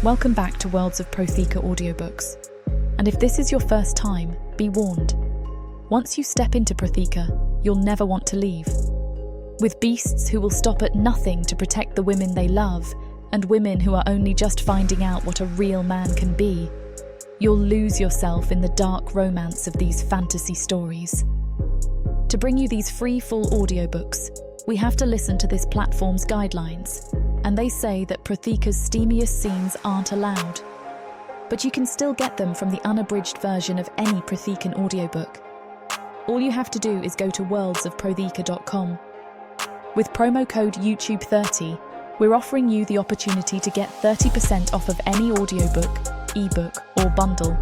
Welcome back to Worlds of Protheka audiobooks. And if this is your first time, be warned. Once you step into Protheka, you'll never want to leave. With beasts who will stop at nothing to protect the women they love, and women who are only just finding out what a real man can be, you'll lose yourself in the dark romance of these fantasy stories. To bring you these free full audiobooks, we have to listen to this platform's guidelines, and they say that Protheka's steamiest scenes aren't allowed. But you can still get them from the unabridged version of any Prothekan audiobook. All you have to do is go to worldsofprotheka.com. With promo code YouTube30, we're offering you the opportunity to get 30% off of any audiobook, ebook, or bundle.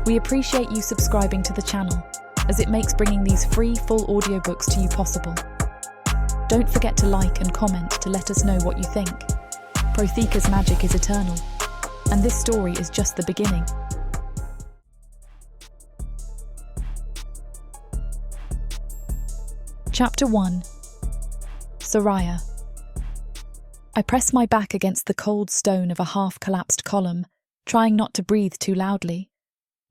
We appreciate you subscribing to the channel, as it makes bringing these free full audiobooks to you possible. Don't forget to like and comment to let us know what you think. Protheka's magic is eternal, and this story is just the beginning. Chapter 1. Sariah. I press my back against the cold stone of a half-collapsed column, trying not to breathe too loudly.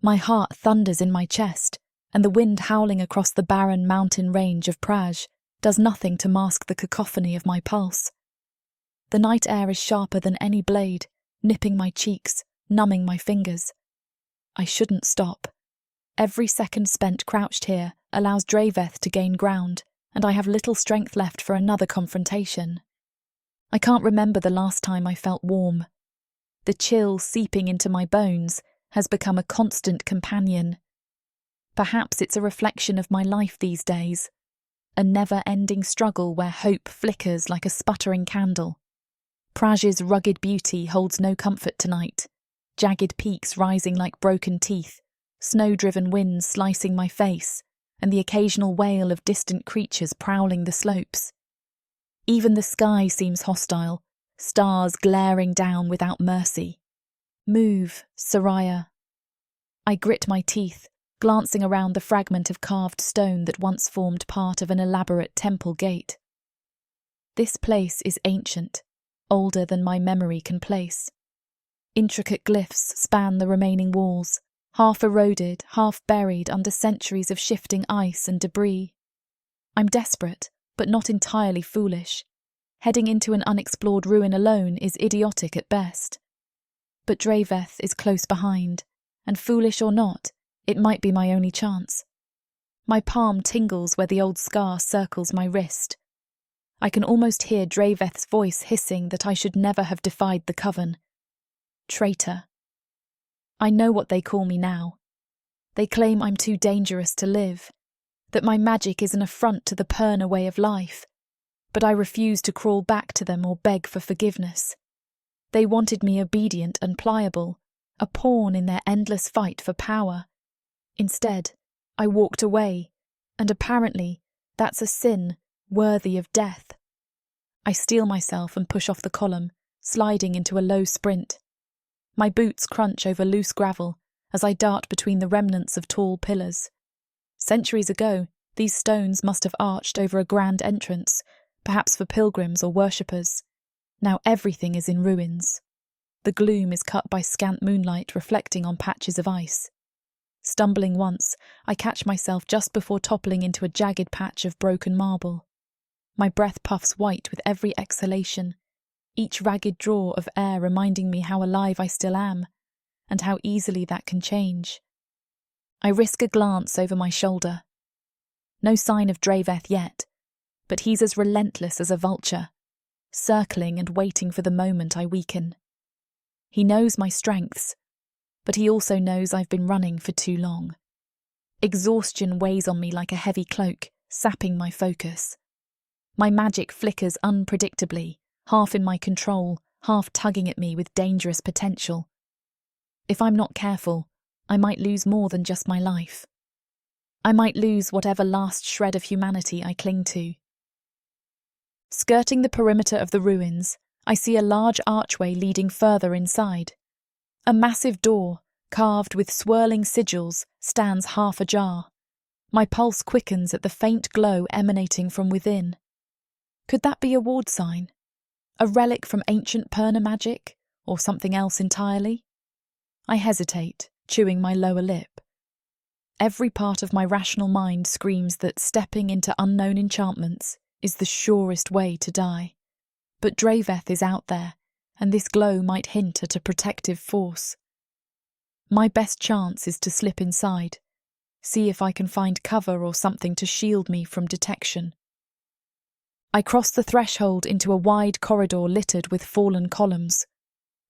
My heart thunders in my chest, and the wind howling across the barren mountain range of Praj does nothing to mask the cacophony of my pulse. The night air is sharper than any blade, nipping my cheeks, numbing my fingers. I shouldn't stop. Every second spent crouched here allows Draveth to gain ground, and I have little strength left for another confrontation. I can't remember the last time I felt warm. The chill seeping into my bones has become a constant companion. Perhaps it's a reflection of my life these days, a never-ending struggle where hope flickers like a sputtering candle. Praj's rugged beauty holds no comfort tonight, jagged peaks rising like broken teeth, snow-driven winds slicing my face, and the occasional wail of distant creatures prowling the slopes. Even the sky seems hostile, stars glaring down without mercy. Move, Sariah. I grit my teeth, glancing around the fragment of carved stone that once formed part of an elaborate temple gate. This place is ancient, older than my memory can place. Intricate glyphs span the remaining walls, half eroded, half buried under centuries of shifting ice and debris. I'm desperate, but not entirely foolish. Heading into an unexplored ruin alone is idiotic at best. But Draveth is close behind, and foolish or not, it might be my only chance. My palm tingles where the old scar circles my wrist. I can almost hear Draveth's voice hissing that I should never have defied the coven. Traitor. I know what they call me now. They claim I'm too dangerous to live, that my magic is an affront to the Perna way of life, but I refuse to crawl back to them or beg for forgiveness. They wanted me obedient and pliable, a pawn in their endless fight for power. Instead, I walked away, and apparently that's a sin worthy of death. I steel myself and push off the column, sliding into a low sprint. My boots crunch over loose gravel as I dart between the remnants of tall pillars. Centuries ago, these stones must have arched over a grand entrance, perhaps for pilgrims or worshippers. Now everything is in ruins. The gloom is cut by scant moonlight reflecting on patches of ice. Stumbling once, I catch myself just before toppling into a jagged patch of broken marble. My breath puffs white with every exhalation, each ragged draw of air reminding me how alive I still am, and how easily that can change. I risk a glance over my shoulder. No sign of Draveth yet, but he's as relentless as a vulture, circling and waiting for the moment I weaken. He knows my strengths, but he also knows I've been running for too long. Exhaustion weighs on me like a heavy cloak, sapping my focus. My magic flickers unpredictably, half in my control, half tugging at me with dangerous potential. If I'm not careful, I might lose more than just my life. I might lose whatever last shred of humanity I cling to. Skirting the perimeter of the ruins, I see a large archway leading further inside. A massive door, carved with swirling sigils, stands half ajar. My pulse quickens at the faint glow emanating from within. Could that be a ward sign? A relic from ancient Perna magic, or something else entirely? I hesitate, chewing my lower lip. Every part of my rational mind screams that stepping into unknown enchantments is the surest way to die. But Draveth is out there, and this glow might hint at a protective force. My best chance is to slip inside, see if I can find cover or something to shield me from detection. I cross the threshold into a wide corridor littered with fallen columns.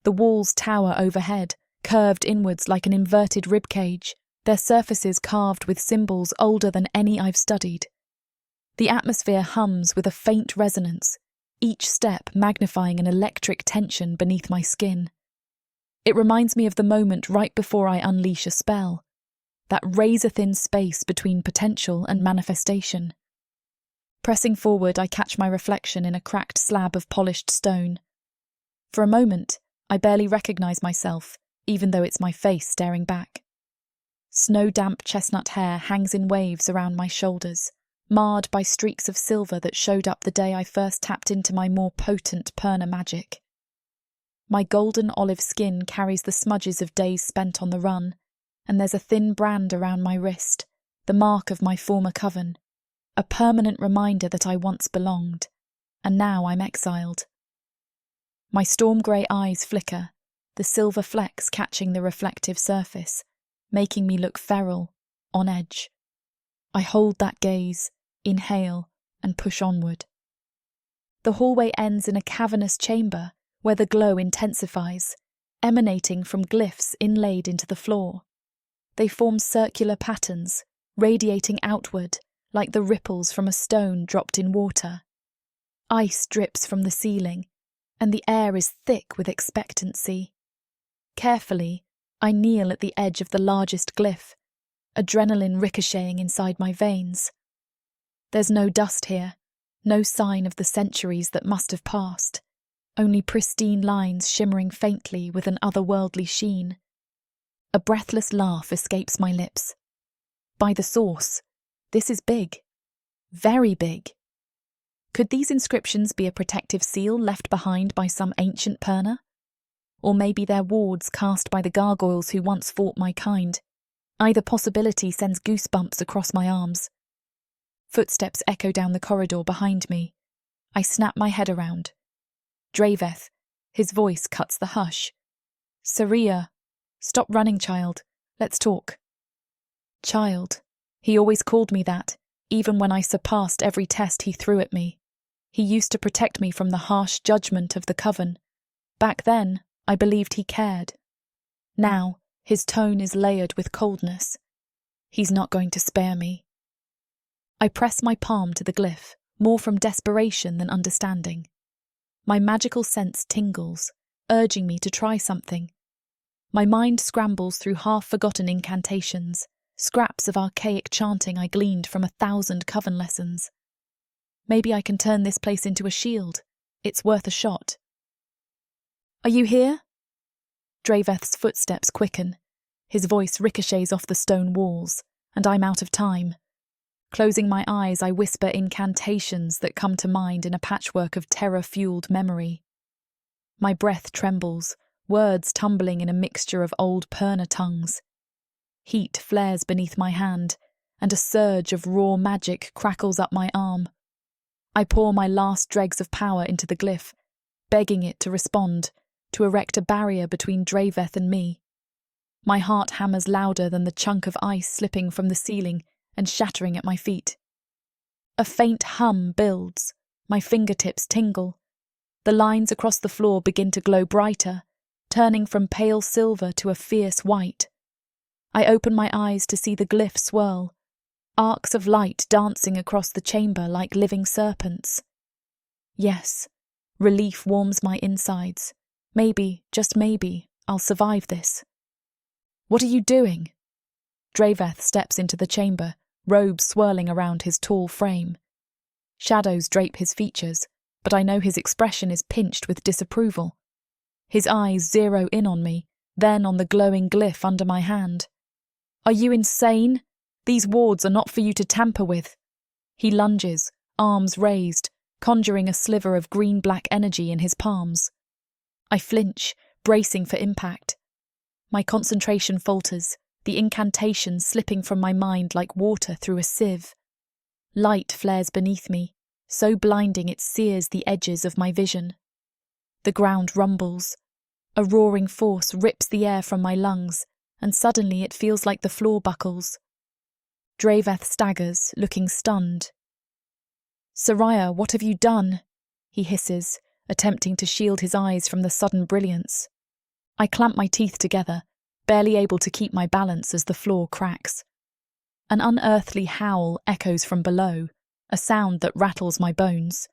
The walls tower overhead, curved inwards like an inverted ribcage, their surfaces carved with symbols older than any I've studied. The atmosphere hums with a faint resonance, each step magnifying an electric tension beneath my skin. It reminds me of the moment right before I unleash a spell, that razor-thin space between potential and manifestation. Pressing forward, I catch my reflection in a cracked slab of polished stone. For a moment, I barely recognize myself, even though it's my face staring back. Snow-damp chestnut hair hangs in waves around my shoulders, marred by streaks of silver that showed up the day I first tapped into my more potent Perna magic. My golden olive skin carries the smudges of days spent on the run, and there's a thin brand around my wrist, the mark of my former coven, a permanent reminder that I once belonged, and now I'm exiled. My storm-grey eyes flicker, the silver flecks catching the reflective surface, making me look feral, on edge. I hold that gaze, inhale, and push onward. The hallway ends in a cavernous chamber where the glow intensifies, emanating from glyphs inlaid into the floor. They form circular patterns, radiating outward like the ripples from a stone dropped in water. Ice drips from the ceiling, and the air is thick with expectancy. Carefully, I kneel at the edge of the largest glyph, adrenaline ricocheting inside my veins. There's no dust here, no sign of the centuries that must have passed, only pristine lines shimmering faintly with an otherworldly sheen. A breathless laugh escapes my lips. By the source, this is big. Very big. Could these inscriptions be a protective seal left behind by some ancient Perna? Or maybe they're wards cast by the gargoyles who once fought my kind. Either possibility sends goosebumps across my arms. Footsteps echo down the corridor behind me. I snap my head around. Draveth, his voice cuts the hush. Sariah, stop running, child. Let's talk. Child. He always called me that, even when I surpassed every test he threw at me. He used to protect me from the harsh judgment of the coven. Back then, I believed he cared. Now, his tone is layered with coldness. He's not going to spare me. I press my palm to the glyph, more from desperation than understanding. My magical sense tingles, urging me to try something. My mind scrambles through half-forgotten incantations, scraps of archaic chanting I gleaned from 1,000 coven lessons. Maybe I can turn this place into a shield. It's worth a shot. Are you here? Draveth's footsteps quicken. His voice ricochets off the stone walls, and I'm out of time. Closing my eyes, I whisper incantations that come to mind in a patchwork of terror-fueled memory. My breath trembles, words tumbling in a mixture of old Perna tongues. Heat flares beneath my hand, and a surge of raw magic crackles up my arm. I pour my last dregs of power into the glyph, begging it to respond, to erect a barrier between Draveth and me. My heart hammers louder than the chunk of ice slipping from the ceiling and shattering at my feet. A faint hum builds, my fingertips tingle. The lines across the floor begin to glow brighter, turning from pale silver to a fierce white. I open my eyes to see the glyph swirl, arcs of light dancing across the chamber like living serpents. Yes, relief warms my insides. Maybe, just maybe, I'll survive this. What are you doing? Draveth steps into the chamber, robes swirling around his tall frame. Shadows drape his features, but I know his expression is pinched with disapproval. His eyes zero in on me, then on the glowing glyph under my hand. Are you insane? These wards are not for you to tamper with. He lunges, arms raised, conjuring a sliver of green-black energy in his palms. I flinch, bracing for impact. My concentration falters, the incantation slipping from my mind like water through a sieve. Light flares beneath me, so blinding it sears the edges of my vision. The ground rumbles. A roaring force rips the air from my lungs, and suddenly it feels like the floor buckles. Draveth staggers, looking stunned. "Sariah, what have you done?" he hisses, attempting to shield his eyes from the sudden brilliance. I clamp my teeth together, barely able to keep my balance as the floor cracks. An unearthly howl echoes from below, a sound that rattles my bones.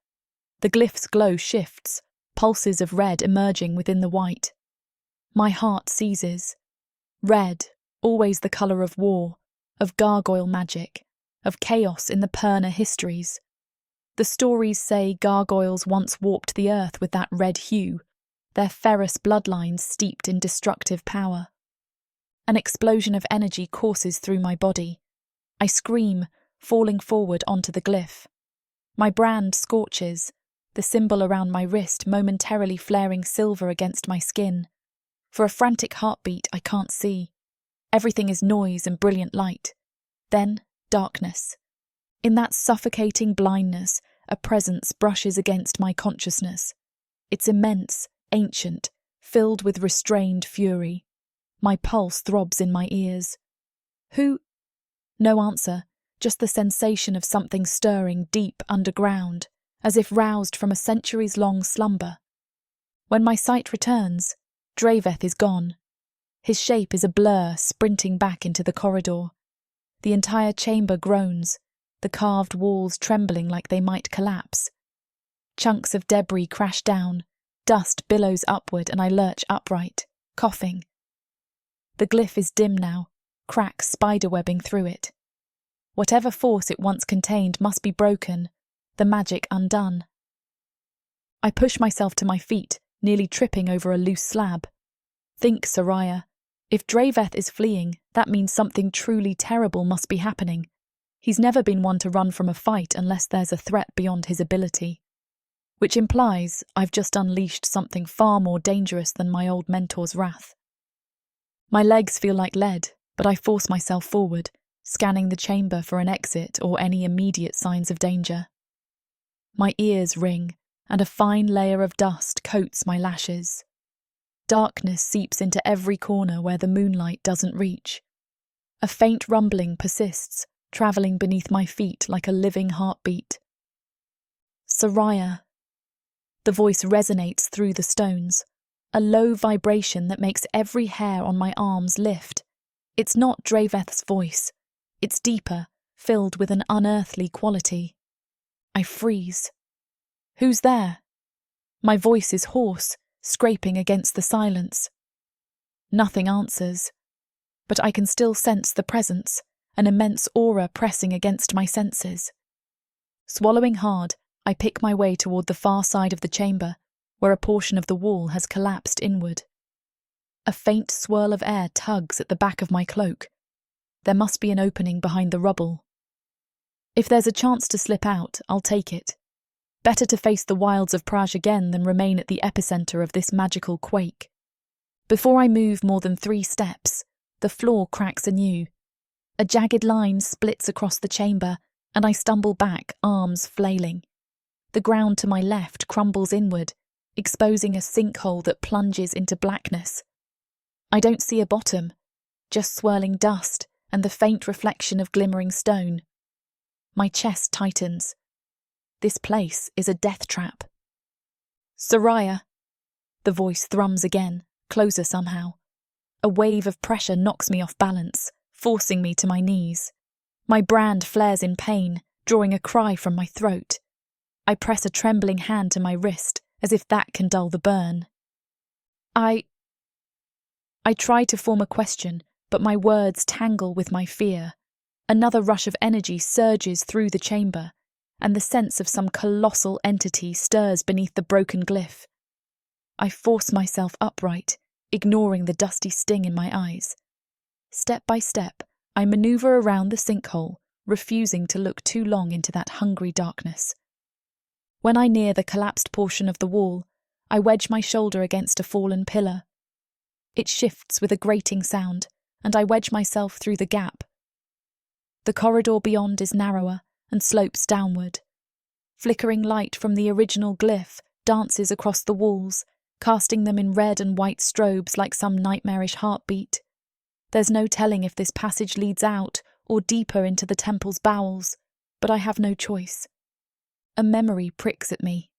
The glyph's glow shifts, pulses of red emerging within the white. My heart seizes. Red, always the colour of war, of gargoyle magic, of chaos in the Perna histories. The stories say gargoyles once warped the earth with that red hue, their ferrous bloodlines steeped in destructive power. An explosion of energy courses through my body. I scream, falling forward onto the glyph. My brand scorches, the symbol around my wrist momentarily flaring silver against my skin. For a frantic heartbeat I can't see. Everything is noise and brilliant light. Then, darkness. In that suffocating blindness, a presence brushes against my consciousness. It's immense, ancient, filled with restrained fury. My pulse throbs in my ears. Who? No answer, just the sensation of something stirring deep underground, as if roused from a centuries-long slumber. When my sight returns, Draveth is gone. His shape is a blur sprinting back into the corridor. The entire chamber groans, the carved walls trembling like they might collapse. Chunks of debris crash down, dust billows upward, and I lurch upright, coughing. The glyph is dim now, cracks spiderwebbing through it. Whatever force it once contained must be broken, the magic undone. I push myself to my feet, nearly tripping over a loose slab. Think, Sariah. If Draveth is fleeing, that means something truly terrible must be happening. He's never been one to run from a fight unless there's a threat beyond his ability. Which implies I've just unleashed something far more dangerous than my old mentor's wrath. My legs feel like lead, but I force myself forward, scanning the chamber for an exit or any immediate signs of danger. My ears ring, and a fine layer of dust coats my lashes. Darkness seeps into every corner where the moonlight doesn't reach. A faint rumbling persists, travelling beneath my feet like a living heartbeat. Sariah. The voice resonates through the stones, a low vibration that makes every hair on my arms lift. It's not Draveth's voice. It's deeper, filled with an unearthly quality. I freeze. Who's there? My voice is hoarse, scraping against the silence. Nothing answers, but I can still sense the presence, an immense aura pressing against my senses. Swallowing hard, I pick my way toward the far side of the chamber, where a portion of the wall has collapsed inward. A faint swirl of air tugs at the back of my cloak. There must be an opening behind the rubble. If there's a chance to slip out, I'll take it. Better to face the wilds of Praj again than remain at the epicenter of this magical quake. Before I move more than 3 steps, the floor cracks anew. A jagged line splits across the chamber, and I stumble back, arms flailing. The ground to my left crumbles inward, exposing a sinkhole that plunges into blackness. I don't see a bottom, just swirling dust and the faint reflection of glimmering stone. My chest tightens. This place is a death trap. Sariah. The voice thrums again, closer somehow. A wave of pressure knocks me off balance, forcing me to my knees. My brand flares in pain, drawing a cry from my throat. I press a trembling hand to my wrist, as if that can dull the burn. I try to form a question, but my words tangle with my fear. Another rush of energy surges through the chamber, and the sense of some colossal entity stirs beneath the broken glyph. I force myself upright, ignoring the dusty sting in my eyes. Step by step, I maneuver around the sinkhole, refusing to look too long into that hungry darkness. When I near the collapsed portion of the wall, I wedge my shoulder against a fallen pillar, It shifts with a grating sound, and I wedge myself through the gap. The corridor beyond is narrower and slopes downward. Flickering light from the original glyph dances across the walls, casting them in red and white strobes like some nightmarish heartbeat. There's no telling if this passage leads out or deeper into the temple's bowels, but I have no choice. A memory pricks at me.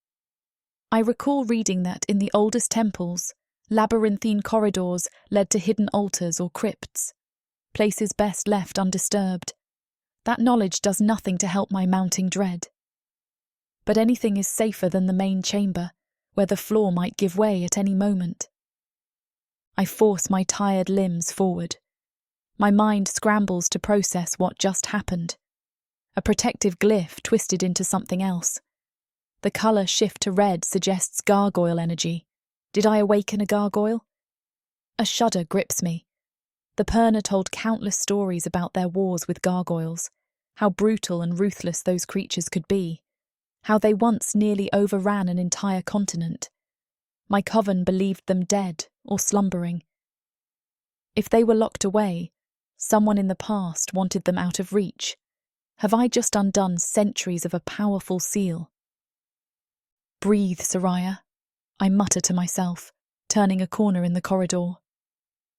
I recall reading that in the oldest temples, labyrinthine corridors led to hidden altars or crypts, places best left undisturbed. That knowledge does nothing to help my mounting dread. But anything is safer than the main chamber, where the floor might give way at any moment. I force my tired limbs forward. My mind scrambles to process what just happened. A protective glyph twisted into something else. The colour shift to red suggests gargoyle energy. Did I awaken a gargoyle? A shudder grips me. The Perna told countless stories about their wars with gargoyles, how brutal and ruthless those creatures could be, how they once nearly overran an entire continent. My coven believed them dead or slumbering. If they were locked away, someone in the past wanted them out of reach. Have I just undone centuries of a powerful seal? Breathe, Sariah, I mutter to myself, turning a corner in the corridor.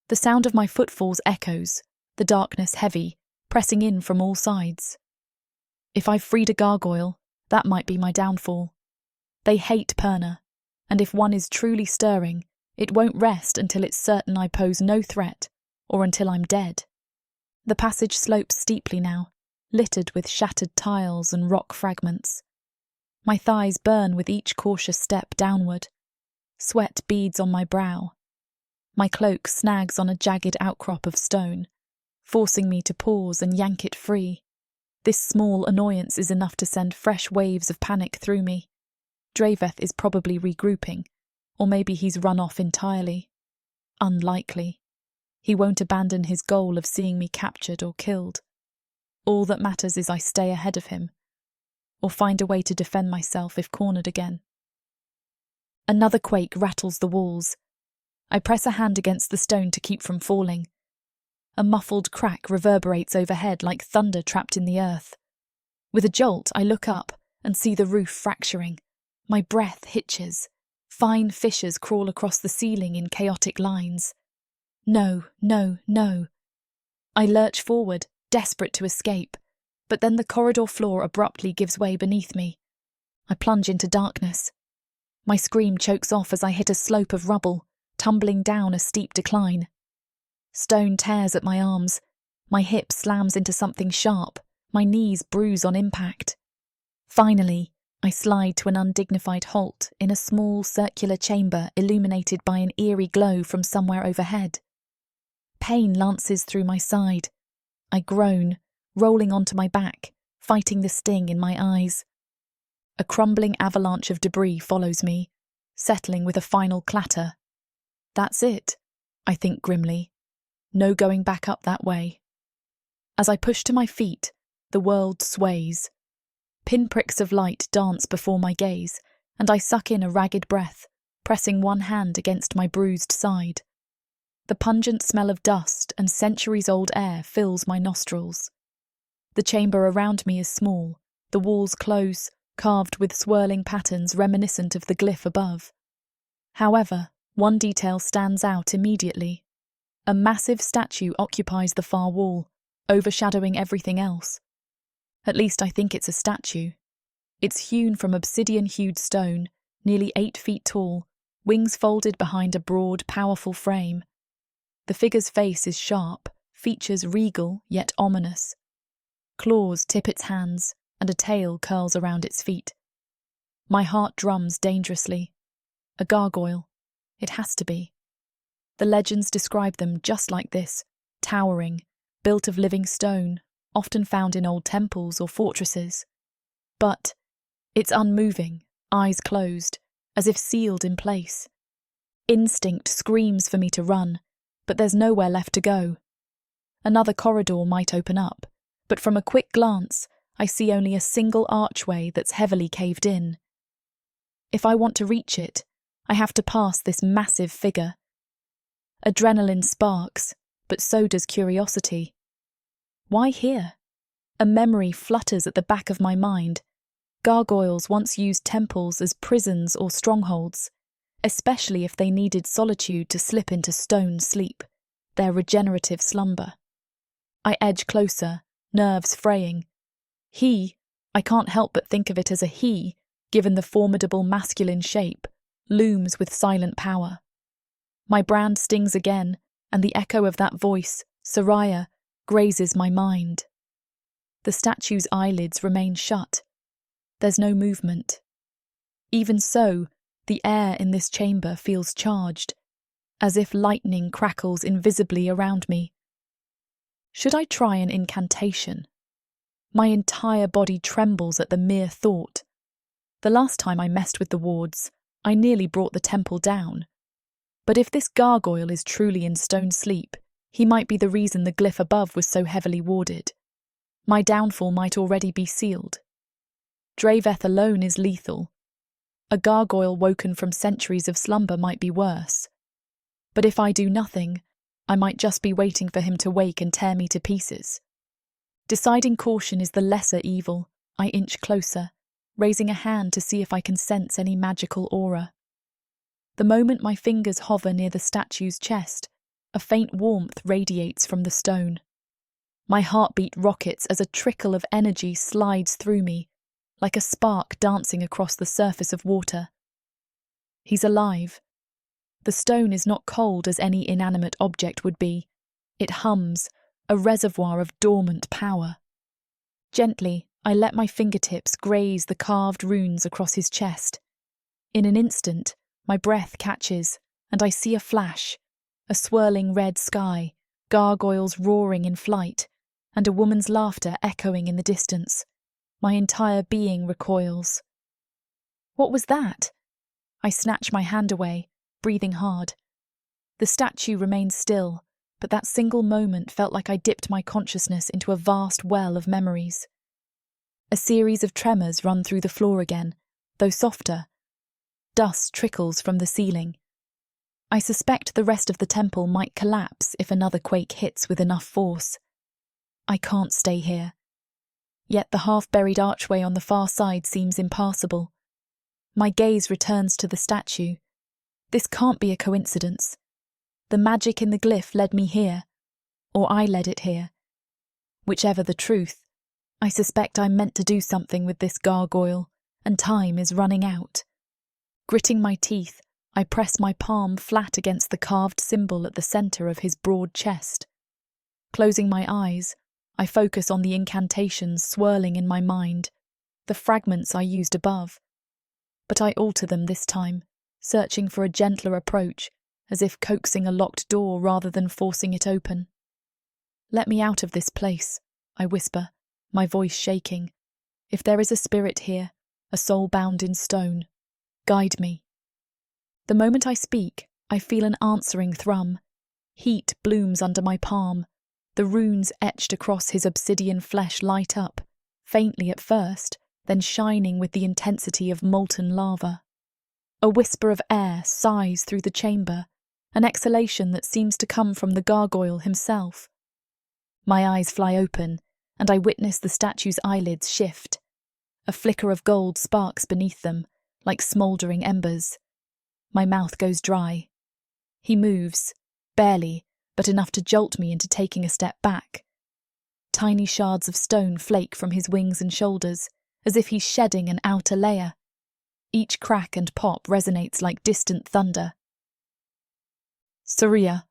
The sound of my footfalls echoes, the darkness heavy, pressing in from all sides. If I've freed a gargoyle, that might be my downfall. They hate Perna, and if one is truly stirring, it won't rest until it's certain I pose no threat, or until I'm dead. The passage slopes steeply now, littered with shattered tiles and rock fragments. My thighs burn with each cautious step downward. Sweat beads on my brow. My cloak snags on a jagged outcrop of stone, forcing me to pause and yank it free. This small annoyance is enough to send fresh waves of panic through me. Draveth is probably regrouping, or maybe he's run off entirely. Unlikely. He won't abandon his goal of seeing me captured or killed. All that matters is I stay ahead of him, or find a way to defend myself if cornered again. Another quake rattles the walls. I press a hand against the stone to keep from falling. A muffled crack reverberates overhead like thunder trapped in the earth. With a jolt, I look up and see the roof fracturing. My breath hitches. Fine fissures crawl across the ceiling in chaotic lines. No, no, no. I lurch forward, desperate to escape, but then the corridor floor abruptly gives way beneath me. I plunge into darkness. My scream chokes off as I hit a slope of rubble, tumbling down a steep decline. Stone tears at my arms. My hip slams into something sharp. My knees bruise on impact. Finally, I slide to an undignified halt in a small circular chamber illuminated by an eerie glow from somewhere overhead. Pain lances through my side. I groan, rolling onto my back, fighting the sting in my eyes. A crumbling avalanche of debris follows me, settling with a final clatter. That's it, I think grimly. No going back up that way. As I push to my feet, the world sways. Pinpricks of light dance before my gaze, and I suck in a ragged breath, pressing one hand against my bruised side. The pungent smell of dust and centuries-old air fills my nostrils. The chamber around me is small, the walls close, carved with swirling patterns reminiscent of the glyph above. However, one detail stands out immediately. A massive statue occupies the far wall, overshadowing everything else. At least I think it's a statue. It's hewn from obsidian-hued stone, nearly 8 feet tall, wings folded behind a broad, powerful frame. The figure's face is sharp, features regal yet ominous. Claws tip its hands, and a tail curls around its feet. My heart drums dangerously. A gargoyle. It has to be. The legends describe them just like this, towering, built of living stone, often found in old temples or fortresses. But it's unmoving, eyes closed, as if sealed in place. Instinct screams for me to run, but there's nowhere left to go. Another corridor might open up, but from a quick glance, I see only a single archway that's heavily caved in. If I want to reach it, I have to pass this massive figure. Adrenaline sparks, but so does curiosity. Why here? A memory flutters at the back of my mind. Gargoyles once used temples as prisons or strongholds, especially if they needed solitude to slip into stone sleep, their regenerative slumber. I edge closer, nerves fraying. I can't help but think of it as a he, given the formidable masculine shape, looms with silent power. My brand stings again, and the echo of that voice, Sariah, grazes my mind. The statue's eyelids remain shut. There's no movement. Even so, the air in this chamber feels charged, as if lightning crackles invisibly around me. Should I try an incantation? My entire body trembles at the mere thought. The last time I messed with the wards, I nearly brought the temple down. But if this gargoyle is truly in stone sleep, he might be the reason the glyph above was so heavily warded. My downfall might already be sealed. Draveth alone is lethal. A gargoyle woken from centuries of slumber might be worse. But if I do nothing, I might just be waiting for him to wake and tear me to pieces. Deciding caution is the lesser evil, I inch closer, raising a hand to see if I can sense any magical aura. The moment my fingers hover near the statue's chest, a faint warmth radiates from the stone. My heartbeat rockets as a trickle of energy slides through me, like a spark dancing across the surface of water. He's alive. The stone is not cold as any inanimate object would be. It hums, a reservoir of dormant power. Gently, I let my fingertips graze the carved runes across his chest. In an instant, my breath catches, and I see a flash, a swirling red sky, gargoyles roaring in flight, and a woman's laughter echoing in the distance. My entire being recoils. What was that? I snatch my hand away, breathing hard. The statue remained still, but that single moment felt like I dipped my consciousness into a vast well of memories. A series of tremors run through the floor again, though softer. Dust trickles from the ceiling. I suspect the rest of the temple might collapse if another quake hits with enough force. I can't stay here. Yet the half-buried archway on the far side seems impassable. My gaze returns to the statue. This can't be a coincidence. The magic in the glyph led me here, or I led it here. Whichever the truth, I suspect I'm meant to do something with this gargoyle, and time is running out. Gritting my teeth, I press my palm flat against the carved symbol at the centre of his broad chest. Closing my eyes, I focus on the incantations swirling in my mind, the fragments I used above. But I alter them this time, searching for a gentler approach, as if coaxing a locked door rather than forcing it open. Let me out of this place, I whisper, my voice shaking. If there is a spirit here, a soul bound in stone, guide me. The moment I speak, I feel an answering thrum. Heat blooms under my palm. The runes etched across his obsidian flesh light up, faintly at first, then shining with the intensity of molten lava. A whisper of air sighs through the chamber, an exhalation that seems to come from the gargoyle himself. My eyes fly open, and I witness the statue's eyelids shift. A flicker of gold sparks beneath them, like smouldering embers. My mouth goes dry. He moves, barely, but enough to jolt me into taking a step back. Tiny shards of stone flake from his wings and shoulders, as if he's shedding an outer layer. Each crack and pop resonates like distant thunder. Sariah.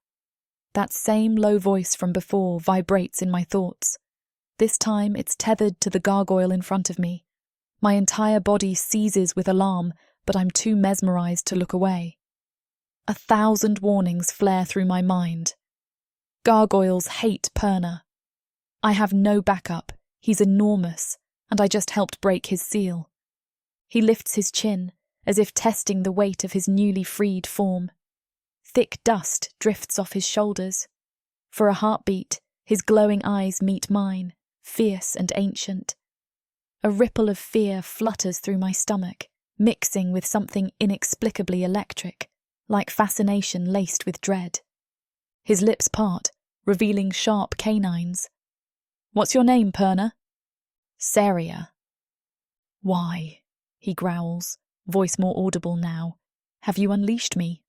That same low voice from before vibrates in my thoughts. This time it's tethered to the gargoyle in front of me. My entire body seizes with alarm, but I'm too mesmerized to look away. 1,000 warnings flare through my mind. Gargoyles hate Perna. I have no backup, he's enormous, and I just helped break his seal. He lifts his chin, as if testing the weight of his newly freed form. Thick dust drifts off his shoulders. For a heartbeat, his glowing eyes meet mine, fierce and ancient. A ripple of fear flutters through my stomach, mixing with something inexplicably electric, like fascination laced with dread. His lips part, revealing sharp canines. "What's your name, Perna?" "Sariah." "Why?" he growls, voice more audible now. "Have you unleashed me?"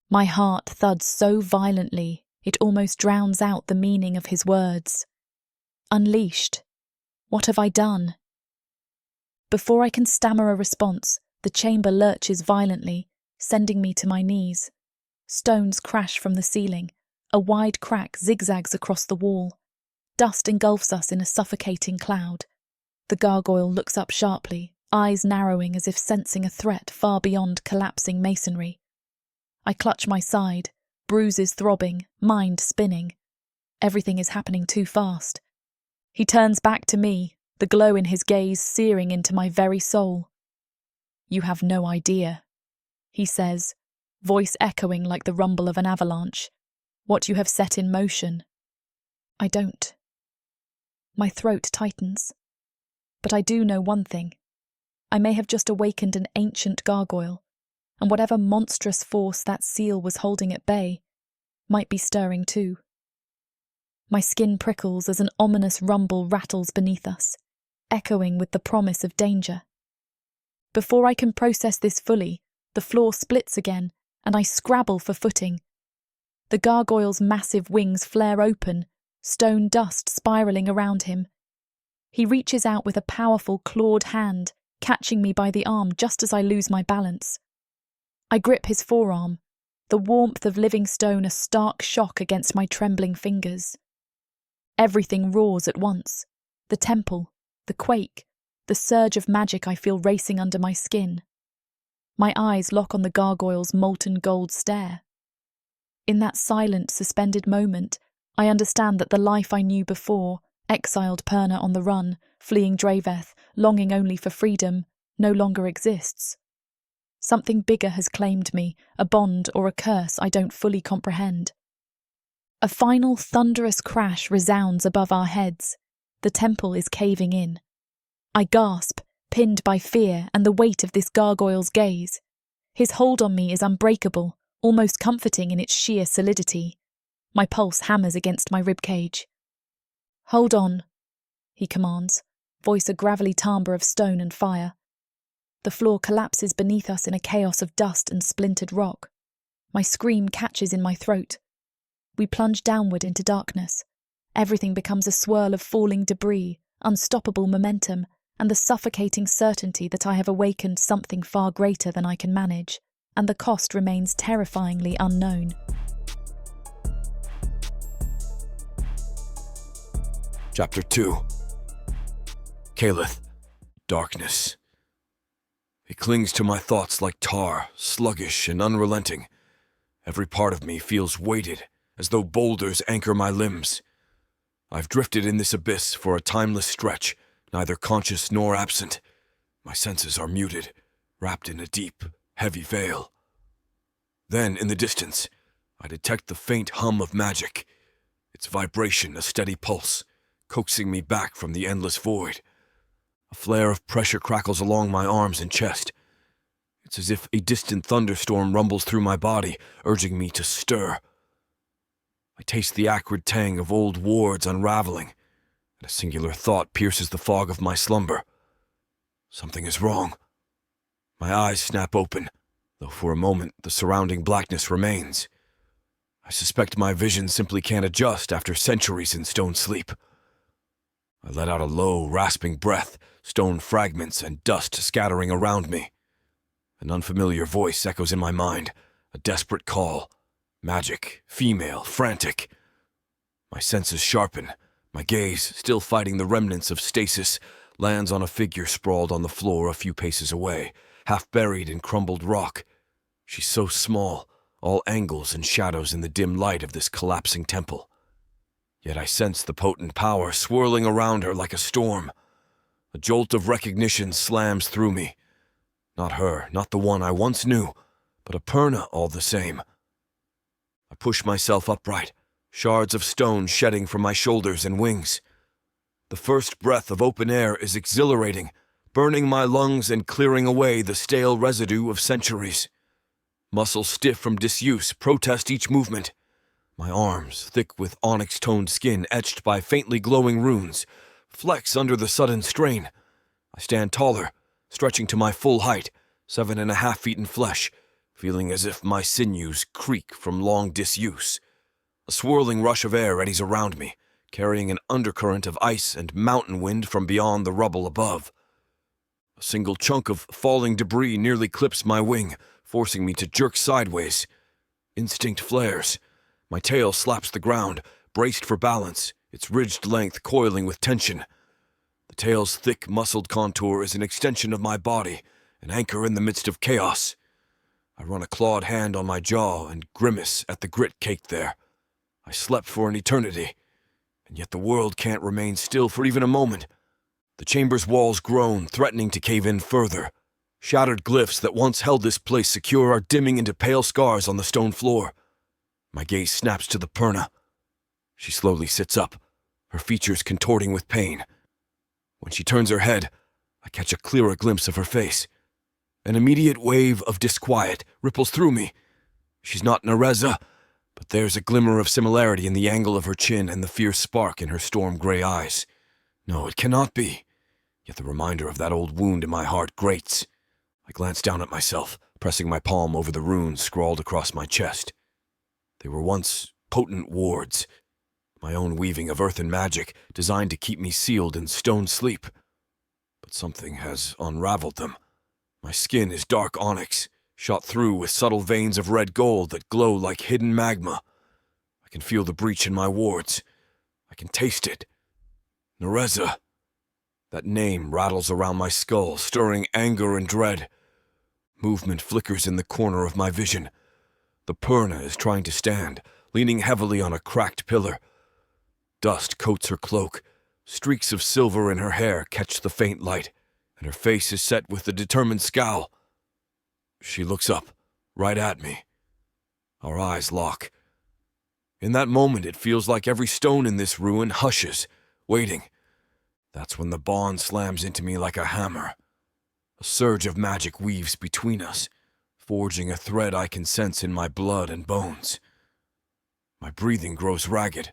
My heart thuds so violently it almost drowns out the meaning of his words. Unleashed? What have I done? Before I can stammer a response, the chamber lurches violently, sending me to my knees. Stones crash from the ceiling. A wide crack zigzags across the wall. Dust engulfs us in a suffocating cloud. The gargoyle looks up sharply, eyes narrowing as if sensing a threat far beyond collapsing masonry. I clutch my side, bruises throbbing, mind spinning. Everything is happening too fast. He turns back to me, the glow in his gaze searing into my very soul. "You have no idea," he says, voice echoing like the rumble of an avalanche, "what you have set in motion." I don't. My throat tightens. But I do know one thing. I may have just awakened an ancient gargoyle, and whatever monstrous force that seal was holding at bay might be stirring too. My skin prickles as an ominous rumble rattles beneath us, echoing with the promise of danger. Before I can process this fully, the floor splits again, and I scrabble for footing. The gargoyle's massive wings flare open, stone dust spiraling around him. He reaches out with a powerful clawed hand, catching me by the arm just as I lose my balance. I grip his forearm, the warmth of living stone a stark shock against my trembling fingers. Everything roars at once. The temple, the quake, the surge of magic I feel racing under my skin. My eyes lock on the gargoyle's molten gold stare. In that silent, suspended moment, I understand that the life I knew before, exiled Perna on the run, fleeing Draveth, longing only for freedom, no longer exists. Something bigger has claimed me, a bond or a curse I don't fully comprehend. A final thunderous crash resounds above our heads. The temple is caving in. I gasp, pinned by fear and the weight of this gargoyle's gaze. His hold on me is unbreakable, almost comforting in its sheer solidity. My pulse hammers against my ribcage. "Hold on," he commands, voice a gravelly timbre of stone and fire. The floor collapses beneath us in a chaos of dust and splintered rock. My scream catches in my throat. We plunge downward into darkness. Everything becomes a swirl of falling debris, unstoppable momentum, and the suffocating certainty that I have awakened something far greater than I can manage, and the cost remains terrifyingly unknown. Chapter 2. Calith. Darkness. It clings to my thoughts like tar, sluggish and unrelenting. Every part of me feels weighted, as though boulders anchor my limbs. I've drifted in this abyss for a timeless stretch, neither conscious nor absent. My senses are muted, wrapped in a deep, heavy veil. Then, in the distance, I detect the faint hum of magic, its vibration a steady pulse, coaxing me back from the endless void. A flare of pressure crackles along my arms and chest. It's as if a distant thunderstorm rumbles through my body, urging me to stir. I taste the acrid tang of old wards unraveling, and a singular thought pierces the fog of my slumber. Something is wrong. My eyes snap open, though for a moment the surrounding blackness remains. I suspect my vision simply can't adjust after centuries in stone sleep. I let out a low, rasping breath, stone fragments and dust scattering around me. An unfamiliar voice echoes in my mind, a desperate call. Magic, female, frantic. My senses sharpen. My gaze, still fighting the remnants of stasis, lands on a figure sprawled on the floor a few paces away, half buried in crumbled rock. She's so small, all angles and shadows in the dim light of this collapsing temple. Yet I sense the potent power swirling around her like a storm. A jolt of recognition slams through me. Not her, not the one I once knew, but a Perna all the same. I push myself upright, shards of stone shedding from my shoulders and wings. The first breath of open air is exhilarating, burning my lungs and clearing away the stale residue of centuries. Muscles stiff from disuse protest each movement. My arms, thick with onyx-toned skin etched by faintly glowing runes, flex under the sudden strain. I stand taller, stretching to my full height, 7.5 feet in flesh, feeling as if my sinews creak from long disuse. A swirling rush of air eddies around me, carrying an undercurrent of ice and mountain wind from beyond the rubble above. A single chunk of falling debris nearly clips my wing, forcing me to jerk sideways. Instinct flares. My tail slaps the ground, braced for balance, its ridged length coiling with tension. The tail's thick, muscled contour is an extension of my body, an anchor in the midst of chaos. I run a clawed hand on my jaw and grimace at the grit caked there. I slept for an eternity, and yet the world can't remain still for even a moment. The chamber's walls groan, threatening to cave in further. Shattered glyphs that once held this place secure are dimming into pale scars on the stone floor. My gaze snaps to the Perna. She slowly sits up, her features contorting with pain. When she turns her head, I catch a clearer glimpse of her face. An immediate wave of disquiet ripples through me. She's not Narza, but there's a glimmer of similarity in the angle of her chin and the fierce spark in her storm-gray eyes. No, it cannot be. Yet the reminder of that old wound in my heart grates. I glance down at myself, pressing my palm over the runes scrawled across my chest. They were once potent wards, my own weaving of earth and magic, designed to keep me sealed in stone sleep. But something has unraveled them. My skin is dark onyx, shot through with subtle veins of red gold that glow like hidden magma. I can feel the breach in my wards. I can taste it. Narza. That name rattles around my skull, stirring anger and dread. Movement flickers in the corner of my vision. The Perna is trying to stand, leaning heavily on a cracked pillar. Dust coats her cloak. Streaks of silver in her hair catch the faint light, and her face is set with a determined scowl. She looks up, right at me. Our eyes lock. In that moment, it feels like every stone in this ruin hushes, waiting. That's when the bond slams into me like a hammer. A surge of magic weaves between us, forging a thread I can sense in my blood and bones. My breathing grows ragged,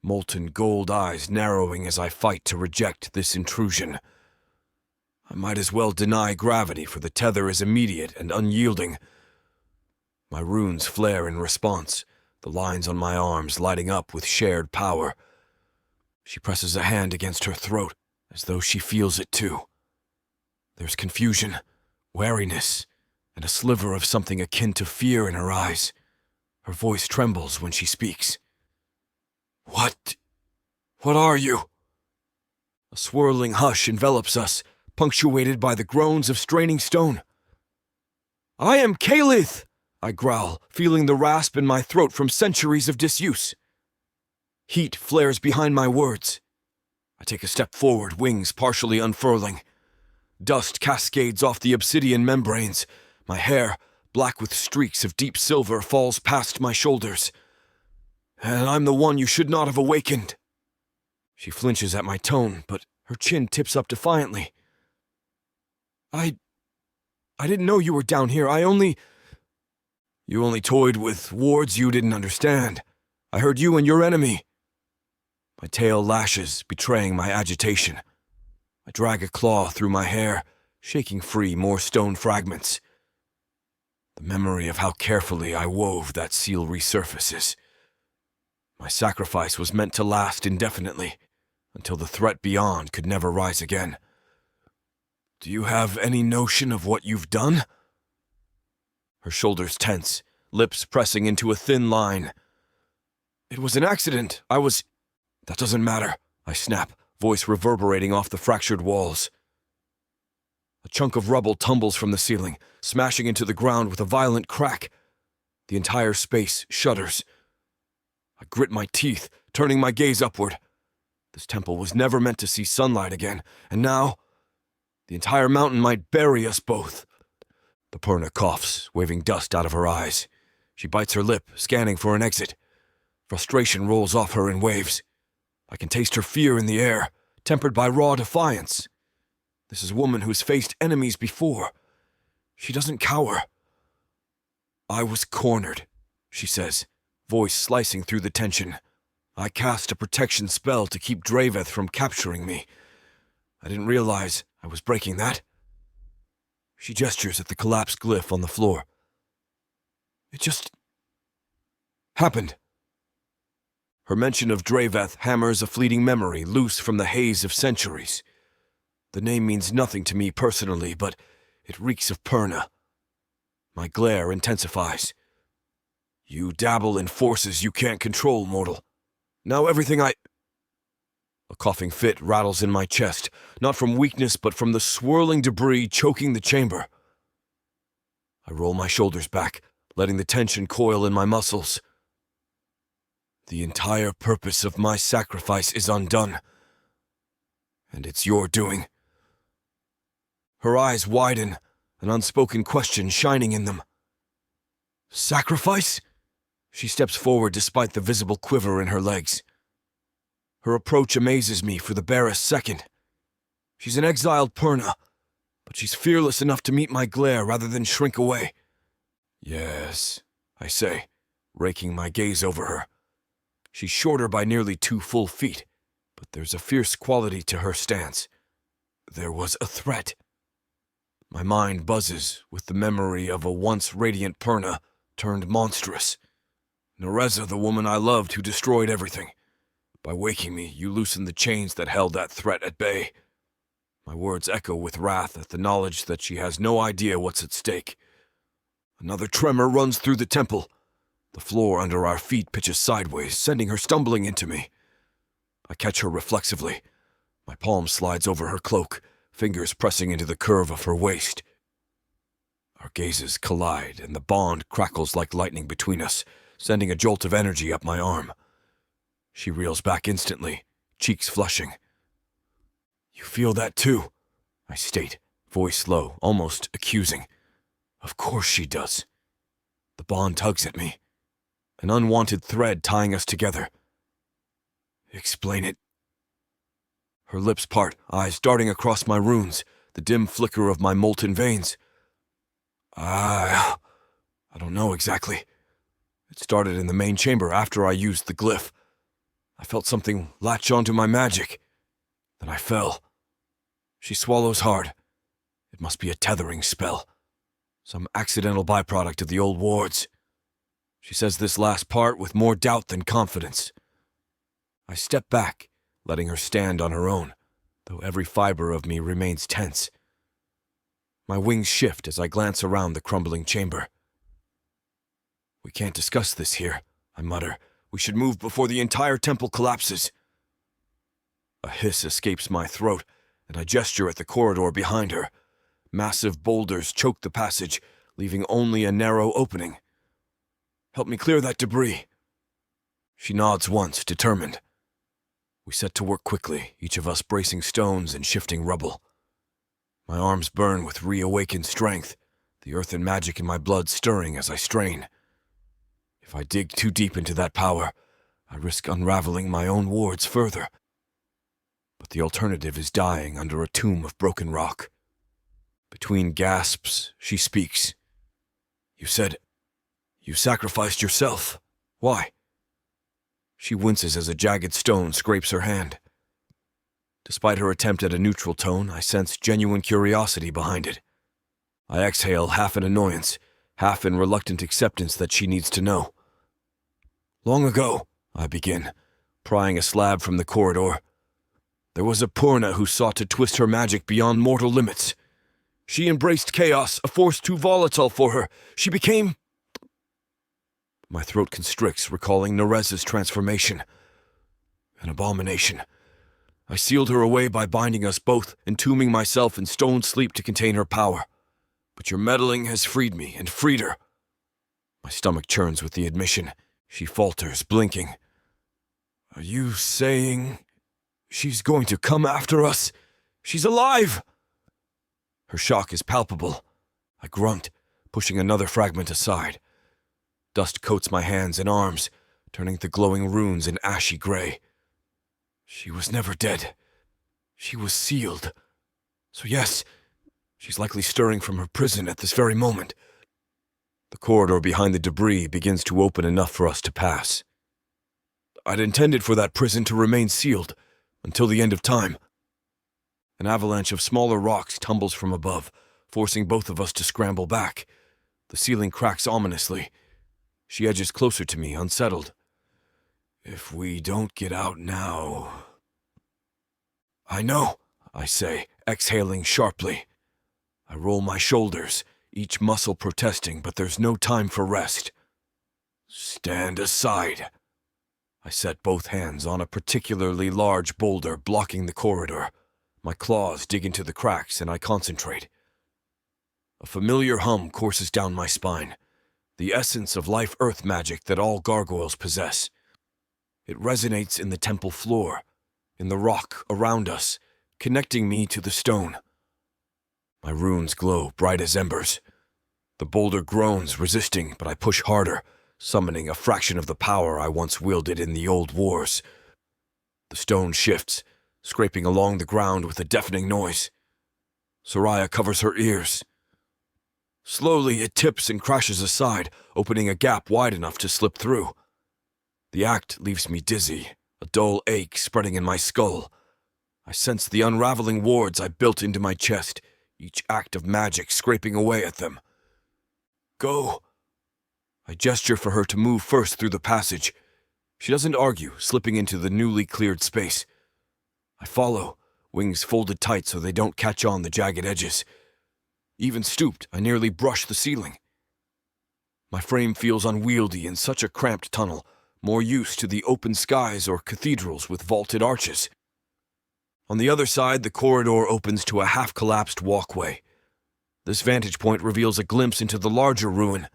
molten gold eyes narrowing as I fight to reject this intrusion. I might as well deny gravity, for the tether is immediate and unyielding. My runes flare in response, the lines on my arms lighting up with shared power. She presses a hand against her throat, as though she feels it too. There's confusion, wariness, and a sliver of something akin to fear in her eyes. Her voice trembles when she speaks. What are you? A swirling hush envelops us, punctuated by the groans of straining stone. I am Kalith, I growl, feeling the rasp in my throat from centuries of disuse. Heat flares behind my words. I take a step forward, wings partially unfurling. Dust cascades off the obsidian membranes. My hair, black with streaks of deep silver, falls past my shoulders. And I'm the one you should not have awakened. She flinches at my tone, but her chin tips up defiantly. I didn't know you were down here. You only toyed with wards you didn't understand. I heard you and your enemy. My tail lashes, betraying my agitation. I drag a claw through my hair, shaking free more stone fragments. The memory of how carefully I wove that seal resurfaces. My sacrifice was meant to last indefinitely, until the threat beyond could never rise again. Do you have any notion of what you've done? Her shoulders tense, lips pressing into a thin line. It was an accident. That doesn't matter, I snap, voice reverberating off the fractured walls. A chunk of rubble tumbles from the ceiling, smashing into the ground with a violent crack. The entire space shudders. I grit my teeth, turning my gaze upward. This temple was never meant to see sunlight again, and now the entire mountain might bury us both. The Perna coughs, waving dust out of her eyes. She bites her lip, scanning for an exit. Frustration rolls off her in waves. I can taste her fear in the air, tempered by raw defiance. This is a woman who's faced enemies before. She doesn't cower. I was cornered, she says, voice slicing through the tension. I cast a protection spell to keep Draveth from capturing me. I didn't realize I was breaking that. She gestures at the collapsed glyph on the floor. It just happened. Her mention of Draveth hammers a fleeting memory loose from the haze of centuries. The name means nothing to me personally, but it reeks of Perna. My glare intensifies. You dabble in forces you can't control, mortal. Now everything A coughing fit rattles in my chest, not from weakness but from the swirling debris choking the chamber. I roll my shoulders back, letting the tension coil in my muscles. The entire purpose of my sacrifice is undone, and it's your doing. Her eyes widen, an unspoken question shining in them. Sacrifice? She steps forward despite the visible quiver in her legs. Her approach amazes me for the barest second. She's an exiled Perna, but she's fearless enough to meet my glare rather than shrink away. Yes, I say, raking my gaze over her. She's shorter by nearly 2 full feet, but there's a fierce quality to her stance. There was a threat. My mind buzzes with the memory of a once radiant Perna turned monstrous. Narza, the woman I loved who destroyed everything. By waking me, you loosened the chains that held that threat at bay. My words echo with wrath at the knowledge that she has no idea what's at stake. Another tremor runs through the temple. The floor under our feet pitches sideways, sending her stumbling into me. I catch her reflexively. My palm slides over her cloak, fingers pressing into the curve of her waist. Our gazes collide, and the bond crackles like lightning between us, sending a jolt of energy up my arm. She reels back instantly, cheeks flushing. You feel that too? I state, voice low, almost accusing. Of course she does. The bond tugs at me, an unwanted thread tying us together. Explain it. Her lips part, eyes darting across my runes, the dim flicker of my molten veins. I don't know exactly. It started in the main chamber after I used the glyph. I felt something latch onto my magic. Then I fell. She swallows hard. It must be a tethering spell. Some accidental byproduct of the old wards. She says this last part with more doubt than confidence. I step back, letting her stand on her own, though every fiber of me remains tense. My wings shift as I glance around the crumbling chamber. We can't discuss this here, I mutter. We should move before the entire temple collapses. A hiss escapes my throat, and I gesture at the corridor behind her. Massive boulders choke the passage, leaving only a narrow opening. Help me clear that debris. She nods once, determined. We set to work quickly, each of us bracing stones and shifting rubble. My arms burn with reawakened strength, the earthen magic in my blood stirring as I strain. If I dig too deep into that power, I risk unraveling my own wards further. But the alternative is dying under a tomb of broken rock. Between gasps, she speaks. You said you sacrificed yourself. Why? She winces as a jagged stone scrapes her hand. Despite her attempt at a neutral tone, I sense genuine curiosity behind it. I exhale half in annoyance, half in reluctant acceptance that she needs to know. Long ago, I begin, prying a slab from the corridor. There was a Purna who sought to twist her magic beyond mortal limits. She embraced chaos, a force too volatile for her. She became... My throat constricts, recalling Narza's transformation. An abomination. I sealed her away by binding us both, entombing myself in stone sleep to contain her power. But your meddling has freed me, and freed her. My stomach churns with the admission. She falters, blinking. Are you saying she's going to come after us? She's alive! Her shock is palpable. I grunt, pushing another fragment aside. Dust coats my hands and arms, turning the glowing runes in ashy gray. She was never dead. She was sealed. So yes, she's likely stirring from her prison at this very moment. The corridor behind the debris begins to open enough for us to pass. I'd intended for that prison to remain sealed until the end of time. An avalanche of smaller rocks tumbles from above, forcing both of us to scramble back. The ceiling cracks ominously. She edges closer to me, unsettled. If we don't get out now... I know, I say, exhaling sharply. I roll my shoulders, each muscle protesting, but there's no time for rest. Stand aside. I set both hands on a particularly large boulder blocking the corridor. My claws dig into the cracks and I concentrate. A familiar hum courses down my spine, the essence of life-earth magic that all gargoyles possess. It resonates in the temple floor, in the rock around us, connecting me to the stone. My runes glow bright as embers. The boulder groans, resisting, but I push harder, summoning a fraction of the power I once wielded in the old wars. The stone shifts, scraping along the ground with a deafening noise. Sariah covers her ears. Slowly, it tips and crashes aside, opening a gap wide enough to slip through. The act leaves me dizzy, a dull ache spreading in my skull. I sense the unraveling wards I built into my chest, each act of magic scraping away at them. Go. I gesture for her to move first through the passage. She doesn't argue, slipping into the newly cleared space. I follow, wings folded tight so they don't catch on the jagged edges. Even stooped, I nearly brush the ceiling. My frame feels unwieldy in such a cramped tunnel, more used to the open skies or cathedrals with vaulted arches. On the other side, the corridor opens to a half-collapsed walkway. This vantage point reveals a glimpse into the larger ruin.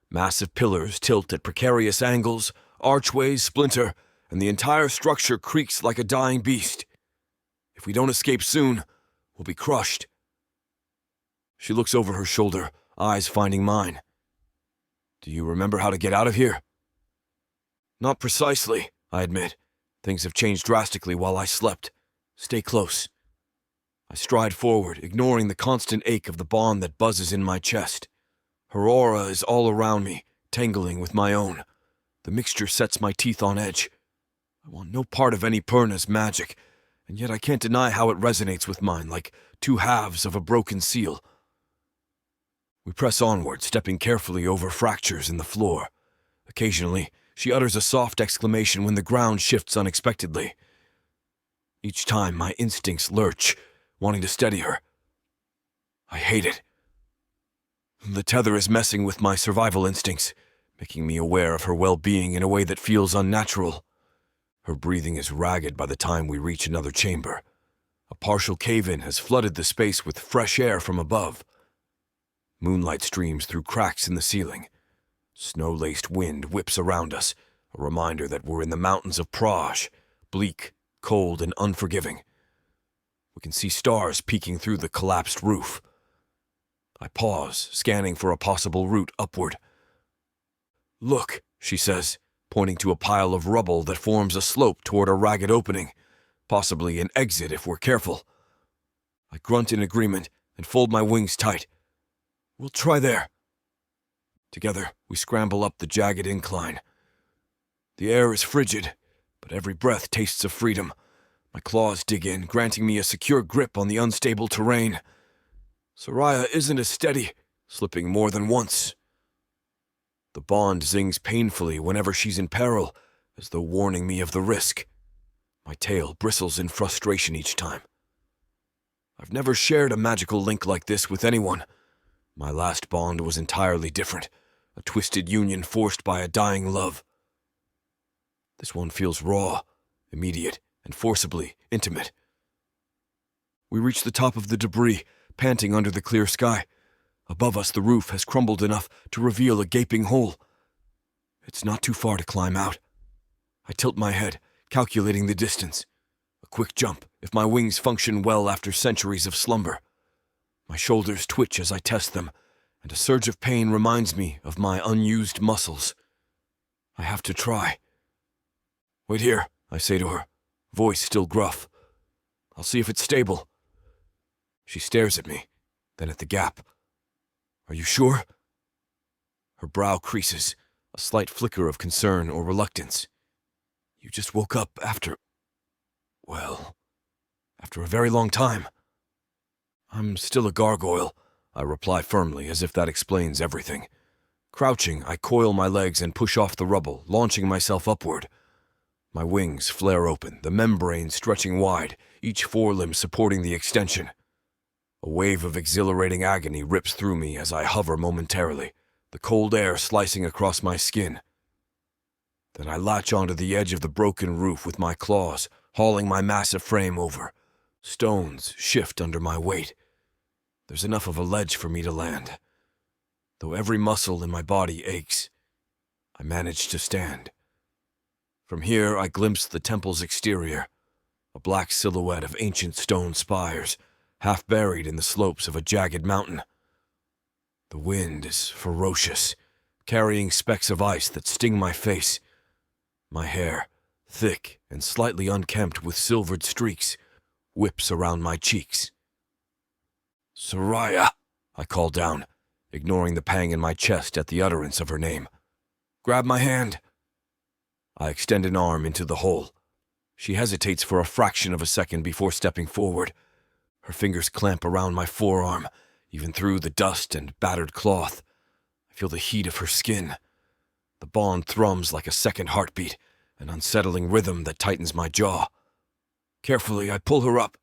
Massive pillars tilt at precarious angles, archways splinter, and the entire structure creaks like a dying beast. If we don't escape soon, we'll be crushed. She looks over her shoulder, eyes finding mine. Do you remember how to get out of here? Not precisely, I admit. Things have changed drastically while I slept. Stay close. I stride forward, ignoring the constant ache of the bond that buzzes in my chest. Her aura is all around me, tangling with my own. The mixture sets my teeth on edge. I want no part of any Purna's magic, and yet I can't deny how it resonates with mine, like two halves of a broken seal. We press onward, stepping carefully over fractures in the floor. Occasionally, she utters a soft exclamation when the ground shifts unexpectedly. Each time, my instincts lurch, wanting to steady her. I hate it. The tether is messing with my survival instincts, making me aware of her well-being in a way that feels unnatural. Her breathing is ragged by the time we reach another chamber. A partial cave-in has flooded the space with fresh air from above. Moonlight streams through cracks in the ceiling. Snow-laced wind whips around us, a reminder that we're in the mountains of Praj, bleak, cold, and unforgiving. We can see stars peeking through the collapsed roof. I pause, scanning for a possible route upward. Look, she says, pointing to a pile of rubble that forms a slope toward a ragged opening, possibly an exit if we're careful. I grunt in agreement and fold my wings tight. We'll try there. Together, we scramble up the jagged incline. The air is frigid, but every breath tastes of freedom. My claws dig in, granting me a secure grip on the unstable terrain. Sariah isn't as steady, slipping more than once. The bond zings painfully whenever she's in peril, as though warning me of the risk. My tail bristles in frustration each time. I've never shared a magical link like this with anyone. My last bond was entirely different, a twisted union forced by a dying love. This one feels raw, immediate, and forcibly intimate. We reach the top of the debris, panting under the clear sky. Above us, the roof has crumbled enough to reveal a gaping hole. It's not too far to climb out. I tilt my head, calculating the distance. A quick jump, if my wings function well after centuries of slumber. My shoulders twitch as I test them, and a surge of pain reminds me of my unused muscles. I have to try. Wait here, I say to her, voice still gruff. I'll see if it's stable. She stares at me, then at the gap. Are you sure? Her brow creases, a slight flicker of concern or reluctance. You just woke up after a very long time. I'm still a gargoyle, I reply firmly, as if that explains everything. Crouching, I coil my legs and push off the rubble, launching myself upward. My wings flare open, the membrane stretching wide, each forelimb supporting the extension. A wave of exhilarating agony rips through me as I hover momentarily, the cold air slicing across my skin. Then I latch onto the edge of the broken roof with my claws, hauling my massive frame over. Stones shift under my weight. There's enough of a ledge for me to land. Though every muscle in my body aches, I manage to stand. From here, I glimpse the temple's exterior, a black silhouette of ancient stone spires, half buried in the slopes of a jagged mountain. The wind is ferocious, carrying specks of ice that sting my face. My hair, thick and slightly unkempt with silvered streaks, whips around my cheeks. "Sariah," I call down, ignoring the pang in my chest at the utterance of her name. "Grab my hand." I extend an arm into the hole. She hesitates for a fraction of a second before stepping forward. Her fingers clamp around my forearm, even through the dust and battered cloth. I feel the heat of her skin. The bond thrums like a second heartbeat, an unsettling rhythm that tightens my jaw. Carefully, I pull her up.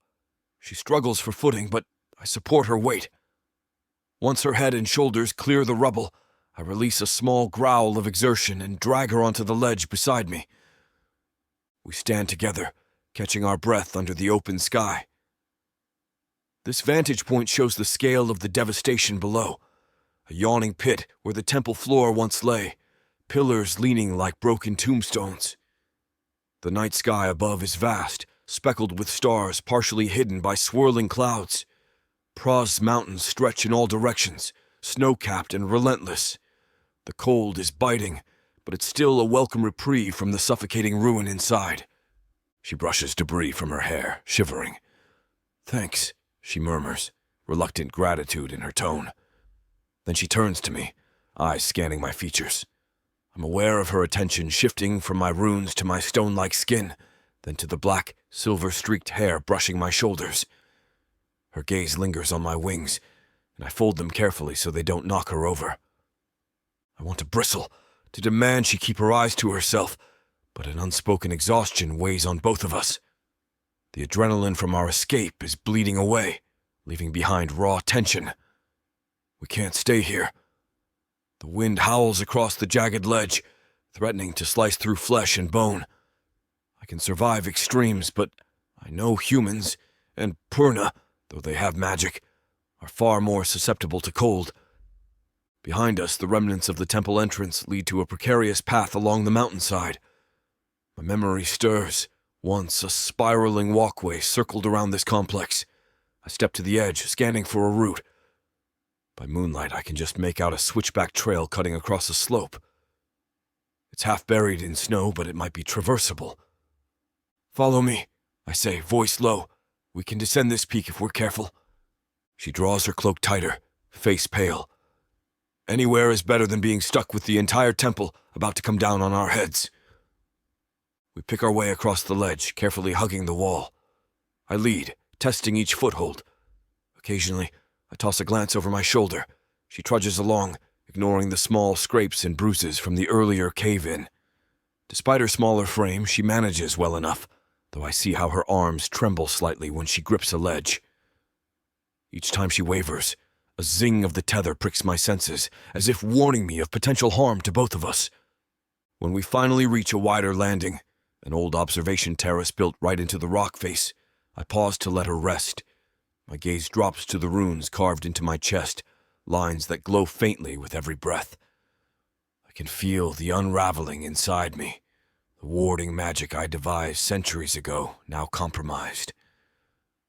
She struggles for footing, but I support her weight. Once her head and shoulders clear the rubble, I release a small growl of exertion and drag her onto the ledge beside me. We stand together, catching our breath under the open sky. This vantage point shows the scale of the devastation below. A yawning pit where the temple floor once lay, pillars leaning like broken tombstones. The night sky above is vast, speckled with stars partially hidden by swirling clouds. Pra's mountains stretch in all directions, snow-capped and relentless. The cold is biting, but it's still a welcome reprieve from the suffocating ruin inside. She brushes debris from her hair, shivering. "Thanks," she murmurs, reluctant gratitude in her tone. Then she turns to me, eyes scanning my features. I'm aware of her attention shifting from my runes to my stone-like skin, then to the black, silver-streaked hair brushing my shoulders. Her gaze lingers on my wings, and I fold them carefully so they don't knock her over. I want to bristle, to demand she keep her eyes to herself, but an unspoken exhaustion weighs on both of us. The adrenaline from our escape is bleeding away, leaving behind raw tension. We can't stay here. The wind howls across the jagged ledge, threatening to slice through flesh and bone. I can survive extremes, but I know humans, and Purna, though they have magic, are far more susceptible to cold. Behind us, the remnants of the temple entrance lead to a precarious path along the mountainside. My memory stirs. Once, a spiraling walkway circled around this complex. I step to the edge, scanning for a route. By moonlight, I can just make out a switchback trail cutting across a slope. It's half buried in snow, but it might be traversable. "Follow me," I say, voice low. "We can descend this peak if we're careful." She draws her cloak tighter, face pale. Anywhere is better than being stuck with the entire temple about to come down on our heads. We pick our way across the ledge, carefully hugging the wall. I lead, testing each foothold. Occasionally, I toss a glance over my shoulder. She trudges along, ignoring the small scrapes and bruises from the earlier cave-in. Despite her smaller frame, she manages well enough, though I see how her arms tremble slightly when she grips a ledge. Each time she wavers, a zing of the tether pricks my senses, as if warning me of potential harm to both of us. When we finally reach a wider landing, an old observation terrace built right into the rock face, I pause to let her rest. My gaze drops to the runes carved into my chest, lines that glow faintly with every breath. I can feel the unraveling inside me, the warding magic I devised centuries ago, now compromised.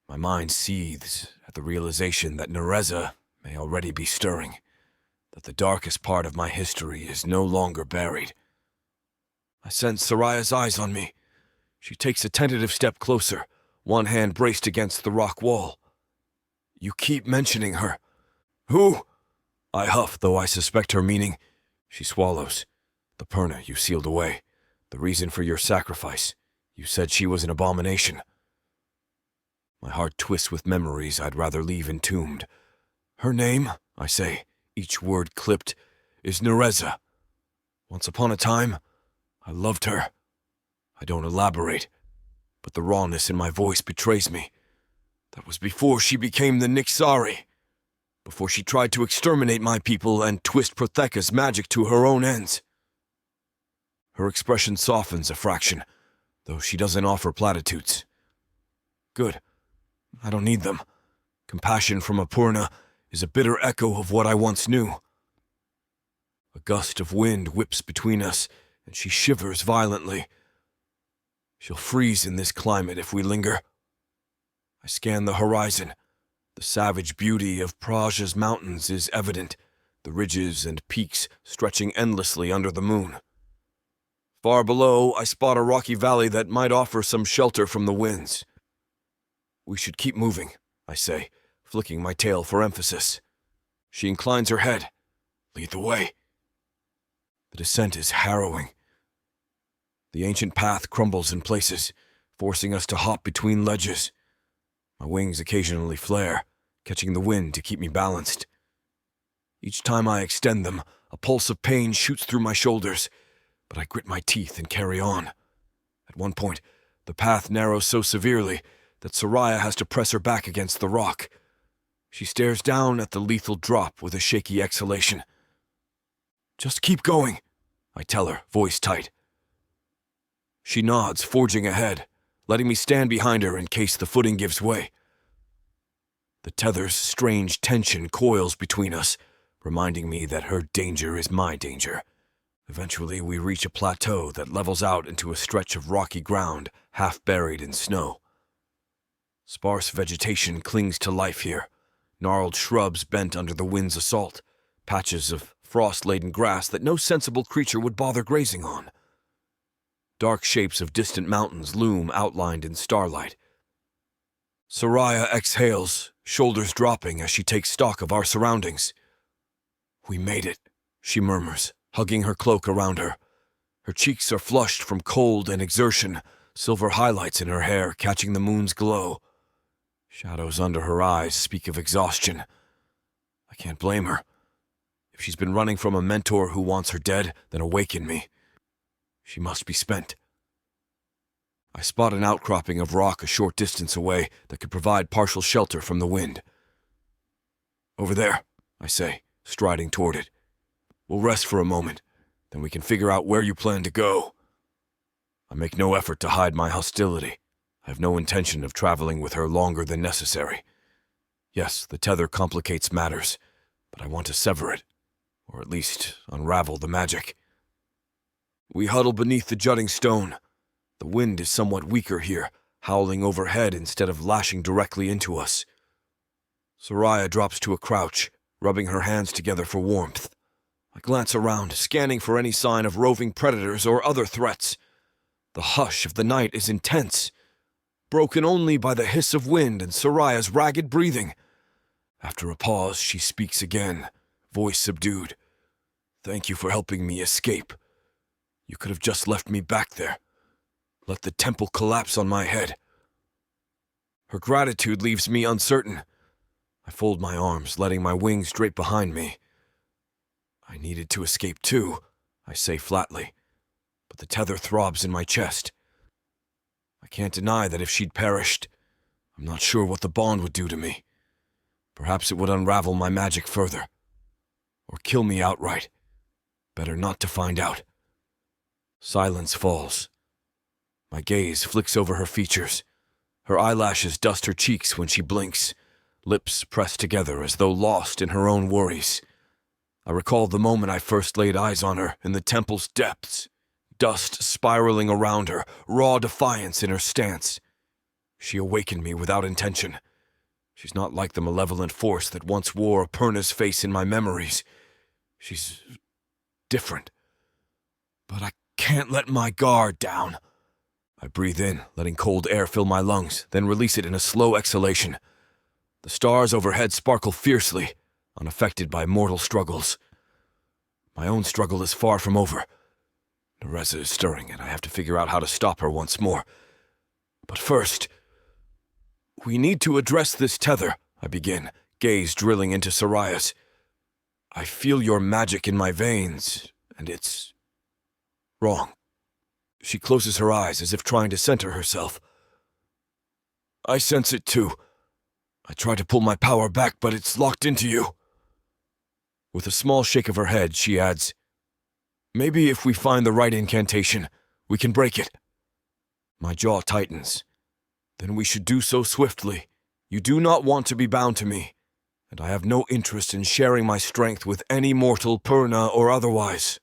My mind seethes at the realization that Narza may already be stirring, that the darkest part of my history is no longer buried. I sense Sariah's eyes on me. She takes a tentative step closer, one hand braced against the rock wall. "You keep mentioning her." "Who?" I huff, though I suspect her meaning, She swallows. The Purna you sealed away. The reason for your sacrifice. You said she was an abomination. My heart twists with memories I'd rather leave entombed. Her name, I say, each word clipped, is Narza. Once upon a time, I loved her. I don't elaborate, but the rawness in my voice betrays me. That was before she became the Nixari. Before she tried to exterminate my people and twist Protheka's magic to her own ends. Her expression softens a fraction, though she doesn't offer platitudes. Good. I don't need them. Compassion from a Purna is a bitter echo of what I once knew. A gust of wind whips between us, and she shivers violently. She'll freeze in this climate if we linger. I scan the horizon. The savage beauty of Praja's mountains is evident, the ridges and peaks stretching endlessly under the moon. Far below, I spot a rocky valley that might offer some shelter from the winds. We should keep moving, I say, flicking my tail for emphasis. She inclines her head. Lead the way. The descent is harrowing. The ancient path crumbles in places, forcing us to hop between ledges. My wings occasionally flare, catching the wind to keep me balanced. Each time I extend them, a pulse of pain shoots through my shoulders, but I grit my teeth and carry on. At one point, the path narrows so severely that Sariah has to press her back against the rock. She stares down at the lethal drop with a shaky exhalation. Just keep going, I tell her, voice tight. She nods, forging ahead, letting me stand behind her in case the footing gives way. The tether's strange tension coils between us, reminding me that her danger is my danger. Eventually, we reach a plateau that levels out into a stretch of rocky ground, half buried in snow. Sparse vegetation clings to life here, gnarled shrubs bent under the wind's assault, patches of frost-laden grass that no sensible creature would bother grazing on. Dark shapes of distant mountains loom outlined in starlight. Sariah exhales, shoulders dropping as she takes stock of our surroundings. We made it, she murmurs, hugging her cloak around her. Her cheeks are flushed from cold and exertion, silver highlights in her hair catching the moon's glow. Shadows under her eyes speak of exhaustion. I can't blame her. If she's been running from a mentor who wants her dead, then awaken me. She must be spent. I spot an outcropping of rock a short distance away that could provide partial shelter from the wind. Over there, I say, striding toward it. We'll rest for a moment, then we can figure out where you plan to go. I make no effort to hide my hostility. I have no intention of traveling with her longer than necessary. Yes, the tether complicates matters, but I want to sever it, or at least unravel the magic. We huddle beneath the jutting stone. The wind is somewhat weaker here, howling overhead instead of lashing directly into us. Sariah drops to a crouch, rubbing her hands together for warmth. I glance around, scanning for any sign of roving predators or other threats. The hush of the night is intense, broken only by the hiss of wind and Sariah's ragged breathing. After a pause, she speaks again, voice subdued. Thank you for helping me escape. You could have just left me back there. Let the temple collapse on my head. Her gratitude leaves me uncertain. I fold my arms, letting my wings drape behind me. I needed to escape too, I say flatly, but the tether throbs in my chest. I can't deny that if she'd perished, I'm not sure what the bond would do to me. Perhaps it would unravel my magic further, or kill me outright. Better not to find out. Silence falls. My gaze flicks over her features. Her eyelashes dust her cheeks when she blinks, lips pressed together as though lost in her own worries. I recall the moment I first laid eyes on her in the temple's depths, dust spiraling around her, raw defiance in her stance. She awakened me without intention. She's not like the malevolent force that once wore Purna's face in my memories. She's different. But I can't let my guard down. I breathe in, letting cold air fill my lungs, then release it in a slow exhalation. The stars overhead sparkle fiercely, unaffected by mortal struggles. My own struggle is far from over. Narza is stirring, and I have to figure out how to stop her once more. But first, we need to address this tether, I begin, gaze drilling into Sariah's. I feel your magic in my veins, and it's wrong. She closes her eyes as if trying to center herself. I sense it too. I try to pull my power back, but it's locked into you. With a small shake of her head, she adds, maybe if we find the right incantation, we can break it. My jaw tightens. Then we should do so swiftly. You do not want to be bound to me, and I have no interest in sharing my strength with any mortal, Purna or otherwise.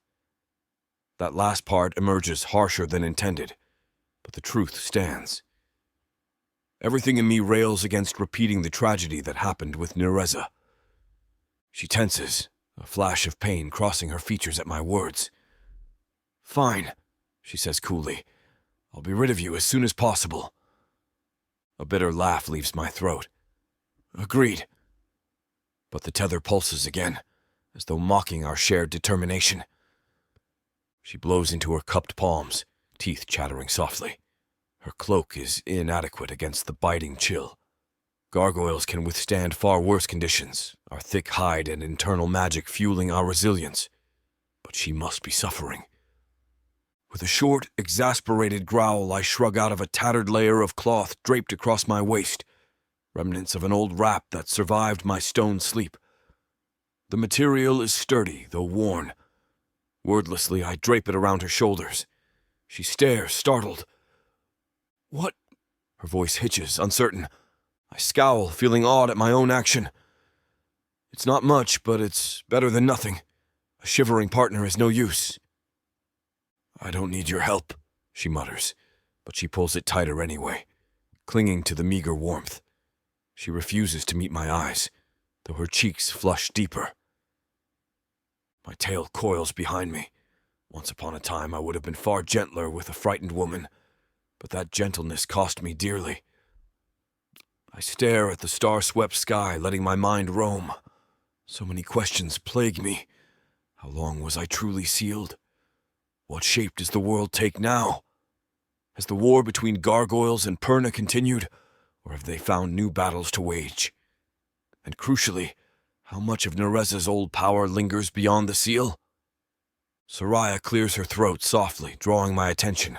That last part emerges harsher than intended, but the truth stands. Everything in me rails against repeating the tragedy that happened with Narza. She tenses, a flash of pain crossing her features at my words. Fine, she says coolly. I'll be rid of you as soon as possible. A bitter laugh leaves my throat. Agreed. But the tether pulses again, as though mocking our shared determination. She blows into her cupped palms, teeth chattering softly. Her cloak is inadequate against the biting chill. Gargoyles can withstand far worse conditions, our thick hide and internal magic fueling our resilience. But she must be suffering. With a short, exasperated growl, I shrug out of a tattered layer of cloth draped across my waist, remnants of an old wrap that survived my stone sleep. The material is sturdy, though worn. Wordlessly, I drape it around her shoulders. She stares, startled. What? Her voice hitches, uncertain. I scowl, feeling awed at my own action. It's not much, but it's better than nothing. A shivering partner is no use. I don't need your help, she mutters, but she pulls it tighter anyway, clinging to the meager warmth. She refuses to meet my eyes, though her cheeks flush deeper. My tail coils behind me. Once upon a time I would have been far gentler with a frightened woman, but that gentleness cost me dearly. I stare at the star-swept sky, letting my mind roam. So many questions plague me. How long was I truly sealed? What shape does the world take now? Has the war between gargoyles and Purna continued, or have they found new battles to wage? And crucially, how much of Narza's old power lingers beyond the seal? Sariah clears her throat softly, drawing my attention.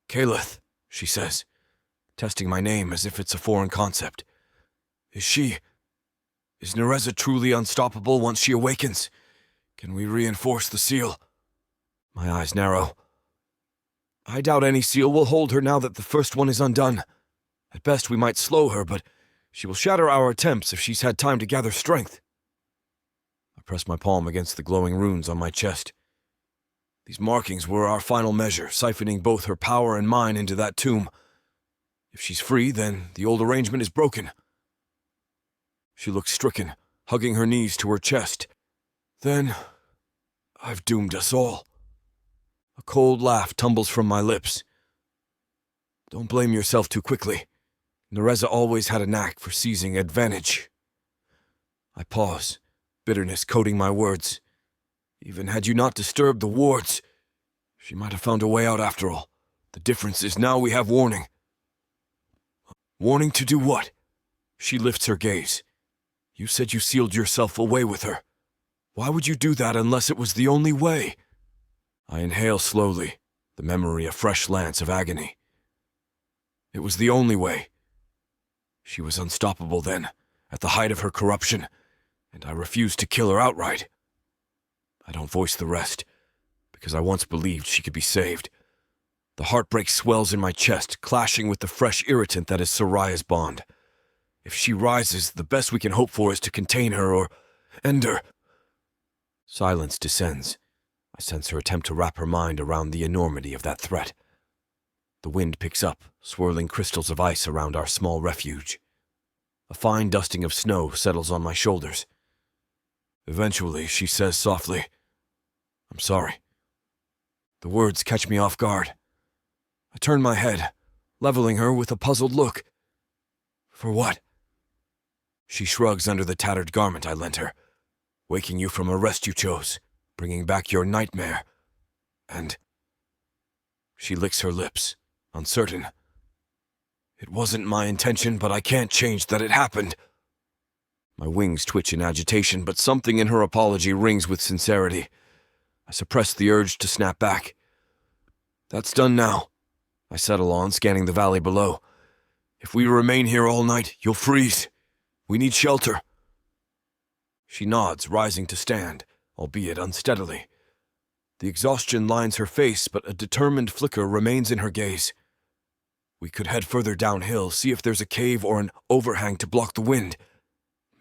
Caleth, she says, testing my name as if it's a foreign concept. Is Narza truly unstoppable once she awakens? Can we reinforce the seal? My eyes narrow. I doubt any seal will hold her now that the first one is undone. At best we might slow her, but she will shatter our attempts if she's had time to gather strength. I press my palm against the glowing runes on my chest. These markings were our final measure, siphoning both her power and mine into that tomb. If she's free, then the old arrangement is broken. She looks stricken, hugging her knees to her chest. Then, I've doomed us all. A cold laugh tumbles from my lips. Don't blame yourself too quickly. Narza always had a knack for seizing advantage. I pause, bitterness coating my words. Even had you not disturbed the wards, she might have found a way out after all. The difference is now we have warning. Warning to do what? She lifts her gaze. You said you sealed yourself away with her. Why would you do that unless it was the only way? I inhale slowly, the memory a fresh lance of agony. It was the only way. She was unstoppable then, at the height of her corruption, and I refused to kill her outright. I don't voice the rest, because I once believed she could be saved. The heartbreak swells in my chest, clashing with the fresh irritant that is Sariah's bond. If she rises, the best we can hope for is to contain her or end her. Silence descends. I sense her attempt to wrap her mind around the enormity of that threat. The wind picks up, swirling crystals of ice around our small refuge. A fine dusting of snow settles on my shoulders. Eventually, she says softly, I'm sorry. The words catch me off guard. I turn my head, leveling her with a puzzled look. For what? She shrugs under the tattered garment I lent her. Waking you from a rest you chose. bringing back your nightmare. And she licks her lips, uncertain. It wasn't my intention, but I can't change that it happened. My wings twitch in agitation, but something in her apology rings with sincerity. I suppress the urge to snap back. That's done now, I settle on, scanning the valley below. If we remain here all night, you'll freeze. We need shelter. She nods, rising to stand, albeit unsteadily. The exhaustion lines her face, but a determined flicker remains in her gaze. We could head further downhill, see if there's a cave or an overhang to block the wind.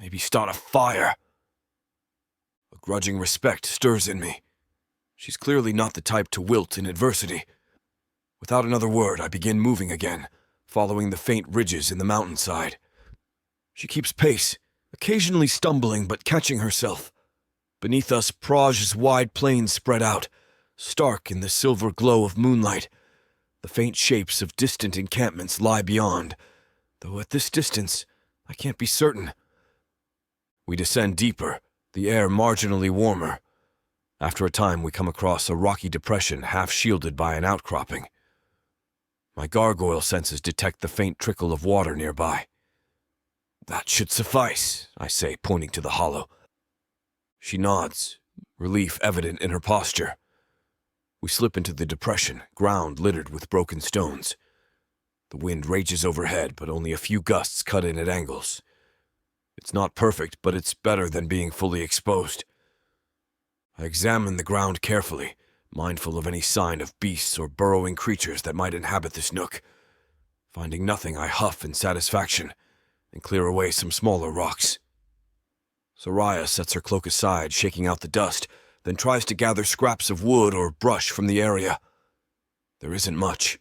Maybe start a fire. A grudging respect stirs in me. She's clearly not the type to wilt in adversity. Without another word, I begin moving again, following the faint ridges in the mountainside. She keeps pace, occasionally stumbling but catching herself. Beneath us, Praj's wide plains spread out, stark in the silver glow of moonlight. The faint shapes of distant encampments lie beyond, though at this distance, I can't be certain. We descend deeper, the air marginally warmer. After a time, we come across a rocky depression half shielded by an outcropping. My gargoyle senses detect the faint trickle of water nearby. That should suffice, I say, pointing to the hollow. She nods, relief evident in her posture. We slip into the depression, ground littered with broken stones. The wind rages overhead, but only a few gusts cut in at angles. It's not perfect, but it's better than being fully exposed. I examine the ground carefully, mindful of any sign of beasts or burrowing creatures that might inhabit this nook. Finding nothing, I huff in satisfaction and clear away some smaller rocks. Sariah sets her cloak aside, shaking out the dust, then tries to gather scraps of wood or brush from the area. There isn't much.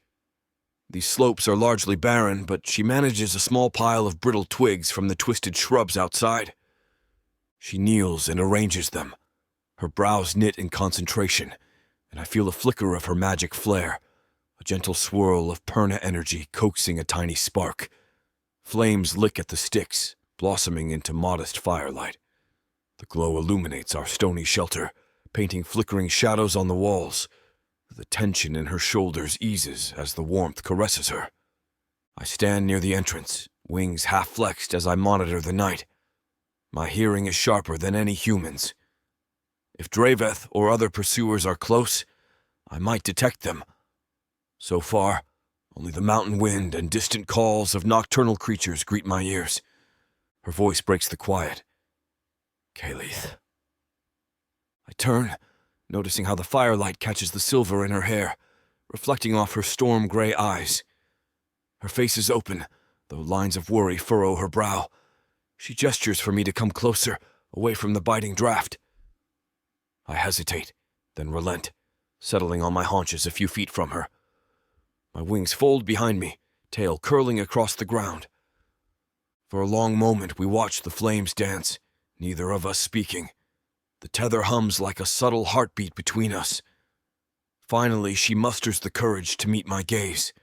These slopes are largely barren, but she manages a small pile of brittle twigs from the twisted shrubs outside. She kneels and arranges them, her brows knit in concentration, and I feel a flicker of her magic flare, a gentle swirl of Perna energy coaxing a tiny spark. Flames lick at the sticks, blossoming into modest firelight. The glow illuminates our stony shelter, painting flickering shadows on the walls. The tension in her shoulders eases as the warmth caresses her. I stand near the entrance, wings half flexed as I monitor the night. My hearing is sharper than any human's. If Draveth or other pursuers are close, I might detect them. So far, only the mountain wind and distant calls of nocturnal creatures greet my ears. Her voice breaks the quiet. Kayleith. I turn, noticing how the firelight catches the silver in her hair, reflecting off her storm-gray eyes. Her face is open, though lines of worry furrow her brow. She gestures for me to come closer, away from the biting draft. I hesitate, then relent, settling on my haunches a few feet from her. My wings fold behind me, tail curling across the ground. For a long moment we watch the flames dance, neither of us speaking. The tether hums like a subtle heartbeat between us. Finally, she musters the courage to meet my gaze.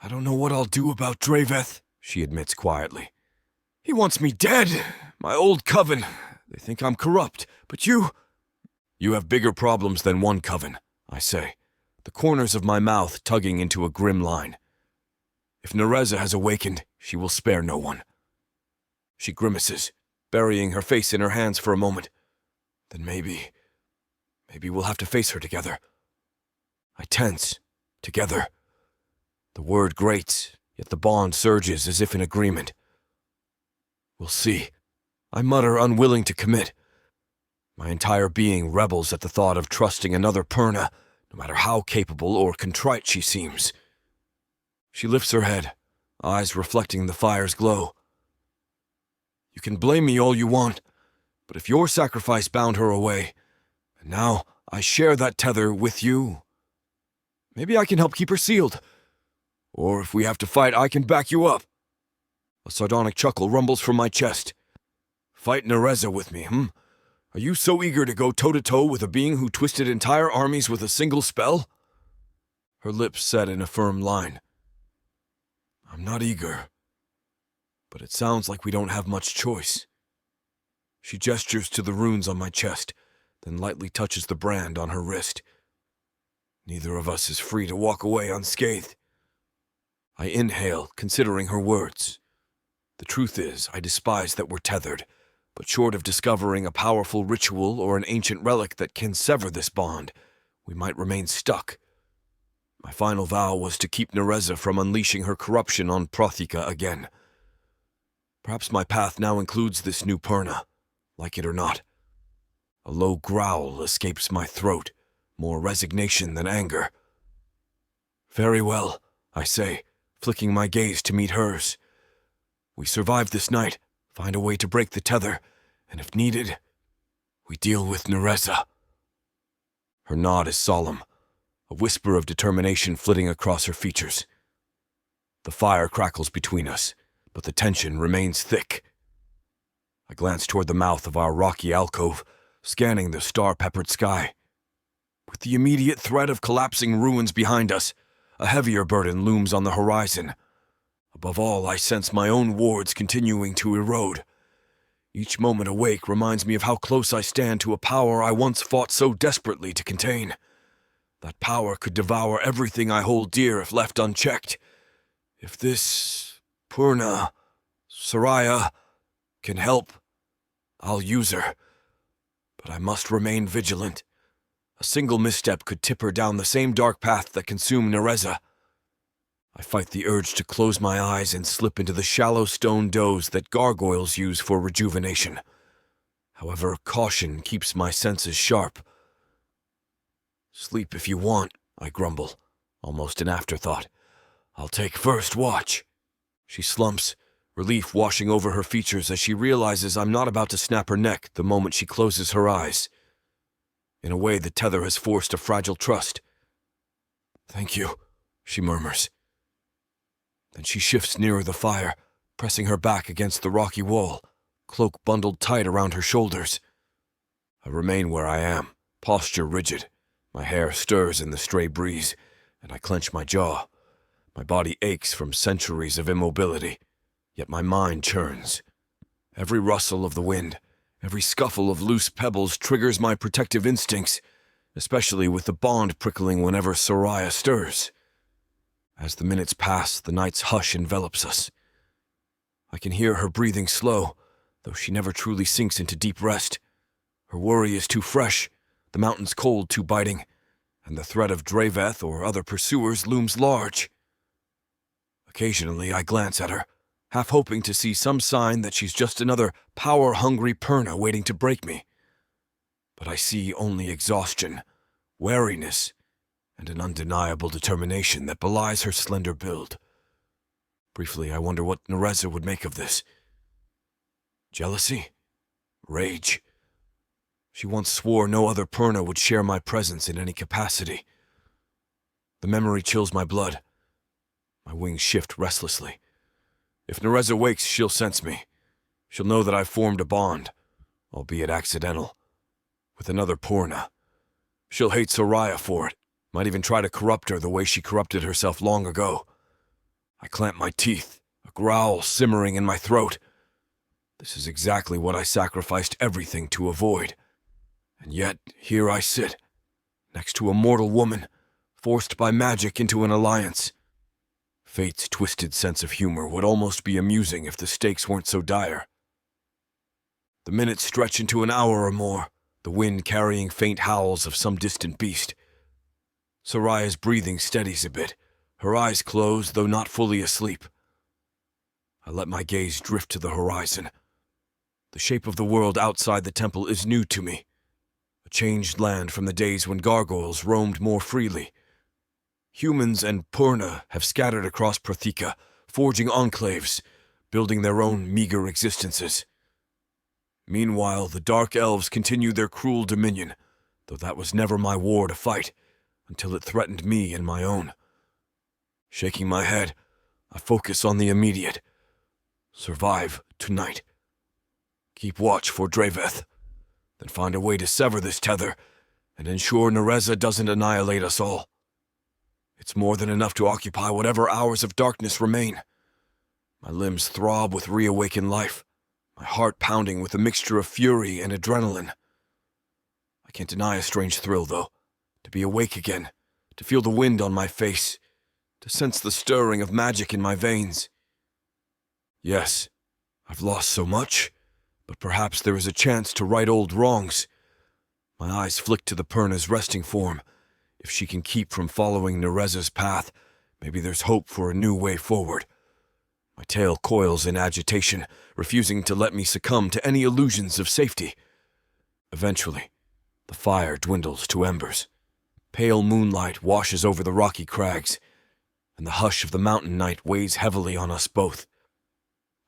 I don't know what I'll do about Draveth, she admits quietly. He wants me dead, my old coven. They think I'm corrupt, but you... You have bigger problems than one coven, I say, the corners of my mouth tugging into a grim line. If Narza has awakened, she will spare no one. She grimaces, burying her face in her hands for a moment. Then maybe we'll have to face her together. I tense. Together. The word grates, yet the bond surges as if in agreement. We'll see. I mutter, unwilling to commit. My entire being rebels at the thought of trusting another Perna, no matter how capable or contrite she seems. She lifts her head, eyes reflecting the fire's glow. You can blame me all you want, but if your sacrifice bound her away, and now I share that tether with you, maybe I can help keep her sealed. Or if we have to fight, I can back you up. A sardonic chuckle rumbles from my chest. Fight Narza with me, Are you so eager to go toe-to-toe with a being who twisted entire armies with a single spell? Her lips set in a firm line. I'm not eager, but it sounds like we don't have much choice. She gestures to the runes on my chest, then lightly touches the brand on her wrist. Neither of us is free to walk away unscathed. I inhale, considering her words. The truth is, I despise that we're tethered, but short of discovering a powerful ritual or an ancient relic that can sever this bond, we might remain stuck. My final vow was to keep Narza from unleashing her corruption on Protheka again. Perhaps my path now includes this new Purna, like it or not. A low growl escapes my throat, more resignation than anger. Very well, I say, flicking my gaze to meet hers. We survive this night, find a way to break the tether, and if needed, we deal with Narza. Her nod is solemn, a whisper of determination flitting across her features. The fire crackles between us, but the tension remains thick. I glance toward the mouth of our rocky alcove, scanning the star-peppered sky. With the immediate threat of collapsing ruins behind us, a heavier burden looms on the horizon. Above all, I sense my own wards continuing to erode. Each moment awake reminds me of how close I stand to a power I once fought so desperately to contain. That power could devour everything I hold dear if left unchecked. If this Purna, Sariah, can help, I'll use her. But I must remain vigilant. A single misstep could tip her down the same dark path that consumed Narza. I fight the urge to close my eyes and slip into the shallow stone doze that gargoyles use for rejuvenation. However, caution keeps my senses sharp. Sleep if you want, I grumble, almost an afterthought. I'll take first watch. She slumps, relief washing over her features as she realizes I'm not about to snap her neck the moment she closes her eyes. In a way, the tether has forced a fragile trust. Thank you, she murmurs. Then she shifts nearer the fire, pressing her back against the rocky wall, cloak bundled tight around her shoulders. I remain where I am, posture rigid. My hair stirs in the stray breeze, and I clench my jaw. My body aches from centuries of immobility, yet my mind churns. Every rustle of the wind, every scuffle of loose pebbles triggers my protective instincts, especially with the bond prickling whenever Sariah stirs. As the minutes pass, the night's hush envelops us. I can hear her breathing slow, though she never truly sinks into deep rest. Her worry is too fresh, the mountain's cold too biting, and the threat of Draveth or other pursuers looms large. Occasionally I glance at her, half hoping to see some sign that she's just another power-hungry Purna waiting to break me. But I see only exhaustion, wariness, and an undeniable determination that belies her slender build. Briefly, I wonder what Narza would make of this. Jealousy? Rage? She once swore no other Purna would share my presence in any capacity. The memory chills my blood. My wings shift restlessly. If Narza wakes, she'll sense me. She'll know that I've formed a bond, albeit accidental, with another Purna. She'll hate Sariah for it, might even try to corrupt her the way she corrupted herself long ago. I clamp my teeth, a growl simmering in my throat. This is exactly what I sacrificed everything to avoid. And yet, here I sit, next to a mortal woman, forced by magic into an alliance. Fate's twisted sense of humor would almost be amusing if the stakes weren't so dire. The minutes stretch into an hour or more, the wind carrying faint howls of some distant beast. Sariah's breathing steadies a bit, her eyes closed, though not fully asleep. I let my gaze drift to the horizon. The shape of the world outside the temple is new to me, a changed land from the days when gargoyles roamed more freely. Humans and Purna have scattered across Protheka, forging enclaves, building their own meager existences. Meanwhile, the Dark Elves continue their cruel dominion, though that was never my war to fight, until it threatened me and my own. Shaking my head, I focus on the immediate. Survive tonight. Keep watch for Draveth, then find a way to sever this tether and ensure Narza doesn't annihilate us all. It's more than enough to occupy whatever hours of darkness remain. My limbs throb with reawakened life, my heart pounding with a mixture of fury and adrenaline. I can't deny a strange thrill, though. To be awake again, to feel the wind on my face, to sense the stirring of magic in my veins. Yes, I've lost so much, but perhaps there is a chance to right old wrongs. My eyes flick to the Purna's resting form. If she can keep from following Narza's path, maybe there's hope for a new way forward. My tail coils in agitation, refusing to let me succumb to any illusions of safety. Eventually, the fire dwindles to embers. Pale moonlight washes over the rocky crags, and the hush of the mountain night weighs heavily on us both.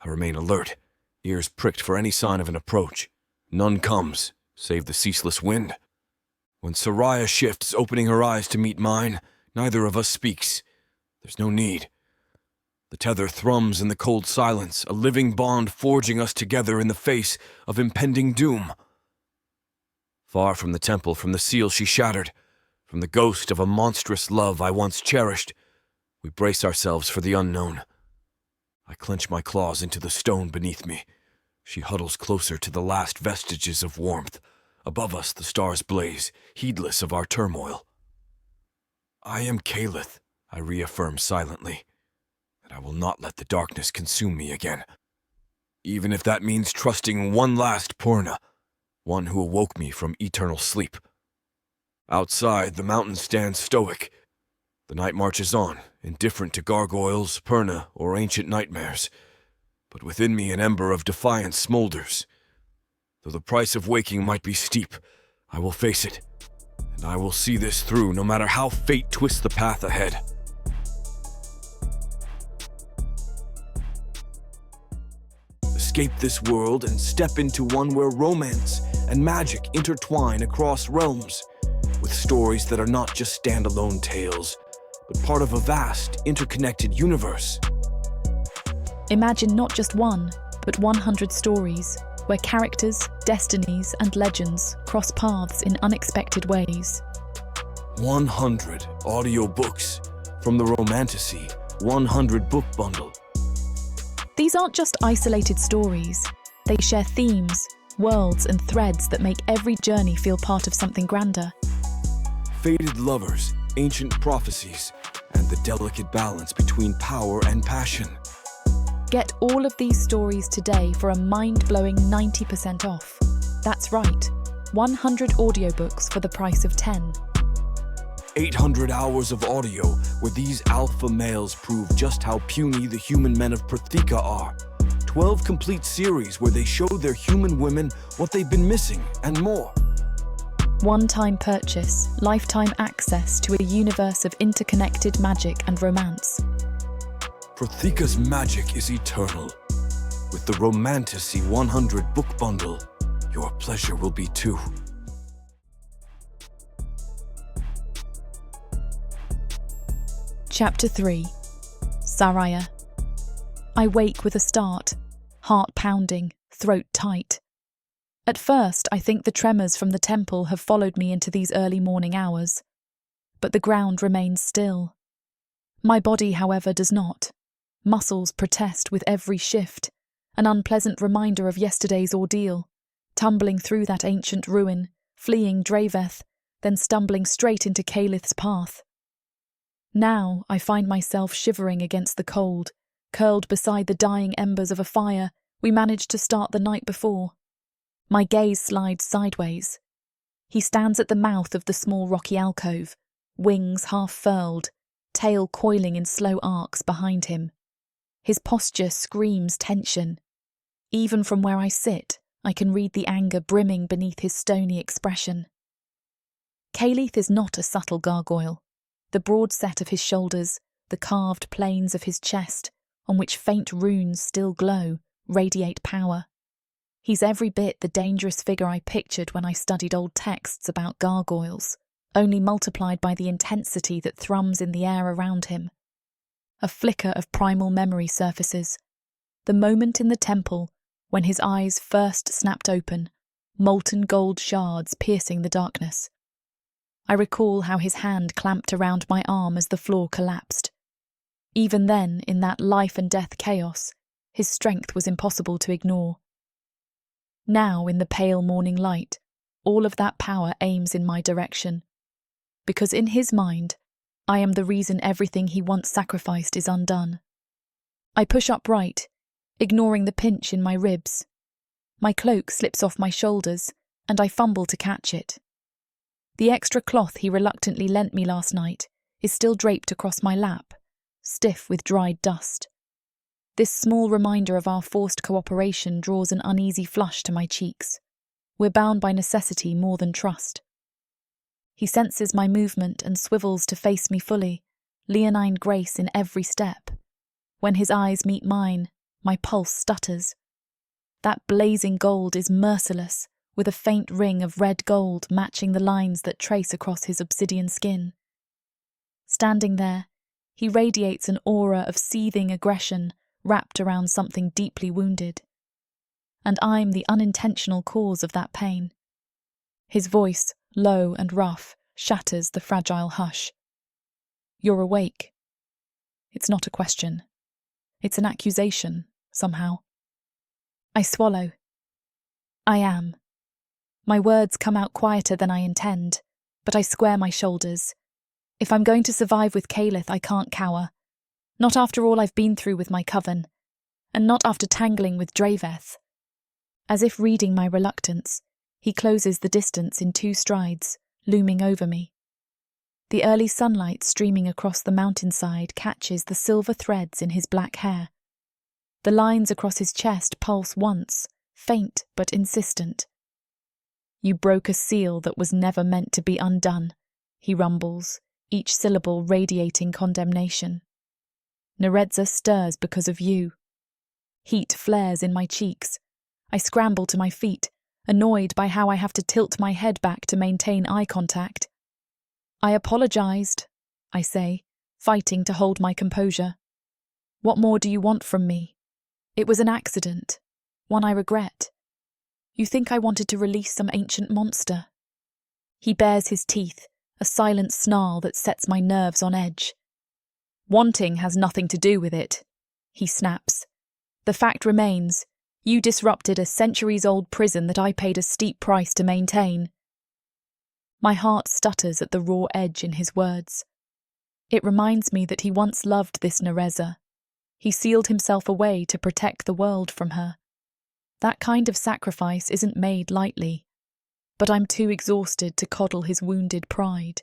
I remain alert, ears pricked for any sign of an approach. None comes, save the ceaseless wind. When Sariah shifts, opening her eyes to meet mine, neither of us speaks. There's no need. The tether thrums in the cold silence, a living bond forging us together in the face of impending doom. Far from the temple, from the seal she shattered, from the ghost of a monstrous love I once cherished, we brace ourselves for the unknown. I clench my claws into the stone beneath me. She huddles closer to the last vestiges of warmth. Above us the stars blaze, heedless of our turmoil. I am Calith, I reaffirm silently, and I will not let the darkness consume me again. Even if that means trusting one last Purna, one who awoke me from eternal sleep. Outside, the mountain stands stoic. The night marches on, indifferent to gargoyles, Purna, or ancient nightmares. But within me an ember of defiance smolders. Though the price of waking might be steep, I will face it, and I will see this through no matter how fate twists the path ahead. Escape this world and step into one where romance and magic intertwine across realms, with stories that are not just standalone tales, but part of a vast, interconnected universe. Imagine not just one, but 100 stories, where characters, destinies, and legends cross paths in unexpected ways. 100 audiobooks from the Romantasy 100 book bundle. These aren't just isolated stories. They share themes, worlds, and threads that make every journey feel part of something grander. Fated lovers, ancient prophecies, and the delicate balance between power and passion. Get all of these stories today for a mind-blowing 90% off. That's right, 100 audiobooks for the price of 10. 800 hours of audio where these alpha males prove just how puny the human men of Protheka are. 12 complete series where they show their human women what they've been missing, and more. One-time purchase, lifetime access to a universe of interconnected magic and romance. Protheka's magic is eternal. With the Romantasy 100 book bundle, your pleasure will be too. Chapter 3. Sariah. I wake with a start, heart pounding, throat tight. At first, I think the tremors from the temple have followed me into these early morning hours. But the ground remains still. My body, however, does not. Muscles protest with every shift, an unpleasant reminder of yesterday's ordeal, tumbling through that ancient ruin, fleeing Draveth, then stumbling straight into Calith's path. Now I find myself shivering against the cold, curled beside the dying embers of a fire we managed to start the night before. My gaze slides sideways. He stands at the mouth of the small rocky alcove, wings half furled, tail coiling in slow arcs behind him. His posture screams tension. Even from where I sit, I can read the anger brimming beneath his stony expression. Calith is not a subtle gargoyle. The broad set of his shoulders, the carved planes of his chest, on which faint runes still glow, radiate power. He's every bit the dangerous figure I pictured when I studied old texts about gargoyles, only multiplied by the intensity that thrums in the air around him. A flicker of primal memory surfaces. The moment in the temple when his eyes first snapped open, molten gold shards piercing the darkness. I recall how his hand clamped around my arm as the floor collapsed. Even then, in that life and death chaos, his strength was impossible to ignore. Now, in the pale morning light, all of that power aims in my direction. Because in his mind, I am the reason everything he once sacrificed is undone. I push upright, ignoring the pinch in my ribs. My cloak slips off my shoulders, and I fumble to catch it. The extra cloth he reluctantly lent me last night is still draped across my lap, stiff with dried dust. This small reminder of our forced cooperation draws an uneasy flush to my cheeks. We're bound by necessity more than trust. He senses my movement and swivels to face me fully, leonine grace in every step. When his eyes meet mine, my pulse stutters. That blazing gold is merciless, with a faint ring of red gold matching the lines that trace across his obsidian skin. Standing there, he radiates an aura of seething aggression wrapped around something deeply wounded. And I'm the unintentional cause of that pain. His voice, low and rough, shatters the fragile hush. You're awake. It's not a question. It's an accusation, somehow. I swallow. I am. My words come out quieter than I intend, but I square my shoulders. If I'm going to survive with Calith, I can't cower. Not after all I've been through with my coven, and not after tangling with Draveth. As if reading my reluctance, he closes the distance in 2 strides, looming over me. The early sunlight streaming across the mountainside catches the silver threads in his black hair. The lines across his chest pulse once, faint but insistent. You broke a seal that was never meant to be undone, he rumbles, each syllable radiating condemnation. Narza stirs because of you. Heat flares in my cheeks. I scramble to my feet, annoyed by how I have to tilt my head back to maintain eye contact. I apologized, I say, fighting to hold my composure. What more do you want from me? It was an accident, one I regret. You think I wanted to release some ancient monster? He bares his teeth, a silent snarl that sets my nerves on edge. Wanting has nothing to do with it, he snaps. The fact remains, you disrupted a centuries-old prison that I paid a steep price to maintain. My heart stutters at the raw edge in his words. It reminds me that he once loved this Narza. He sealed himself away to protect the world from her. That kind of sacrifice isn't made lightly. But I'm too exhausted to coddle his wounded pride.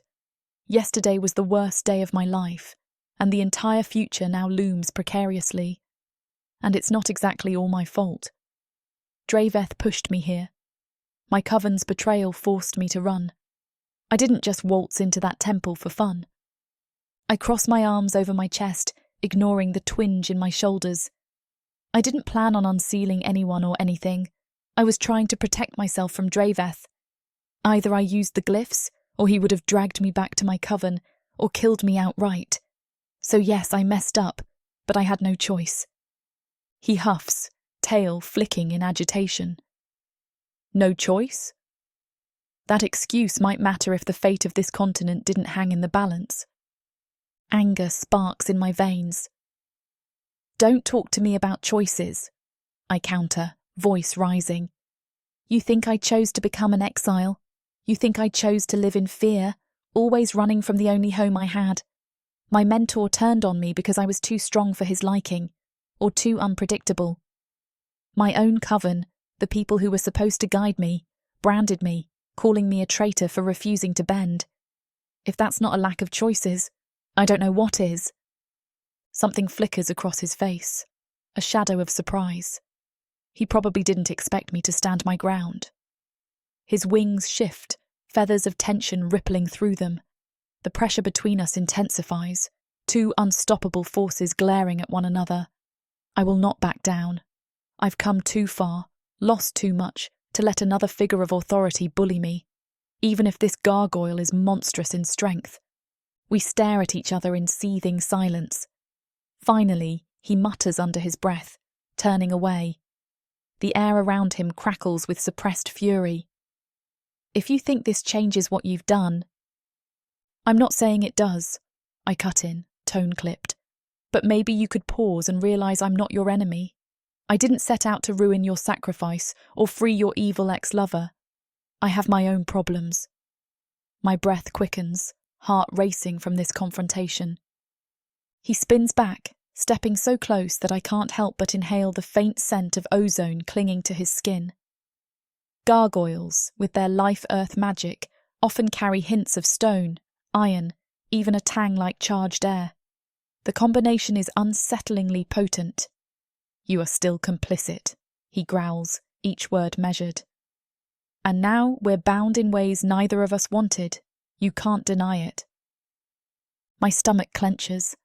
Yesterday was the worst day of my life, and the entire future now looms precariously. And it's not exactly all my fault. Draveth pushed me here. My coven's betrayal forced me to run. I didn't just waltz into that temple for fun. I cross my arms over my chest, ignoring the twinge in my shoulders. I didn't plan on unsealing anyone or anything. I was trying to protect myself from Draveth. Either I used the glyphs, or he would have dragged me back to my coven, or killed me outright. So yes, I messed up, but I had no choice. He huffs, tail flicking in agitation. No choice? That excuse might matter if the fate of this continent didn't hang in the balance. Anger sparks in my veins. Don't talk to me about choices, I counter, voice rising. You think I chose to become an exile? You think I chose to live in fear, always running from the only home I had? My mentor turned on me because I was too strong for his liking, or too unpredictable. My own coven, the people who were supposed to guide me, branded me, calling me a traitor for refusing to bend. If that's not a lack of choices, I don't know what is. Something flickers across his face, a shadow of surprise. He probably didn't expect me to stand my ground. His wings shift, feathers of tension rippling through them. The pressure between us intensifies, 2 unstoppable forces glaring at one another. I will not back down. I've come too far, lost too much, to let another figure of authority bully me, even if this gargoyle is monstrous in strength. We stare at each other in seething silence. Finally, he mutters under his breath, turning away. The air around him crackles with suppressed fury. If you think this changes what you've done... I'm not saying it does, I cut in, tone clipped. But maybe you could pause and realise I'm not your enemy. I didn't set out to ruin your sacrifice or free your evil ex-lover. I have my own problems. My breath quickens, heart racing from this confrontation. He spins back, stepping so close that I can't help but inhale the faint scent of ozone clinging to his skin. Gargoyles, with their life-earth magic, often carry hints of stone, iron, even a tang like charged air. The combination is unsettlingly potent. "You are still complicit," he growls, each word measured. "And now we're bound in ways neither of us wanted. You can't deny it." My stomach clenches.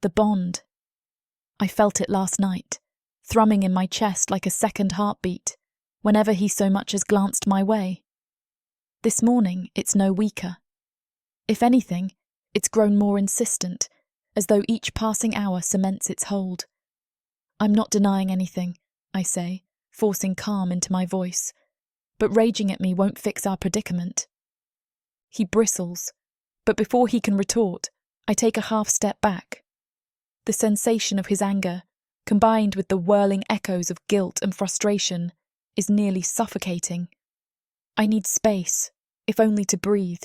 The bond. I felt it last night, thrumming in my chest like a second heartbeat, whenever he so much as glanced my way. This morning, it's no weaker. If anything, it's grown more insistent, as though each passing hour cements its hold. "I'm not denying anything," I say, forcing calm into my voice, "but raging at me won't fix our predicament." He bristles, but before he can retort, I take a half step back. The sensation of his anger, combined with the whirling echoes of guilt and frustration, is nearly suffocating. I need space, if only to breathe.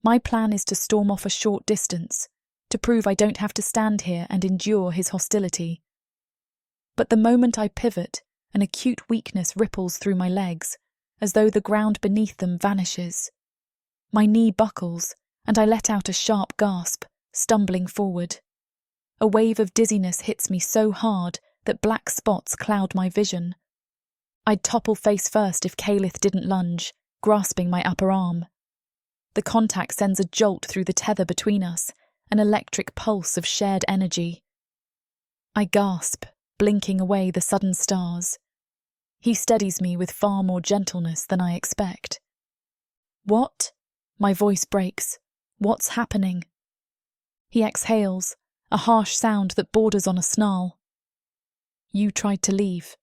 My plan is to storm off a short distance, to prove I don't have to stand here and endure his hostility. But the moment I pivot, an acute weakness ripples through my legs, as though the ground beneath them vanishes. My knee buckles, and I let out a sharp gasp, stumbling forward. A wave of dizziness hits me so hard that black spots cloud my vision. I'd topple face first if Calith didn't lunge, grasping my upper arm. The contact sends a jolt through the tether between us, an electric pulse of shared energy. I gasp, blinking away the sudden stars. He steadies me with far more gentleness than I expect. "What?" My voice breaks. "What's happening?" He exhales, a harsh sound that borders on a snarl. "You tried to leave."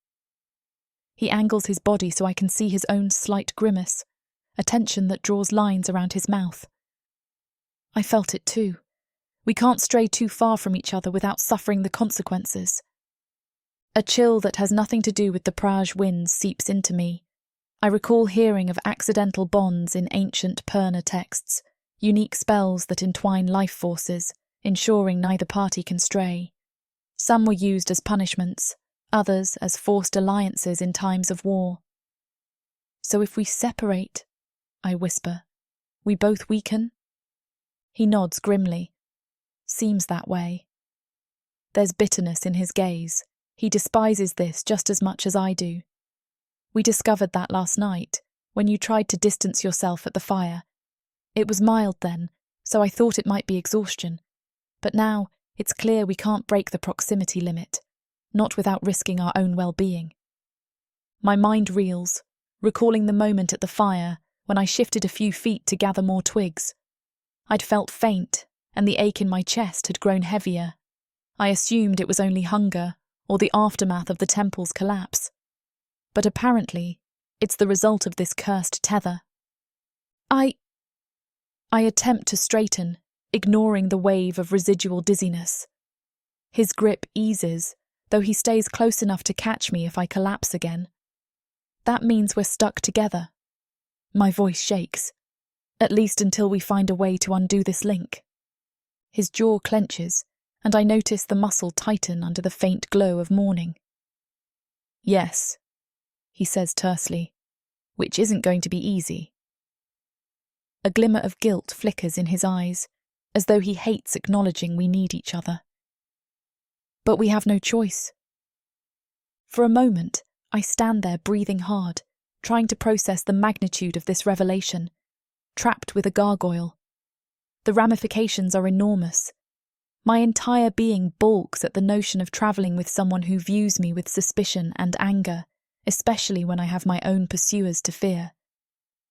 He angles his body so I can see his own slight grimace, a tension that draws lines around his mouth. I felt it too. We can't stray too far from each other without suffering the consequences. A chill that has nothing to do with the Praj winds seeps into me. I recall hearing of accidental bonds in ancient Purna texts, unique spells that entwine life forces, ensuring neither party can stray. Some were used as punishments, others as forced alliances in times of war. "So if we separate," I whisper, "we both weaken?" He nods grimly. "Seems that way." There's bitterness in his gaze. He despises this just as much as I do. We discovered that last night, when you tried to distance yourself at the fire. It was mild then, so I thought it might be exhaustion. But now, it's clear we can't break the proximity limit, not without risking our own well-being. My mind reels, recalling the moment at the fire when I shifted a few feet to gather more twigs. I'd felt faint, and the ache in my chest had grown heavier. I assumed it was only hunger, or the aftermath of the temple's collapse. But apparently, it's the result of this cursed tether. I attempt to straighten, ignoring the wave of residual dizziness. His grip eases, though he stays close enough to catch me if I collapse again. That means we're stuck together. My voice shakes, at least until we find a way to undo this link. His jaw clenches, and I notice the muscle tighten under the faint glow of morning. "Yes," he says tersely, "which isn't going to be easy." A glimmer of guilt flickers in his eyes, as though he hates acknowledging we need each other. But we have no choice. For a moment, I stand there breathing hard, trying to process the magnitude of this revelation, trapped with a gargoyle. The ramifications are enormous. My entire being balks at the notion of travelling with someone who views me with suspicion and anger, especially when I have my own pursuers to fear.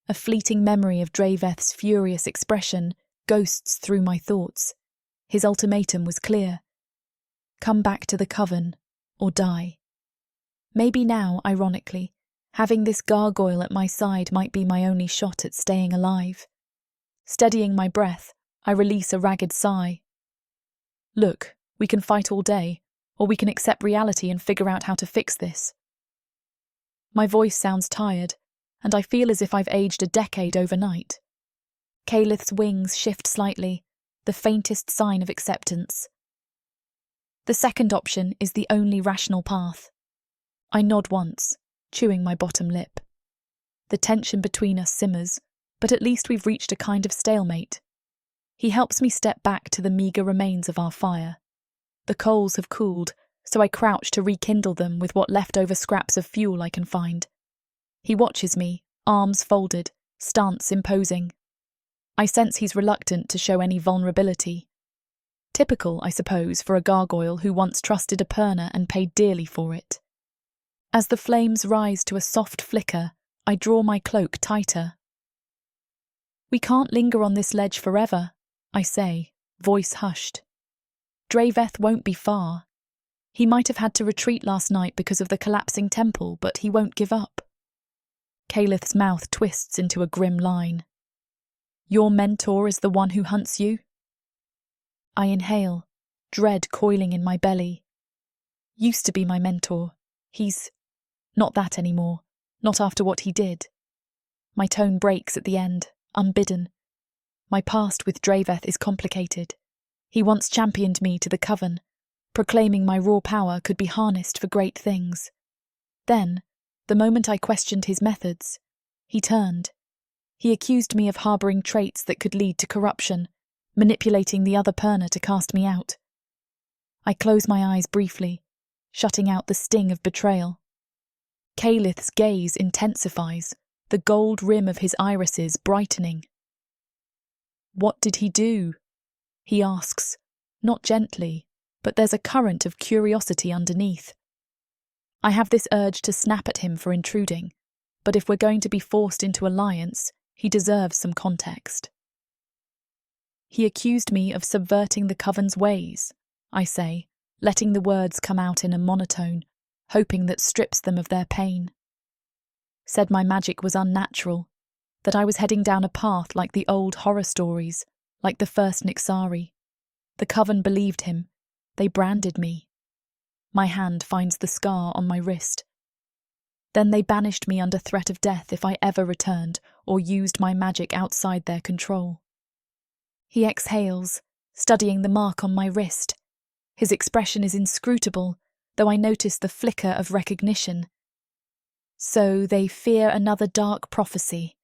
A fleeting memory of Draveth's furious expression ghosts through my thoughts. His ultimatum was clear. Come back to the coven, or die. Maybe now, ironically, having this gargoyle at my side might be my only shot at staying alive. Steadying my breath, I release a ragged sigh. Look, we can fight all day, or we can accept reality and figure out how to fix this. My voice sounds tired, and I feel as if I've aged a decade overnight. Calith's wings shift slightly, the faintest sign of acceptance. The second option is the only rational path. I nod once, chewing my bottom lip. The tension between us simmers, but at least we've reached a kind of stalemate. He helps me step back to the meagre remains of our fire. The coals have cooled, so I crouch to rekindle them with what leftover scraps of fuel I can find. He watches me, arms folded, stance imposing. I sense he's reluctant to show any vulnerability. Typical, I suppose, for a gargoyle who once trusted a perner and paid dearly for it. As the flames rise to a soft flicker, I draw my cloak tighter. We can't linger on this ledge forever, I say, voice hushed. Draveth won't be far. He might have had to retreat last night because of the collapsing temple, but he won't give up. Calith's mouth twists into a grim line. Your mentor is the one who hunts you? I inhale, dread coiling in my belly. Used to be my mentor. He's not that anymore, not after what he did. My tone breaks at the end, unbidden. My past with Draveth is complicated. He once championed me to the coven, proclaiming my raw power could be harnessed for great things. Then, the moment I questioned his methods, he turned. He accused me of harbouring traits that could lead to corruption, manipulating the other perner to cast me out. I close my eyes briefly, shutting out the sting of betrayal. Calith's gaze intensifies, the gold rim of his irises brightening. What did he do? He asks, not gently, but there's a current of curiosity underneath. I have this urge to snap at him for intruding, but if we're going to be forced into alliance, he deserves some context. He accused me of subverting the coven's ways, I say, letting the words come out in a monotone, hoping that strips them of their pain. Said my magic was unnatural, that I was heading down a path like the old horror stories, like the first Nixari. The coven believed him. They branded me. My hand finds the scar on my wrist. Then they banished me under threat of death if I ever returned or used my magic outside their control. He exhales, studying the mark on my wrist. His expression is inscrutable, though I notice the flicker of recognition. So they fear another dark prophecy,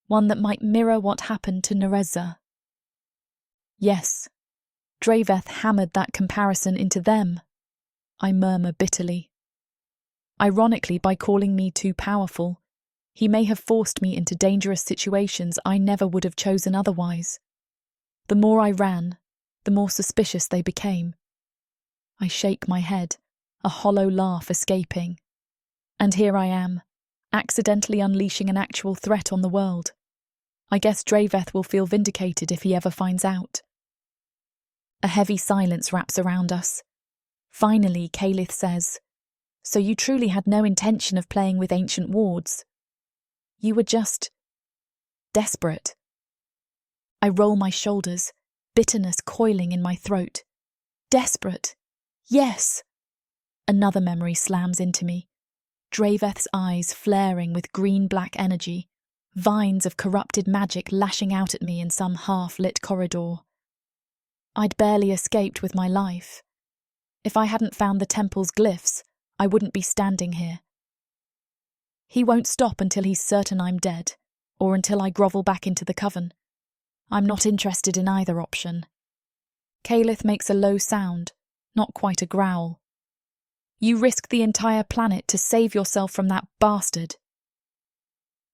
one that might mirror what happened to Narza. Yes, Draveth hammered that comparison into them, I murmur bitterly. Ironically, by calling me too powerful, he may have forced me into dangerous situations I never would have chosen otherwise. The more I ran, the more suspicious they became. I shake my head, a hollow laugh escaping. And here I am, accidentally unleashing an actual threat on the world. I guess Draveth will feel vindicated if he ever finds out. A heavy silence wraps around us. Finally, Calith says, "So you truly had no intention of playing with ancient wards? You were just desperate." I roll my shoulders, bitterness coiling in my throat. Desperate. Yes. Another memory slams into me. Draveth's eyes flaring with green-black energy, vines of corrupted magic lashing out at me in some half-lit corridor. I'd barely escaped with my life. If I hadn't found the temple's glyphs, I wouldn't be standing here. He won't stop until he's certain I'm dead, or until I grovel back into the coven. I'm not interested in either option. Calith makes a low sound, not quite a growl. You risked the entire planet to save yourself from that bastard.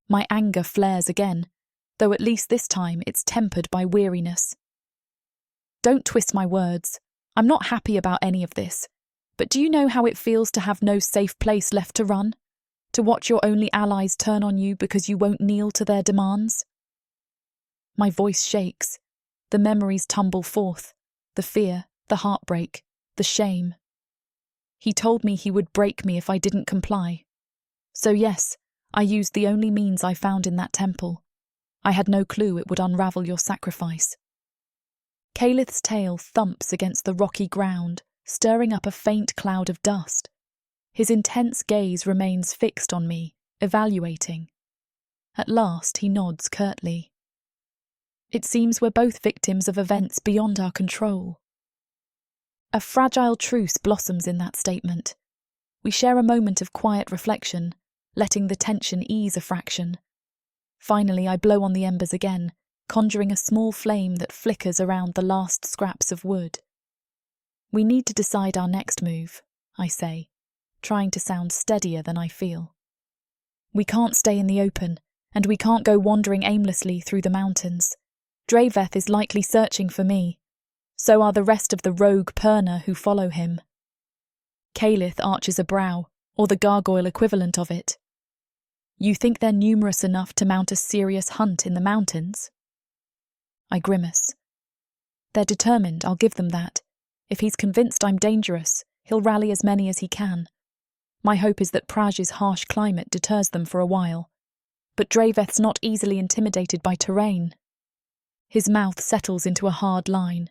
My anger flares again, though at least this time it's tempered by weariness. Don't twist my words. I'm not happy about any of this. But do you know how it feels to have no safe place left to run? To watch your only allies turn on you because you won't kneel to their demands? My voice shakes. The memories tumble forth. The fear, the heartbreak, the shame. He told me he would break me if I didn't comply. So yes, I used the only means I found in that temple. I had no clue it would unravel your sacrifice. Calith's tail thumps against the rocky ground, stirring up a faint cloud of dust. His intense gaze remains fixed on me, evaluating. At last he nods curtly. It seems we're both victims of events beyond our control. A fragile truce blossoms in that statement. We share a moment of quiet reflection, letting the tension ease a fraction. Finally, I blow on the embers again, conjuring a small flame that flickers around the last scraps of wood. We need to decide our next move, I say, trying to sound steadier than I feel. We can't stay in the open, and we can't go wandering aimlessly through the mountains. Draveth is likely searching for me. So are the rest of the rogue Perna who follow him. Calith arches a brow, or the gargoyle equivalent of it. You think they're numerous enough to mount a serious hunt in the mountains? I grimace. They're determined, I'll give them that. If he's convinced I'm dangerous, he'll rally as many as he can. My hope is that Praj's harsh climate deters them for a while. But Draveth's not easily intimidated by terrain. His mouth settles into a hard line.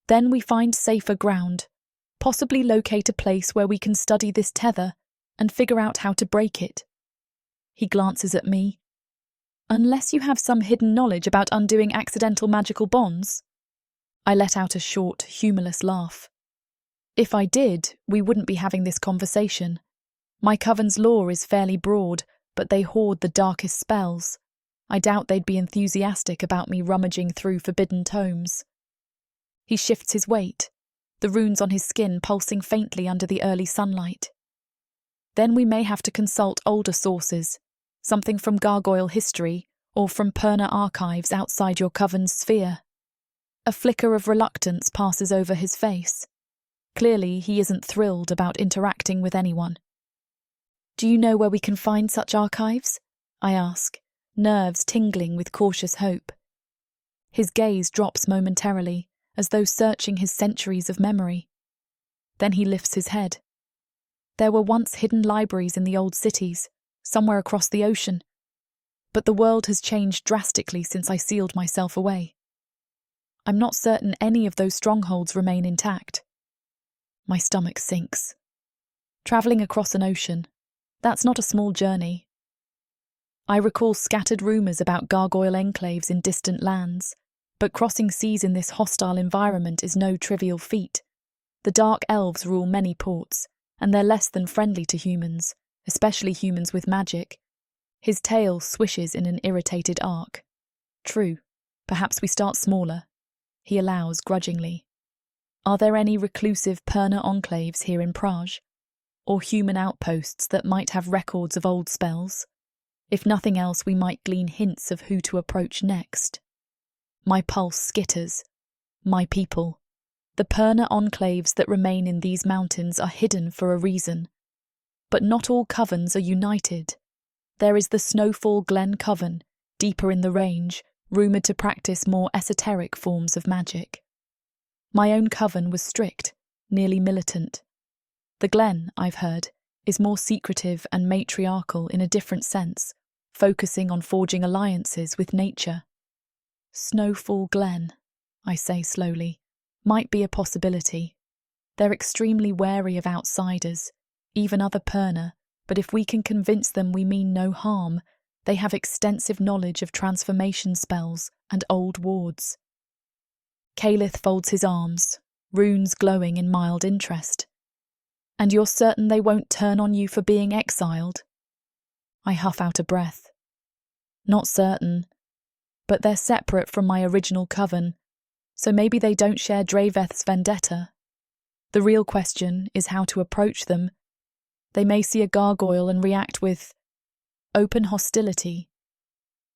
Then we find safer ground, possibly locate a place where we can study this tether and figure out how to break it. He glances at me. Unless you have some hidden knowledge about undoing accidental magical bonds? I let out a short, humorless laugh. If I did, we wouldn't be having this conversation. My coven's lore is fairly broad, but they hoard the darkest spells. I doubt they'd be enthusiastic about me rummaging through forbidden tomes. He shifts his weight, the runes on his skin pulsing faintly under the early sunlight. Then we may have to consult older sources, something from gargoyle history or from Perna archives outside your coven's sphere. A flicker of reluctance passes over his face. Clearly, he isn't thrilled about interacting with anyone. Do you know where we can find such archives? I ask, nerves tingling with cautious hope. His gaze drops momentarily, as though searching his centuries of memory. Then he lifts his head. There were once hidden libraries in the old cities, somewhere across the ocean. But the world has changed drastically since I sealed myself away. I'm not certain any of those strongholds remain intact. My stomach sinks. Travelling across an ocean, that's not a small journey. I recall scattered rumours about gargoyle enclaves in distant lands, but crossing seas in this hostile environment is no trivial feat. The dark elves rule many ports, and they're less than friendly to humans, especially humans with magic. His tail swishes in an irritated arc. True, perhaps we start smaller. He allows grudgingly. Are there any reclusive Perna enclaves here in Praj? Or human outposts that might have records of old spells? If nothing else, we might glean hints of who to approach next. My pulse skitters. My people. The Perna enclaves that remain in these mountains are hidden for a reason. But not all covens are united. There is the Snowfall Glen Coven, deeper in the range, rumoured to practice more esoteric forms of magic. My own coven was strict, nearly militant. The Glen, I've heard, is more secretive and matriarchal in a different sense, focusing on forging alliances with nature. Snowfall Glen, I say slowly, might be a possibility. They're extremely wary of outsiders, even other Perna, but if we can convince them we mean no harm, they have extensive knowledge of transformation spells and old wards. Calith folds his arms, runes glowing in mild interest. And you're certain they won't turn on you for being exiled? I huff out a breath. Not certain. But they're separate from my original coven, so maybe they don't share Draveth's vendetta. The real question is how to approach them. They may see a gargoyle and react with open hostility,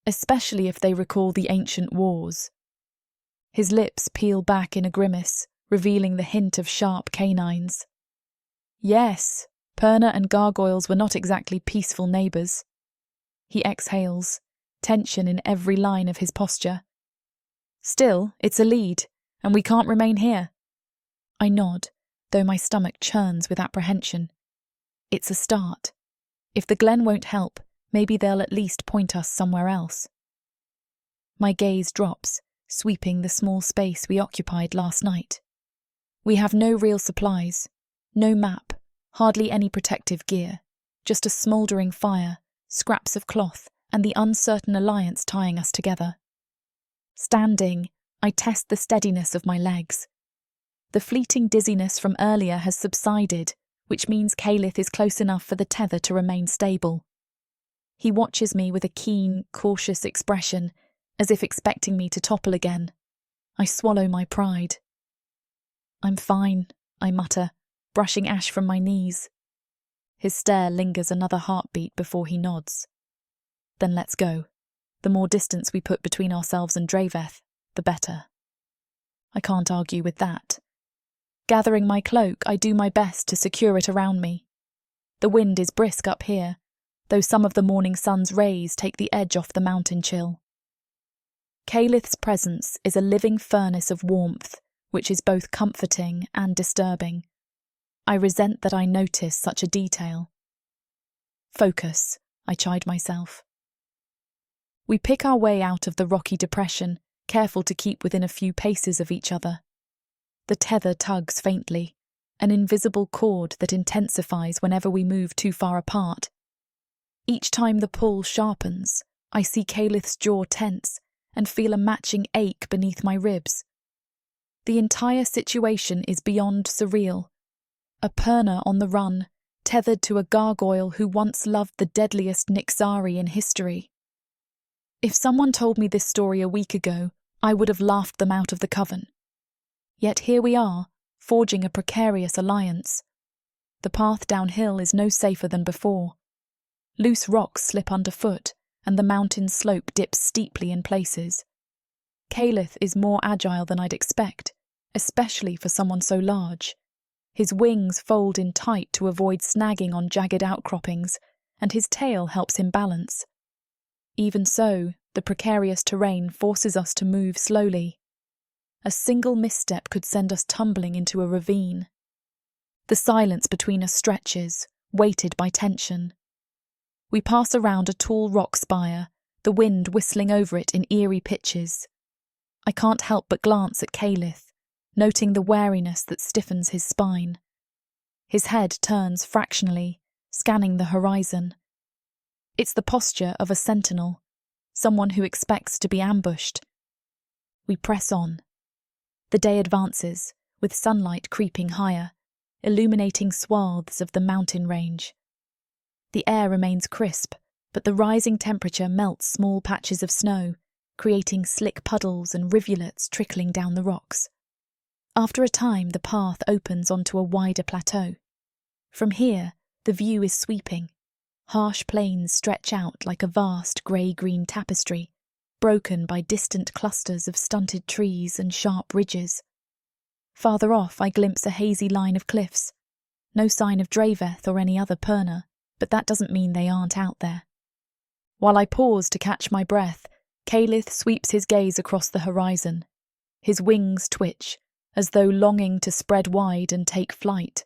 especially if they recall the ancient wars. His lips peel back in a grimace, revealing the hint of sharp canines. Yes, Perna and gargoyles were not exactly peaceful neighbours. He exhales, tension in every line of his posture. Still, it's a lead, and we can't remain here. I nod, though my stomach churns with apprehension. It's a start. If the Glen won't help, maybe they'll at least point us somewhere else. My gaze drops, sweeping the small space we occupied last night. We have no real supplies, no map, hardly any protective gear, just a smouldering fire, scraps of cloth, and the uncertain alliance tying us together. Standing, I test the steadiness of my legs. The fleeting dizziness from earlier has subsided, which means Calith is close enough for the tether to remain stable. He watches me with a keen, cautious expression, as if expecting me to topple again. I swallow my pride. "I'm fine," I mutter, brushing ash from my knees. His stare lingers another heartbeat before he nods. "Then let's go. The more distance we put between ourselves and Draveth, the better." I can't argue with that. Gathering my cloak, I do my best to secure it around me. The wind is brisk up here, though some of the morning sun's rays take the edge off the mountain chill. Calith's presence is a living furnace of warmth, which is both comforting and disturbing. I resent that I notice such a detail. "Focus," I chide myself. We pick our way out of the rocky depression, careful to keep within a few paces of each other. The tether tugs faintly, an invisible cord that intensifies whenever we move too far apart. Each time the pull sharpens, I see Calith's jaw tense and feel a matching ache beneath my ribs. The entire situation is beyond surreal. A Perna on the run, tethered to a gargoyle who once loved the deadliest Nixari in history. If someone told me this story a week ago, I would have laughed them out of the coven. Yet here we are, forging a precarious alliance. The path downhill is no safer than before. Loose rocks slip underfoot, and the mountain slope dips steeply in places. Calith is more agile than I'd expect, especially for someone so large. His wings fold in tight to avoid snagging on jagged outcroppings, and his tail helps him balance. Even so, the precarious terrain forces us to move slowly. A single misstep could send us tumbling into a ravine. The silence between us stretches, weighted by tension. We pass around a tall rock spire, the wind whistling over it in eerie pitches. I can't help but glance at Calith, noting the wariness that stiffens his spine. His head turns fractionally, scanning the horizon. It's the posture of a sentinel, someone who expects to be ambushed. We press on. The day advances, with sunlight creeping higher, illuminating swaths of the mountain range. The air remains crisp, but the rising temperature melts small patches of snow, creating slick puddles and rivulets trickling down the rocks. After a time, the path opens onto a wider plateau. From here, the view is sweeping. Harsh plains stretch out like a vast grey-green tapestry, broken by distant clusters of stunted trees and sharp ridges. Farther off, I glimpse a hazy line of cliffs. No sign of Draveth or any other Perna, but that doesn't mean they aren't out there. While I pause to catch my breath, Calith sweeps his gaze across the horizon. His wings twitch, as though longing to spread wide and take flight.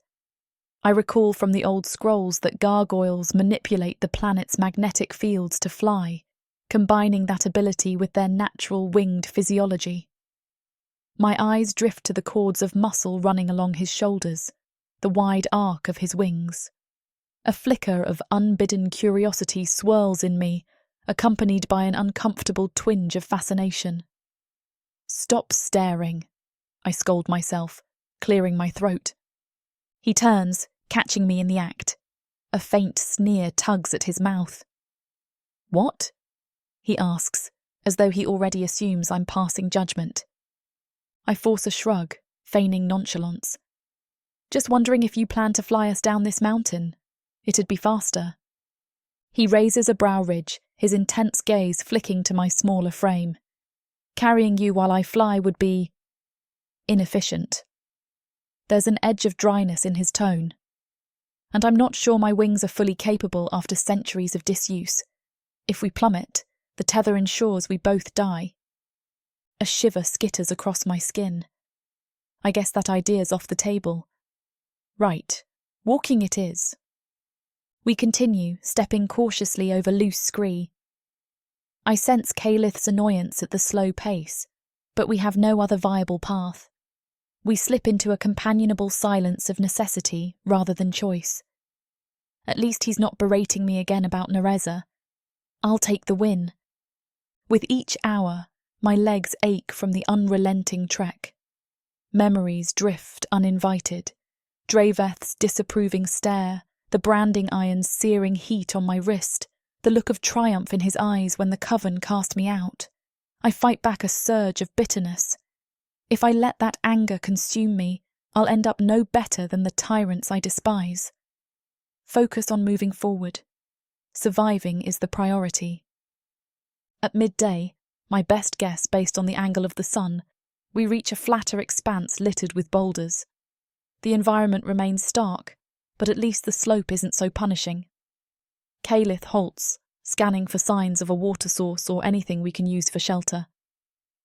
I recall from the old scrolls that gargoyles manipulate the planet's magnetic fields to fly, combining that ability with their natural winged physiology. My eyes drift to the cords of muscle running along his shoulders, the wide arc of his wings. A flicker of unbidden curiosity swirls in me, accompanied by an uncomfortable twinge of fascination. "Stop staring," I scold myself, clearing my throat. He turns, catching me in the act. A faint sneer tugs at his mouth. "What?" he asks, as though he already assumes I'm passing judgment. I force a shrug, feigning nonchalance. "Just wondering if you plan to fly us down this mountain. It'd be faster." He raises a brow ridge, his intense gaze flicking to my smaller frame. "Carrying you while I fly would be inefficient." There's an edge of dryness in his tone. "And I'm not sure my wings are fully capable after centuries of disuse. If we plummet, the tether ensures we both die." A shiver skitters across my skin. I guess that idea's off the table. Right, walking it is. We continue, stepping cautiously over loose scree. I sense Calith's annoyance at the slow pace, but we have no other viable path. We slip into a companionable silence of necessity rather than choice. At least he's not berating me again about Narza. I'll take the win. With each hour, my legs ache from the unrelenting trek. Memories drift uninvited. Draveth's disapproving stare, the branding iron's searing heat on my wrist, the look of triumph in his eyes when the coven cast me out. I fight back a surge of bitterness. If I let that anger consume me, I'll end up no better than the tyrants I despise. Focus on moving forward. Surviving is the priority. At midday, my best guess based on the angle of the sun, we reach a flatter expanse littered with boulders. The environment remains stark, but at least the slope isn't so punishing. Calith halts, scanning for signs of a water source or anything we can use for shelter.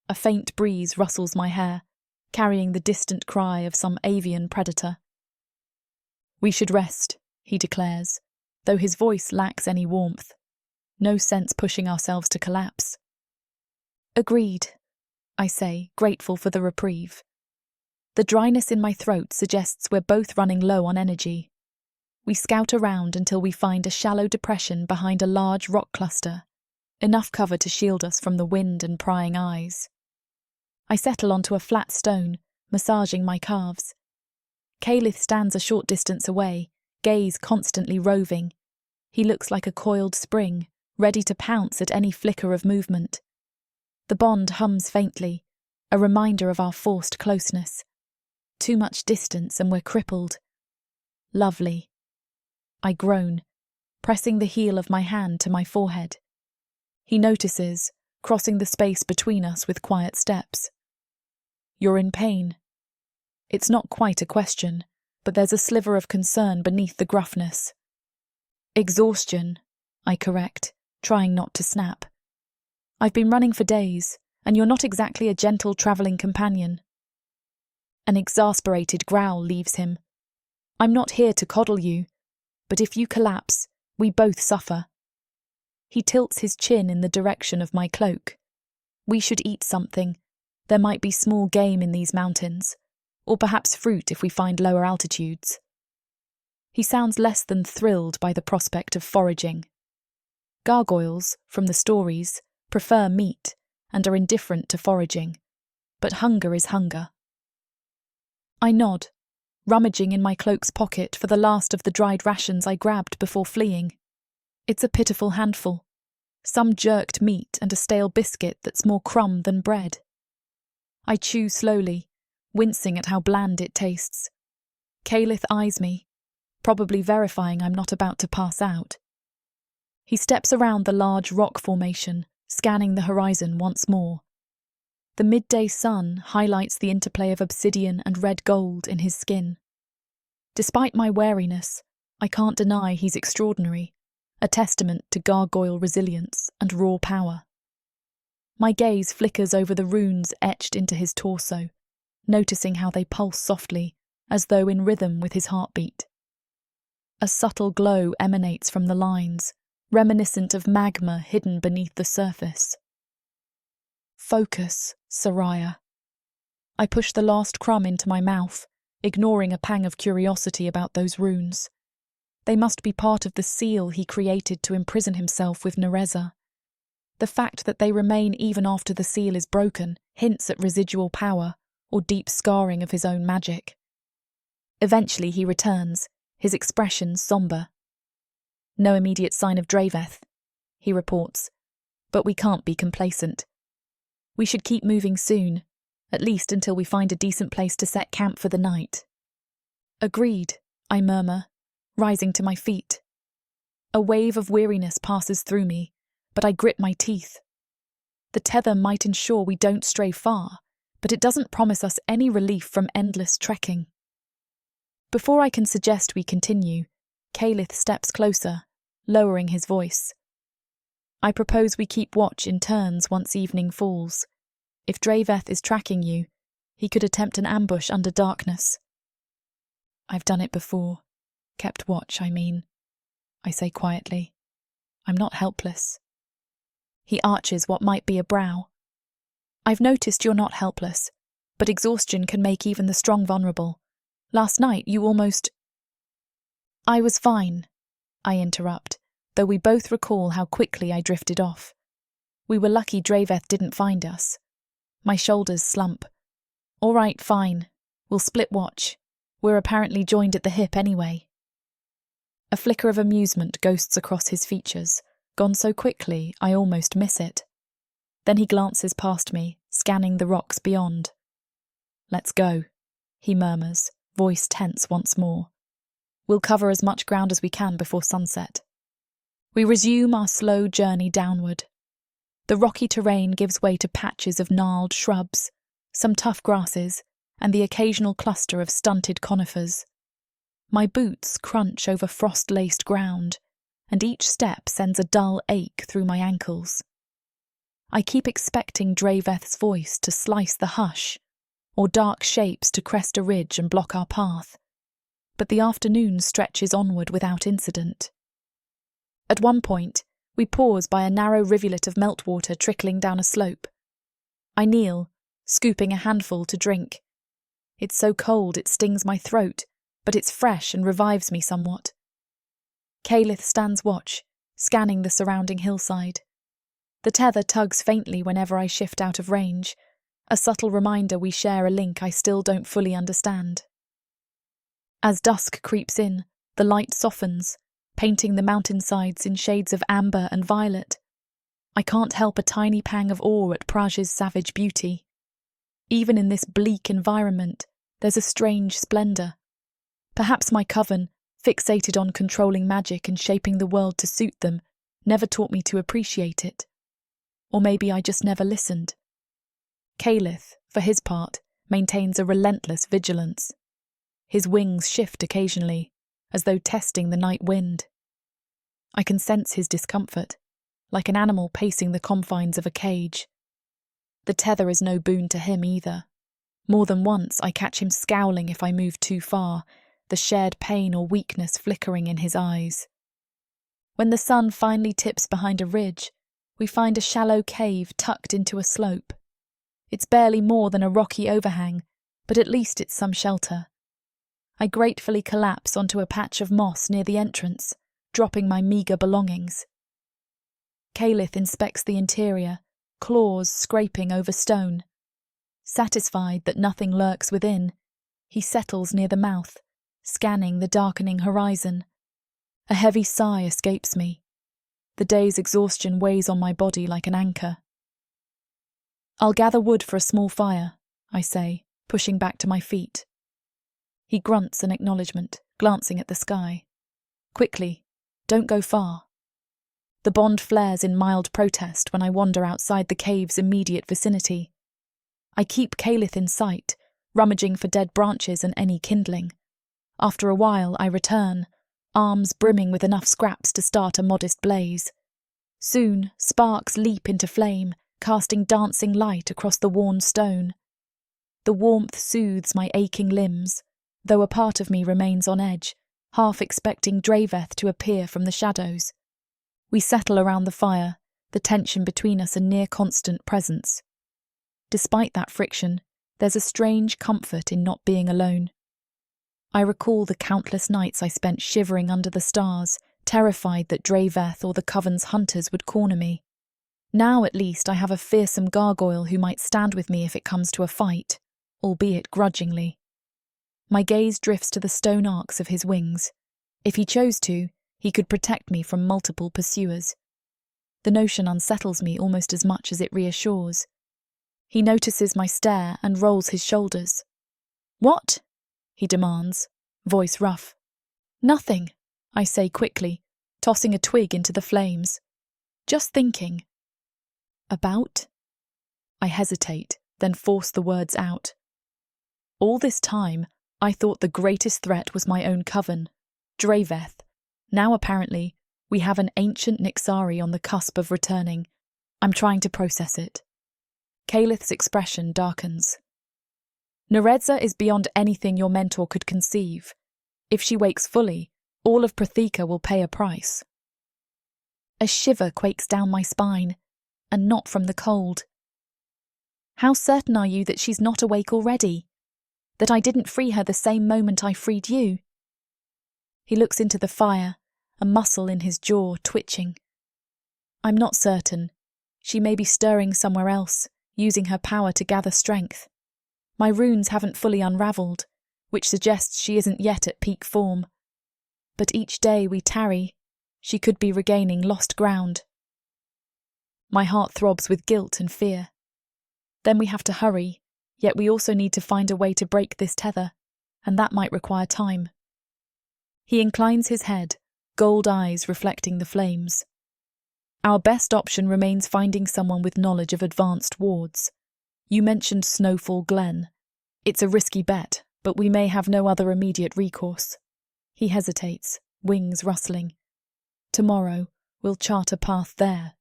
A faint breeze rustles my hair, carrying the distant cry of some avian predator. "We should rest," he declares, though his voice lacks any warmth. No sense pushing ourselves to collapse. "Agreed," I say, grateful for the reprieve. The dryness in my throat suggests we're both running low on energy. We scout around until we find a shallow depression behind a large rock cluster, enough cover to shield us from the wind and prying eyes. I settle onto a flat stone, massaging my calves. Calith stands a short distance away, gaze constantly roving. He looks like a coiled spring, ready to pounce at any flicker of movement. The bond hums faintly, a reminder of our forced closeness. Too much distance and we're crippled. Lovely. I groan, pressing the heel of my hand to my forehead. He notices, crossing the space between us with quiet steps. "You're in pain." It's not quite a question, but there's a sliver of concern beneath the gruffness. "Exhaustion," I correct, trying not to snap. "I've been running for days, and you're not exactly a gentle travelling companion." An exasperated growl leaves him. "I'm not here to coddle you, but if you collapse, we both suffer." He tilts his chin in the direction of my cloak. "We should eat something. There might be small game in these mountains, or perhaps fruit if we find lower altitudes." He sounds less than thrilled by the prospect of foraging. Gargoyles, from the stories, prefer meat and are indifferent to foraging, but hunger is hunger. I nod, rummaging in my cloak's pocket for the last of the dried rations I grabbed before fleeing. It's a pitiful handful. Some jerked meat and a stale biscuit that's more crumb than bread. I chew slowly, wincing at how bland it tastes. Calith eyes me, probably verifying I'm not about to pass out. He steps around the large rock formation, scanning the horizon once more. The midday sun highlights the interplay of obsidian and red gold in his skin. Despite my wariness, I can't deny he's extraordinary, a testament to gargoyle resilience and raw power. My gaze flickers over the runes etched into his torso, noticing how they pulse softly, as though in rhythm with his heartbeat. A subtle glow emanates from the lines, reminiscent of magma hidden beneath the surface. "Focus, Sariah." I push the last crumb into my mouth, ignoring a pang of curiosity about those runes. They must be part of the seal he created to imprison himself with Narza. The fact that they remain even after the seal is broken hints at residual power or deep scarring of his own magic. Eventually he returns, his expression somber. "No immediate sign of Draveth," he reports, "but we can't be complacent. We should keep moving soon, at least until we find a decent place to set camp for the night." "Agreed," I murmur, rising to my feet. A wave of weariness passes through me, but I grit my teeth. The tether might ensure we don't stray far, but it doesn't promise us any relief from endless trekking. Before I can suggest we continue, Calith steps closer, lowering his voice. "I propose we keep watch in turns once evening falls. If Draveth is tracking you, he could attempt an ambush under darkness." "I've done it before. Kept watch, I mean," I say quietly. "I'm not helpless." He arches what might be a brow. "I've noticed you're not helpless, but exhaustion can make even the strong vulnerable. Last night you almost—" "I was fine," I interrupt, though we both recall how quickly I drifted off. We were lucky Draveth didn't find us. My shoulders slump. All right, fine. We'll split watch. We're apparently joined at the hip anyway. A flicker of amusement ghosts across his features, gone so quickly I almost miss it. Then he glances past me, scanning the rocks beyond. Let's go, he murmurs, voice tense once more. We'll cover as much ground as we can before sunset. We resume our slow journey downward. The rocky terrain gives way to patches of gnarled shrubs, some tough grasses, and the occasional cluster of stunted conifers. My boots crunch over frost-laced ground, and each step sends a dull ache through my ankles. I keep expecting Draveth's voice to slice the hush, or dark shapes to crest a ridge and block our path, but the afternoon stretches onward without incident. At one point, we pause by a narrow rivulet of meltwater trickling down a slope. I kneel, scooping a handful to drink. It's so cold it stings my throat, but it's fresh and revives me somewhat. Calith stands watch, scanning the surrounding hillside. The tether tugs faintly whenever I shift out of range, a subtle reminder we share a link I still don't fully understand. As dusk creeps in, the light softens, painting the mountainsides in shades of amber and violet. I can't help a tiny pang of awe at Praj's savage beauty. Even in this bleak environment, there's a strange splendour. Perhaps my coven, fixated on controlling magic and shaping the world to suit them, never taught me to appreciate it. Or maybe I just never listened. Calith, for his part, maintains a relentless vigilance. His wings shift occasionally, as though testing the night wind. I can sense his discomfort, like an animal pacing the confines of a cage. The tether is no boon to him either. More than once I catch him scowling if I move too far, the shared pain or weakness flickering in his eyes. When the sun finally tips behind a ridge, we find a shallow cave tucked into a slope. It's barely more than a rocky overhang, but at least it's some shelter. I gratefully collapse onto a patch of moss near the entrance, dropping my meagre belongings. Calith inspects the interior, claws scraping over stone. Satisfied that nothing lurks within, he settles near the mouth, scanning the darkening horizon. A heavy sigh escapes me. The day's exhaustion weighs on my body like an anchor. I'll gather wood for a small fire, I say, pushing back to my feet. He grunts an acknowledgement, glancing at the sky. Quickly, don't go far. The bond flares in mild protest when I wander outside the cave's immediate vicinity. I keep Calith in sight, rummaging for dead branches and any kindling. After a while, I return, arms brimming with enough scraps to start a modest blaze. Soon, sparks leap into flame, casting dancing light across the worn stone. The warmth soothes my aching limbs, though a part of me remains on edge, half expecting Draveth to appear from the shadows. We settle around the fire, the tension between us a near constant presence. Despite that friction, there's a strange comfort in not being alone. I recall the countless nights I spent shivering under the stars, terrified that Draveth or the Coven's hunters would corner me. Now at least I have a fearsome gargoyle who might stand with me if it comes to a fight, albeit grudgingly. My gaze drifts to the stone arcs of his wings. If he chose to, he could protect me from multiple pursuers. The notion unsettles me almost as much as it reassures. He notices my stare and rolls his shoulders. "What?" he demands, voice rough. "Nothing," I say quickly, tossing a twig into the flames. "Just thinking." "About?" I hesitate, then force the words out. All this time, I thought the greatest threat was my own coven, Draveth. Now apparently, we have an ancient Nixari on the cusp of returning. I'm trying to process it. Calith's expression darkens. Narza is beyond anything your mentor could conceive. If she wakes fully, all of Protheka will pay a price. A shiver quakes down my spine, and not from the cold. How certain are you that she's not awake already? That I didn't free her the same moment I freed you? He looks into the fire, a muscle in his jaw twitching. I'm not certain. She may be stirring somewhere else, using her power to gather strength. My runes haven't fully unravelled, which suggests she isn't yet at peak form. But each day we tarry, she could be regaining lost ground. My heart throbs with guilt and fear. Then we have to hurry, yet we also need to find a way to break this tether, and that might require time. He inclines his head, gold eyes reflecting the flames. Our best option remains finding someone with knowledge of advanced wards. You mentioned Snowfall Glen. It's a risky bet, but we may have no other immediate recourse. He hesitates, wings rustling. Tomorrow, we'll chart a path there.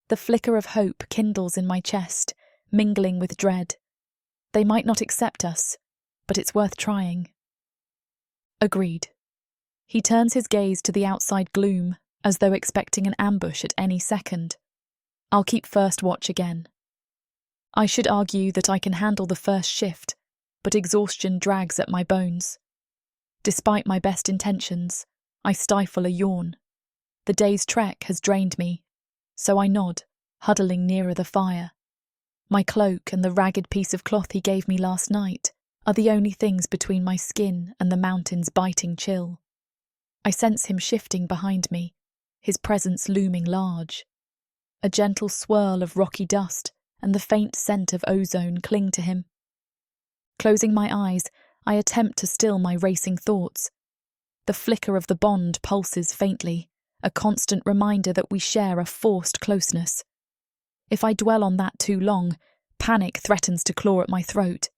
The flicker of hope kindles in my chest, mingling with dread. They might not accept us, but it's worth trying. Agreed. He turns his gaze to the outside gloom, as though expecting an ambush at any second. I'll keep first watch again. I should argue that I can handle the first shift, but exhaustion drags at my bones. Despite my best intentions, I stifle a yawn. The day's trek has drained me, so I nod, huddling nearer the fire. My cloak and the ragged piece of cloth he gave me last night are the only things between my skin and the mountain's biting chill. I sense him shifting behind me, his presence looming large. A gentle swirl of rocky dust and the faint scent of ozone cling to him. Closing my eyes, I attempt to still my racing thoughts. The flicker of the bond pulses faintly, a constant reminder that we share a forced closeness. If I dwell on that too long, panic threatens to claw at my throat.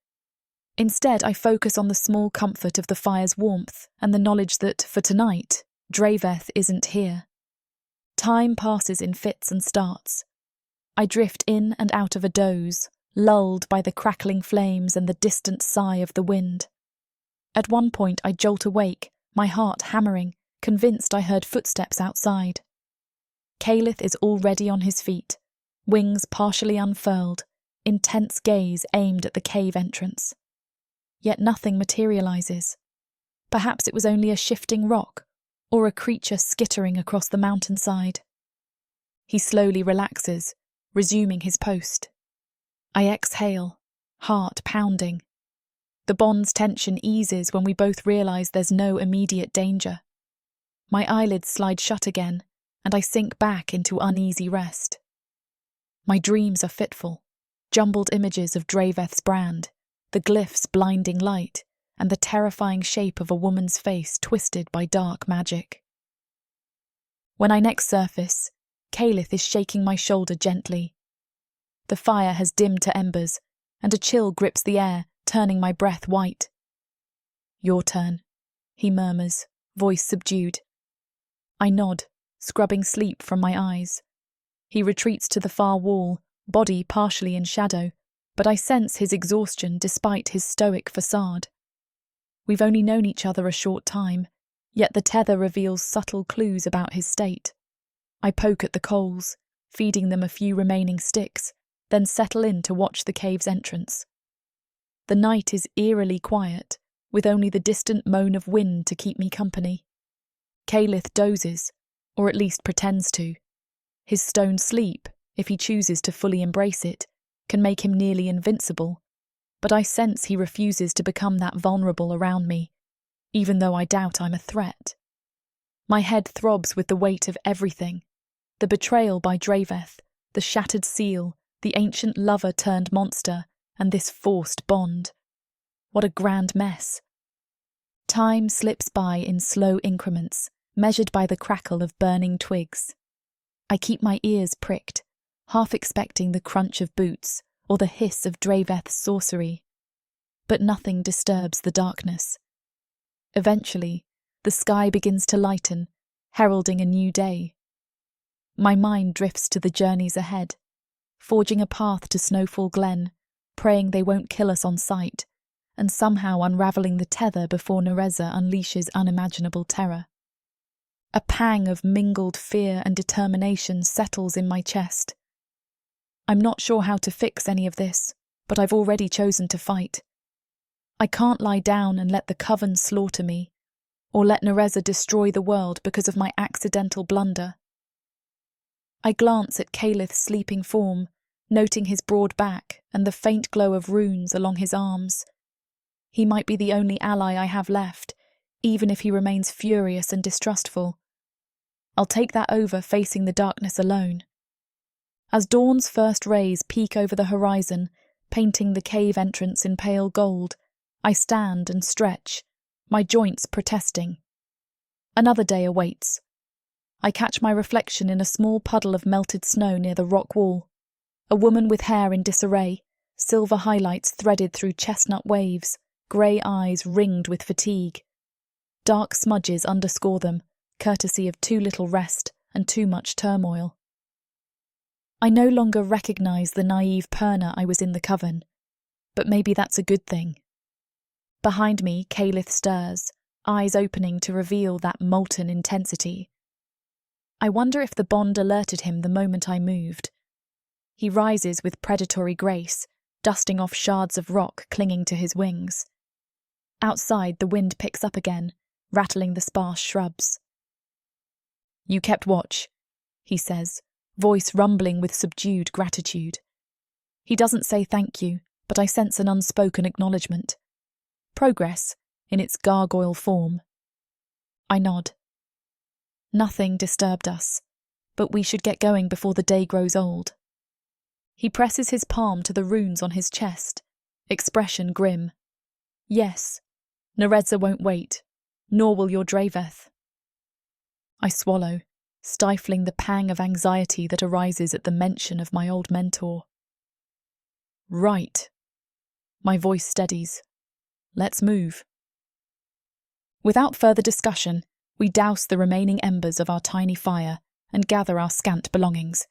Instead, I focus on the small comfort of the fire's warmth and the knowledge that, for tonight, Draveth isn't here. Time passes in fits and starts. I drift in and out of a doze, lulled by the crackling flames and the distant sigh of the wind. At one point I jolt awake, my heart hammering, convinced I heard footsteps outside. Calith is already on his feet, wings partially unfurled, intense gaze aimed at the cave entrance. Yet nothing materializes. Perhaps it was only a shifting rock, or a creature skittering across the mountainside. He slowly relaxes, resuming his post. I exhale, heart pounding. The bond's tension eases when we both realize there's no immediate danger. My eyelids slide shut again, and I sink back into uneasy rest. My dreams are fitful, jumbled images of Draveth's brand, the glyph's blinding light, and the terrifying shape of a woman's face twisted by dark magic. When I next surface, Calith is shaking my shoulder gently. The fire has dimmed to embers, and a chill grips the air, turning my breath white. "Your turn," he murmurs, voice subdued. I nod, scrubbing sleep from my eyes. He retreats to the far wall, body partially in shadow, but I sense his exhaustion despite his stoic facade. We've only known each other a short time, yet the tether reveals subtle clues about his state. I poke at the coals, feeding them a few remaining sticks, then settle in to watch the cave's entrance. The night is eerily quiet, with only the distant moan of wind to keep me company. Calith dozes, or at least pretends to. His stone sleep, if he chooses to fully embrace it, can make him nearly invincible, but I sense he refuses to become that vulnerable around me, even though I doubt I'm a threat. My head throbs with the weight of everything: the betrayal by Draveth, the shattered seal, the ancient lover turned monster, and this forced bond. What a grand mess. Time slips by in slow increments, measured by the crackle of burning twigs. I keep my ears pricked, half expecting the crunch of boots or the hiss of Draveth's sorcery. But nothing disturbs the darkness. Eventually, the sky begins to lighten, heralding a new day. My mind drifts to the journeys ahead, forging a path to Snowfall Glen, praying they won't kill us on sight, and somehow unravelling the tether before Narza unleashes unimaginable terror. A pang of mingled fear and determination settles in my chest. I'm not sure how to fix any of this, but I've already chosen to fight. I can't lie down and let the coven slaughter me. or let Narza destroy the world because of my accidental blunder. I glance at Calith's sleeping form, noting his broad back and the faint glow of runes along his arms. He might be the only ally I have left, even if he remains furious and distrustful. I'll take that over facing the darkness alone. As dawn's first rays peek over the horizon, painting the cave entrance in pale gold, I stand and stretch, my joints protesting. Another day awaits. I catch my reflection in a small puddle of melted snow near the rock wall. A woman with hair in disarray, silver highlights threaded through chestnut waves, grey eyes ringed with fatigue. Dark smudges underscore them, courtesy of too little rest and too much turmoil. I no longer recognise the naive Perna I was in the coven, but maybe that's a good thing. Behind me, Calith stirs, eyes opening to reveal that molten intensity. I wonder if the bond alerted him the moment I moved. He rises with predatory grace, dusting off shards of rock clinging to his wings. Outside, the wind picks up again, rattling the sparse shrubs. "You kept watch," he says, voice rumbling with subdued gratitude. He doesn't say thank you, but I sense an unspoken acknowledgement. Progress, in its gargoyle form. I nod. Nothing disturbed us, but we should get going before the day grows old. He presses his palm to the runes on his chest, expression grim. Yes, Narza won't wait, nor will your Draveth. I swallow, stifling the pang of anxiety that arises at the mention of my old mentor. Right. My voice steadies. Let's move. Without further discussion, we douse the remaining embers of our tiny fire and gather our scant belongings.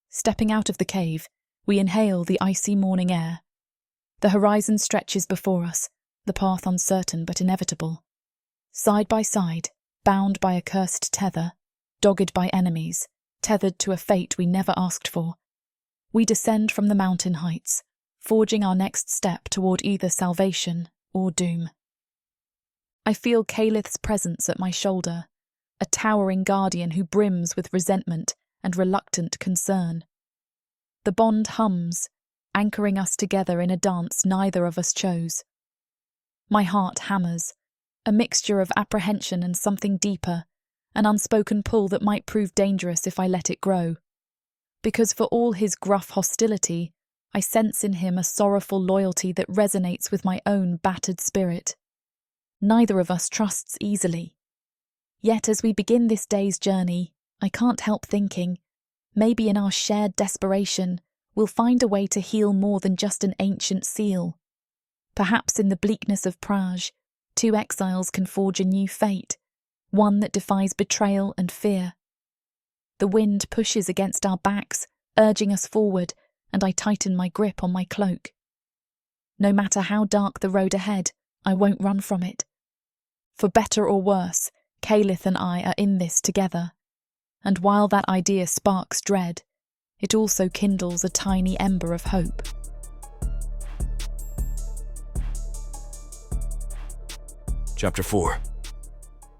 Stepping out of the cave, we inhale the icy morning air. The horizon stretches before us, the path uncertain but inevitable. Side by side, bound by a cursed tether, dogged by enemies, tethered to a fate we never asked for, we descend from the mountain heights, forging our next step toward either salvation or doom. I feel Calith's presence at my shoulder, a towering guardian who brims with resentment and reluctant concern. The bond hums, anchoring us together in a dance neither of us chose. My heart hammers, a mixture of apprehension and something deeper, an unspoken pull that might prove dangerous if I let it grow. Because for all his gruff hostility, I sense in him a sorrowful loyalty that resonates with my own battered spirit. Neither of us trusts easily. Yet as we begin this day's journey, I can't help thinking, maybe in our shared desperation, we'll find a way to heal more than just an ancient seal. Perhaps in the bleakness of Praj, two exiles can forge a new fate, one that defies betrayal and fear. The wind pushes against our backs, urging us forward, and I tighten my grip on my cloak. No matter how dark the road ahead, I won't run from it. For better or worse, Calith and I are in this together. And while that idea sparks dread, it also kindles a tiny ember of hope. Chapter 4.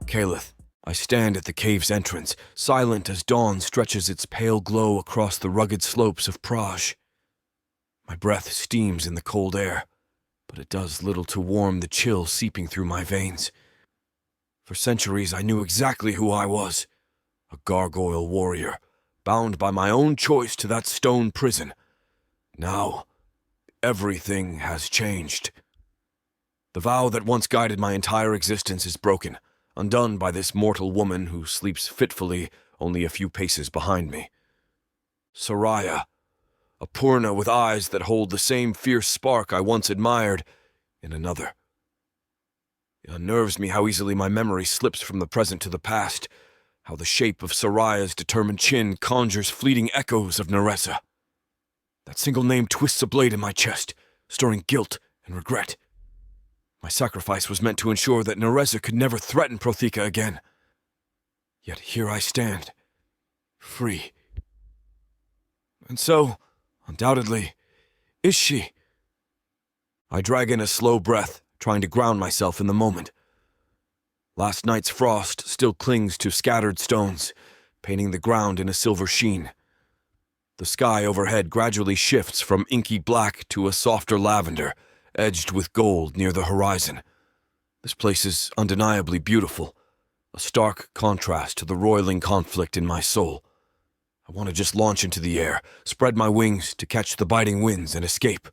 Calith. I stand at the cave's entrance, silent as dawn stretches its pale glow across the rugged slopes of Praj. My breath steams in the cold air, but it does little to warm the chill seeping through my veins. For centuries I knew exactly who I was, a gargoyle warrior, bound by my own choice to that stone prison. Now, everything has changed. The vow that once guided my entire existence is broken, undone by this mortal woman who sleeps fitfully only a few paces behind me. Sariah, a Purna with eyes that hold the same fierce spark I once admired in another. It unnerves me how easily my memory slips from the present to the past, how the shape of Sariah's determined chin conjures fleeting echoes of Narza. That single name twists a blade in my chest, stirring guilt and regret. My sacrifice was meant to ensure that Narza could never threaten Protheka again. Yet here I stand, free. And so, undoubtedly, is she. I drag in a slow breath, trying to ground myself in the moment. Last night's frost still clings to scattered stones, painting the ground in a silver sheen. The sky overhead gradually shifts from inky black to a softer lavender, edged with gold near the horizon. This place is undeniably beautiful, a stark contrast to the roiling conflict in my soul. I want to just launch into the air, spread my wings to catch the biting winds and escape.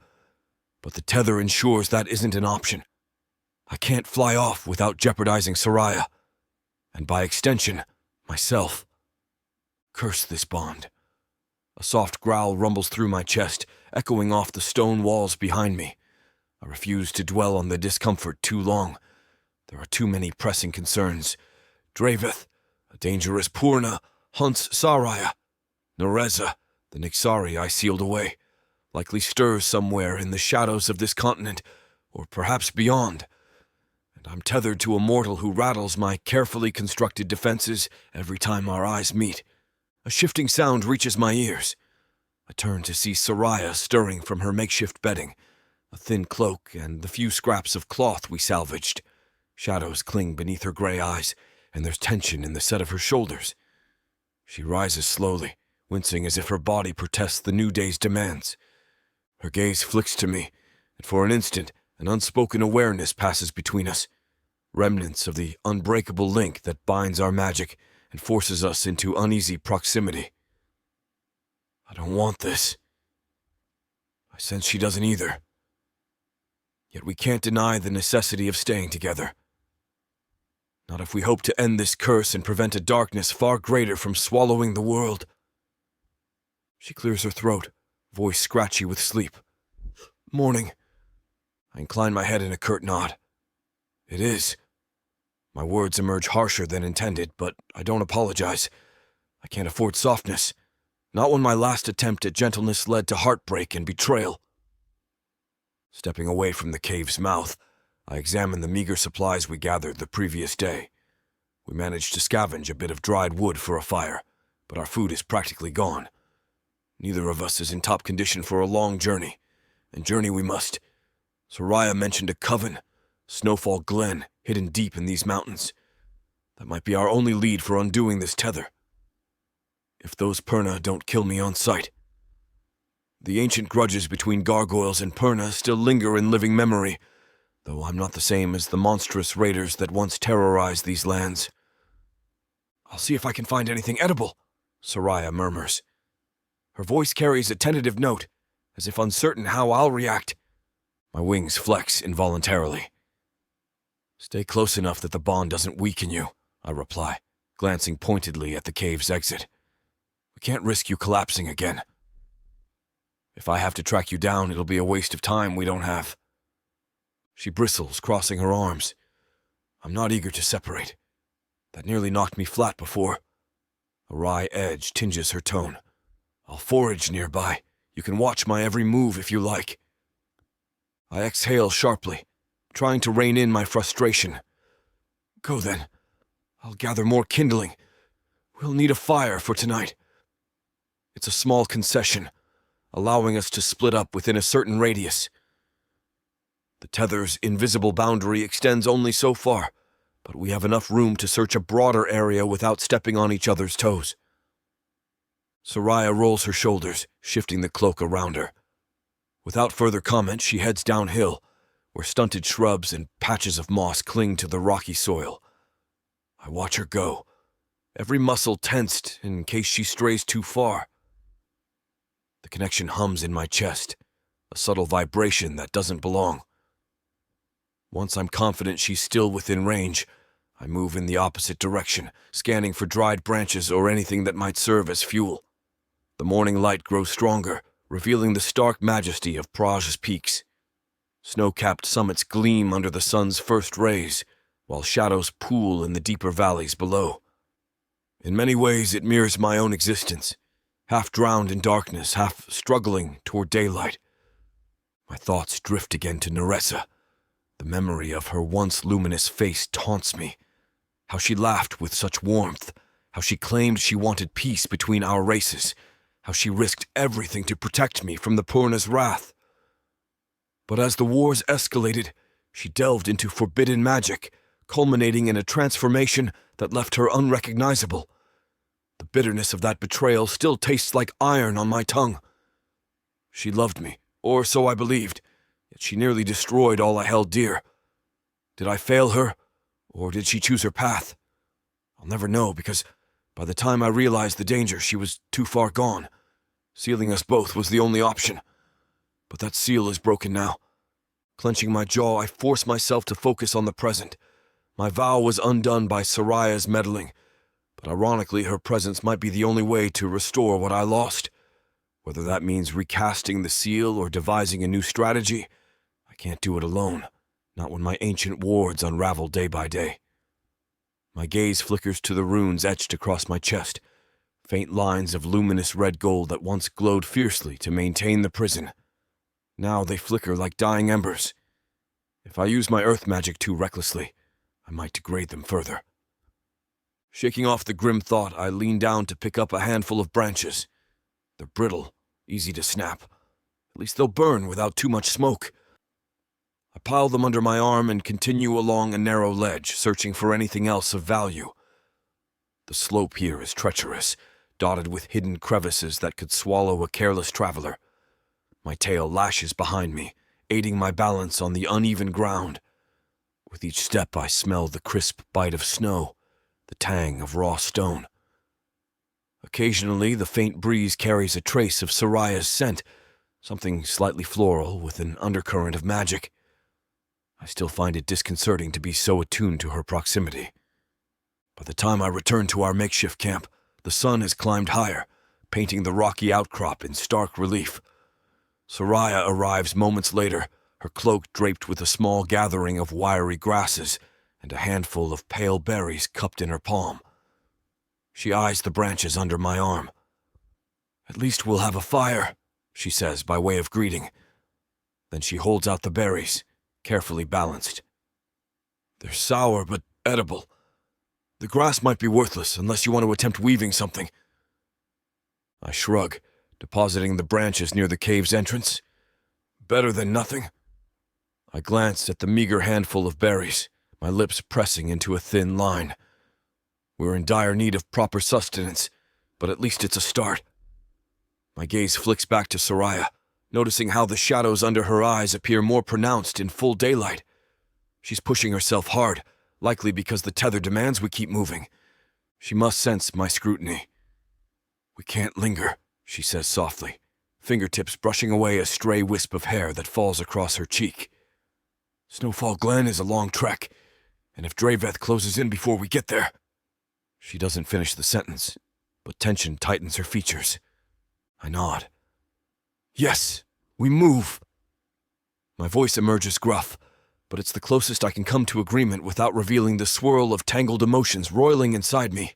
But the tether ensures that isn't an option. I can't fly off without jeopardizing Sariah, and by extension, myself. Curse this bond. A soft growl rumbles through my chest, echoing off the stone walls behind me. I refuse to dwell on the discomfort too long. There are too many pressing concerns. Draveth, a dangerous Purna, hunts Sariah. Narza, the Nixari I sealed away, likely stirs somewhere in the shadows of this continent, or perhaps beyond. And I'm tethered to a mortal who rattles my carefully constructed defenses every time our eyes meet. A shifting sound reaches my ears. I turn to see Sariah stirring from her makeshift bedding, a thin cloak and the few scraps of cloth we salvaged. Shadows cling beneath her gray eyes, and there's tension in the set of her shoulders. She rises slowly, wincing as if her body protests the new day's demands. Her gaze flicks to me, and for an instant, an unspoken awareness passes between us. Remnants of the unbreakable link that binds our magic and forces us into uneasy proximity. I don't want this. I sense she doesn't either. Yet we can't deny the necessity of staying together. Not if we hope to end this curse and prevent a darkness far greater from swallowing the world. She clears her throat, voice scratchy with sleep. Morning. I incline my head in a curt nod. It is. My words emerge harsher than intended, but I don't apologize. I can't afford softness. Not when my last attempt at gentleness led to heartbreak and betrayal. Stepping away from the cave's mouth, I examine the meager supplies we gathered the previous day. We managed to scavenge a bit of dried wood for a fire, but our food is practically gone. Neither of us is in top condition for a long journey, and journey we must. Sariah mentioned a coven, Snowfall Glen, hidden deep in these mountains. That might be our only lead for undoing this tether. If those Purna don't kill me on sight. The ancient grudges between gargoyles and Purna still linger in living memory, though I'm not the same as the monstrous raiders that once terrorized these lands. I'll see if I can find anything edible, Sariah murmurs. Her voice carries a tentative note, as if uncertain how I'll react. My wings flex involuntarily. Stay close enough that the bond doesn't weaken you, I reply, glancing pointedly at the cave's exit. We can't risk you collapsing again. If I have to track you down, it'll be a waste of time we don't have. She bristles, crossing her arms. I'm not eager to separate. That nearly knocked me flat before. A wry edge tinges her tone. I'll forage nearby. You can watch my every move if you like. I exhale sharply, trying to rein in my frustration. Go then. I'll gather more kindling. We'll need a fire for tonight. It's a small concession, allowing us to split up within a certain radius. The tether's invisible boundary extends only so far, but we have enough room to search a broader area without stepping on each other's toes. Sariah rolls her shoulders, shifting the cloak around her. Without further comment, she heads downhill, where stunted shrubs and patches of moss cling to the rocky soil. I watch her go, every muscle tensed in case she strays too far. The connection hums in my chest, a subtle vibration that doesn't belong. Once I'm confident she's still within range, I move in the opposite direction, scanning for dried branches or anything that might serve as fuel. The morning light grows stronger, revealing the stark majesty of Praj's peaks. Snow-capped summits gleam under the sun's first rays, while shadows pool in the deeper valleys below. In many ways, it mirrors my own existence, half drowned in darkness, half struggling toward daylight. My thoughts drift again to Narza. The memory of her once luminous face taunts me. How she laughed with such warmth, how she claimed she wanted peace between our races, how she risked everything to protect me from the Purna's wrath. But as the wars escalated, she delved into forbidden magic, culminating in a transformation that left her unrecognizable. The bitterness of that betrayal still tastes like iron on my tongue. She loved me, or so I believed, yet she nearly destroyed all I held dear. Did I fail her, or did she choose her path? I'll never know, because by the time I realized the danger, she was too far gone. Sealing us both was the only option. But that seal is broken now. Clenching my jaw, I force myself to focus on the present. My vow was undone by Sariah's meddling, but ironically her presence might be the only way to restore what I lost. Whether that means recasting the seal or devising a new strategy, I can't do it alone, not when my ancient wards unravel day by day. My gaze flickers to the runes etched across my chest, faint lines of luminous red gold that once glowed fiercely to maintain the prison. Now they flicker like dying embers. If I use my earth magic too recklessly, I might degrade them further. Shaking off the grim thought, I lean down to pick up a handful of branches. They're brittle, easy to snap. At least they'll burn without too much smoke. I pile them under my arm and continue along a narrow ledge, searching for anything else of value. The slope here is treacherous, dotted with hidden crevices that could swallow a careless traveler. My tail lashes behind me, aiding my balance on the uneven ground. With each step I smell the crisp bite of snow, the tang of raw stone. Occasionally the faint breeze carries a trace of Sariah's scent, something slightly floral with an undercurrent of magic. I still find it disconcerting to be so attuned to her proximity. By the time I return to our makeshift camp, the sun has climbed higher, painting the rocky outcrop in stark relief. Sariah arrives moments later, her cloak draped with a small gathering of wiry grasses and a handful of pale berries cupped in her palm. She eyes the branches under my arm. "At least we'll have a fire," she says by way of greeting. Then she holds out the berries, carefully balanced. They're sour but edible. The grass might be worthless unless you want to attempt weaving something. I shrug, depositing the branches near the cave's entrance. Better than nothing. I glanced at the meager handful of berries, my lips pressing into a thin line. We're in dire need of proper sustenance, but at least it's a start. My gaze flicks back to Sariah, noticing how the shadows under her eyes appear more pronounced in full daylight. She's pushing herself hard, likely because the tether demands we keep moving. She must sense my scrutiny. "We can't linger," she says softly, fingertips brushing away a stray wisp of hair that falls across her cheek. "Snowfall Glen is a long trek, and if Draveth closes in before we get there..." She doesn't finish the sentence, but tension tightens her features. I nod. "Yes, we move." My voice emerges gruff, but it's the closest I can come to agreement without revealing the swirl of tangled emotions roiling inside me.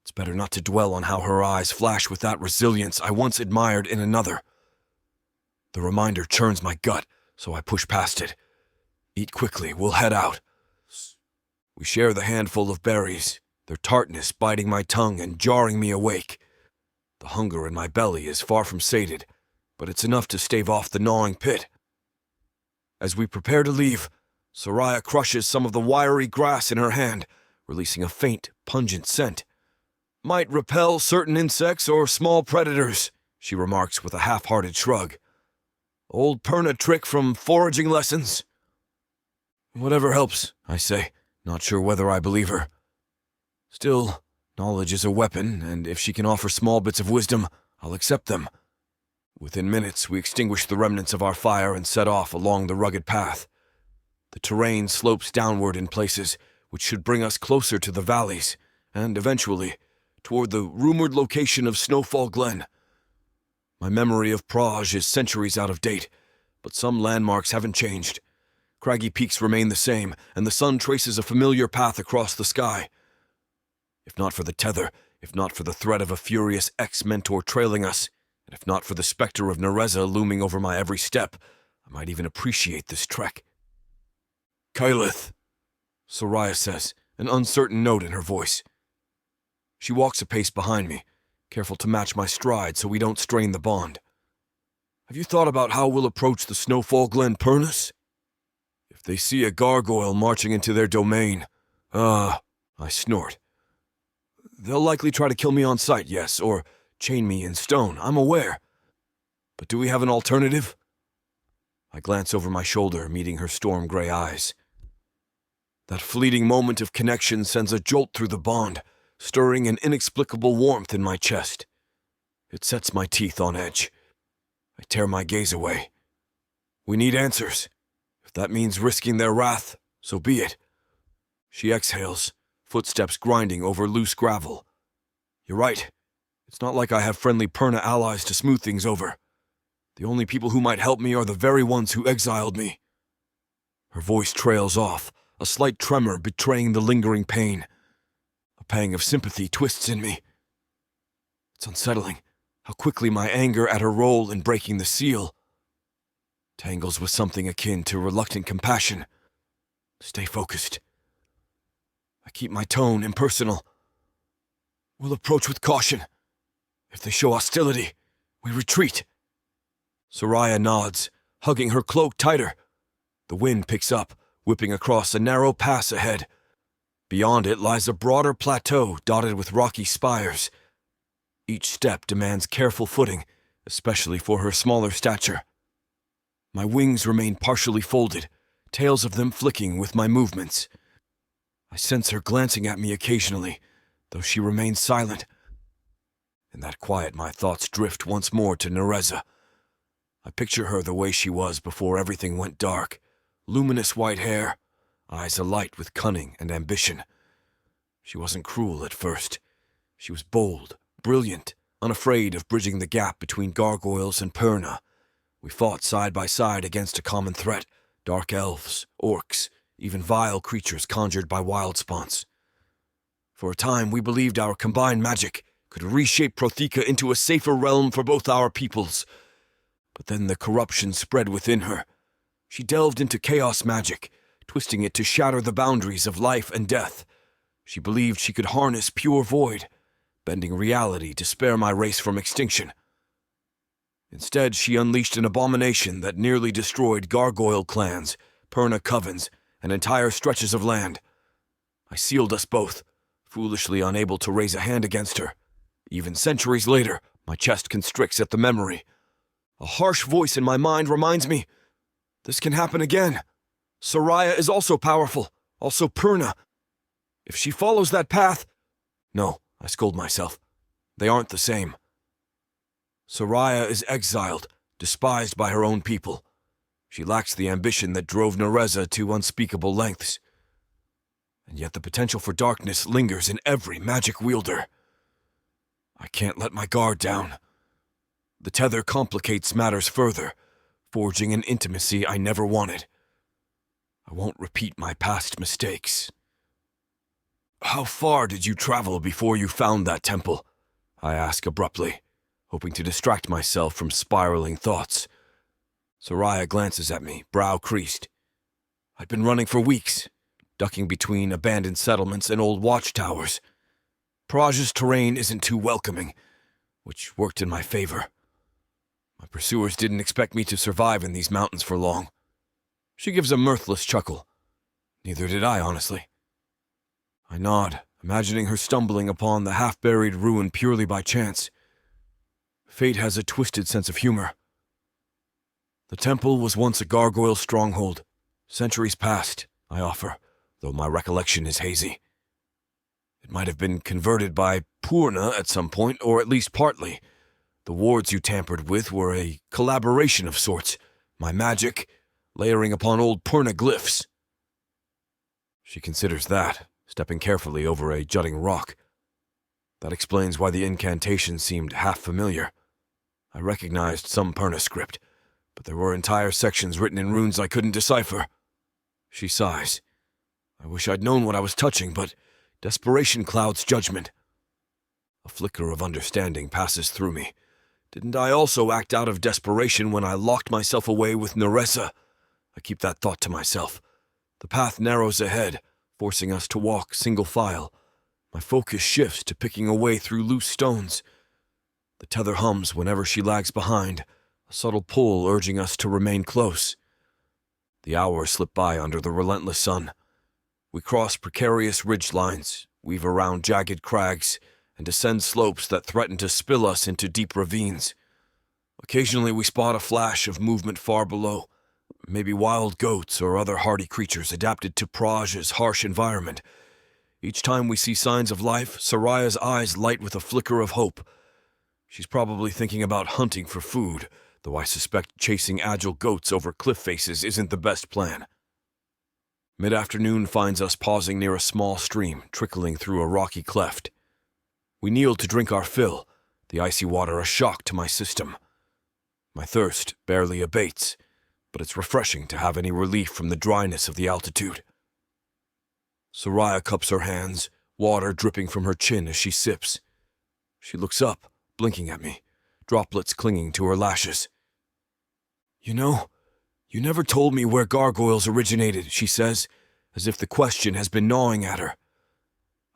It's better not to dwell on how her eyes flash with that resilience I once admired in another. The reminder churns my gut, so I push past it. "Eat quickly, we'll head out." We share the handful of berries, their tartness biting my tongue and jarring me awake. The hunger in my belly is far from sated, but it's enough to stave off the gnawing pit. As we prepare to leave, Sariah crushes some of the wiry grass in her hand, releasing a faint, pungent scent. "Might repel certain insects or small predators," she remarks with a half-hearted shrug. "Old Perna trick from foraging lessons." "Whatever helps," I say, not sure whether I believe her. Still, knowledge is a weapon, and if she can offer small bits of wisdom, I'll accept them. Within minutes, we extinguish the remnants of our fire and set off along the rugged path. The terrain slopes downward in places, which should bring us closer to the valleys, and eventually, toward the rumored location of Snowfall Glen. My memory of Praj is centuries out of date, but some landmarks haven't changed. Craggy peaks remain the same, and the sun traces a familiar path across the sky. If not for the tether, if not for the threat of a furious ex-mentor trailing us, and if not for the specter of Narza looming over my every step, I might even appreciate this trek. "Kyleth," Sariah says, an uncertain note in her voice. She walks a pace behind me, careful to match my stride so we don't strain the bond. "Have you thought about how we'll approach the Snowfall Glen Pernus? If they see a gargoyle marching into their domain, I snort. They'll likely try to kill me on sight, yes, or chain me in stone, I'm aware. But do we have an alternative? I glance over my shoulder, meeting her storm-gray eyes. That fleeting moment of connection sends a jolt through the bond, stirring an inexplicable warmth in my chest. It sets my teeth on edge. I tear my gaze away. We need answers. If that means risking their wrath, so be it. She exhales, footsteps grinding over loose gravel. You're right. It's not like I have friendly Perna allies to smooth things over. The only people who might help me are the very ones who exiled me. Her voice trails off, a slight tremor betraying the lingering pain. A pang of sympathy twists in me. It's unsettling how quickly my anger at her role in breaking the seal tangles with something akin to reluctant compassion. Stay focused. I keep my tone impersonal. We'll approach with caution. If they show hostility, we retreat. Sariah nods, hugging her cloak tighter. The wind picks up, whipping across a narrow pass ahead. Beyond it lies a broader plateau dotted with rocky spires. Each step demands careful footing, especially for her smaller stature. My wings remain partially folded, tails of them flicking with my movements. I sense her glancing at me occasionally, though she remains silent. In that quiet, my thoughts drift once more to Narza. I picture her the way she was before everything went dark. Luminous white hair, eyes alight with cunning and ambition. She wasn't cruel at first. She was bold, brilliant, unafraid of bridging the gap between gargoyles and Perna. We fought side by side against a common threat, dark elves, orcs, even vile creatures conjured by wild spawns. For a time, we believed our combined magic could reshape Protheka into a safer realm for both our peoples. But then the corruption spread within her. She delved into chaos magic, twisting it to shatter the boundaries of life and death. She believed she could harness pure void, bending reality to spare my race from extinction. Instead, she unleashed an abomination that nearly destroyed gargoyle clans, Perna covens, and entire stretches of land. I sealed us both, foolishly unable to raise a hand against her. Even centuries later, my chest constricts at the memory. A harsh voice in my mind reminds me, this can happen again. Sariah is also powerful, also Perna. If she follows that path... No, I scold myself. They aren't the same. Sariah is exiled, despised by her own people. She lacks the ambition that drove Narza to unspeakable lengths. And yet the potential for darkness lingers in every magic wielder. I can't let my guard down. The tether complicates matters further, forging an intimacy I never wanted. I won't repeat my past mistakes. How far did you travel before you found that temple? I ask abruptly, hoping to distract myself from spiraling thoughts. Sariah glances at me, brow creased. I'd been running for weeks, ducking between abandoned settlements and old watchtowers. Praj's terrain isn't too welcoming, which worked in my favor. My pursuers didn't expect me to survive in these mountains for long. She gives a mirthless chuckle. Neither did I, honestly. I nod, imagining her stumbling upon the half-buried ruin purely by chance. Fate has a twisted sense of humor. The temple was once a gargoyle stronghold. Centuries past, I offer, though my recollection is hazy. It might have been converted by Purna at some point, or at least partly. The wards you tampered with were a collaboration of sorts, my magic layering upon old Purna glyphs. She considers that, stepping carefully over a jutting rock. That explains why the incantation seemed half familiar. I recognized some Purna script, but there were entire sections written in runes I couldn't decipher. She sighs. I wish I'd known what I was touching, but desperation clouds judgment. A flicker of understanding passes through me. Didn't I also act out of desperation when I locked myself away with Narza? I keep that thought to myself. The path narrows ahead, forcing us to walk single file. My focus shifts to picking a way through loose stones. The tether hums whenever she lags behind, a subtle pull urging us to remain close. The hours slip by under the relentless sun. We cross precarious ridge lines, weave around jagged crags, and descend slopes that threaten to spill us into deep ravines. Occasionally we spot a flash of movement far below, maybe wild goats or other hardy creatures adapted to Praj's harsh environment. Each time we see signs of life, Sariah's eyes light with a flicker of hope. She's probably thinking about hunting for food, though I suspect chasing agile goats over cliff faces isn't the best plan. Mid-afternoon finds us pausing near a small stream trickling through a rocky cleft. We kneel to drink our fill, the icy water a shock to my system. My thirst barely abates, but it's refreshing to have any relief from the dryness of the altitude. Sariah cups her hands, water dripping from her chin as she sips. She looks up, blinking at me, droplets clinging to her lashes. "You know, you never told me where gargoyles originated," she says, as if the question has been gnawing at her.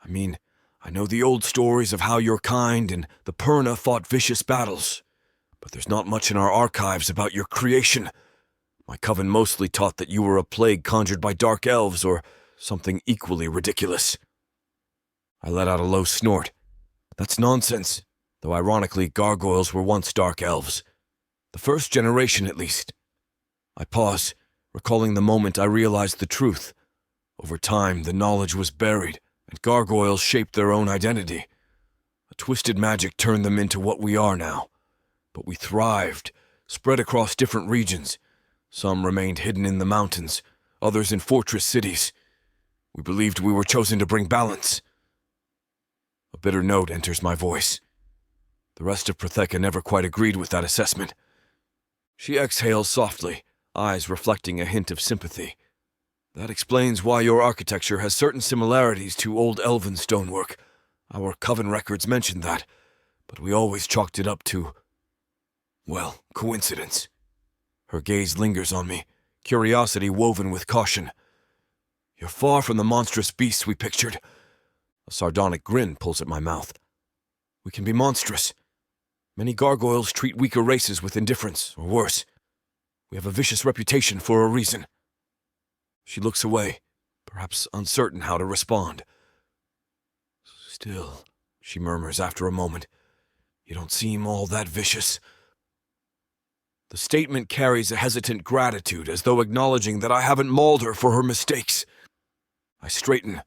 "I mean, I know the old stories of how your kind and the Purna fought vicious battles, but there's not much in our archives about your creation. My coven mostly taught that you were a plague conjured by dark elves or something equally ridiculous." I let out a low snort. That's nonsense, though ironically gargoyles were once dark elves. The first generation, at least. I pause, recalling the moment I realized the truth. Over time, the knowledge was buried, and gargoyles shaped their own identity. A twisted magic turned them into what we are now. But we thrived, spread across different regions. Some remained hidden in the mountains, others in fortress cities. We believed we were chosen to bring balance. A bitter note enters my voice. The rest of Protheka never quite agreed with that assessment. She exhales softly, eyes reflecting a hint of sympathy. "That explains why your architecture has certain similarities to old elven stonework. Our coven records mentioned that, but we always chalked it up to, well, coincidence." Her gaze lingers on me, curiosity woven with caution. "You're far from the monstrous beasts we pictured." A sardonic grin pulls at my mouth. "We can be monstrous. Many gargoyles treat weaker races with indifference, or worse. We have a vicious reputation for a reason." She looks away, perhaps uncertain how to respond. "Still," she murmurs after a moment, "you don't seem all that vicious." The statement carries a hesitant gratitude, as though acknowledging that I haven't mauled her for her mistakes. I straighten,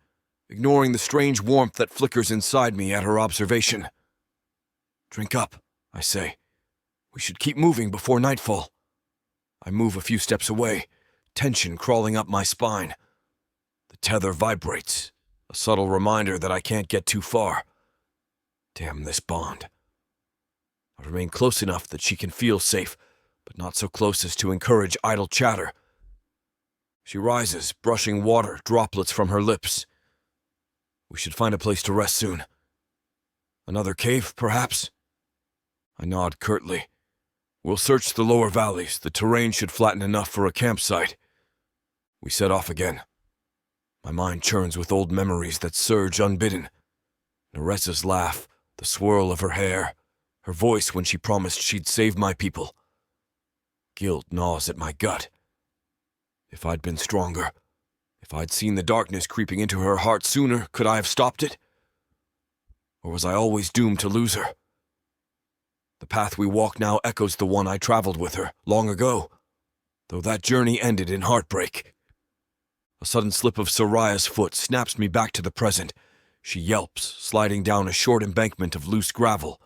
ignoring the strange warmth that flickers inside me at her observation. "Drink up," I say. "We should keep moving before nightfall." I move a few steps away, tension crawling up my spine. The tether vibrates, a subtle reminder that I can't get too far. Damn this bond. I remain close enough that she can feel safe, but not so close as to encourage idle chatter. She rises, brushing water droplets from her lips. "We should find a place to rest soon. Another cave, perhaps?" I nod curtly. "We'll search the lower valleys. The terrain should flatten enough for a campsite." We set off again. My mind churns with old memories that surge unbidden. Narza's laugh, the swirl of her hair, her voice when she promised she'd save my people. Guilt gnaws at my gut. If I'd been stronger, if I'd seen the darkness creeping into her heart sooner, could I have stopped it? Or was I always doomed to lose her? The path we walk now echoes the one I traveled with her long ago, though that journey ended in heartbreak. A sudden slip of Sariah's foot snaps me back to the present. She yelps, sliding down a short embankment of loose gravel.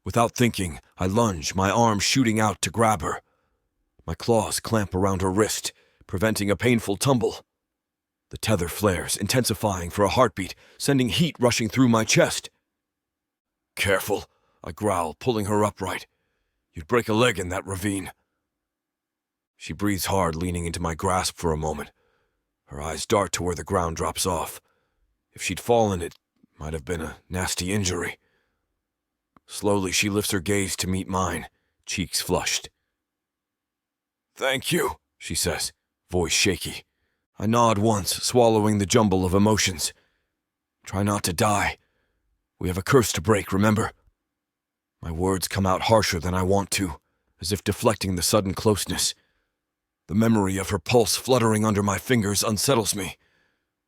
Without thinking, I lunge, my arm shooting out to grab her. My claws clamp around her wrist, preventing a painful tumble. The tether flares, intensifying for a heartbeat, sending heat rushing through my chest. "Careful," I growl, pulling her upright. "You'd break a leg in that ravine." She breathes hard, leaning into my grasp for a moment. Her eyes dart to where the ground drops off. If she'd fallen, it might have been a nasty injury. Slowly, she lifts her gaze to meet mine, cheeks flushed. "Thank you," she says, voice shaky. I nod once, swallowing the jumble of emotions. "Try not to die. We have a curse to break, remember?" My words come out harsher than I want to, as if deflecting the sudden closeness. The memory of her pulse fluttering under my fingers unsettles me.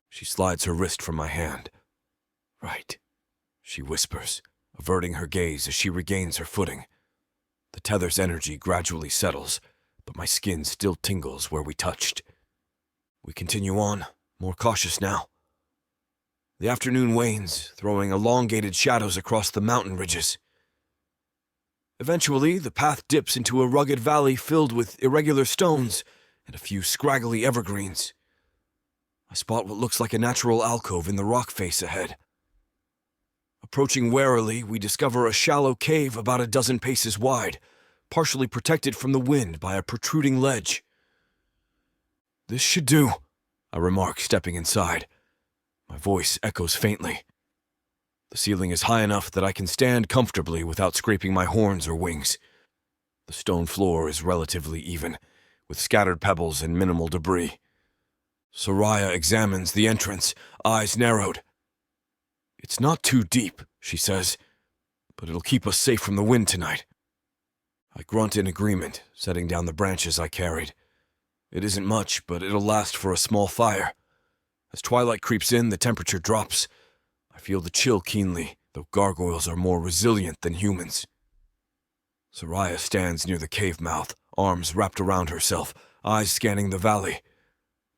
She slides her wrist from my hand. "Right," she whispers, averting her gaze as she regains her footing. The tether's energy gradually settles, but my skin still tingles where we touched. We continue on, more cautious now. The afternoon wanes, throwing elongated shadows across the mountain ridges. Eventually, the path dips into a rugged valley filled with irregular stones and a few scraggly evergreens. I spot what looks like a natural alcove in the rock face ahead. Approaching warily, we discover a shallow cave about a dozen paces wide, partially protected from the wind by a protruding ledge. "This should do," I remark, stepping inside. My voice echoes faintly. The ceiling is high enough that I can stand comfortably without scraping my horns or wings. The stone floor is relatively even, with scattered pebbles and minimal debris. Sariah examines the entrance, eyes narrowed. "It's not too deep," she says, "but it'll keep us safe from the wind tonight." I grunt in agreement, setting down the branches I carried. It isn't much, but it'll last for a small fire. As twilight creeps in, the temperature drops. I feel the chill keenly, though gargoyles are more resilient than humans. Sariah stands near the cave mouth, arms wrapped around herself, eyes scanning the valley.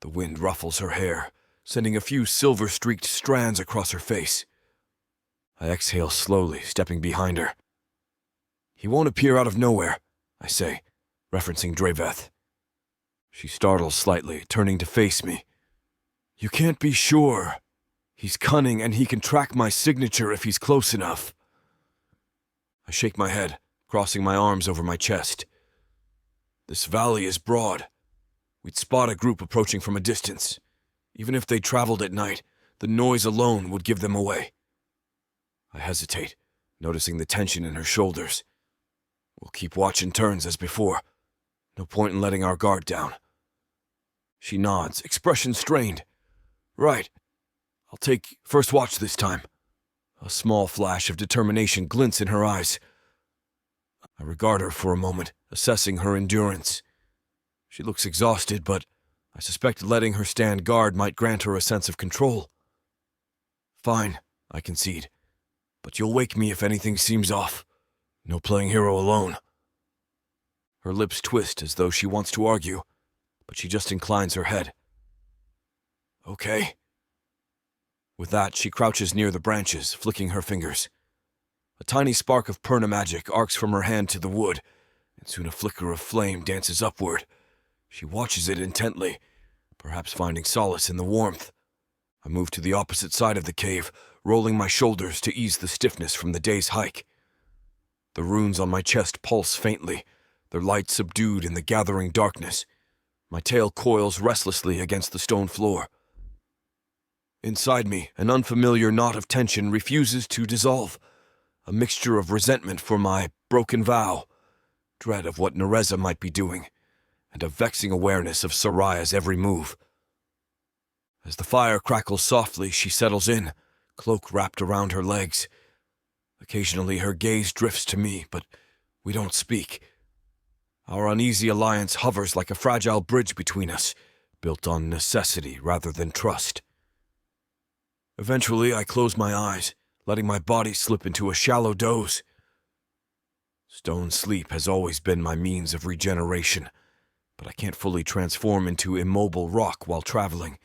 The wind ruffles her hair, sending a few silver-streaked strands across her face. I exhale slowly, stepping behind her. "He won't appear out of nowhere," I say, referencing Draveth. She startles slightly, turning to face me. "You can't be sure. He's cunning and he can track my signature if he's close enough." I shake my head, crossing my arms over my chest. This valley is broad. We'd spot a group approaching from a distance. Even if they traveled at night, the noise alone would give them away. I hesitate, noticing the tension in her shoulders. We'll keep watching turns as before. No point in letting our guard down. She nods, expression strained. "Right. I'll take first watch this time." A small flash of determination glints in her eyes. I regard her for a moment, assessing her endurance. She looks exhausted, but I suspect letting her stand guard might grant her a sense of control. "Fine," I concede. "But you'll wake me if anything seems off. No playing hero alone." Her lips twist as though she wants to argue, but she just inclines her head. "Okay." With that, she crouches near the branches, flicking her fingers. A tiny spark of Perna magic arcs from her hand to the wood, and soon a flicker of flame dances upward. She watches it intently, perhaps finding solace in the warmth. I move to the opposite side of the cave, rolling my shoulders to ease the stiffness from the day's hike. The runes on my chest pulse faintly, their light subdued in the gathering darkness. My tail coils restlessly against the stone floor. Inside me, an unfamiliar knot of tension refuses to dissolve, a mixture of resentment for my broken vow, dread of what Narza might be doing, and a vexing awareness of Sariah's every move. As the fire crackles softly, she settles in, cloak wrapped around her legs. Occasionally her gaze drifts to me, but we don't speak. Our uneasy alliance hovers like a fragile bridge between us, built on necessity rather than trust. Eventually, I close my eyes, letting my body slip into a shallow doze. Stone sleep has always been my means of regeneration, but I can't fully transform into immobile rock while traveling,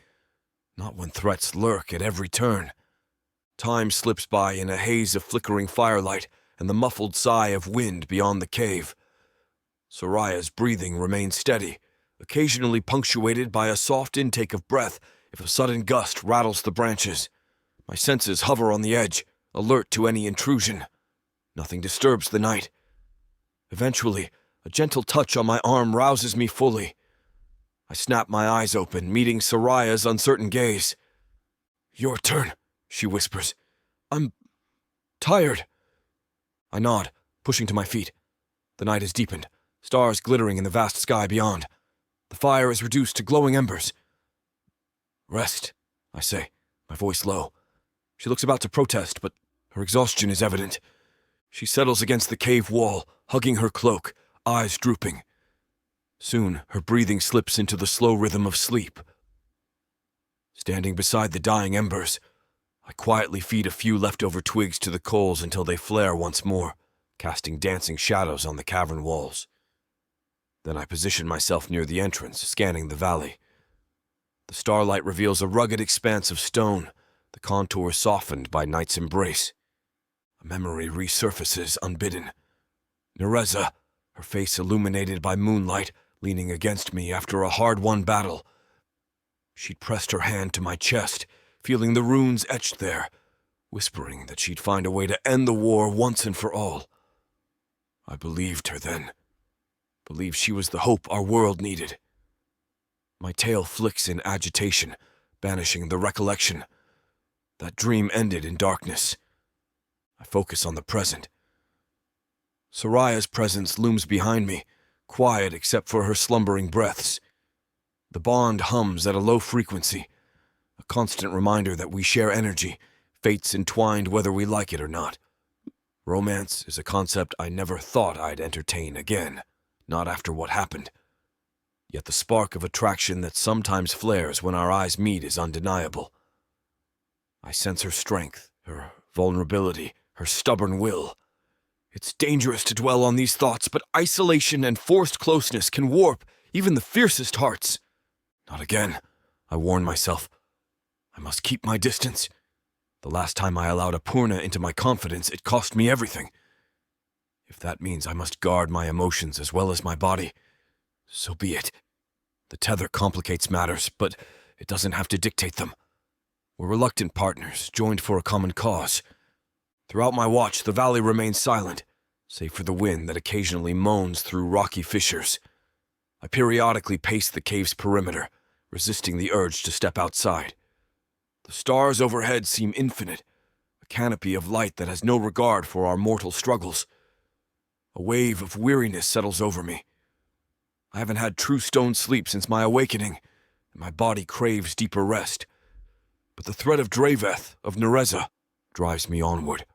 not when threats lurk at every turn. Time slips by in a haze of flickering firelight and the muffled sigh of wind beyond the cave. Sariah's breathing remains steady, occasionally punctuated by a soft intake of breath if a sudden gust rattles the branches. My senses hover on the edge, alert to any intrusion. Nothing disturbs the night. Eventually, a gentle touch on my arm rouses me fully. I snap my eyes open, meeting Sariah's uncertain gaze. "Your turn," she whispers. "I'm tired." I nod, pushing to my feet. The night has deepened, stars glittering in the vast sky beyond. The fire is reduced to glowing embers. "Rest," I say, my voice low. She looks about to protest, but her exhaustion is evident. She settles against the cave wall, hugging her cloak, eyes drooping. Soon, her breathing slips into the slow rhythm of sleep. Standing beside the dying embers, I quietly feed a few leftover twigs to the coals until they flare once more, casting dancing shadows on the cavern walls. Then I position myself near the entrance, scanning the valley. The starlight reveals a rugged expanse of stone, the contours softened by night's embrace. A memory resurfaces unbidden. Narza, her face illuminated by moonlight, leaning against me after a hard-won battle. She'd pressed her hand to my chest, feeling the runes etched there, whispering that she'd find a way to end the war once and for all. I believed her then. Believed she was the hope our world needed. My tail flicks in agitation, banishing the recollection. That dream ended in darkness. I focus on the present. Sariah's presence looms behind me, quiet except for her slumbering breaths. The bond hums at a low frequency, a constant reminder that we share energy, fates entwined whether we like it or not. Romance is a concept I never thought I'd entertain again, not after what happened. Yet the spark of attraction that sometimes flares when our eyes meet is undeniable. I sense her strength, her vulnerability, her stubborn will. It's dangerous to dwell on these thoughts, but isolation and forced closeness can warp even the fiercest hearts. Not again, I warn myself. I must keep my distance. The last time I allowed a Purna into my confidence, it cost me everything. If that means I must guard my emotions as well as my body, so be it. The tether complicates matters, but it doesn't have to dictate them. We're reluctant partners, joined for a common cause. Throughout my watch, the valley remains silent, save for the wind that occasionally moans through rocky fissures. I periodically pace the cave's perimeter, resisting the urge to step outside. The stars overhead seem infinite, a canopy of light that has no regard for our mortal struggles. A wave of weariness settles over me. I haven't had true stone sleep since my awakening, and my body craves deeper rest. But the threat of Draveth, of Narza, drives me onward.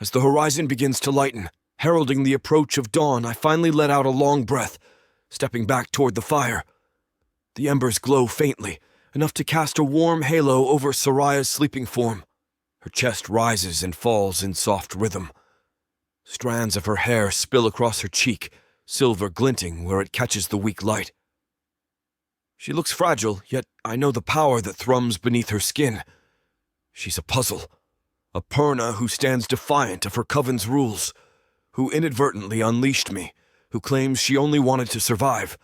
As the horizon begins to lighten, heralding the approach of dawn, I finally let out a long breath, stepping back toward the fire. The embers glow faintly, enough to cast a warm halo over Sariah's sleeping form. Her chest rises and falls in soft rhythm. Strands of her hair spill across her cheek, silver glinting where it catches the weak light. She looks fragile, yet I know the power that thrums beneath her skin. She's a puzzle, a Purna who stands defiant of her coven's rules, who inadvertently unleashed me, who claims she only wanted to survive.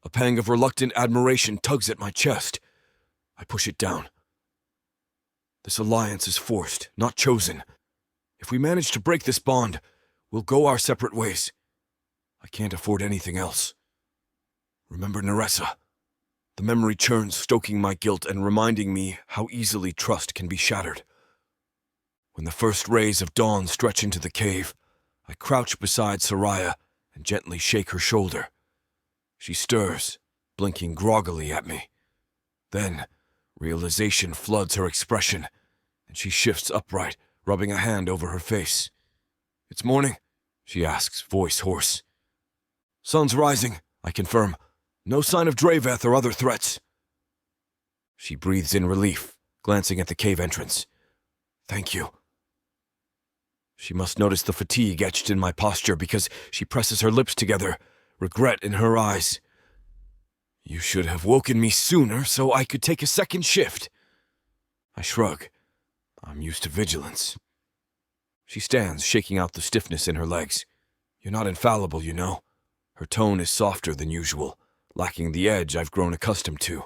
A pang of reluctant admiration tugs at my chest. I push it down. This alliance is forced, not chosen. If we manage to break this bond, we'll go our separate ways. I can't afford anything else. Remember Narza. The memory churns, stoking my guilt and reminding me how easily trust can be shattered. When the first rays of dawn stretch into the cave, I crouch beside Sariah and gently shake her shoulder. She stirs, blinking groggily at me. Then, realization floods her expression, and she shifts upright, rubbing a hand over her face. "It's morning?" she asks, voice hoarse. "Sun's rising," I confirm. "No sign of Draveth or other threats." She breathes in relief, glancing at the cave entrance. "Thank you." She must notice the fatigue etched in my posture because she presses her lips together, regret in her eyes. "You should have woken me sooner so I could take a second shift." I shrug. I'm used to vigilance. She stands, shaking out the stiffness in her legs. "You're not infallible, you know." Her tone is softer than usual, lacking the edge I've grown accustomed to.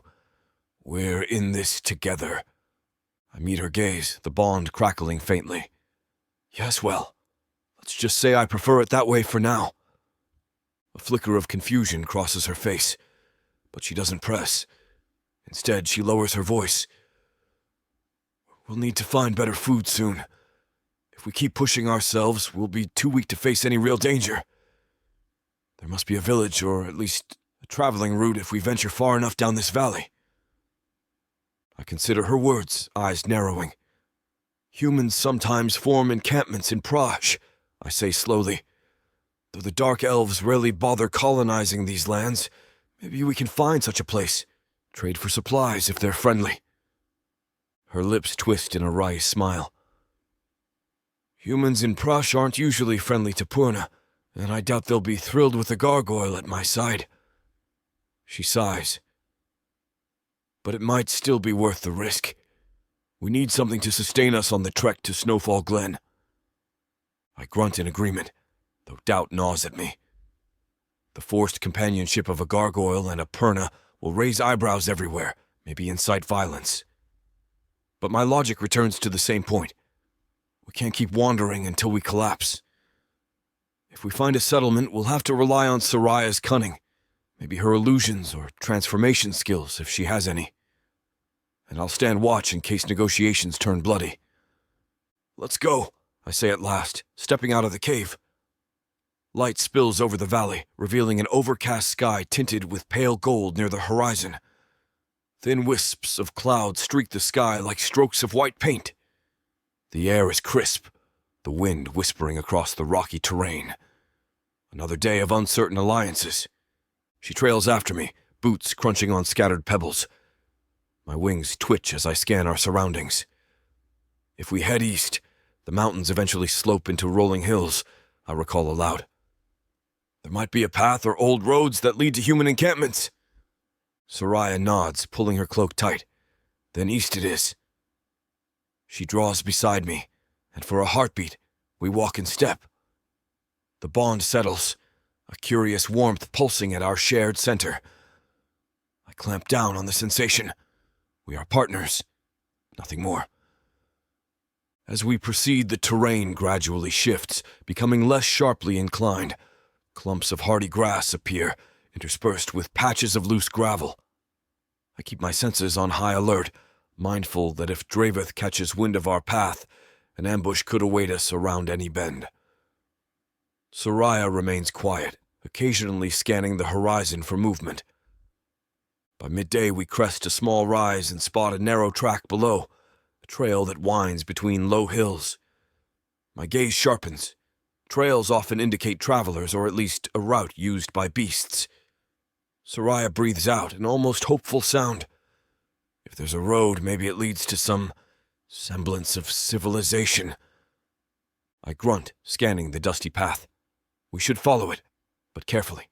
"We're in this together." I meet her gaze, the bond crackling faintly. "Yes, well, let's just say I prefer it that way for now." A flicker of confusion crosses her face, but she doesn't press. Instead, she lowers her voice. "We'll need to find better food soon. If we keep pushing ourselves, we'll be too weak to face any real danger. There must be a village, or at least a traveling route if we venture far enough down this valley." I consider her words, eyes narrowing. "Humans sometimes form encampments in Praj," I say slowly. Though the Dark Elves rarely bother colonizing these lands, maybe we can find such a place. Trade for supplies if they're friendly. Her lips twist in a wry smile. Humans in Prush aren't usually friendly to Purna, and I doubt they'll be thrilled with a gargoyle at my side. She sighs. But it might still be worth the risk. We need something to sustain us on the trek to Snowfall Glen. I grunt in agreement, though doubt gnaws at me. The forced companionship of a gargoyle and a Purna will raise eyebrows everywhere, maybe incite violence. But my logic returns to the same point. We can't keep wandering until we collapse. If we find a settlement, we'll have to rely on Sariah's cunning, maybe her illusions or transformation skills if she has any. And I'll stand watch in case negotiations turn bloody. Let's go, I say at last, stepping out of the cave. Light spills over the valley, revealing an overcast sky tinted with pale gold near the horizon. Thin wisps of cloud streak the sky like strokes of white paint. The air is crisp, the wind whispering across the rocky terrain. Another day of uncertain alliances. She trails after me, boots crunching on scattered pebbles. My wings twitch as I scan our surroundings. If we head east, the mountains eventually slope into rolling hills, I recall aloud. There might be a path or old roads that lead to human encampments. Sariah nods, pulling her cloak tight. Then east it is. She draws beside me, and for a heartbeat, we walk in step. The bond settles, a curious warmth pulsing at our shared center. I clamp down on the sensation. We are partners, nothing more. As we proceed, the terrain gradually shifts, becoming less sharply inclined. Clumps of hardy grass appear, interspersed with patches of loose gravel. I keep my senses on high alert, mindful that if Draveth catches wind of our path, an ambush could await us around any bend. Sariah remains quiet, occasionally scanning the horizon for movement. By midday, we crest a small rise and spot a narrow track below, a trail that winds between low hills. My gaze sharpens. Trails often indicate travelers, or at least a route used by beasts. Sariah breathes out, an almost hopeful sound. If there's a road, maybe it leads to some semblance of civilization. I grunt, scanning the dusty path. We should follow it, but carefully.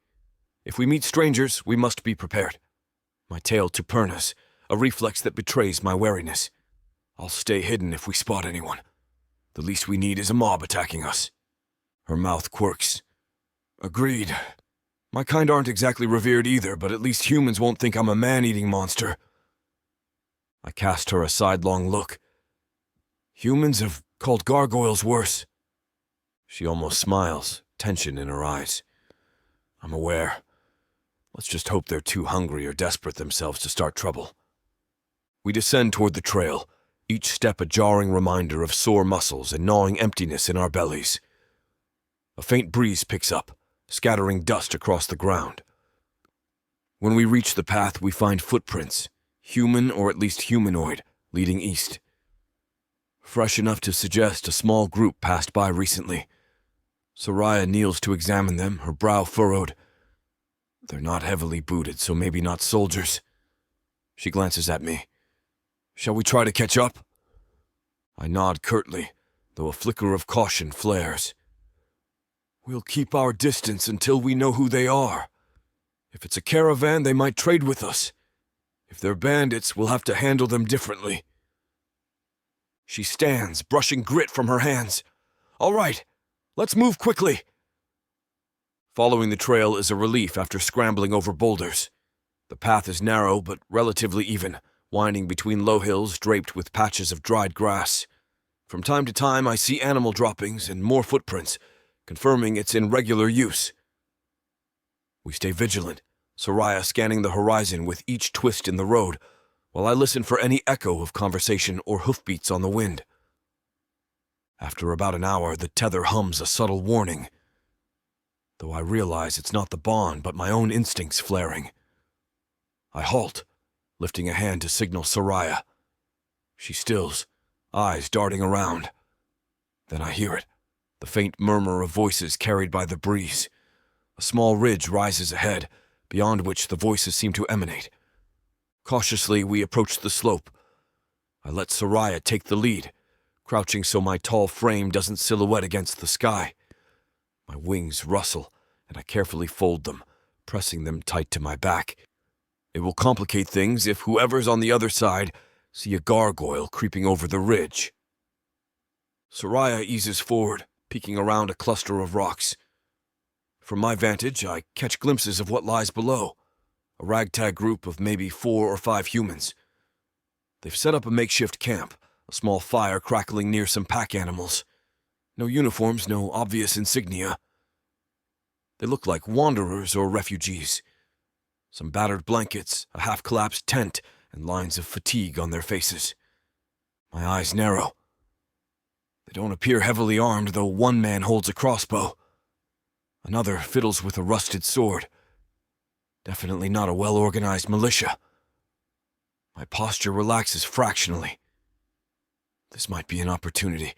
If we meet strangers, we must be prepared. My tail to Purna's, a reflex that betrays my wariness. I'll stay hidden if we spot anyone. The least we need is a mob attacking us. Her mouth quirks. Agreed. My kind aren't exactly revered either, but at least humans won't think I'm a man-eating monster. I cast her a sidelong look. Humans have called gargoyles worse. She almost smiles, tension in her eyes. I'm aware. Let's just hope they're too hungry or desperate themselves to start trouble. We descend toward the trail, each step a jarring reminder of sore muscles and gnawing emptiness in our bellies. A faint breeze picks up, scattering dust across the ground. When we reach the path, we find footprints, human or at least humanoid, leading east. Fresh enough to suggest a small group passed by recently. Sariah kneels to examine them, her brow furrowed. They're not heavily booted, so maybe not soldiers. She glances at me. Shall we try to catch up? I nod curtly, though a flicker of caution flares. We'll keep our distance until we know who they are. If it's a caravan, they might trade with us. If they're bandits, we'll have to handle them differently. She stands, brushing grit from her hands. All right, let's move quickly. Following the trail is a relief after scrambling over boulders. The path is narrow but relatively even, winding between low hills draped with patches of dried grass. From time to time, I see animal droppings and more footprints, confirming it's in regular use. We stay vigilant, Sariah scanning the horizon with each twist in the road, while I listen for any echo of conversation or hoofbeats on the wind. After about an hour, the tether hums a subtle warning, though I realize it's not the bond but my own instincts flaring. I halt, lifting a hand to signal Sariah. She stills, eyes darting around. Then I hear it. the faint murmur of voices carried by the breeze. A small ridge rises ahead, beyond which the voices seem to emanate. Cautiously, we approach the slope. I let Sariah take the lead, crouching so my tall frame doesn't silhouette against the sky. My wings rustle, and I carefully fold them, pressing them tight to my back. It will complicate things if whoever's on the other side see a gargoyle creeping over the ridge. Sariah eases forward, peeking around a cluster of rocks. From my vantage, I catch glimpses of what lies below, a ragtag group of maybe 4 or 5 humans. They've set up a makeshift camp, a small fire crackling near some pack animals. No uniforms, no obvious insignia. They look like wanderers or refugees. Some battered blankets, a half-collapsed tent, and lines of fatigue on their faces. My eyes narrow. They don't appear heavily armed, though one man holds a crossbow. Another fiddles with a rusted sword. Definitely not a well-organized militia. My posture relaxes fractionally. This might be an opportunity.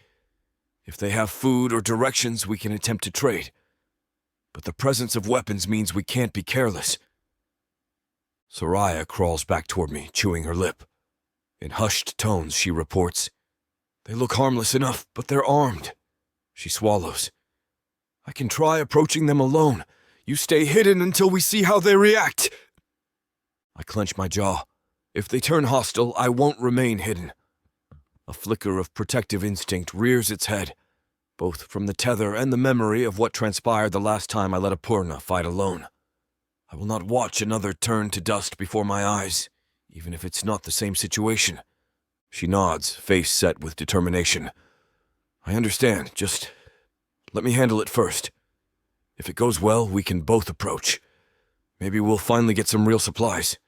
If they have food or directions, we can attempt to trade. But the presence of weapons means we can't be careless. Sariah crawls back toward me, chewing her lip. In hushed tones, she reports, "They look harmless enough, but they're armed." She swallows. "I can try approaching them alone. You stay hidden until we see how they react." I clench my jaw. If they turn hostile, I won't remain hidden. A flicker of protective instinct rears its head, both from the tether and the memory of what transpired the last time I let a Purna fight alone. I will not watch another turn to dust before my eyes, even if it's not the same situation. She nods, face set with determination. "I understand, just let me handle it first. If it goes well, we can both approach. Maybe we'll finally get some real supplies."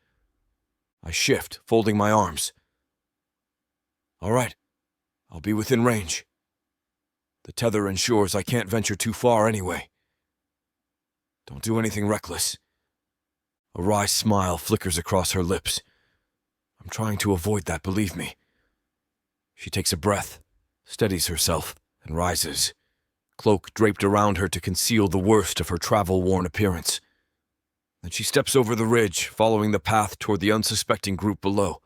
I shift, folding my arms. "All right, I'll be within range. The tether ensures I can't venture too far anyway. Don't do anything reckless." A wry smile flickers across her lips. I'm trying to avoid that, believe me. She takes a breath, steadies herself, and rises, cloak draped around her to conceal the worst of her travel-worn appearance. Then she steps over the ridge, following the path toward the unsuspecting group below.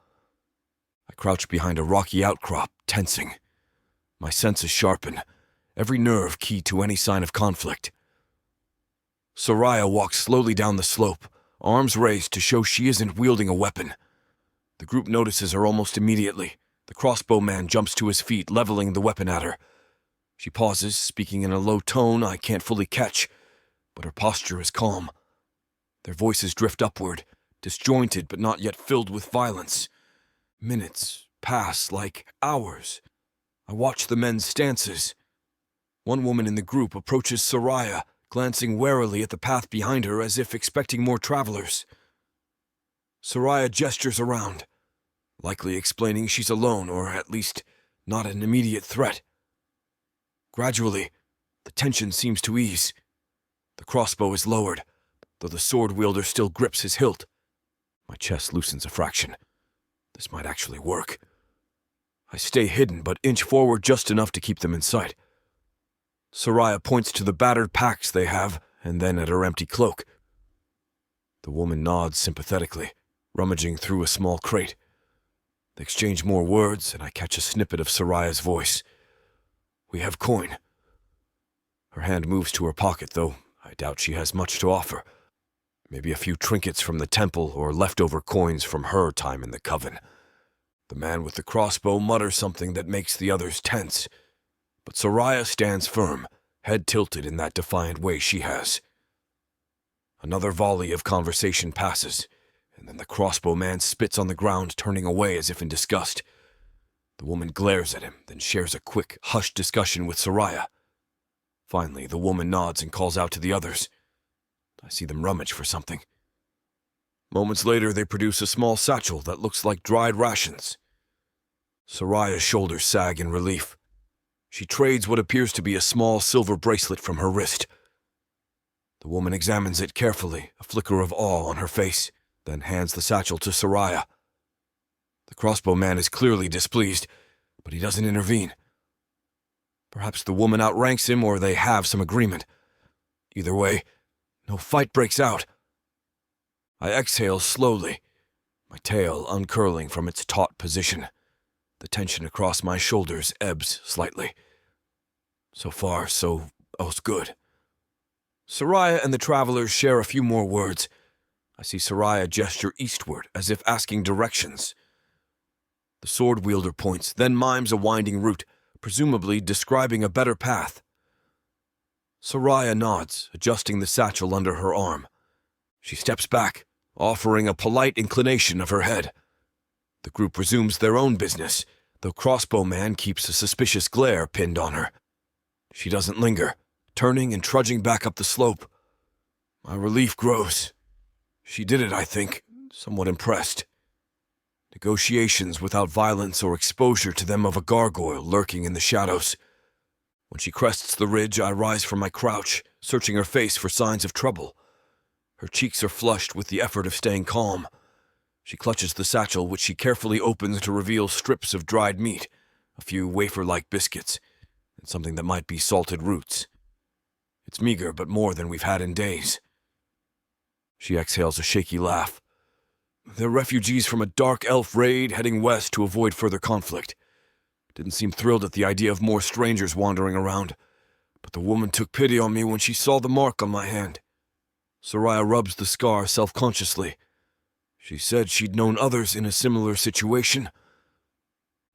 I crouch behind a rocky outcrop, tensing. My senses sharpen, every nerve keyed to any sign of conflict. Sariah walks slowly down the slope, arms raised to show she isn't wielding a weapon. The group notices her almost immediately. The crossbow man jumps to his feet, leveling the weapon at her. She pauses, speaking in a low tone I can't fully catch, but her posture is calm. Their voices drift upward, disjointed but not yet filled with violence. Minutes pass like hours. I watch the men's stances. One woman in the group approaches Sariah, glancing warily at the path behind her as if expecting more travelers. Sariah gestures around, likely explaining she's alone or at least not an immediate threat. Gradually, the tension seems to ease. The crossbow is lowered, though the sword wielder still grips his hilt. My chest loosens a fraction. This might actually work. I stay hidden but inch forward just enough to keep them in sight. Sariah points to the battered packs they have, and then at her empty cloak. The woman nods sympathetically, rummaging through a small crate. They exchange more words, and I catch a snippet of Sariah's voice. "We have coin." Her hand moves to her pocket, though I doubt she has much to offer. Maybe a few trinkets from the temple or leftover coins from her time in the coven. The man with the crossbow mutters something that makes the others tense. But Sariah stands firm, head tilted in that defiant way she has. Another volley of conversation passes, and then the crossbow man spits on the ground, turning away as if in disgust. The woman glares at him, then shares a quick, hushed discussion with Sariah. Finally, the woman nods and calls out to the others. I see them rummage for something. Moments later, they produce a small satchel that looks like dried rations. Sariah's shoulders sag in relief. She trades what appears to be a small silver bracelet from her wrist. The woman examines it carefully, a flicker of awe on her face, then hands the satchel to Sariah. The crossbow man is clearly displeased, but he doesn't intervene. Perhaps the woman outranks him, or they have some agreement. Either way, no fight breaks out. I exhale slowly, my tail uncurling from its taut position. The tension across my shoulders ebbs slightly. So far, so all's good. Sariah and the travelers share a few more words. I see Sariah gesture eastward, as if asking directions. The sword wielder points, then mimes a winding route, presumably describing a better path. Sariah nods, adjusting the satchel under her arm. She steps back, offering a polite inclination of her head. The group resumes their own business, though Crossbowman keeps a suspicious glare pinned on her. She doesn't linger, turning and trudging back up the slope. My relief grows. She did it, I think, somewhat impressed. Negotiations without violence or exposure to them of a gargoyle lurking in the shadows. When she crests the ridge, I rise from my crouch, searching her face for signs of trouble. Her cheeks are flushed with the effort of staying calm. She clutches the satchel, which she carefully opens to reveal strips of dried meat, a few wafer-like biscuits, and something that might be salted roots. It's meager, but more than we've had in days. She exhales a shaky laugh. They're refugees from a dark elf raid heading west to avoid further conflict. Didn't seem thrilled at the idea of more strangers wandering around, but the woman took pity on me when she saw the mark on my hand. Sariah rubs the scar self-consciously. She said she'd known others in a similar situation.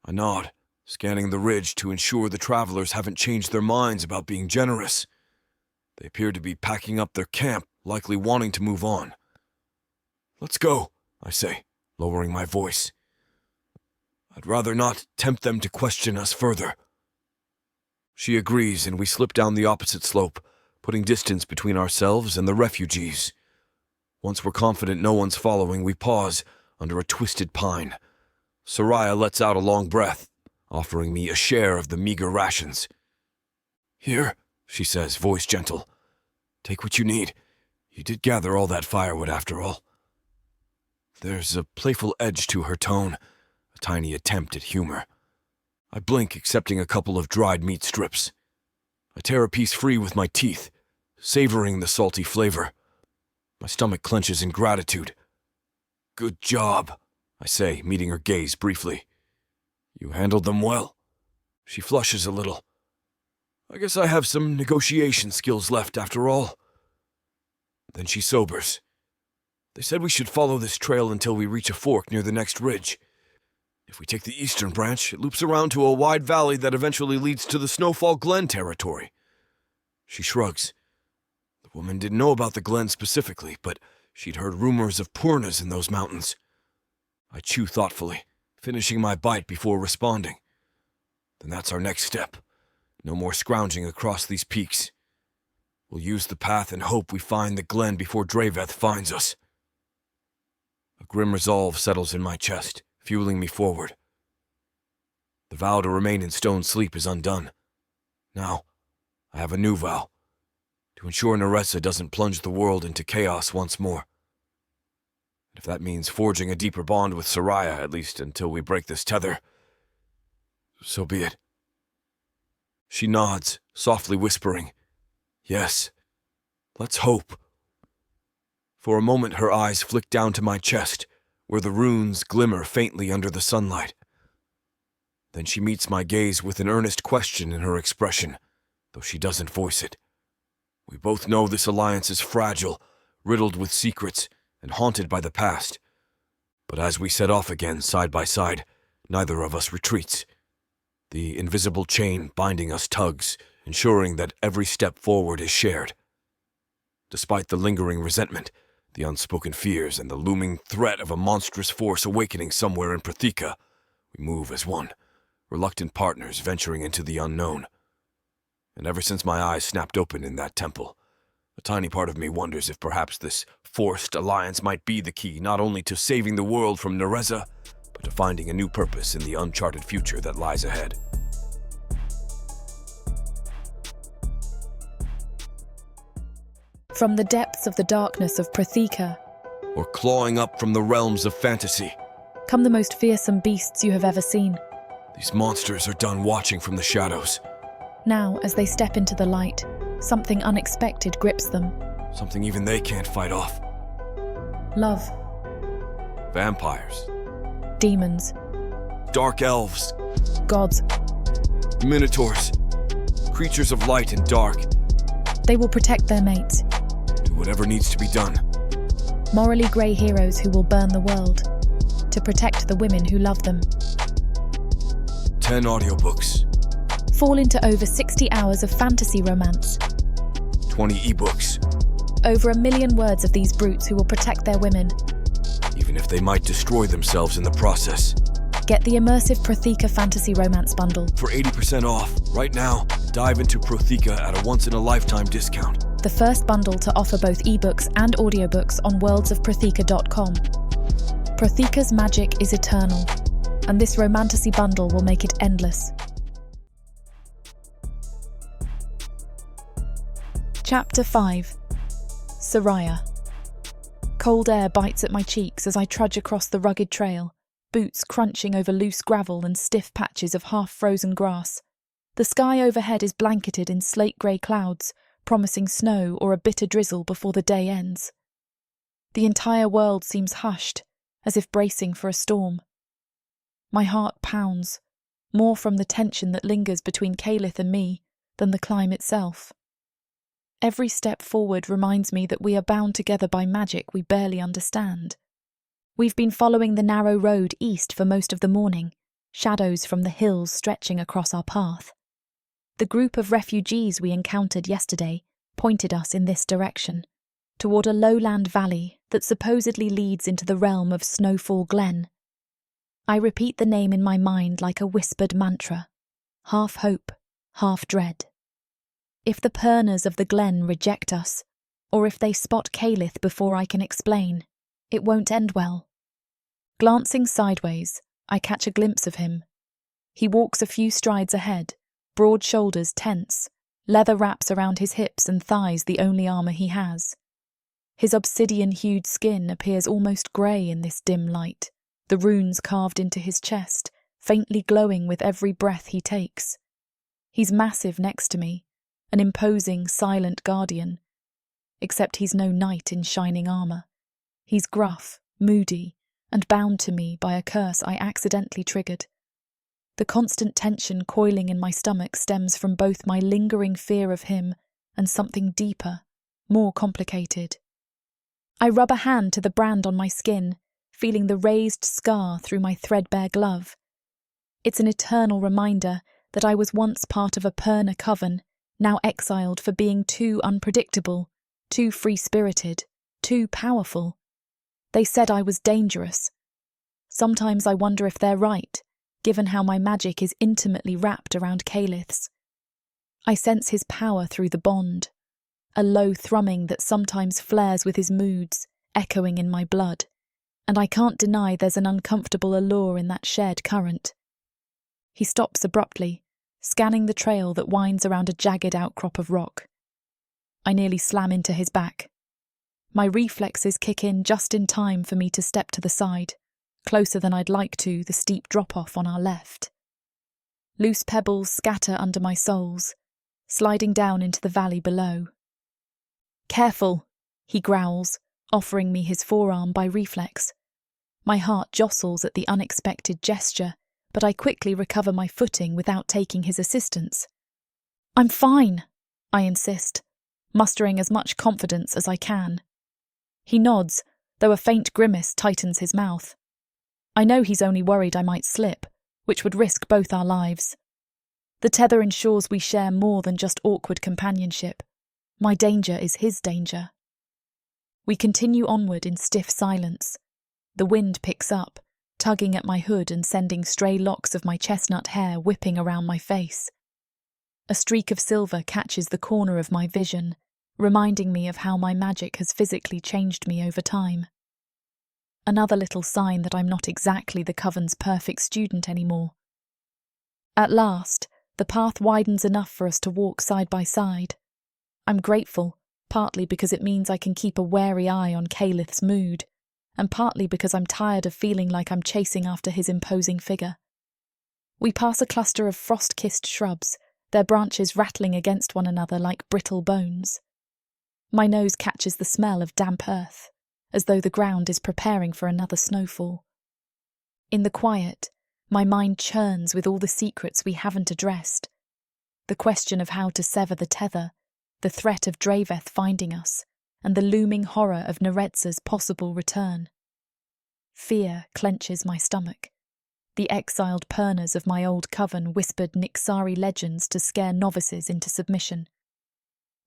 I nod, scanning the ridge to ensure the travelers haven't changed their minds about being generous. They appear to be packing up their camp, likely wanting to move on. Let's go, I say, lowering my voice. I'd rather not tempt them to question us further. She agrees, and we slip down the opposite slope, putting distance between ourselves and the refugees. Once we're confident no one's following, we pause under a twisted pine. Sariah lets out a long breath, offering me a share of the meager rations. Here, she says, voice gentle. Take what you need. You did gather all that firewood after all. There's a playful edge to her tone, a tiny attempt at humor. I blink, accepting a couple of dried meat strips. I tear a piece free with my teeth, savoring the salty flavor. My stomach clenches in gratitude. Good job, I say, meeting her gaze briefly. You handled them well. She flushes a little. I guess I have some negotiation skills left after all. Then she sobers. They said we should follow this trail until we reach a fork near the next ridge. If we take the eastern branch, it loops around to a wide valley that eventually leads to the Snowfall Glen territory. She shrugs. The woman didn't know about the Glen specifically, but she'd heard rumors of Purnas in those mountains. I chew thoughtfully, finishing my bite before responding. Then that's our next step. No more scrounging across these peaks. We'll use the path and hope we find the Glen before Draveth finds us. A grim resolve settles in my chest, fueling me forward. The vow to remain in stone sleep is undone. Now, I have a new vow, to ensure Narza doesn't plunge the world into chaos once more. And if that means forging a deeper bond with Sariah, at least until we break this tether, so be it. She nods, softly whispering, "Yes, let's hope." For a moment her eyes flick down to my chest, where the runes glimmer faintly under the sunlight. Then she meets my gaze with an earnest question in her expression, though she doesn't voice it. We both know this alliance is fragile, riddled with secrets, and haunted by the past. But as we set off again, side by side, neither of us retreats. The invisible chain binding us tugs, ensuring that every step forward is shared. Despite the lingering resentment, the unspoken fears, and the looming threat of a monstrous force awakening somewhere in Protheka, we move as one, reluctant partners venturing into the unknown. And ever since my eyes snapped open in that temple, a tiny part of me wonders if perhaps this forced alliance might be the key not only to saving the world from Narza, but to finding a new purpose in the uncharted future that lies ahead. From the depths of the darkness of Protheka, Or clawing up from the realms of fantasy, come the most fearsome beasts you have ever seen. these monsters are done watching from the shadows. Now, as they step into the light, something unexpected grips them. Something even they can't fight off. Love. Vampires. Demons. Dark elves. Gods. Minotaurs. Creatures of light and dark. They will protect their mates. Do whatever needs to be done. Morally grey heroes who will burn the world to protect the women who love them. 10 audiobooks. Fall into over 60 hours of fantasy romance. 20 ebooks. Over 1 million words of these brutes who will protect their women. Even if they might destroy themselves in the process. Get the immersive Protheka fantasy romance bundle. For 80% off, right now, dive into Protheka at a once-in-a-lifetime discount. The first bundle to offer both ebooks and audiobooks on worldsofprotheka.com. Protheka's magic is eternal, and this romantasy bundle will make it endless. Chapter 5. Sariah. Cold air bites at my cheeks as I trudge across the rugged trail, boots crunching over loose gravel and stiff patches of half-frozen grass. The sky overhead is blanketed in slate-grey clouds, promising snow or a bitter drizzle before the day ends. The entire world seems hushed, as if bracing for a storm. My heart pounds, more from the tension that lingers between Calith and me than the climb itself. Every step forward reminds me that we are bound together by magic we barely understand. We've been following the narrow road east for most of the morning, shadows from the hills stretching across our path. The group of refugees we encountered yesterday pointed us in this direction, toward a lowland valley that supposedly leads into the realm of Snowfall Glen. I repeat the name in my mind like a whispered mantra, half hope, half dread. If the Purnas of the glen reject us, or if they spot Calith before I can explain, it won't end well. Glancing sideways, I catch a glimpse of him. He walks a few strides ahead, broad shoulders tense, leather wraps around his hips and thighs the only armour he has. His obsidian-hued skin appears almost grey in this dim light, the runes carved into his chest, faintly glowing with every breath he takes. He's massive next to me, an imposing, silent guardian. Except he's no knight in shining armour. He's gruff, moody, and bound to me by a curse I accidentally triggered. The constant tension coiling in my stomach stems from both my lingering fear of him and something deeper, more complicated. I rub a hand to the brand on my skin, feeling the raised scar through my threadbare glove. It's an eternal reminder that I was once part of a Purna coven, now exiled for being too unpredictable, too free-spirited, too powerful. They said I was dangerous. Sometimes I wonder if they're right, given how my magic is intimately wrapped around Calith's. I sense his power through the bond, a low thrumming that sometimes flares with his moods, echoing in my blood, and I can't deny there's an uncomfortable allure in that shared current. He stops abruptly, scanning the trail that winds around a jagged outcrop of rock. I nearly slam into his back. My reflexes kick in just in time for me to step to the side, closer than I'd like to the steep drop-off on our left. Loose pebbles scatter under my soles, sliding down into the valley below. "Careful," he growls, offering me his forearm by reflex. My heart jostles at the unexpected gesture, but I quickly recover my footing without taking his assistance. "I'm fine," I insist, mustering as much confidence as I can. He nods, though a faint grimace tightens his mouth. I know he's only worried I might slip, which would risk both our lives. The tether ensures we share more than just awkward companionship. My danger is his danger. We continue onward in stiff silence. The wind picks up, tugging at my hood and sending stray locks of my chestnut hair whipping around my face. A streak of silver catches the corner of my vision, reminding me of how my magic has physically changed me over time. Another little sign that I'm not exactly the coven's perfect student anymore. At last, the path widens enough for us to walk side by side. I'm grateful, partly because it means I can keep a wary eye on Calith's mood, and partly because I'm tired of feeling like I'm chasing after his imposing figure. We pass a cluster of frost-kissed shrubs, their branches rattling against one another like brittle bones. My nose catches the smell of damp earth, as though the ground is preparing for another snowfall. In the quiet, my mind churns with all the secrets we haven't addressed. The question of how to sever the tether, the threat of Draveth finding us, and the looming horror of Narza's possible return. Fear clenches my stomach. The exiled Pernas of my old coven whispered Nixari legends to scare novices into submission.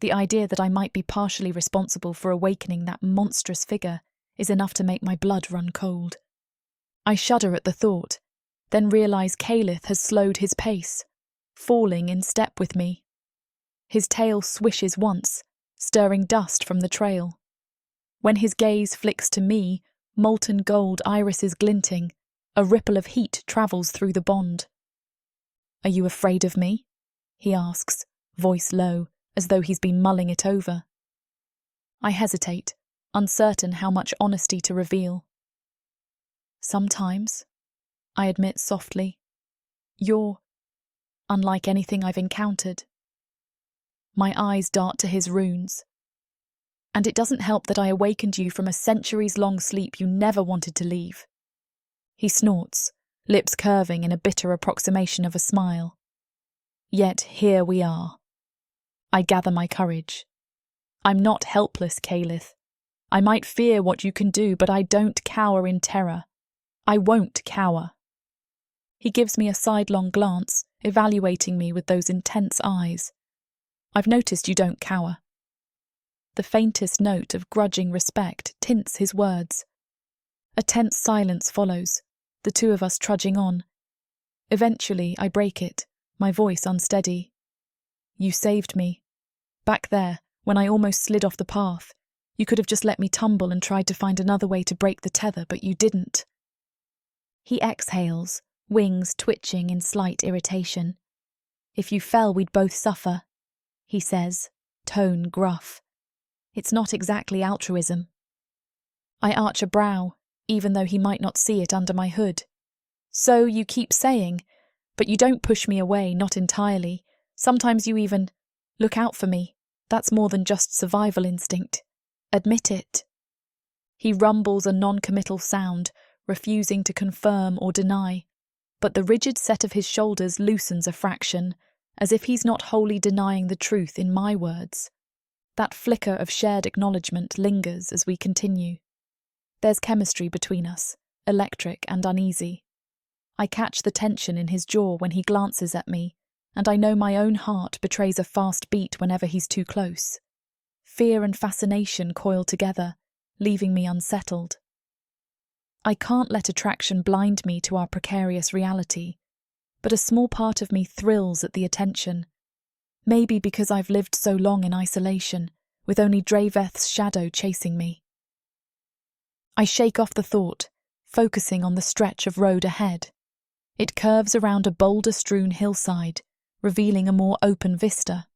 The idea that I might be partially responsible for awakening that monstrous figure is enough to make my blood run cold. I shudder at the thought, then realise Calith has slowed his pace, falling in step with me. His tail swishes once, stirring dust from the trail. When his gaze flicks to me, molten gold irises glinting, a ripple of heat travels through the bond. "Are you afraid of me?" he asks, voice low, as though he's been mulling it over. I hesitate, uncertain how much honesty to reveal. "Sometimes," I admit softly. "You're unlike anything I've encountered." My eyes dart to his runes. "And it doesn't help that I awakened you from a centuries-long sleep you never wanted to leave." He snorts, lips curving in a bitter approximation of a smile. Yet here we are. I gather my courage. "I'm not helpless, Calith. I might fear what you can do, but I don't cower in terror. I won't cower." He gives me a sidelong glance, evaluating me with those intense eyes. "I've noticed you don't cower." The faintest note of grudging respect tints his words. A tense silence follows, the two of us trudging on. Eventually, I break it, my voice unsteady. "You saved me. Back there, when I almost slid off the path, you could have just let me tumble and tried to find another way to break the tether, but you didn't." He exhales, wings twitching in slight irritation. "If you fell, we'd both suffer," he says, tone gruff. It's not exactly altruism. I arch a brow, even though he might not see it under my hood. "So you keep saying, but you don't push me away, not entirely. Sometimes you even look out for me. That's more than just survival instinct. Admit it." He rumbles a non-committal sound, refusing to confirm or deny, but the rigid set of his shoulders loosens a fraction, as if he's not wholly denying the truth in my words. That flicker of shared acknowledgement lingers as we continue. There's chemistry between us, electric and uneasy. I catch the tension in his jaw when he glances at me, and I know my own heart betrays a fast beat whenever he's too close. Fear and fascination coil together, leaving me unsettled. I can't let attraction blind me to our precarious reality, but a small part of me thrills at the attention. Maybe because I've lived so long in isolation, with only Draveth's shadow chasing me. I shake off the thought, focusing on the stretch of road ahead. It curves around a boulder-strewn hillside, revealing a more open vista.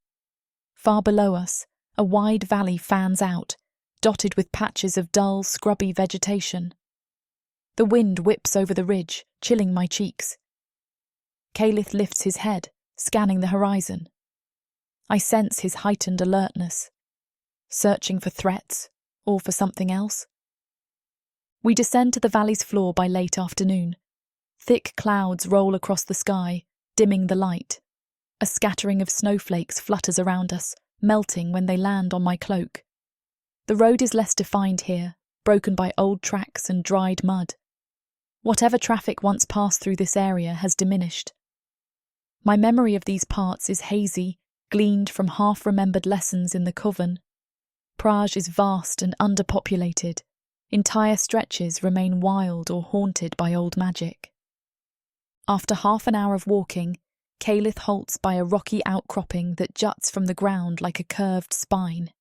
Far below us, a wide valley fans out, dotted with patches of dull, scrubby vegetation. The wind whips over the ridge, chilling my cheeks. Calith lifts his head, scanning the horizon. I sense his heightened alertness. Searching for threats, or for something else? We descend to the valley's floor by late afternoon. Thick clouds roll across the sky, dimming the light. A scattering of snowflakes flutters around us, melting when they land on my cloak. The road is less defined here, broken by old tracks and dried mud. Whatever traffic once passed through this area has diminished. My memory of these parts is hazy, gleaned from half-remembered lessons in the coven. Praj is vast and underpopulated. Entire stretches remain wild or haunted by old magic. After half an hour of walking, Calith halts by a rocky outcropping that juts from the ground like a curved spine.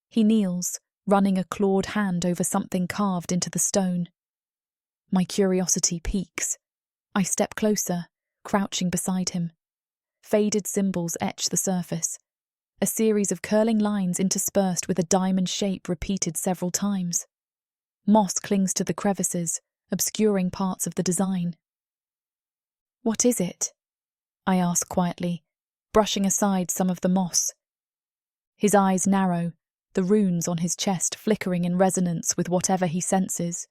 He kneels, running a clawed hand over something carved into the stone. My curiosity piques. I step closer, crouching beside him. Faded symbols etch the surface, a series of curling lines interspersed with a diamond shape repeated several times. Moss clings to the crevices, obscuring parts of the design. "What is it?" I ask quietly, brushing aside some of the moss. His eyes narrow, the runes on his chest flickering in resonance with whatever he senses.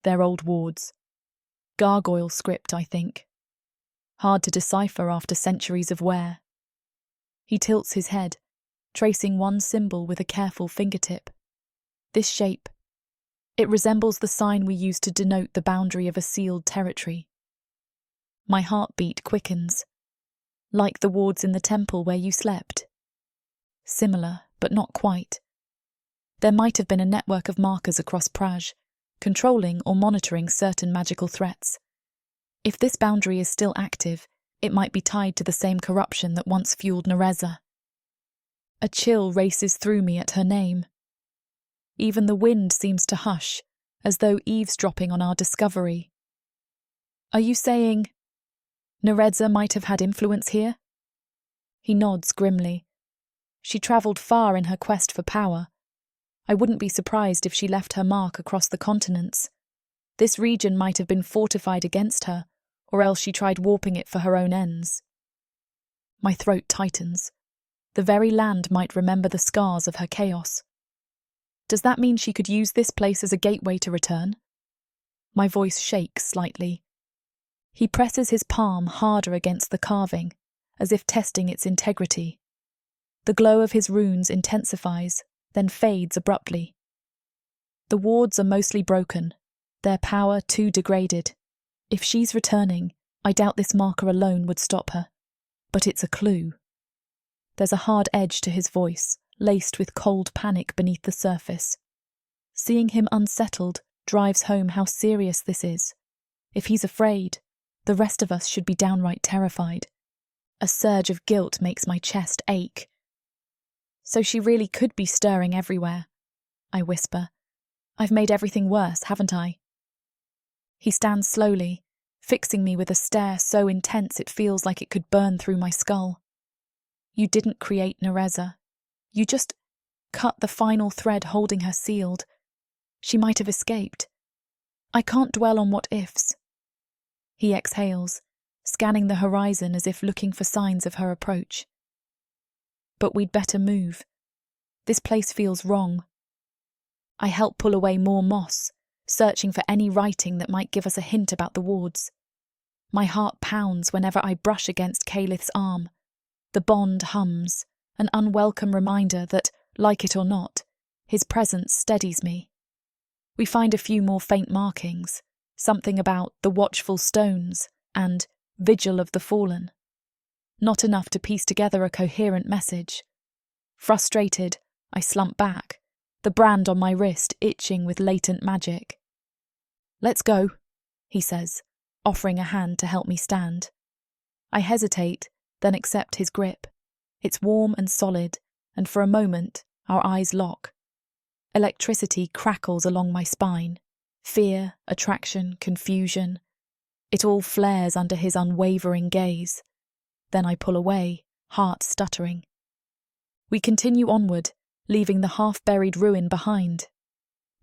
They're old wards. Gargoyle script, I think. Hard to decipher after centuries of wear. He tilts his head, tracing one symbol with a careful fingertip. This shape. It resembles the sign we use to denote the boundary of a sealed territory. My heartbeat quickens. Like the wards in the temple where you slept. Similar, but not quite. There might have been a network of markers across Praj, controlling or monitoring certain magical threats. If this boundary is still active, it might be tied to the same corruption that once fueled Narza. A chill races through me at her name. Even the wind seems to hush, as though eavesdropping on our discovery. Are you saying Narza might have had influence here? He nods grimly. She travelled far in her quest for power. I wouldn't be surprised if she left her mark across the continents. This region might have been fortified against her, or else she tried warping it for her own ends. My throat tightens. The very land might remember the scars of her chaos. Does that mean she could use this place as a gateway to return? My voice shakes slightly. He presses his palm harder against the carving, as if testing its integrity. The glow of his runes intensifies, then fades abruptly. The wards are mostly broken, their power too degraded. If she's returning, I doubt this marker alone would stop her. But it's a clue. There's a hard edge to his voice, laced with cold panic beneath the surface. Seeing him unsettled drives home how serious this is. If he's afraid, the rest of us should be downright terrified. A surge of guilt makes my chest ache. So she really could be stirring everywhere, I whisper. I've made everything worse, haven't I? He stands slowly, fixing me with a stare so intense it feels like it could burn through my skull. You didn't create Narza. You just cut the final thread holding her sealed. She might have escaped. I can't dwell on what ifs. He exhales, scanning the horizon as if looking for signs of her approach. But we'd better move. This place feels wrong. I help pull away more moss, searching for any writing that might give us a hint about the wards. My heart pounds whenever I brush against Calith's arm. The bond hums, an unwelcome reminder that, like it or not, his presence steadies me. We find a few more faint markings, something about the watchful stones and vigil of the fallen. Not enough to piece together a coherent message. Frustrated, I slump back, the brand on my wrist itching with latent magic. Let's go, he says, offering a hand to help me stand. I hesitate, then accept his grip. It's warm and solid, and for a moment, our eyes lock. Electricity crackles along my spine. Fear, attraction, confusion. It all flares under his unwavering gaze. Then I pull away, heart stuttering. We continue onward, leaving the half-buried ruin behind.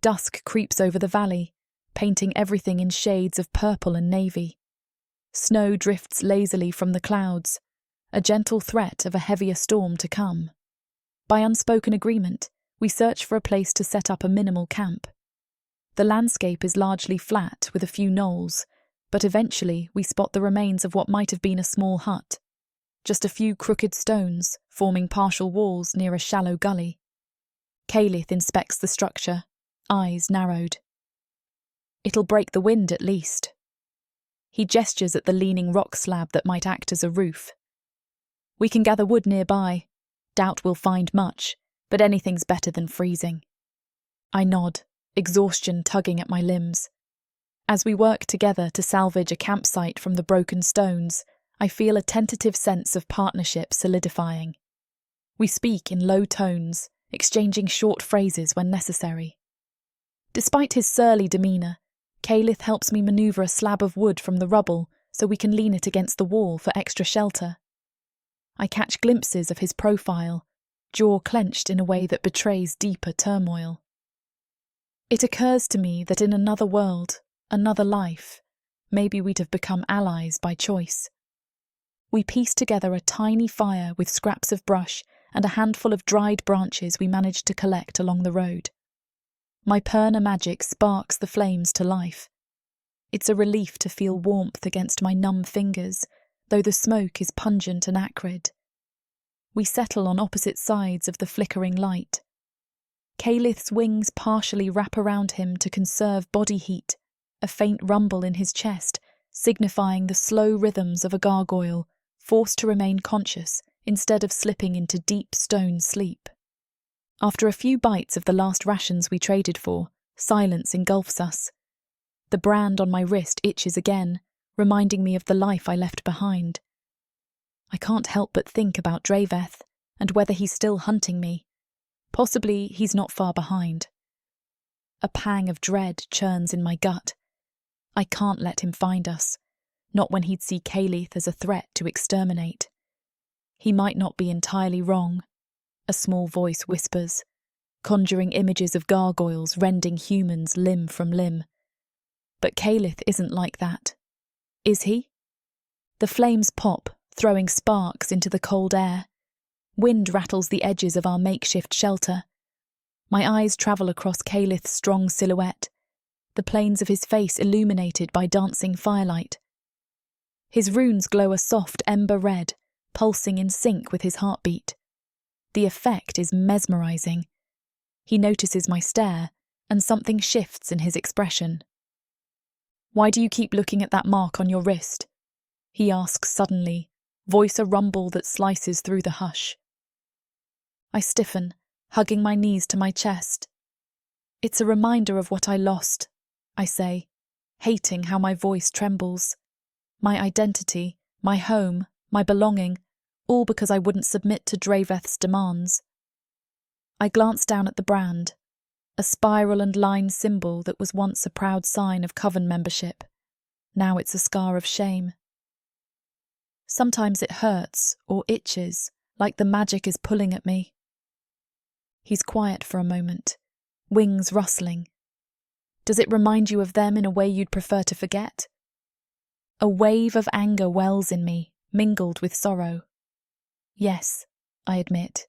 Dusk creeps over the valley, painting everything in shades of purple and navy. Snow drifts lazily from the clouds, a gentle threat of a heavier storm to come. By unspoken agreement, we search for a place to set up a minimal camp. The landscape is largely flat with a few knolls, but eventually we spot the remains of what might have been a small hut. Just a few crooked stones, forming partial walls near a shallow gully. Calith inspects the structure, eyes narrowed. It'll break the wind at least. He gestures at the leaning rock slab that might act as a roof. We can gather wood nearby. Doubt we'll find much, but anything's better than freezing. I nod, exhaustion tugging at my limbs. As we work together to salvage a campsite from the broken stones, I feel a tentative sense of partnership solidifying. We speak in low tones, exchanging short phrases when necessary. Despite his surly demeanour, Calith helps me manoeuvre a slab of wood from the rubble so we can lean it against the wall for extra shelter. I catch glimpses of his profile, jaw clenched in a way that betrays deeper turmoil. It occurs to me that in another world, another life, maybe we'd have become allies by choice. We piece together a tiny fire with scraps of brush and a handful of dried branches we managed to collect along the road. My Purna magic sparks the flames to life. It's a relief to feel warmth against my numb fingers, though the smoke is pungent and acrid. We settle on opposite sides of the flickering light. Calith's wings partially wrap around him to conserve body heat, a faint rumble in his chest, signifying the slow rhythms of a gargoyle, forced to remain conscious instead of slipping into deep stone sleep. After a few bites of the last rations we traded for, silence engulfs us. The brand on my wrist itches again, reminding me of the life I left behind. I can't help but think about Draveth and whether he's still hunting me. Possibly he's not far behind. A pang of dread churns in my gut. I can't let him find us, not when he'd see Calith as a threat to exterminate. He might not be entirely wrong, a small voice whispers, conjuring images of gargoyles rending humans limb from limb. But Calith isn't like that. Is he? The flames pop, throwing sparks into the cold air. Wind rattles the edges of our makeshift shelter. My eyes travel across Calith's strong silhouette, the planes of his face illuminated by dancing firelight. His runes glow a soft ember red, pulsing in sync with his heartbeat. The effect is mesmerizing. He notices my stare, and something shifts in his expression. "Why do you keep looking at that mark on your wrist?" he asks suddenly, voice a rumble that slices through the hush. I stiffen, hugging my knees to my chest. "It's a reminder of what I lost," I say, hating how my voice trembles. My identity, my home, my belonging, all because I wouldn't submit to Draveth's demands. I glance down at the brand, a spiral and line symbol that was once a proud sign of coven membership. Now it's a scar of shame. Sometimes it hurts or itches, like the magic is pulling at me. He's quiet for a moment, wings rustling. Does it remind you of them in a way you'd prefer to forget? A wave of anger wells in me, mingled with sorrow. Yes, I admit,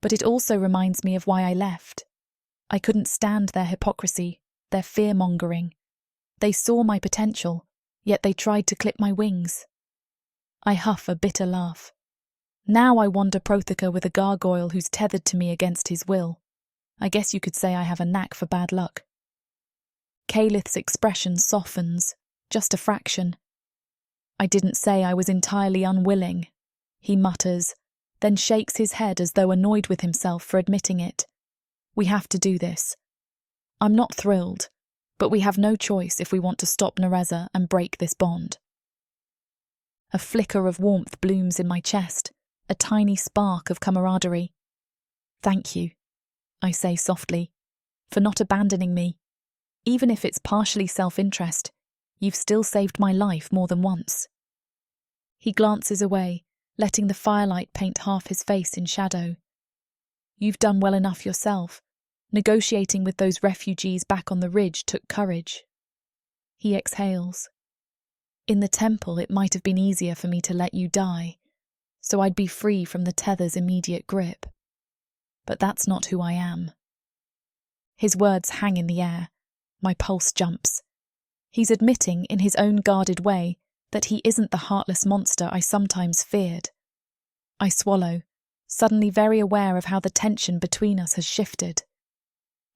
but it also reminds me of why I left. I couldn't stand their hypocrisy, their fear-mongering. They saw my potential, yet they tried to clip my wings. I huff a bitter laugh. Now I wander Protheka with a gargoyle who's tethered to me against his will. I guess you could say I have a knack for bad luck. Calith's expression softens, just a fraction. "I didn't say I was entirely unwilling," he mutters, then shakes his head as though annoyed with himself for admitting it. "We have to do this. I'm not thrilled, but we have no choice if we want to stop Narza and break this bond." A flicker of warmth blooms in my chest, a tiny spark of camaraderie. "Thank you," I say softly, "for not abandoning me. Even if it's partially self-interest, you've still saved my life more than once." He glances away, letting the firelight paint half his face in shadow. "You've done well enough yourself. Negotiating with those refugees back on the ridge took courage." He exhales. "In the temple, it might have been easier for me to let you die, so I'd be free from the tether's immediate grip. But that's not who I am." His words hang in the air. My pulse jumps. He's admitting, in his own guarded way, that he isn't the heartless monster I sometimes feared. I swallow, suddenly very aware of how the tension between us has shifted.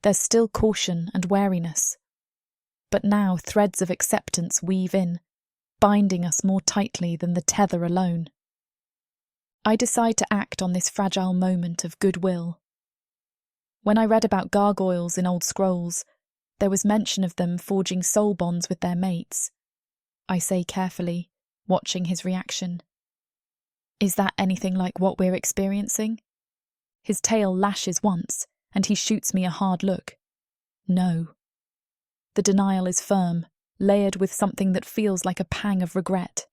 There's still caution and wariness, but now threads of acceptance weave in, binding us more tightly than the tether alone. I decide to act on this fragile moment of goodwill. When I read about gargoyles in old scrolls, there was mention of them forging soul bonds with their mates. I say carefully, watching his reaction. "Is that anything like what we're experiencing?" His tail lashes once, and he shoots me a hard look. No. The denial is firm, layered with something that feels like a pang of regret.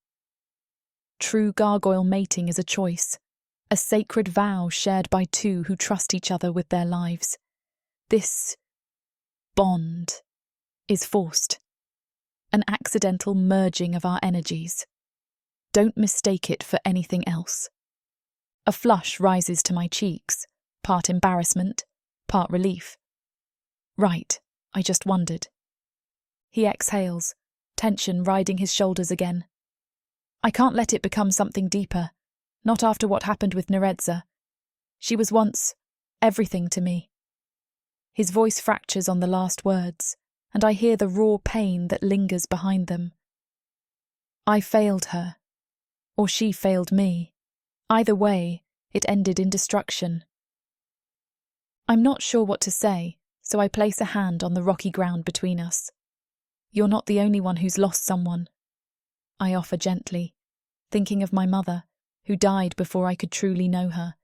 True gargoyle mating is a choice, a sacred vow shared by two who trust each other with their lives. This bond is forced, an accidental merging of our energies. Don't mistake it for anything else. A flush rises to my cheeks, part embarrassment, part relief. Right, I just wondered. He exhales, tension riding his shoulders again. I can't let it become something deeper, not after what happened with Narza. She was once everything to me. His voice fractures on the last words, and I hear the raw pain that lingers behind them. I failed her, or she failed me. Either way, it ended in destruction. I'm not sure what to say, so I place a hand on the rocky ground between us. You're not the only one who's lost someone, I offer gently, thinking of my mother, who died before I could truly know her,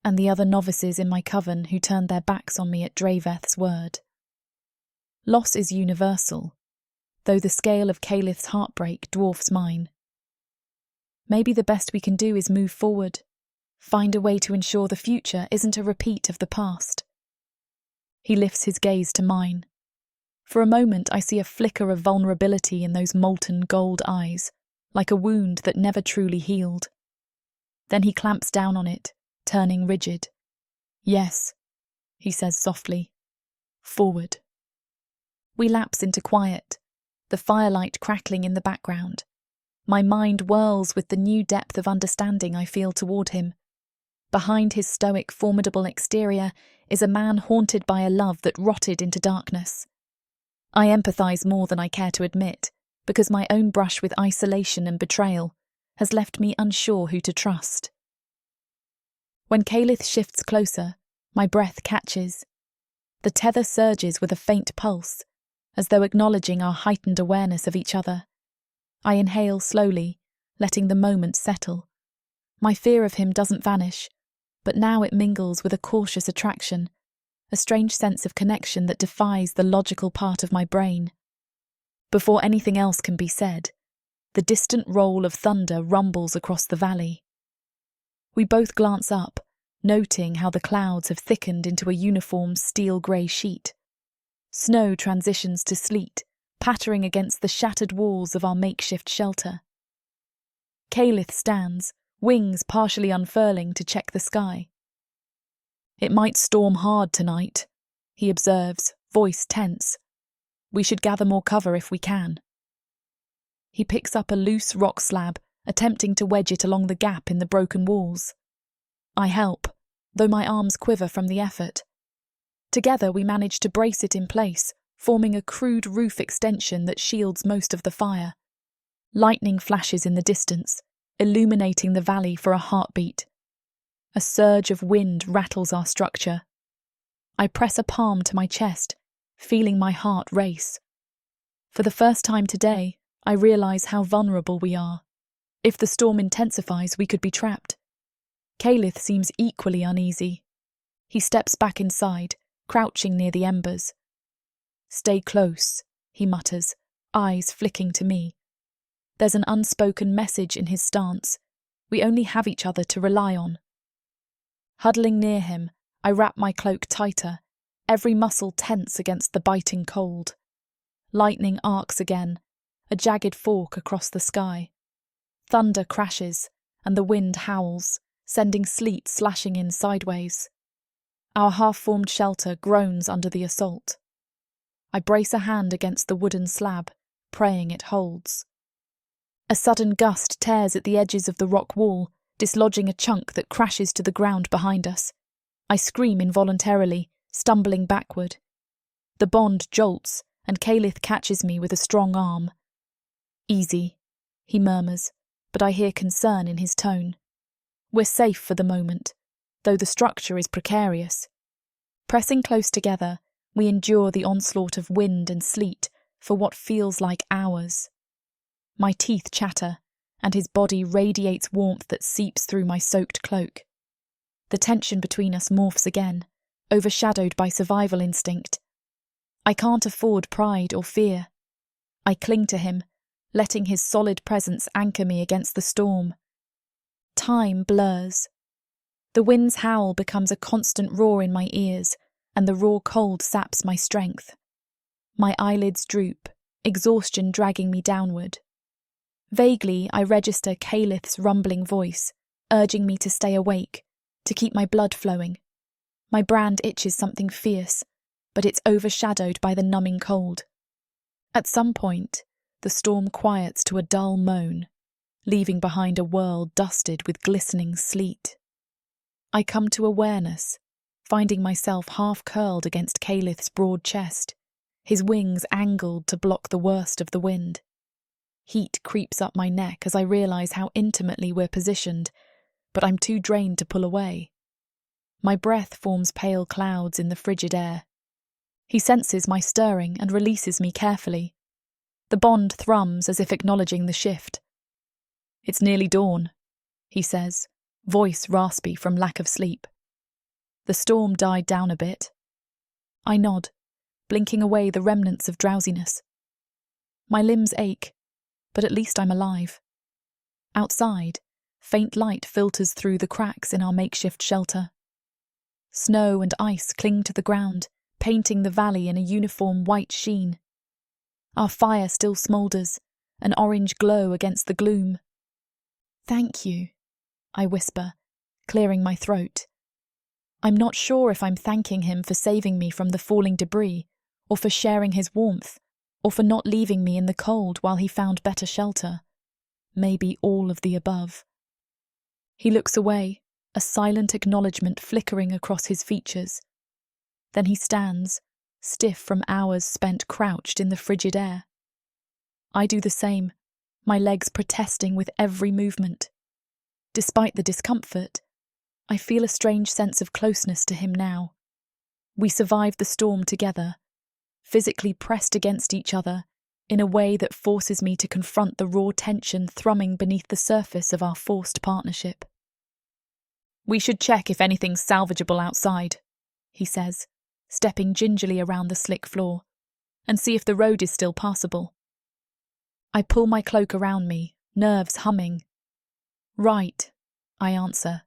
and the other novices in my coven who turned their backs on me at Draveth's word. Loss is universal, though the scale of Calith's heartbreak dwarfs mine. Maybe the best we can do is move forward, find a way to ensure the future isn't a repeat of the past. He lifts his gaze to mine. For a moment I see a flicker of vulnerability in those molten gold eyes, like a wound that never truly healed. Then he clamps down on it, turning rigid. Yes, he says softly. Forward. We lapse into quiet, the firelight crackling in the background. My mind whirls with the new depth of understanding I feel toward him. Behind his stoic, formidable exterior is a man haunted by a love that rotted into darkness. I empathise more than I care to admit, because my own brush with isolation and betrayal has left me unsure who to trust. When Calith shifts closer, my breath catches. The tether surges with a faint pulse, as though acknowledging our heightened awareness of each other. I inhale slowly, letting the moment settle. My fear of him doesn't vanish, but now it mingles with a cautious attraction, a strange sense of connection that defies the logical part of my brain. Before anything else can be said, the distant roll of thunder rumbles across the valley. We both glance up, noting how the clouds have thickened into a uniform steel-grey sheet. Snow transitions to sleet, pattering against the shattered walls of our makeshift shelter. Calith stands, wings partially unfurling to check the sky. It might storm hard tonight, he observes, voice tense. We should gather more cover if we can. He picks up a loose rock slab, attempting to wedge it along the gap in the broken walls. I help, though my arms quiver from the effort. Together we manage to brace it in place, forming a crude roof extension that shields most of the fire. Lightning flashes in the distance, illuminating the valley for a heartbeat. A surge of wind rattles our structure. I press a palm to my chest, feeling my heart race. For the first time today, I realise how vulnerable we are. If the storm intensifies, we could be trapped. Calith seems equally uneasy. He steps back inside, crouching near the embers. Stay close, he mutters, eyes flicking to me. There's an unspoken message in his stance. We only have each other to rely on. Huddling near him, I wrap my cloak tighter, every muscle tense against the biting cold. Lightning arcs again, a jagged fork across the sky. Thunder crashes, and the wind howls, sending sleet slashing in sideways. Our half-formed shelter groans under the assault. I brace a hand against the wooden slab, praying it holds. A sudden gust tears at the edges of the rock wall, dislodging a chunk that crashes to the ground behind us. I scream involuntarily, stumbling backward. The bond jolts, and Calith catches me with a strong arm. Easy, he murmurs, but I hear concern in his tone. We're safe for the moment, though the structure is precarious. Pressing close together, we endure the onslaught of wind and sleet for what feels like hours. My teeth chatter, and his body radiates warmth that seeps through my soaked cloak. The tension between us morphs again, overshadowed by survival instinct. I can't afford pride or fear. I cling to him, letting his solid presence anchor me against the storm. Time blurs. The wind's howl becomes a constant roar in my ears, and the raw cold saps my strength. My eyelids droop, exhaustion dragging me downward. Vaguely, I register Calith's rumbling voice, urging me to stay awake, to keep my blood flowing. My brand itches something fierce, but it's overshadowed by the numbing cold. At some point, the storm quiets to a dull moan, leaving behind a world dusted with glistening sleet. I come to awareness, finding myself half curled against Calith's broad chest, his wings angled to block the worst of the wind. Heat creeps up my neck as I realise how intimately we're positioned, but I'm too drained to pull away. My breath forms pale clouds in the frigid air. He senses my stirring and releases me carefully. The bond thrums as if acknowledging the shift. "It's nearly dawn," he says, voice raspy from lack of sleep. The storm died down a bit. I nod, blinking away the remnants of drowsiness. My limbs ache, but at least I'm alive. Outside, faint light filters through the cracks in our makeshift shelter. Snow and ice cling to the ground, painting the valley in a uniform white sheen. Our fire still smoulders, an orange glow against the gloom. "Thank you," I whisper, clearing my throat. I'm not sure if I'm thanking him for saving me from the falling debris, or for sharing his warmth, or for not leaving me in the cold while he found better shelter. Maybe all of the above. He looks away, a silent acknowledgement flickering across his features. Then he stands, stiff from hours spent crouched in the frigid air. I do the same, my legs protesting with every movement. Despite the discomfort, I feel a strange sense of closeness to him now. We survived the storm together, physically pressed against each other in a way that forces me to confront the raw tension thrumming beneath the surface of our forced partnership. "We should check if anything's salvageable outside," he says, stepping gingerly around the slick floor, "and see if the road is still passable." I pull my cloak around me, nerves humming. "Right," I answer.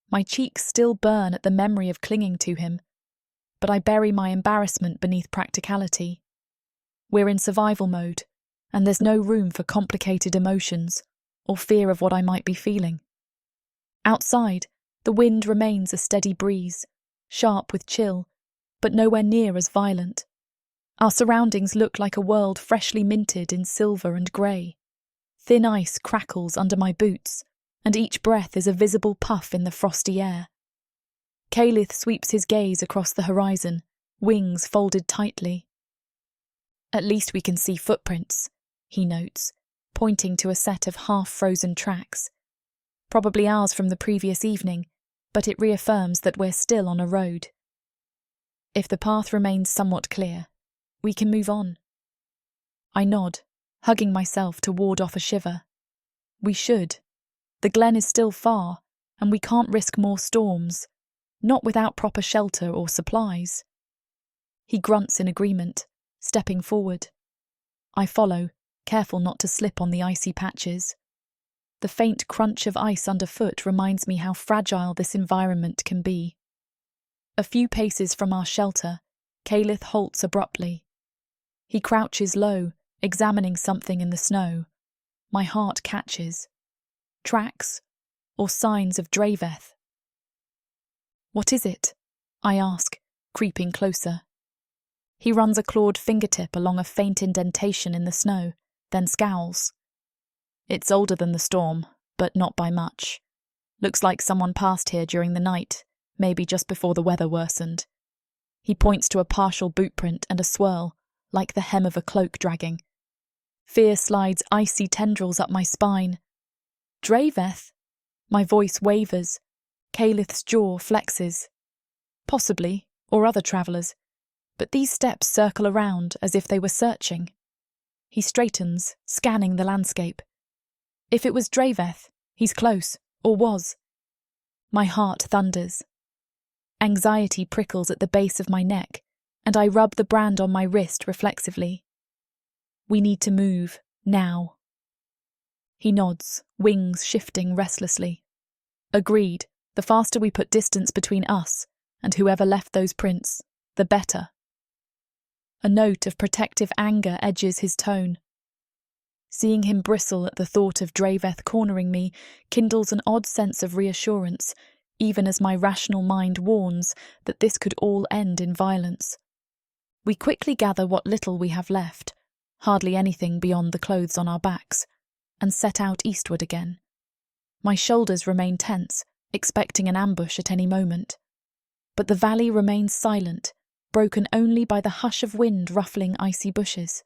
My cheeks still burn at the memory of clinging to him, but I bury my embarrassment beneath practicality. We're in survival mode, and there's no room for complicated emotions or fear of what I might be feeling. Outside, the wind remains a steady breeze, sharp with chill, but nowhere near as violent. Our surroundings look like a world freshly minted in silver and grey. Thin ice crackles under my boots, and each breath is a visible puff in the frosty air. Calith sweeps his gaze across the horizon, wings folded tightly. "At least we can see footprints," he notes, pointing to a set of half-frozen tracks. Probably ours from the previous evening, but it reaffirms that we're still on a road. If the path remains somewhat clear, we can move on. I nod, hugging myself to ward off a shiver. We should. The glen is still far, and we can't risk more storms, not without proper shelter or supplies. He grunts in agreement, stepping forward. I follow, careful not to slip on the icy patches. The faint crunch of ice underfoot reminds me how fragile this environment can be. A few paces from our shelter, Calith halts abruptly. He crouches low, examining something in the snow. My heart catches. Tracks, or signs of Draveth. "What is it?" I ask, creeping closer. He runs a clawed fingertip along a faint indentation in the snow, then scowls. "It's older than the storm, but not by much. Looks like someone passed here during the night, maybe just before the weather worsened." He points to a partial boot print and a swirl, like the hem of a cloak dragging. Fear slides icy tendrils up my spine. "Draveth?" My voice wavers. Calith's jaw flexes. "Possibly, or other travellers, but these steps circle around as if they were searching." He straightens, scanning the landscape. "If it was Draveth, he's close, or was." My heart thunders. Anxiety prickles at the base of my neck, and I rub the brand on my wrist reflexively. "We need to move, now." He nods, wings shifting restlessly. "Agreed, the faster we put distance between us and whoever left those prints, the better." A note of protective anger edges his tone. Seeing him bristle at the thought of Draveth cornering me kindles an odd sense of reassurance, even as my rational mind warns that this could all end in violence. We quickly gather what little we have left, hardly anything beyond the clothes on our backs, and set out eastward again. My shoulders remain tense, expecting an ambush at any moment. But the valley remains silent, broken only by the hush of wind ruffling icy bushes.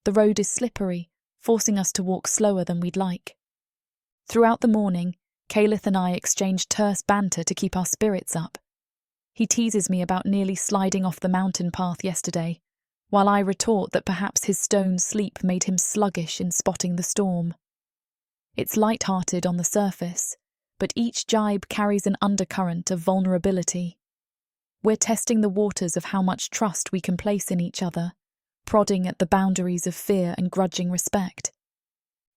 The road is slippery, forcing us to walk slower than we'd like. Throughout the morning, Caleth and I exchange terse banter to keep our spirits up. He teases me about nearly sliding off the mountain path yesterday, while I retort that perhaps his stone sleep made him sluggish in spotting the storm. It's light-hearted on the surface, but each jibe carries an undercurrent of vulnerability. We're testing the waters of how much trust we can place in each other, prodding at the boundaries of fear and grudging respect.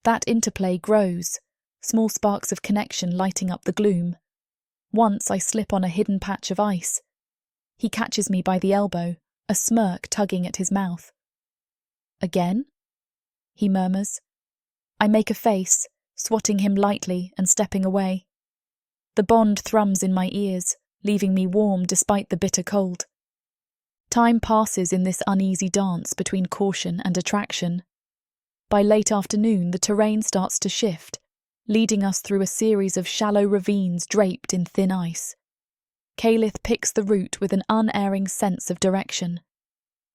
That interplay grows, small sparks of connection lighting up the gloom. Once I slip on a hidden patch of ice. He catches me by the elbow, a smirk tugging at his mouth. "Again?" he murmurs. I make a face, swatting him lightly and stepping away. The bond thrums in my ears, leaving me warm despite the bitter cold. Time passes in this uneasy dance between caution and attraction. By late afternoon, the terrain starts to shift, leading us through a series of shallow ravines draped in thin ice. Caleth picks the route with an unerring sense of direction.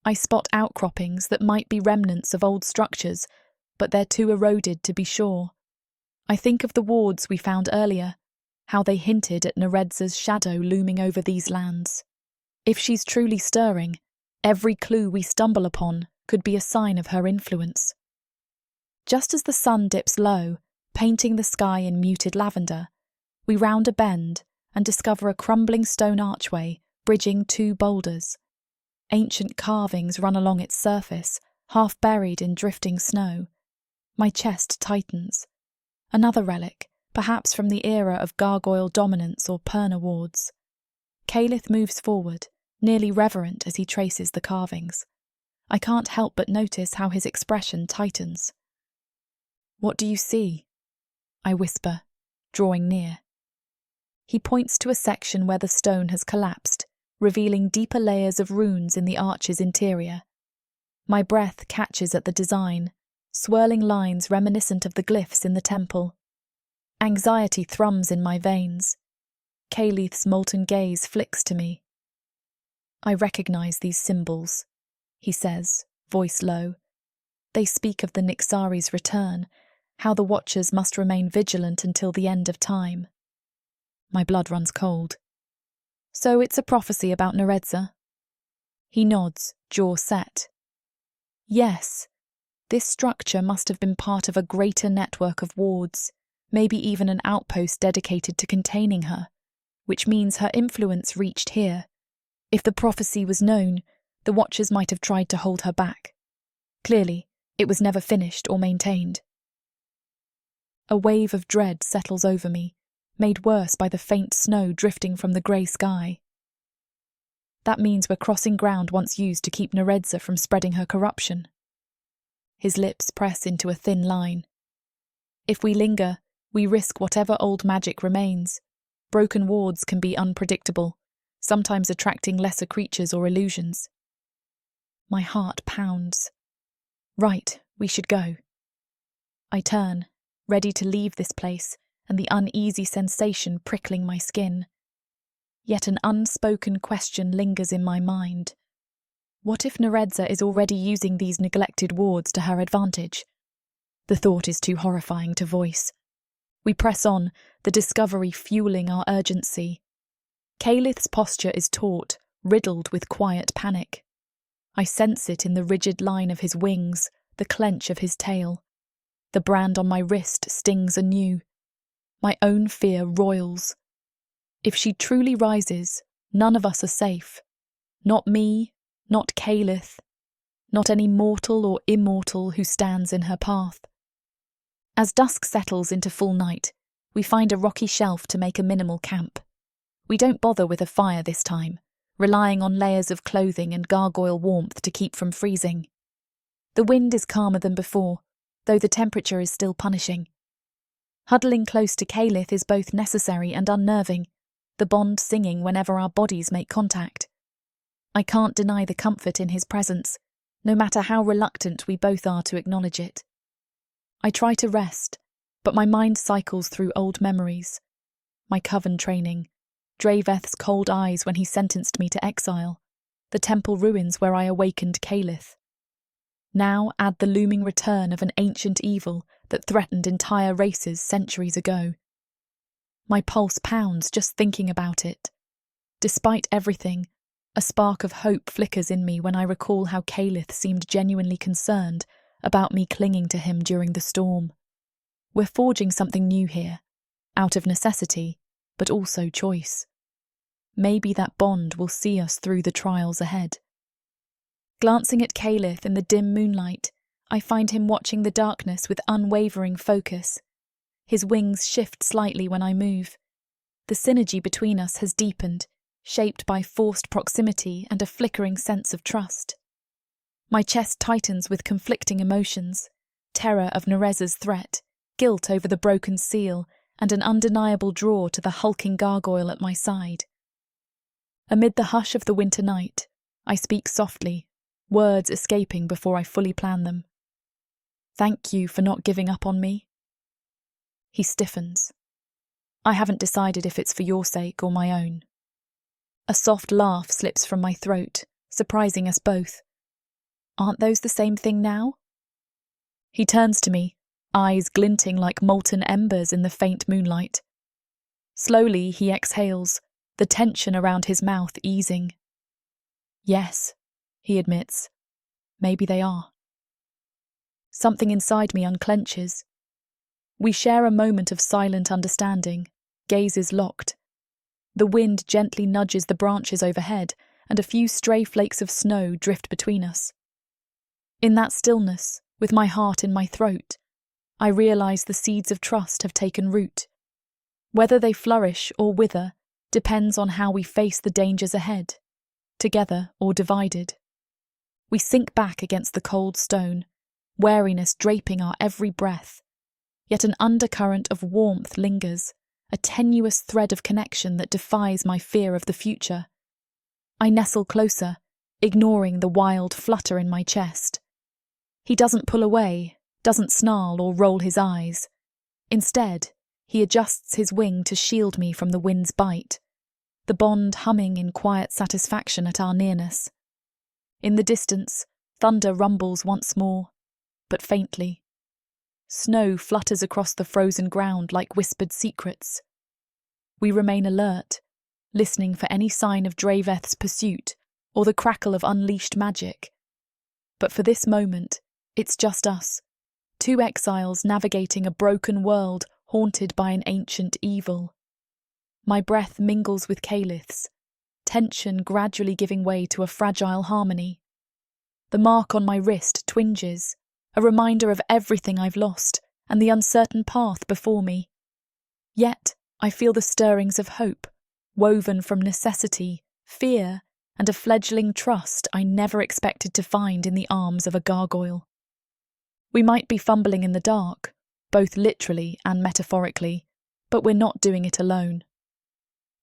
I spot outcroppings that might be remnants of old structures, but they're too eroded to be sure. I think of the wards we found earlier, how they hinted at Naredza's shadow looming over these lands. If she's truly stirring, every clue we stumble upon could be a sign of her influence. Just as the sun dips low, painting the sky in muted lavender, we round a bend and discover a crumbling stone archway bridging two boulders. Ancient carvings run along its surface, half buried in drifting snow. My chest tightens. Another relic, perhaps from the era of gargoyle dominance or Perna wards. Caleth moves forward, nearly reverent as he traces the carvings. I can't help but notice how his expression tightens. "What do you see?" I whisper, drawing near. He points to a section where the stone has collapsed, revealing deeper layers of runes in the arch's interior. My breath catches at the design, swirling lines reminiscent of the glyphs in the temple. Anxiety thrums in my veins. Caleth's molten gaze flicks to me. "I recognize these symbols," he says, voice low. "They speak of the Nixari's return, how the Watchers must remain vigilant until the end of time." My blood runs cold. "So it's a prophecy about Naredza?" He nods, jaw set. "Yes. This structure must have been part of a greater network of wards, maybe even an outpost dedicated to containing her, which means her influence reached here. If the prophecy was known, the Watchers might have tried to hold her back. Clearly, it was never finished or maintained." A wave of dread settles over me, made worse by the faint snow drifting from the grey sky. That means we're crossing ground once used to keep Naredza from spreading her corruption. His lips press into a thin line. If we linger, we risk whatever old magic remains. Broken wards can be unpredictable, sometimes attracting lesser creatures or illusions. My heart pounds. Right, we should go. I turn, ready to leave this place, and the uneasy sensation prickling my skin. Yet an unspoken question lingers in my mind. What if Naredza is already using these neglected wards to her advantage? The thought is too horrifying to voice. We press on, the discovery fueling our urgency. Caleth's posture is taut, riddled with quiet panic. I sense it in the rigid line of his wings, the clench of his tail. The brand on my wrist stings anew. My own fear roils. If she truly rises, none of us are safe. Not me, not Caleth, not any mortal or immortal who stands in her path. As dusk settles into full night, we find a rocky shelf to make a minimal camp. We don't bother with a fire this time, relying on layers of clothing and gargoyle warmth to keep from freezing. The wind is calmer than before, though the temperature is still punishing. Huddling close to Calith is both necessary and unnerving, the bond singing whenever our bodies make contact. I can't deny the comfort in his presence, no matter how reluctant we both are to acknowledge it. I try to rest, but my mind cycles through old memories. My coven training, Draveth's cold eyes when he sentenced me to exile, the temple ruins where I awakened Calith. Now add the looming return of an ancient evil that threatened entire races centuries ago. My pulse pounds just thinking about it. Despite everything, a spark of hope flickers in me when I recall how Calith seemed genuinely concerned about me clinging to him during the storm. We're forging something new here, out of necessity, but also choice. Maybe that bond will see us through the trials ahead. Glancing at Calith in the dim moonlight, I find him watching the darkness with unwavering focus. His wings shift slightly when I move. The synergy between us has deepened, shaped by forced proximity and a flickering sense of trust. My chest tightens with conflicting emotions, terror of Narza's threat, guilt over the broken seal, and an undeniable draw to the hulking gargoyle at my side. Amid the hush of the winter night, I speak softly, words escaping before I fully plan them. Thank you for not giving up on me. He stiffens. I haven't decided if it's for your sake or my own. A soft laugh slips from my throat, surprising us both. Aren't those the same thing now? He turns to me, eyes glinting like molten embers in the faint moonlight. Slowly he exhales, the tension around his mouth easing. Yes, he admits. Maybe they are. Something inside me unclenches. We share a moment of silent understanding, gazes locked. The wind gently nudges the branches overhead, and a few stray flakes of snow drift between us. In that stillness, with my heart in my throat, I realize the seeds of trust have taken root. Whether they flourish or wither depends on how we face the dangers ahead, together or divided. We sink back against the cold stone, wariness draping our every breath. Yet an undercurrent of warmth lingers, a tenuous thread of connection that defies my fear of the future. I nestle closer, ignoring the wild flutter in my chest. He doesn't pull away, doesn't snarl or roll his eyes. Instead, he adjusts his wing to shield me from the wind's bite, the bond humming in quiet satisfaction at our nearness. In the distance, thunder rumbles once more, but faintly. Snow flutters across the frozen ground like whispered secrets. We remain alert, listening for any sign of Draveth's pursuit or the crackle of unleashed magic. But for this moment, it's just us, two exiles navigating a broken world haunted by an ancient evil. My breath mingles with Calith's, tension gradually giving way to a fragile harmony. The mark on my wrist twinges, a reminder of everything I've lost and the uncertain path before me. Yet I feel the stirrings of hope, woven from necessity, fear, and a fledgling trust I never expected to find in the arms of a gargoyle. We might be fumbling in the dark, both literally and metaphorically, but we're not doing it alone.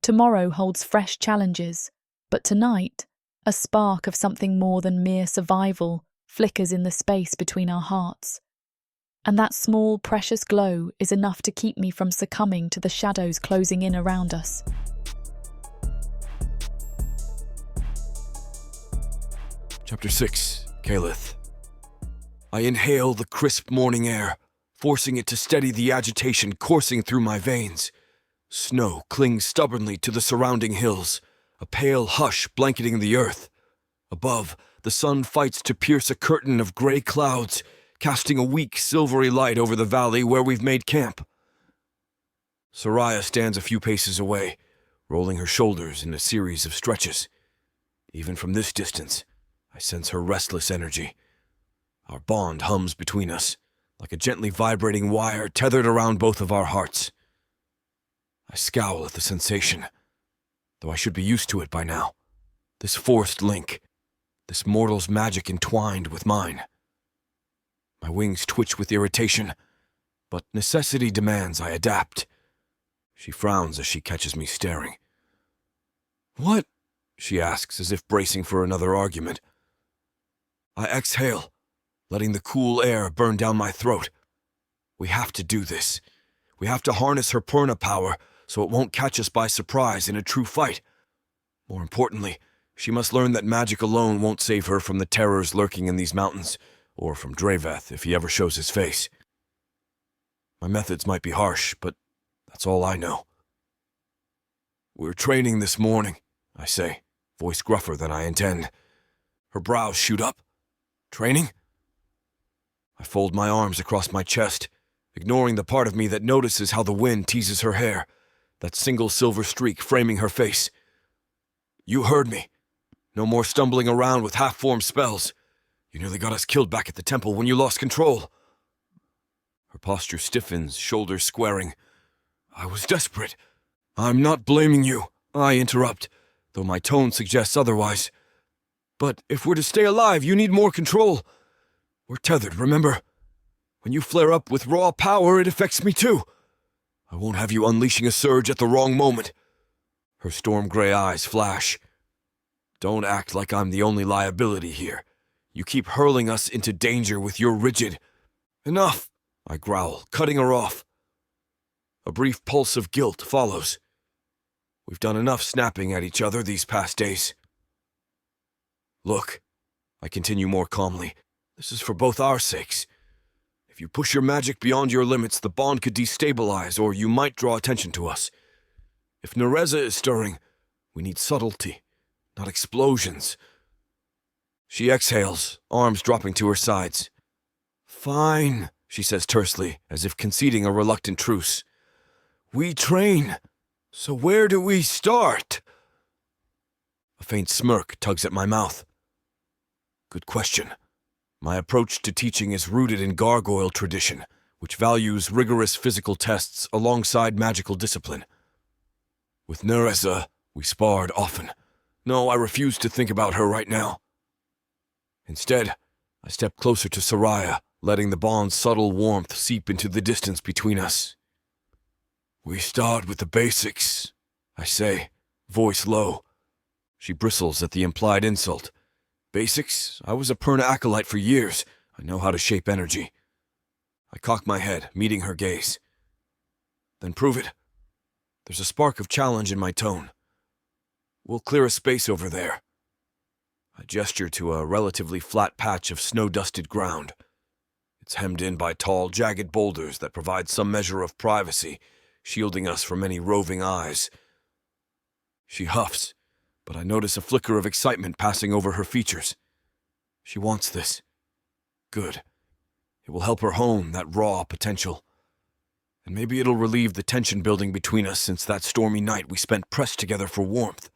Tomorrow holds fresh challenges, but tonight, a spark of something more than mere survival flickers in the space between our hearts. And that small, precious glow is enough to keep me from succumbing to the shadows closing in around us. Chapter 6, Calith. I inhale the crisp morning air, forcing it to steady the agitation coursing through my veins. Snow clings stubbornly to the surrounding hills, a pale hush blanketing the earth. Above, the sun fights to pierce a curtain of gray clouds, casting a weak, silvery light over the valley where we've made camp. Sariah stands a few paces away, rolling her shoulders in a series of stretches. Even from this distance, I sense her restless energy. Our bond hums between us, like a gently vibrating wire tethered around both of our hearts. I scowl at the sensation, though I should be used to it by now. This forced link, this mortal's magic entwined with mine. My wings twitch with irritation, but necessity demands I adapt. She frowns as she catches me staring. "What?" she asks, as if bracing for another argument. I exhale, letting the cool air burn down my throat. We have to do this. We have to harness her Purna power so it won't catch us by surprise in a true fight. More importantly, she must learn that magic alone won't save her from the terrors lurking in these mountains, or from Draveth if he ever shows his face. My methods might be harsh, but that's all I know. "We're training this morning," I say, voice gruffer than I intend. Her brows shoot up. "Training?" I fold my arms across my chest, ignoring the part of me that notices how the wind teases her hair, that single silver streak framing her face. "You heard me. No more stumbling around with half-formed spells. You nearly got us killed back at the temple when you lost control." Her posture stiffens, shoulders squaring. "I was desperate." "I'm not blaming you," I interrupt, though my tone suggests otherwise. "But if we're to stay alive, you need more control. We're tethered, remember? When you flare up with raw power, it affects me too. I won't have you unleashing a surge at the wrong moment." Her storm-gray eyes flash. "Don't act like I'm the only liability here. You keep hurling us into danger with your rigid—" "Enough!" I growl, cutting her off. A brief pulse of guilt follows. We've done enough snapping at each other these past days. "Look," I continue more calmly, "this is for both our sakes. If you push your magic beyond your limits, the bond could destabilize, or you might draw attention to us. If Narza is stirring, we need subtlety, not explosions." She exhales, arms dropping to her sides. "Fine," she says tersely, as if conceding a reluctant truce. "We train. So where do we start?" A faint smirk tugs at my mouth. Good question. My approach to teaching is rooted in gargoyle tradition, which values rigorous physical tests alongside magical discipline. With Narza, we sparred often. No, I refuse to think about her right now. Instead, I step closer to Sariah, letting the bond's subtle warmth seep into the distance between us. "We start with the basics," I say, voice low. She bristles at the implied insult. "Basics? I was a Purna acolyte for years. I know how to shape energy." I cock my head, meeting her gaze. "Then prove it." There's a spark of challenge in my tone. "We'll clear a space over there." I gesture to a relatively flat patch of snow-dusted ground. It's hemmed in by tall, jagged boulders that provide some measure of privacy, shielding us from any roving eyes. She huffs, but I notice a flicker of excitement passing over her features. She wants this. Good. It will help her hone that raw potential. And maybe it'll relieve the tension building between us since that stormy night we spent pressed together for warmth.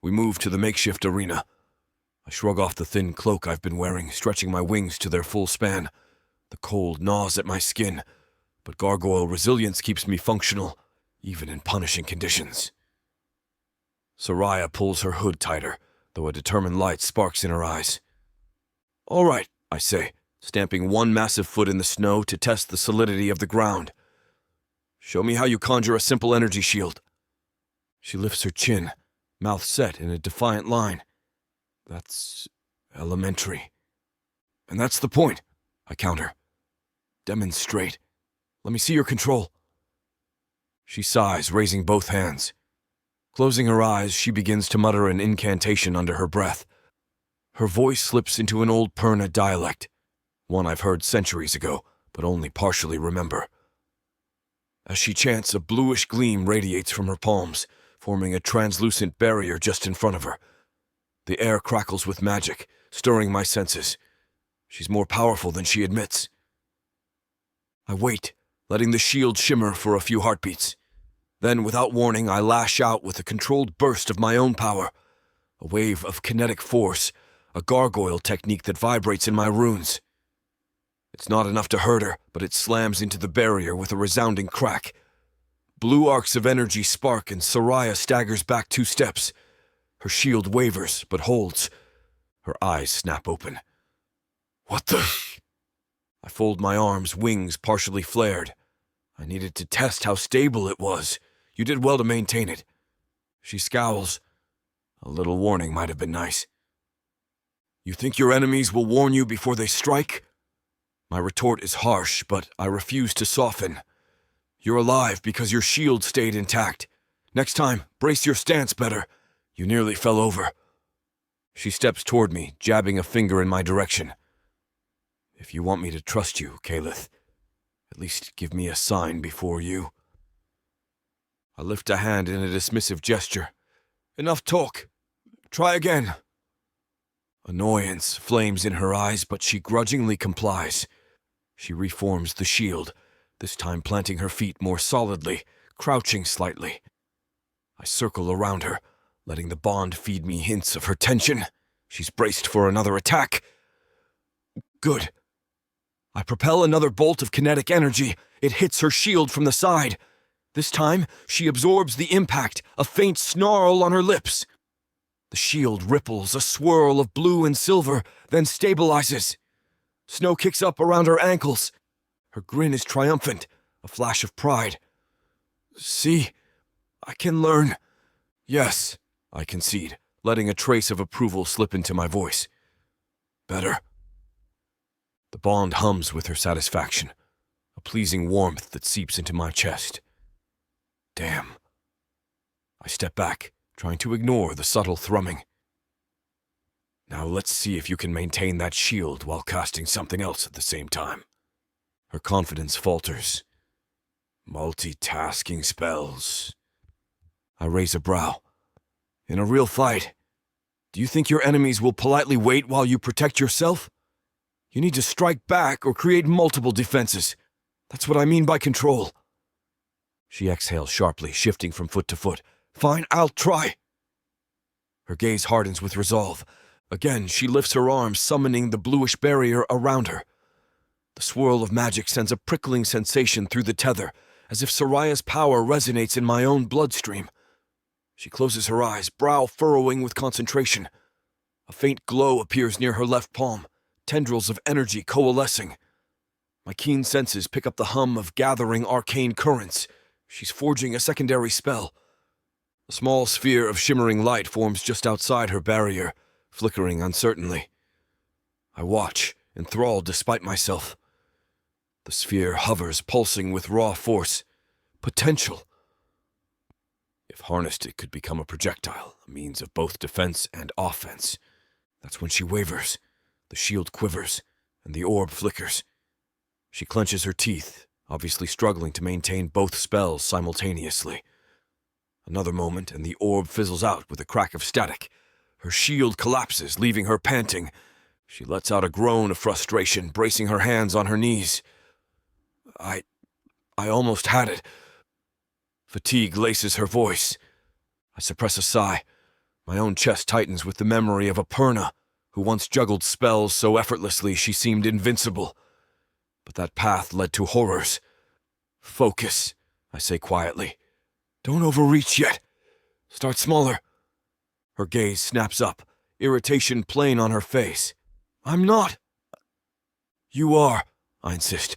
We move to the makeshift arena. I shrug off the thin cloak I've been wearing, stretching my wings to their full span. The cold gnaws at my skin, but gargoyle resilience keeps me functional, even in punishing conditions. Sariah pulls her hood tighter, though a determined light sparks in her eyes. "All right," I say, stamping one massive foot in the snow to test the solidity of the ground. "Show me how you conjure a simple energy shield." She lifts her chin, mouth set in a defiant line. "That's elementary." "And that's the point," I counter. "Demonstrate. Let me see your control." She sighs, raising both hands. Closing her eyes, she begins to mutter an incantation under her breath. Her voice slips into an old Purna dialect, one I've heard centuries ago, but only partially remember. As she chants, a bluish gleam radiates from her palms, forming a translucent barrier just in front of her. The air crackles with magic, stirring my senses. She's more powerful than she admits. I wait, letting the shield shimmer for a few heartbeats. Then, without warning, I lash out with a controlled burst of my own power. A wave of kinetic force, a gargoyle technique that vibrates in my runes. It's not enough to hurt her, but it slams into the barrier with a resounding crack. Blue arcs of energy spark and Sariah staggers back 2 steps. Her shield wavers, but holds. Her eyes snap open. "What the—" I fold my arms, wings partially flared. I needed to test how stable it was. You did well to maintain it. She scowls. A little warning might have been nice. You think your enemies will warn you before they strike? My retort is harsh, but I refuse to soften. You're alive because your shield stayed intact. Next time, brace your stance better. You nearly fell over. She steps toward me, jabbing a finger in my direction. If you want me to trust you, Kaleth, at least give me a sign before you. I lift a hand in a dismissive gesture. Enough talk. Try again. Annoyance flames in her eyes, but she grudgingly complies. She reforms the shield, this time planting her feet more solidly, crouching slightly. I circle around her, letting the bond feed me hints of her tension. She's braced for another attack. Good. I propel another bolt of kinetic energy. It hits her shield from the side. This time, she absorbs the impact, a faint snarl on her lips. The shield ripples, a swirl of blue and silver, then stabilizes. Snow kicks up around her ankles. Her grin is triumphant, a flash of pride. See, I can learn. Yes, I concede, letting a trace of approval slip into my voice. Better. The bond hums with her satisfaction, a pleasing warmth that seeps into my chest. Damn. I step back, trying to ignore the subtle thrumming. Now let's see if you can maintain that shield while casting something else at the same time. Her confidence falters. Multitasking spells. I raise a brow. In a real fight, do you think your enemies will politely wait while you protect yourself? You need to strike back or create multiple defenses. That's what I mean by control. She exhales sharply, shifting from foot to foot. Fine, I'll try. Her gaze hardens with resolve. Again, she lifts her arms, summoning the bluish barrier around her. The swirl of magic sends a prickling sensation through the tether, as if Sariah's power resonates in my own bloodstream. She closes her eyes, brow furrowing with concentration. A faint glow appears near her left palm, tendrils of energy coalescing. My keen senses pick up the hum of gathering arcane currents. She's forging a secondary spell. A small sphere of shimmering light forms just outside her barrier, flickering uncertainly. I watch, enthralled despite myself. The sphere hovers, pulsing with raw force. Potential. If harnessed, it could become a projectile, a means of both defense and offense. That's when she wavers. The shield quivers, and the orb flickers. She clenches her teeth, obviously struggling to maintain both spells simultaneously. Another moment, and the orb fizzles out with a crack of static. Her shield collapses, leaving her panting. She lets out a groan of frustration, bracing her hands on her knees. I almost had it. Fatigue laces her voice. I suppress a sigh. My own chest tightens with the memory of Aperna, who once juggled spells so effortlessly she seemed invincible. But that path led to horrors. Focus, I say quietly. Don't overreach yet. Start smaller. Her gaze snaps up, irritation plain on her face. I'm not. You are, I insist.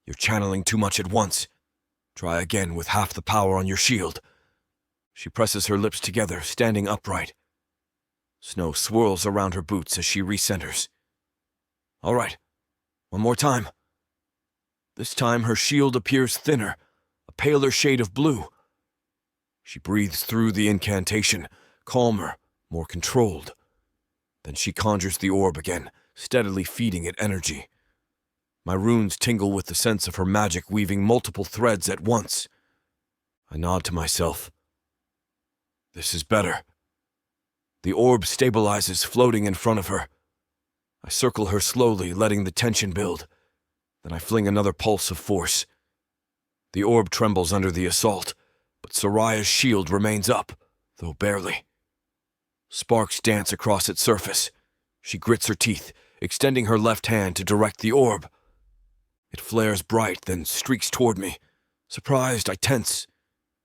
You're channeling too much at once. Try again with half the power on your shield. She presses her lips together, standing upright. Snow swirls around her boots as she recenters. All right, one more time. This time her shield appears thinner, a paler shade of blue. She breathes through the incantation, calmer, more controlled. Then she conjures the orb again, steadily feeding it energy. My runes tingle with the sense of her magic weaving multiple threads at once. I nod to myself. This is better. The orb stabilizes, floating in front of her. I circle her slowly, letting the tension build. Then I fling another pulse of force. The orb trembles under the assault, but Sariah's shield remains up, though barely. Sparks dance across its surface. She grits her teeth, extending her left hand to direct the orb. It flares bright, then streaks toward me. Surprised, I tense.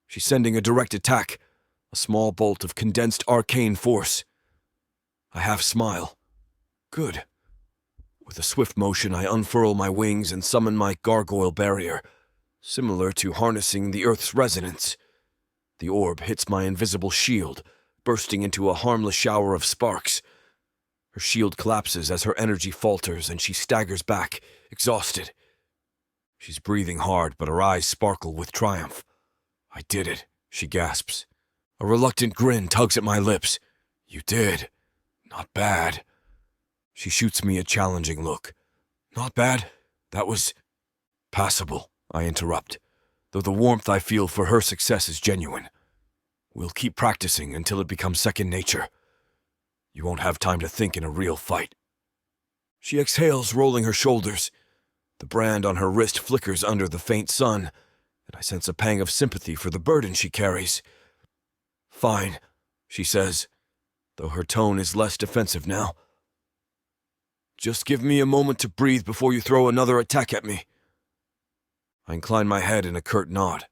She's sending a direct attack, a small bolt of condensed arcane force. I half smile. Good. With a swift motion, I unfurl my wings and summon my gargoyle barrier, similar to harnessing the Earth's resonance. The orb hits my invisible shield, bursting into a harmless shower of sparks. Her shield collapses as her energy falters and she staggers back, exhausted. She's breathing hard, but her eyes sparkle with triumph. "I did it," she gasps. A reluctant grin tugs at my lips. "You did. Not bad." She shoots me a challenging look. "Not bad? That was passable," I interrupt, though the warmth I feel for her success is genuine. "We'll keep practicing until it becomes second nature. You won't have time to think in a real fight." She exhales, rolling her shoulders. The brand on her wrist flickers under the faint sun, and I sense a pang of sympathy for the burden she carries. "Fine," she says, though her tone is less defensive now. "Just give me a moment to breathe before you throw another attack at me." I incline my head in a curt nod.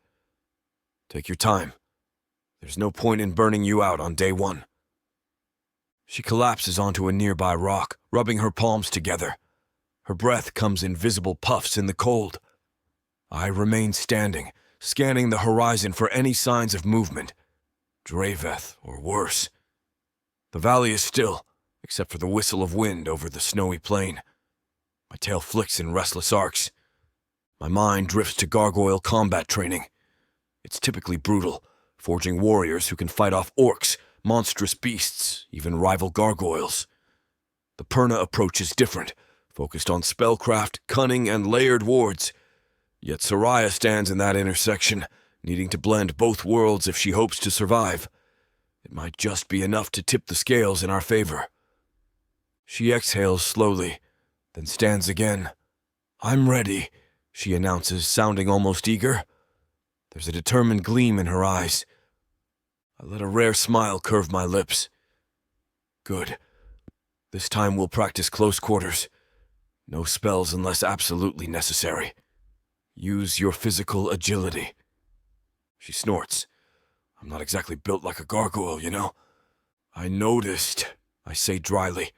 "Take your time. There's no point in burning you out on day one." She collapses onto a nearby rock, rubbing her palms together. Her breath comes in visible puffs in the cold. I remain standing, scanning the horizon for any signs of movement. Draveth, or worse. The valley is still, except for the whistle of wind over the snowy plain. My tail flicks in restless arcs. My mind drifts to gargoyle combat training. It's typically brutal, forging warriors who can fight off orcs, monstrous beasts, even rival gargoyles. The Perna approach is different, focused on spellcraft, cunning, and layered wards. Yet Sariah stands in that intersection, needing to blend both worlds if she hopes to survive. It might just be enough to tip the scales in our favor. She exhales slowly, then stands again. "I'm ready," she announces, sounding almost eager. There's a determined gleam in her eyes. I let a rare smile curve my lips. "Good. This time we'll practice close quarters. No spells unless absolutely necessary. Use your physical agility." She snorts. "I'm not exactly built like a gargoyle, you know." "I noticed," I say dryly.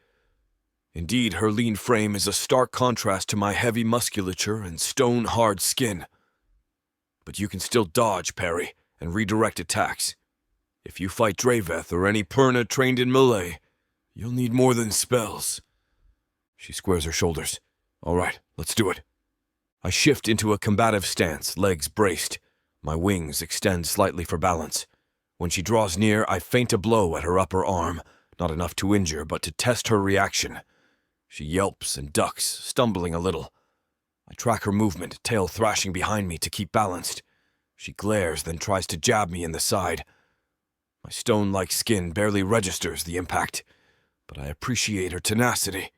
Indeed, her lean frame is a stark contrast to my heavy musculature and stone-hard skin. But you can still dodge, parry, and redirect attacks. If you fight Draveth or any Perna trained in melee, you'll need more than spells." She squares her shoulders. "All right, let's do it." I shift into a combative stance, legs braced. My wings extend slightly for balance. When she draws near, I feint a blow at her upper arm, not enough to injure, but to test her reaction. She yelps and ducks, stumbling a little. I track her movement, tail thrashing behind me to keep balanced. She glares, then tries to jab me in the side. My stone-like skin barely registers the impact, but I appreciate her tenacity.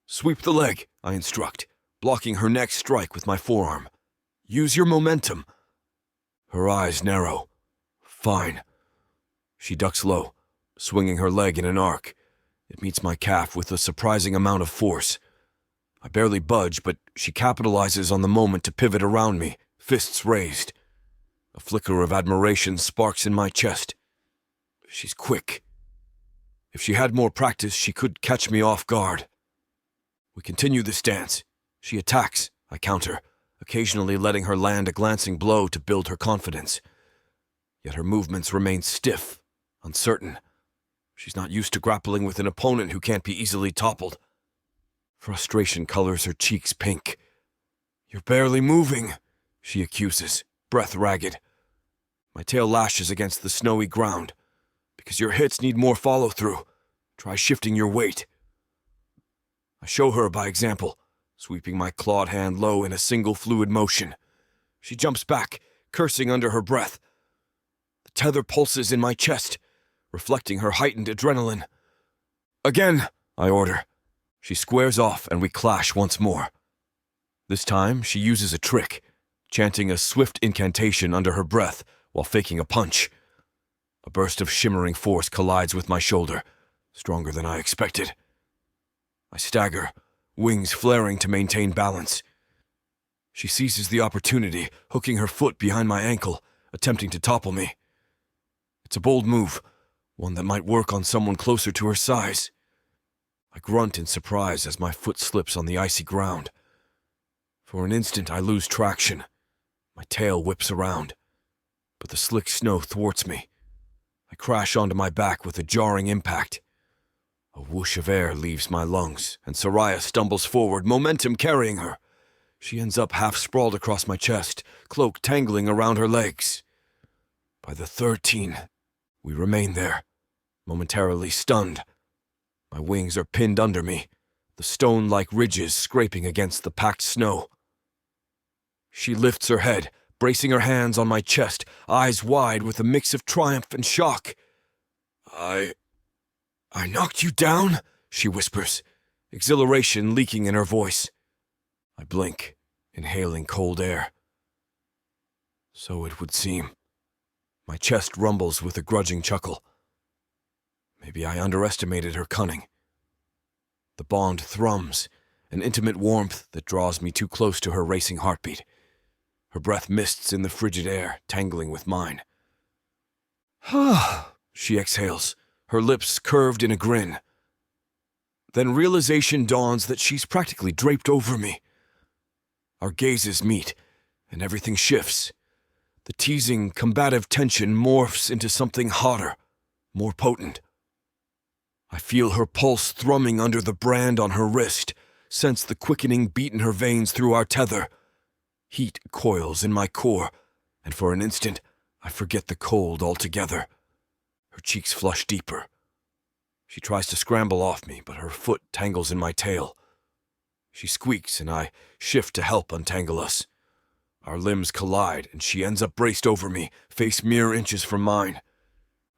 "Sweep the leg," I instruct, blocking her next strike with my forearm. "Use your momentum." Her eyes narrow. "Fine." She ducks low, swinging her leg in an arc. It meets my calf with a surprising amount of force. I barely budge, but she capitalizes on the moment to pivot around me, fists raised. A flicker of admiration sparks in my chest. She's quick. If she had more practice, she could catch me off guard. We continue this dance. She attacks, I counter, occasionally letting her land a glancing blow to build her confidence. Yet her movements remain stiff, uncertain. She's not used to grappling with an opponent who can't be easily toppled. Frustration colors her cheeks pink. "You're barely moving," she accuses, breath ragged. My tail lashes against the snowy ground. "Because your hits need more follow-through. Try shifting your weight." I show her by example, sweeping my clawed hand low in a single fluid motion. She jumps back, cursing under her breath. The tether pulses in my chest, reflecting her heightened adrenaline. "Again," I order. She squares off and we clash once more. This time, she uses a trick, chanting a swift incantation under her breath while faking a punch. A burst of shimmering force collides with my shoulder, stronger than I expected. I stagger, wings flaring to maintain balance. She seizes the opportunity, hooking her foot behind my ankle, attempting to topple me. It's a bold move, one that might work on someone closer to her size. I grunt in surprise as my foot slips on the icy ground. For an instant, I lose traction. My tail whips around, but the slick snow thwarts me. I crash onto my back with a jarring impact. A whoosh of air leaves my lungs, and Sariah stumbles forward, momentum carrying her. She ends up half sprawled across my chest, cloak tangling around her legs. By the 13, we remain there, momentarily stunned. My wings are pinned under me, the stone-like ridges scraping against the packed snow. She lifts her head, bracing her hands on my chest, eyes wide with a mix of triumph and shock. I knocked you down?" she whispers, exhilaration leaking in her voice. I blink, inhaling cold air. So it would seem. My chest rumbles with a grudging chuckle. Maybe I underestimated her cunning. The bond thrums, an intimate warmth that draws me too close to her racing heartbeat. Her breath mists in the frigid air, tangling with mine. She exhales, her lips curved in a grin. Then realization dawns that she's practically draped over me. Our gazes meet, and everything shifts. The teasing, combative tension morphs into something hotter, more potent. I feel her pulse thrumming under the brand on her wrist, sense the quickening beat in her veins through our tether. Heat coils in my core, and for an instant, I forget the cold altogether. Her cheeks flush deeper. She tries to scramble off me, but her foot tangles in my tail. She squeaks, and I shift to help untangle us. Our limbs collide, and she ends up braced over me, face mere inches from mine.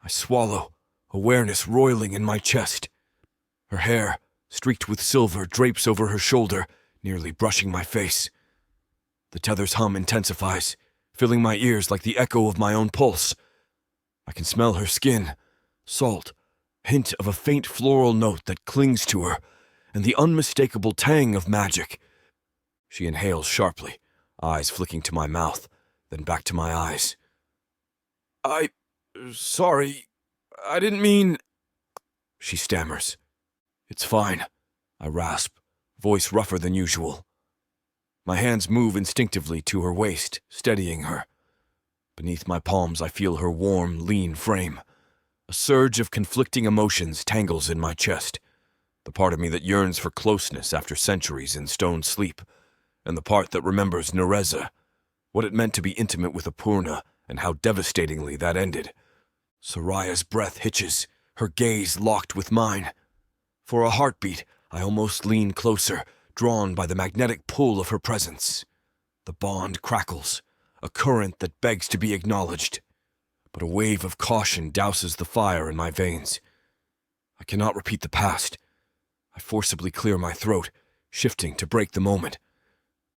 I swallow, awareness roiling in my chest. Her hair, streaked with silver, drapes over her shoulder, nearly brushing my face. The tether's hum intensifies, filling my ears like the echo of my own pulse. I can smell her skin, salt, hint of a faint floral note that clings to her, and the unmistakable tang of magic. She inhales sharply, eyes flicking to my mouth, then back to my eyes. Sorry, I didn't mean... She stammers. It's fine, I rasp, voice rougher than usual. My hands move instinctively to her waist, steadying her. Beneath my palms, I feel her warm, lean frame. A surge of conflicting emotions tangles in my chest. The part of me that yearns for closeness after centuries in stone sleep, and the part that remembers Narza, what it meant to be intimate with a Purna, and how devastatingly that ended. Sariah's breath hitches, her gaze locked with mine. For a heartbeat, I almost lean closer, drawn by the magnetic pull of her presence. The bond crackles, a current that begs to be acknowledged. But a wave of caution douses the fire in my veins. I cannot repeat the past. I forcibly clear my throat, shifting to break the moment.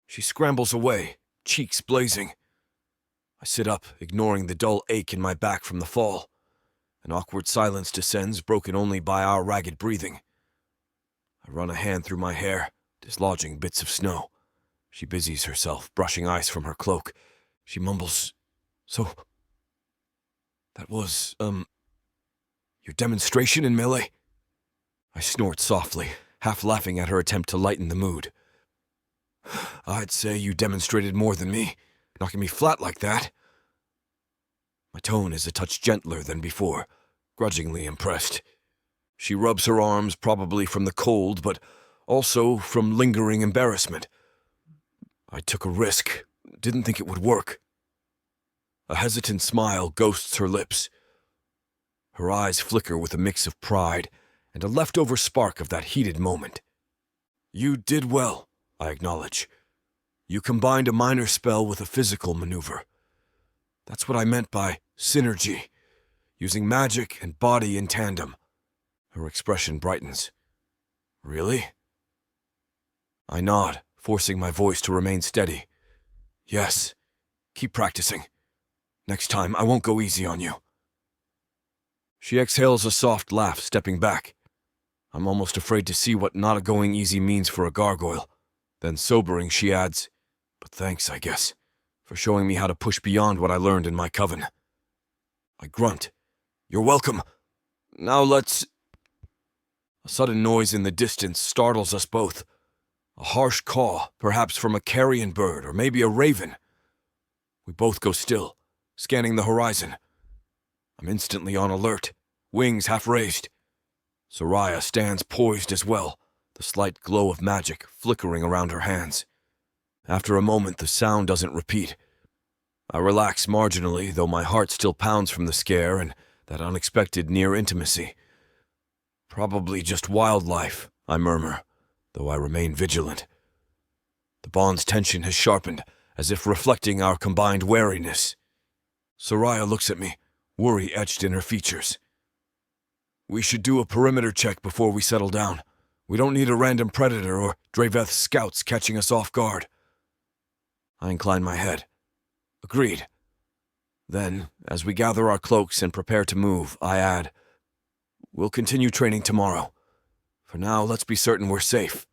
She scrambles away, cheeks blazing. I sit up, ignoring the dull ache in my back from the fall. An awkward silence descends, broken only by our ragged breathing. I run a hand through my hair, dislodging bits of snow. She busies herself, brushing ice from her cloak. She mumbles, "So, that was, your demonstration in melee?" I snort softly, half laughing at her attempt to lighten the mood. "I'd say you demonstrated more than me, knocking me flat like that." My tone is a touch gentler than before, grudgingly impressed. She rubs her arms, probably from the cold, but also from lingering embarrassment. "I took a risk, didn't think it would work." A hesitant smile ghosts her lips. Her eyes flicker with a mix of pride and a leftover spark of that heated moment. "You did well," I acknowledge. "You combined a minor spell with a physical maneuver. That's what I meant by synergy, using magic and body in tandem." Her expression brightens. "Really?" I nod, forcing my voice to remain steady. "Yes. Keep practicing. Next time, I won't go easy on you." She exhales a soft laugh, stepping back. I'm almost afraid to see what not going easy means for a gargoyle. Then sobering, she adds, "But thanks, I guess, for showing me how to push beyond what I learned in my coven." I grunt. "You're welcome. Now let's..." A sudden noise in the distance startles us both. A harsh caw, perhaps from a carrion bird or maybe a raven. We both go still, scanning the horizon. I'm instantly on alert, wings half raised. Sariah stands poised as well, the slight glow of magic flickering around her hands. After a moment, the sound doesn't repeat. I relax marginally, though my heart still pounds from the scare and that unexpected near intimacy. Probably just wildlife, I murmur, though I remain vigilant. The bond's tension has sharpened, as if reflecting our combined wariness. Sariah looks at me, worry etched in her features. We should do a perimeter check before we settle down. We don't need a random predator or Draveth's scouts catching us off guard. I incline my head. Agreed. Then, as we gather our cloaks and prepare to move, I add, we'll continue training tomorrow. For now, let's be certain we're safe.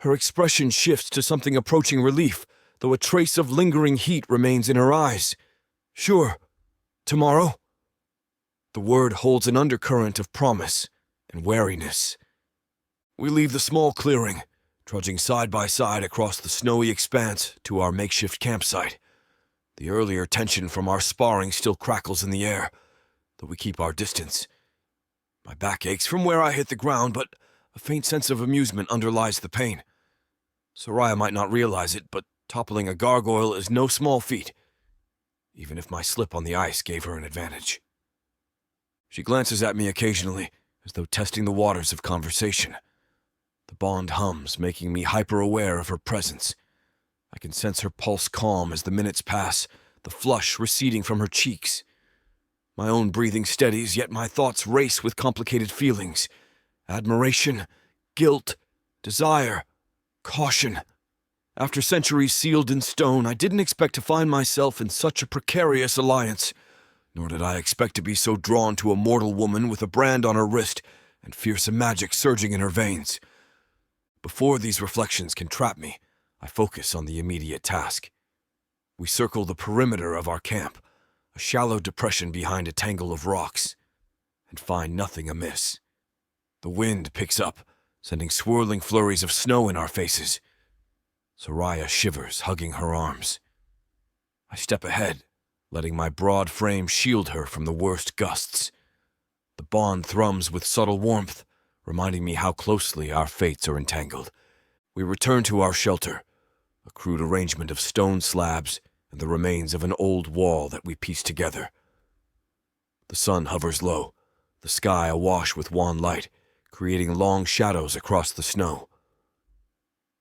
Her expression shifts to something approaching relief, though a trace of lingering heat remains in her eyes. Sure. Tomorrow? The word holds an undercurrent of promise and wariness. We leave the small clearing, trudging side by side across the snowy expanse to our makeshift campsite. The earlier tension from our sparring still crackles in the air, though we keep our distance. My back aches from where I hit the ground, but a faint sense of amusement underlies the pain. Sariah might not realize it, but toppling a gargoyle is no small feat, even if my slip on the ice gave her an advantage. She glances at me occasionally, as though testing the waters of conversation. The bond hums, making me hyper-aware of her presence. I can sense her pulse calm as the minutes pass, the flush receding from her cheeks. My own breathing steadies, yet my thoughts race with complicated feelings. Admiration, guilt, desire, caution. After centuries sealed in stone, I didn't expect to find myself in such a precarious alliance, nor did I expect to be so drawn to a mortal woman with a brand on her wrist and fearsome magic surging in her veins. Before these reflections can trap me, I focus on the immediate task. We circle the perimeter of our camp, a shallow depression behind a tangle of rocks, and find nothing amiss. The wind picks up, sending swirling flurries of snow in our faces. Sariah shivers, hugging her arms. I step ahead, letting my broad frame shield her from the worst gusts. The bond thrums with subtle warmth, reminding me how closely our fates are entangled. We return to our shelter, a crude arrangement of stone slabs and the remains of an old wall that we piece together. The sun hovers low, the sky awash with wan light, creating long shadows across the snow.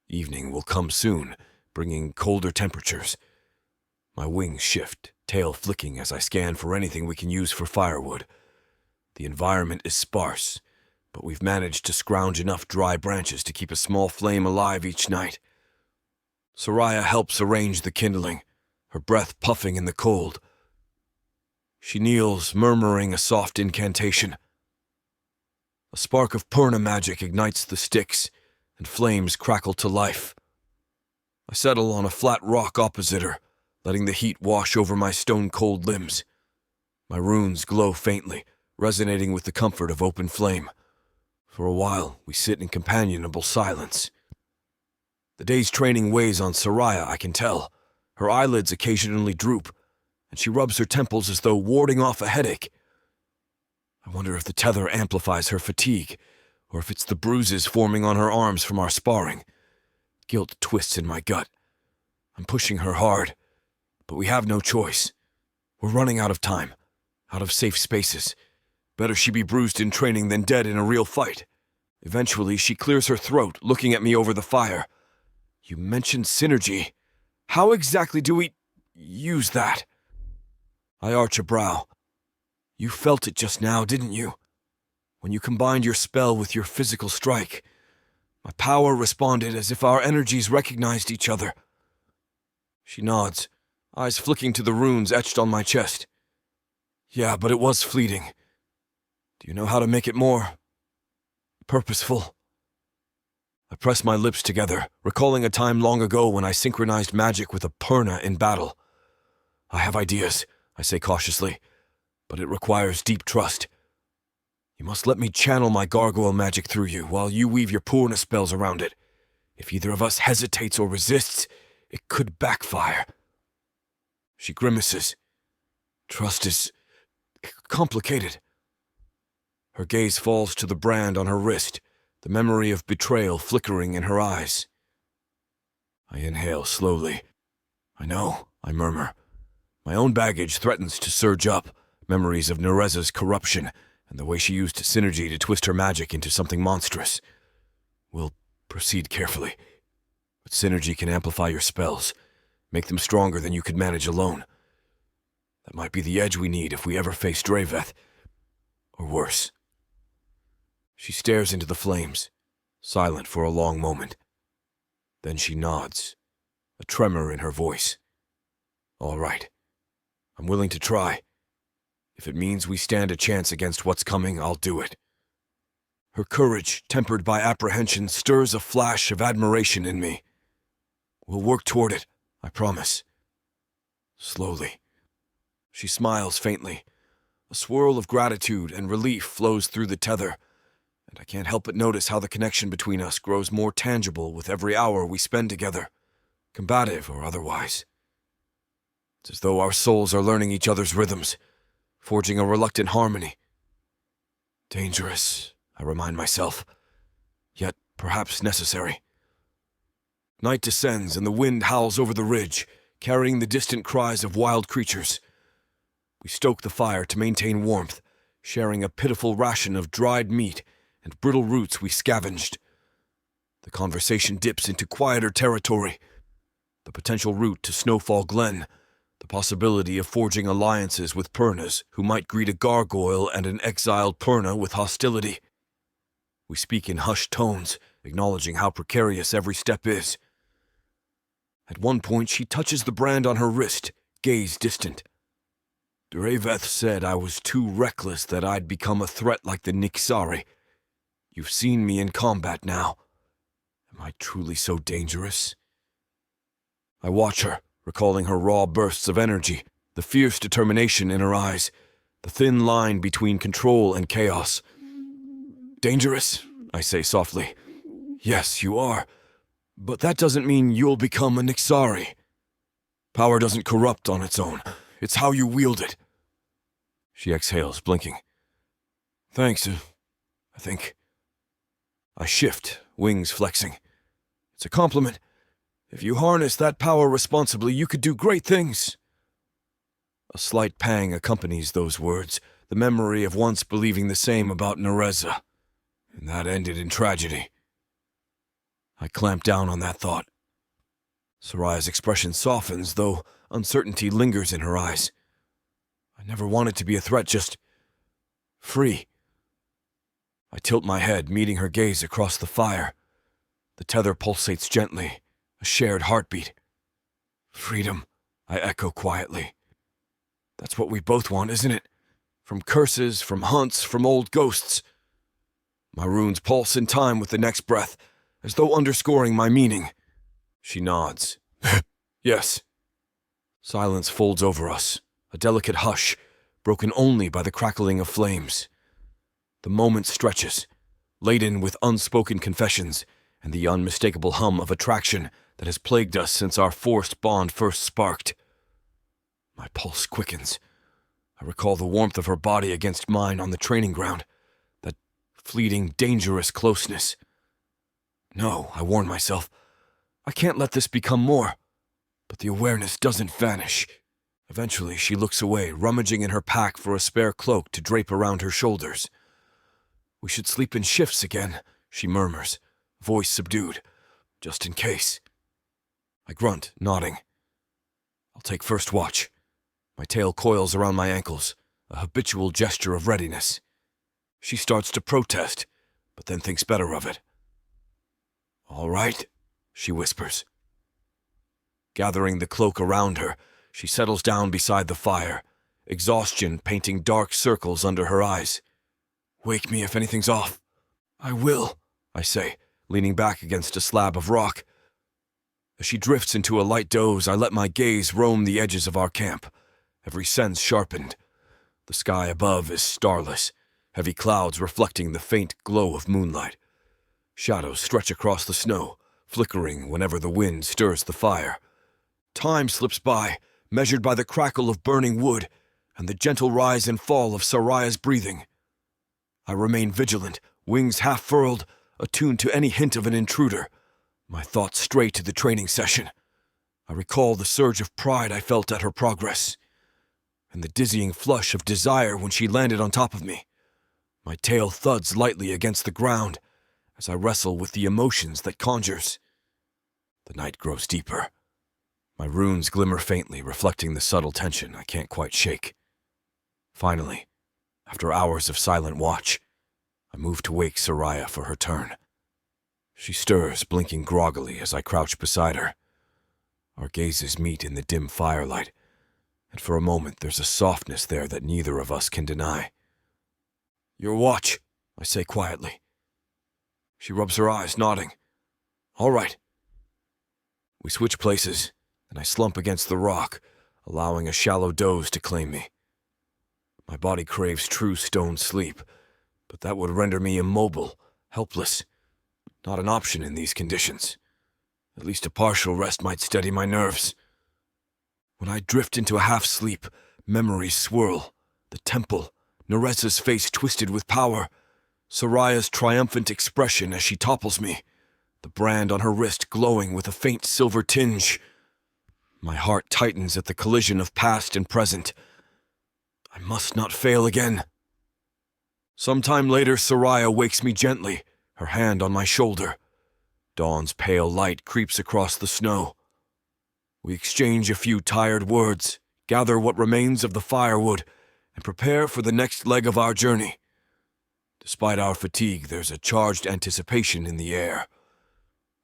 Evening will come soon, bringing colder temperatures. My wings shift, tail flicking as I scan for anything we can use for firewood. The environment is sparse, but we've managed to scrounge enough dry branches to keep a small flame alive each night. Sariah helps arrange the kindling, her breath puffing in the cold. She kneels, murmuring a soft incantation. A spark of Purna magic ignites the sticks, and flames crackle to life. I settle on a flat rock opposite her, letting the heat wash over my stone-cold limbs. My runes glow faintly, resonating with the comfort of open flame. For a while, we sit in companionable silence. The day's training weighs on Sariah, I can tell. Her eyelids occasionally droop, and she rubs her temples as though warding off a headache. I wonder if the tether amplifies her fatigue, or if it's the bruises forming on her arms from our sparring. Guilt twists in my gut. I'm pushing her hard, but we have no choice. We're running out of time, out of safe spaces. Better she be bruised in training than dead in a real fight. Eventually, she clears her throat, looking at me over the fire. You mentioned synergy. How exactly do we use that? I arch a brow. You felt it just now, didn't you? When you combined your spell with your physical strike, my power responded as if our energies recognized each other. She nods, eyes flicking to the runes etched on my chest. Yeah, but it was fleeting. Do you know how to make it more purposeful? I press my lips together, recalling a time long ago when I synchronized magic with a Purna in battle. I have ideas, I say cautiously, but it requires deep trust. You must let me channel my gargoyle magic through you while you weave your poorness spells around it. If either of us hesitates or resists, it could backfire. She grimaces. Trust is complicated. Her gaze falls to the brand on her wrist, the memory of betrayal flickering in her eyes. I inhale slowly. I know, I murmur. My own baggage threatens to surge up, memories of Narza's corruption and the way she used synergy to twist her magic into something monstrous. We'll proceed carefully. But synergy can amplify your spells, make them stronger than you could manage alone. That might be the edge we need if we ever face Draveth. Or worse. She stares into the flames, silent for a long moment. Then she nods, a tremor in her voice. All right. I'm willing to try. If it means we stand a chance against what's coming, I'll do it. Her courage, tempered by apprehension, stirs a flash of admiration in me. We'll work toward it, I promise. Slowly. She smiles faintly. A swirl of gratitude and relief flows through the tether, and I can't help but notice how the connection between us grows more tangible with every hour we spend together, combative or otherwise. It's as though our souls are learning each other's rhythms, forging a reluctant harmony. Dangerous, I remind myself, yet perhaps necessary. Night descends and the wind howls over the ridge, carrying the distant cries of wild creatures. We stoke the fire to maintain warmth, sharing a pitiful ration of dried meat and brittle roots we scavenged. The conversation dips into quieter territory. The potential route to Snowfall Glen, the possibility of forging alliances with Purnas who might greet a gargoyle and an exiled Purna with hostility. We speak in hushed tones, acknowledging how precarious every step is. At one point, she touches the brand on her wrist, gaze distant. Draveth said I was too reckless, that I'd become a threat like the Niksari. You've seen me in combat now. Am I truly so dangerous? I watch her, recalling her raw bursts of energy, the fierce determination in her eyes, the thin line between control and chaos. Dangerous, I say softly. Yes, you are. But that doesn't mean you'll become a Niksari. Power doesn't corrupt on its own. It's how you wield it. She exhales, blinking. Thanks, I think. I shift, wings flexing. It's a compliment. If you harness that power responsibly, you could do great things. A slight pang accompanies those words, the memory of once believing the same about Narza. And that ended in tragedy. I clamp down on that thought. Sariah's expression softens, though uncertainty lingers in her eyes. I never wanted to be a threat, just free. I tilt my head, meeting her gaze across the fire. The tether pulsates gently, a shared heartbeat. Freedom, I echo quietly. That's what we both want, isn't it? From curses, from hunts, from old ghosts. My runes pulse in time with the next breath, as though underscoring my meaning. She nods. Yes. Silence folds over us, a delicate hush, broken only by the crackling of flames. The moment stretches, laden with unspoken confessions and the unmistakable hum of attraction that has plagued us since our forced bond first sparked. My pulse quickens. I recall the warmth of her body against mine on the training ground, that fleeting, dangerous closeness. No, I warn myself, I can't let this become more. But the awareness doesn't vanish. Eventually, she looks away, rummaging in her pack for a spare cloak to drape around her shoulders. We should sleep in shifts again, she murmurs, voice subdued, just in case. I grunt, nodding. I'll take first watch. My tail coils around my ankles, a habitual gesture of readiness. She starts to protest, but then thinks better of it. All right, she whispers. Gathering the cloak around her, she settles down beside the fire, exhaustion painting dark circles under her eyes. Wake me if anything's off. I will, I say, leaning back against a slab of rock. As she drifts into a light doze, I let my gaze roam the edges of our camp, every sense sharpened. The sky above is starless, heavy clouds reflecting the faint glow of moonlight. Shadows stretch across the snow, flickering whenever the wind stirs the fire. Time slips by, measured by the crackle of burning wood and the gentle rise and fall of Sariah's breathing. I remain vigilant, wings half furled, attuned to any hint of an intruder, my thoughts stray to the training session. I recall the surge of pride I felt at her progress, and the dizzying flush of desire when she landed on top of me. My tail thuds lightly against the ground as I wrestle with the emotions that conjures. The night grows deeper. My runes glimmer faintly, reflecting the subtle tension I can't quite shake. Finally, after hours of silent watch, I move to wake Sariah for her turn. She stirs, blinking groggily as I crouch beside her. Our gazes meet in the dim firelight, and for a moment there's a softness there that neither of us can deny. "Your watch," I say quietly. She rubs her eyes, nodding. "All right." We switch places, and I slump against the rock, allowing a shallow doze to claim me. My body craves true stone sleep, but that would render me immobile, helpless. Not an option in these conditions. At least a partial rest might steady my nerves. When I drift into a half-sleep, memories swirl. The temple, Narza's face twisted with power, Sariah's triumphant expression as she topples me, the brand on her wrist glowing with a faint silver tinge. My heart tightens at the collision of past and present. I must not fail again. Sometime later, Sariah wakes me gently, her hand on my shoulder. Dawn's pale light creeps across the snow. We exchange a few tired words, gather what remains of the firewood, and prepare for the next leg of our journey. Despite our fatigue, there's a charged anticipation in the air.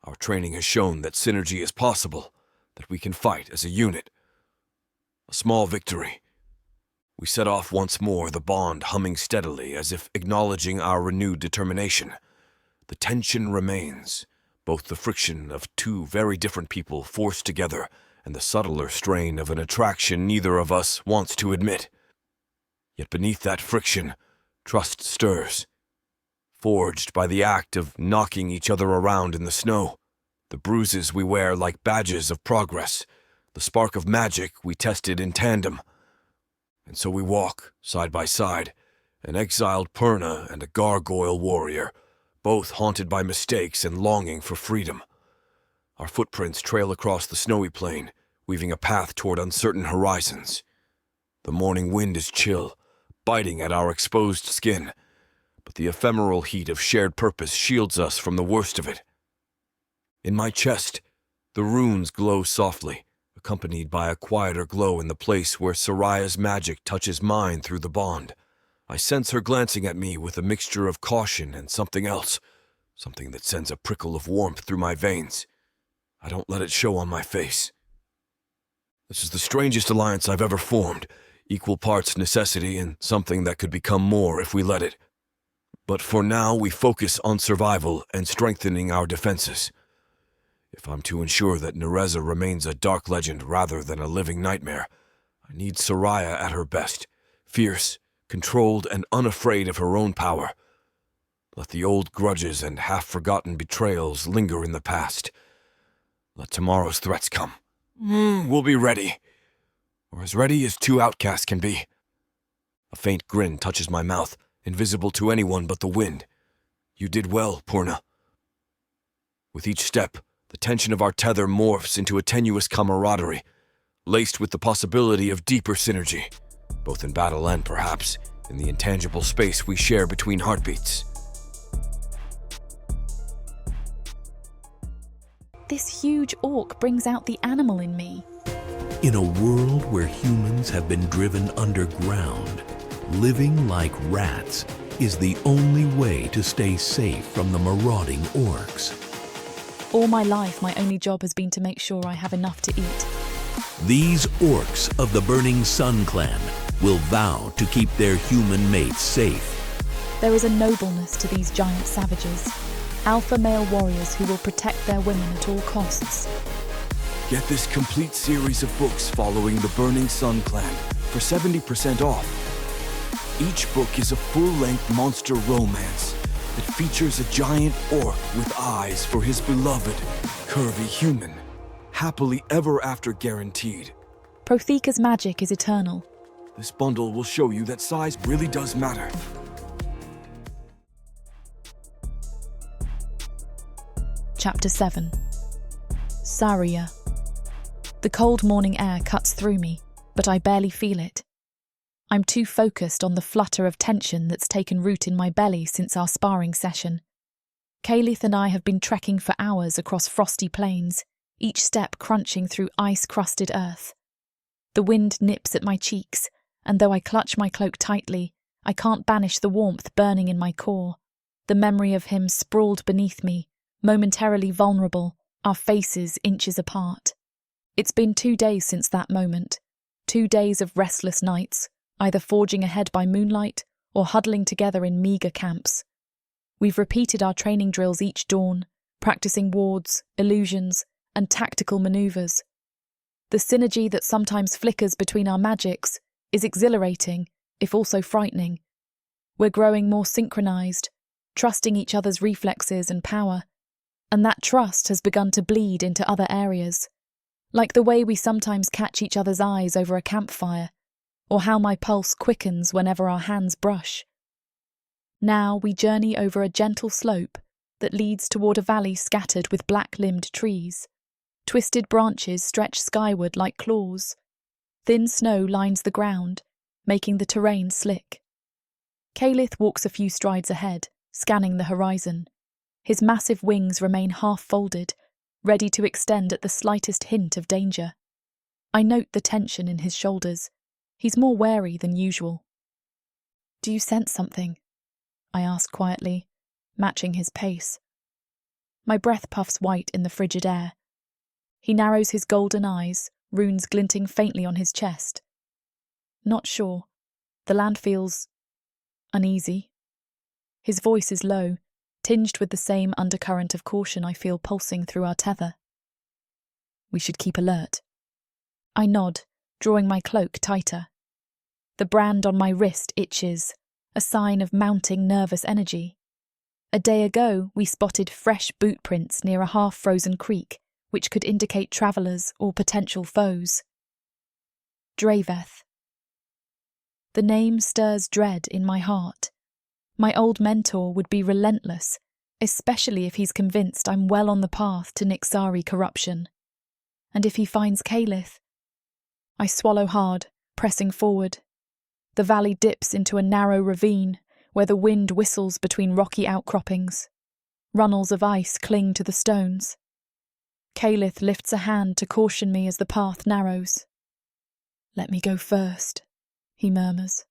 Our training has shown that synergy is possible, that we can fight as a unit. A small victory. We set off once more, the bond humming steadily as if acknowledging our renewed determination. The tension remains, both the friction of two very different people forced together and the subtler strain of an attraction neither of us wants to admit. Yet beneath that friction, trust stirs, forged by the act of knocking each other around in the snow, the bruises we wear like badges of progress, the spark of magic we tested in tandem. And so we walk, side by side, an exiled Purna and a gargoyle warrior, both haunted by mistakes and longing for freedom. Our footprints trail across the snowy plain, weaving a path toward uncertain horizons. The morning wind is chill, biting at our exposed skin, but the ephemeral heat of shared purpose shields us from the worst of it. In my chest, the runes glow softly, accompanied by a quieter glow in the place where Sariah's magic touches mine through the bond. I sense her glancing at me with a mixture of caution and something else, something that sends a prickle of warmth through my veins. I don't let it show on my face. This is the strangest alliance I've ever formed, equal parts necessity and something that could become more if we let it. But for now, we focus on survival and strengthening our defenses. If I'm to ensure that Narza remains a dark legend rather than a living nightmare, I need Sariah at her best, fierce, controlled, and unafraid of her own power. Let the old grudges and half-forgotten betrayals linger in the past. Let tomorrow's threats come. We'll be ready. Or as ready as two outcasts can be. A faint grin touches my mouth, invisible to anyone but the wind. You did well, Purna. With each step, the tension of our tether morphs into a tenuous camaraderie, laced with the possibility of deeper synergy, both in battle and, perhaps, in the intangible space we share between heartbeats. This huge orc brings out the animal in me. In a world where humans have been driven underground, living like rats is the only way to stay safe from the marauding orcs. All my life, my only job has been to make sure I have enough to eat. These orcs of the Burning Sun clan will vow to keep their human mates safe. There is a nobleness to these giant savages, alpha male warriors who will protect their women at all costs. Get this complete series of books following the Burning Sun clan for 70% off. Each book is a full-length monster romance that features a giant orc with eyes for his beloved, curvy human. Happily ever after guaranteed. Protheka's magic is eternal. This bundle will show you that size really does matter. Chapter 7. Sariah. The cold morning air cuts through me, but I barely feel it. I'm too focused on the flutter of tension that's taken root in my belly since our sparring session. Kalith and I have been trekking for hours across frosty plains, each step crunching through ice-crusted earth. The wind nips at my cheeks, and though I clutch my cloak tightly, I can't banish the warmth burning in my core. The memory of him sprawled beneath me, momentarily vulnerable, our faces inches apart. It's been 2 days since that moment, 2 days of restless nights, either forging ahead by moonlight or huddling together in meagre camps. We've repeated our training drills each dawn, practicing wards, illusions, and tactical maneuvers. The synergy that sometimes flickers between our magics is exhilarating, if also frightening. We're growing more synchronized, trusting each other's reflexes and power, and that trust has begun to bleed into other areas, like the way we sometimes catch each other's eyes over a campfire, or how my pulse quickens whenever our hands brush. Now we journey over a gentle slope that leads toward a valley scattered with black-limbed trees. Twisted branches stretch skyward like claws. Thin snow lines the ground, making the terrain slick. Kalith walks a few strides ahead, scanning the horizon. His massive wings remain half-folded, ready to extend at the slightest hint of danger. I note the tension in his shoulders. He's more wary than usual. "Do you sense something?" I ask quietly, matching his pace. My breath puffs white in the frigid air. He narrows his golden eyes, runes glinting faintly on his chest. "Not sure. The land feels uneasy." His voice is low, tinged with the same undercurrent of caution I feel pulsing through our tether. "We should keep alert." I nod, drawing my cloak tighter. The brand on my wrist itches, a sign of mounting nervous energy. A day ago, we spotted fresh boot prints near a half-frozen creek, which could indicate travellers or potential foes. Draveth. The name stirs dread in my heart. My old mentor would be relentless, especially if he's convinced I'm well on the path to Nixari corruption. And if he finds Kalith? I swallow hard, pressing forward. The valley dips into a narrow ravine where the wind whistles between rocky outcroppings. Runnels of ice cling to the stones. Kalith lifts a hand to caution me as the path narrows. "Let me go first," he murmurs,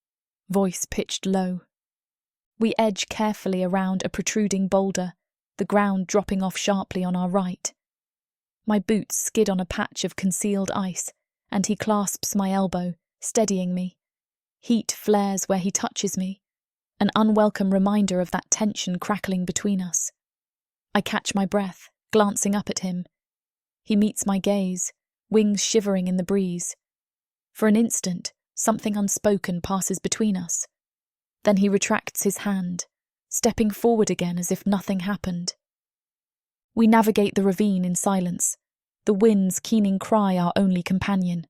voice pitched low. We edge carefully around a protruding boulder, the ground dropping off sharply on our right. My boots skid on a patch of concealed ice, and he clasps my elbow, steadying me. Heat flares where he touches me, an unwelcome reminder of that tension crackling between us. I catch my breath, glancing up at him. He meets my gaze, wings shivering in the breeze. For an instant, something unspoken passes between us. Then he retracts his hand, stepping forward again as if nothing happened. We navigate the ravine in silence, the wind's keening cry our only companion.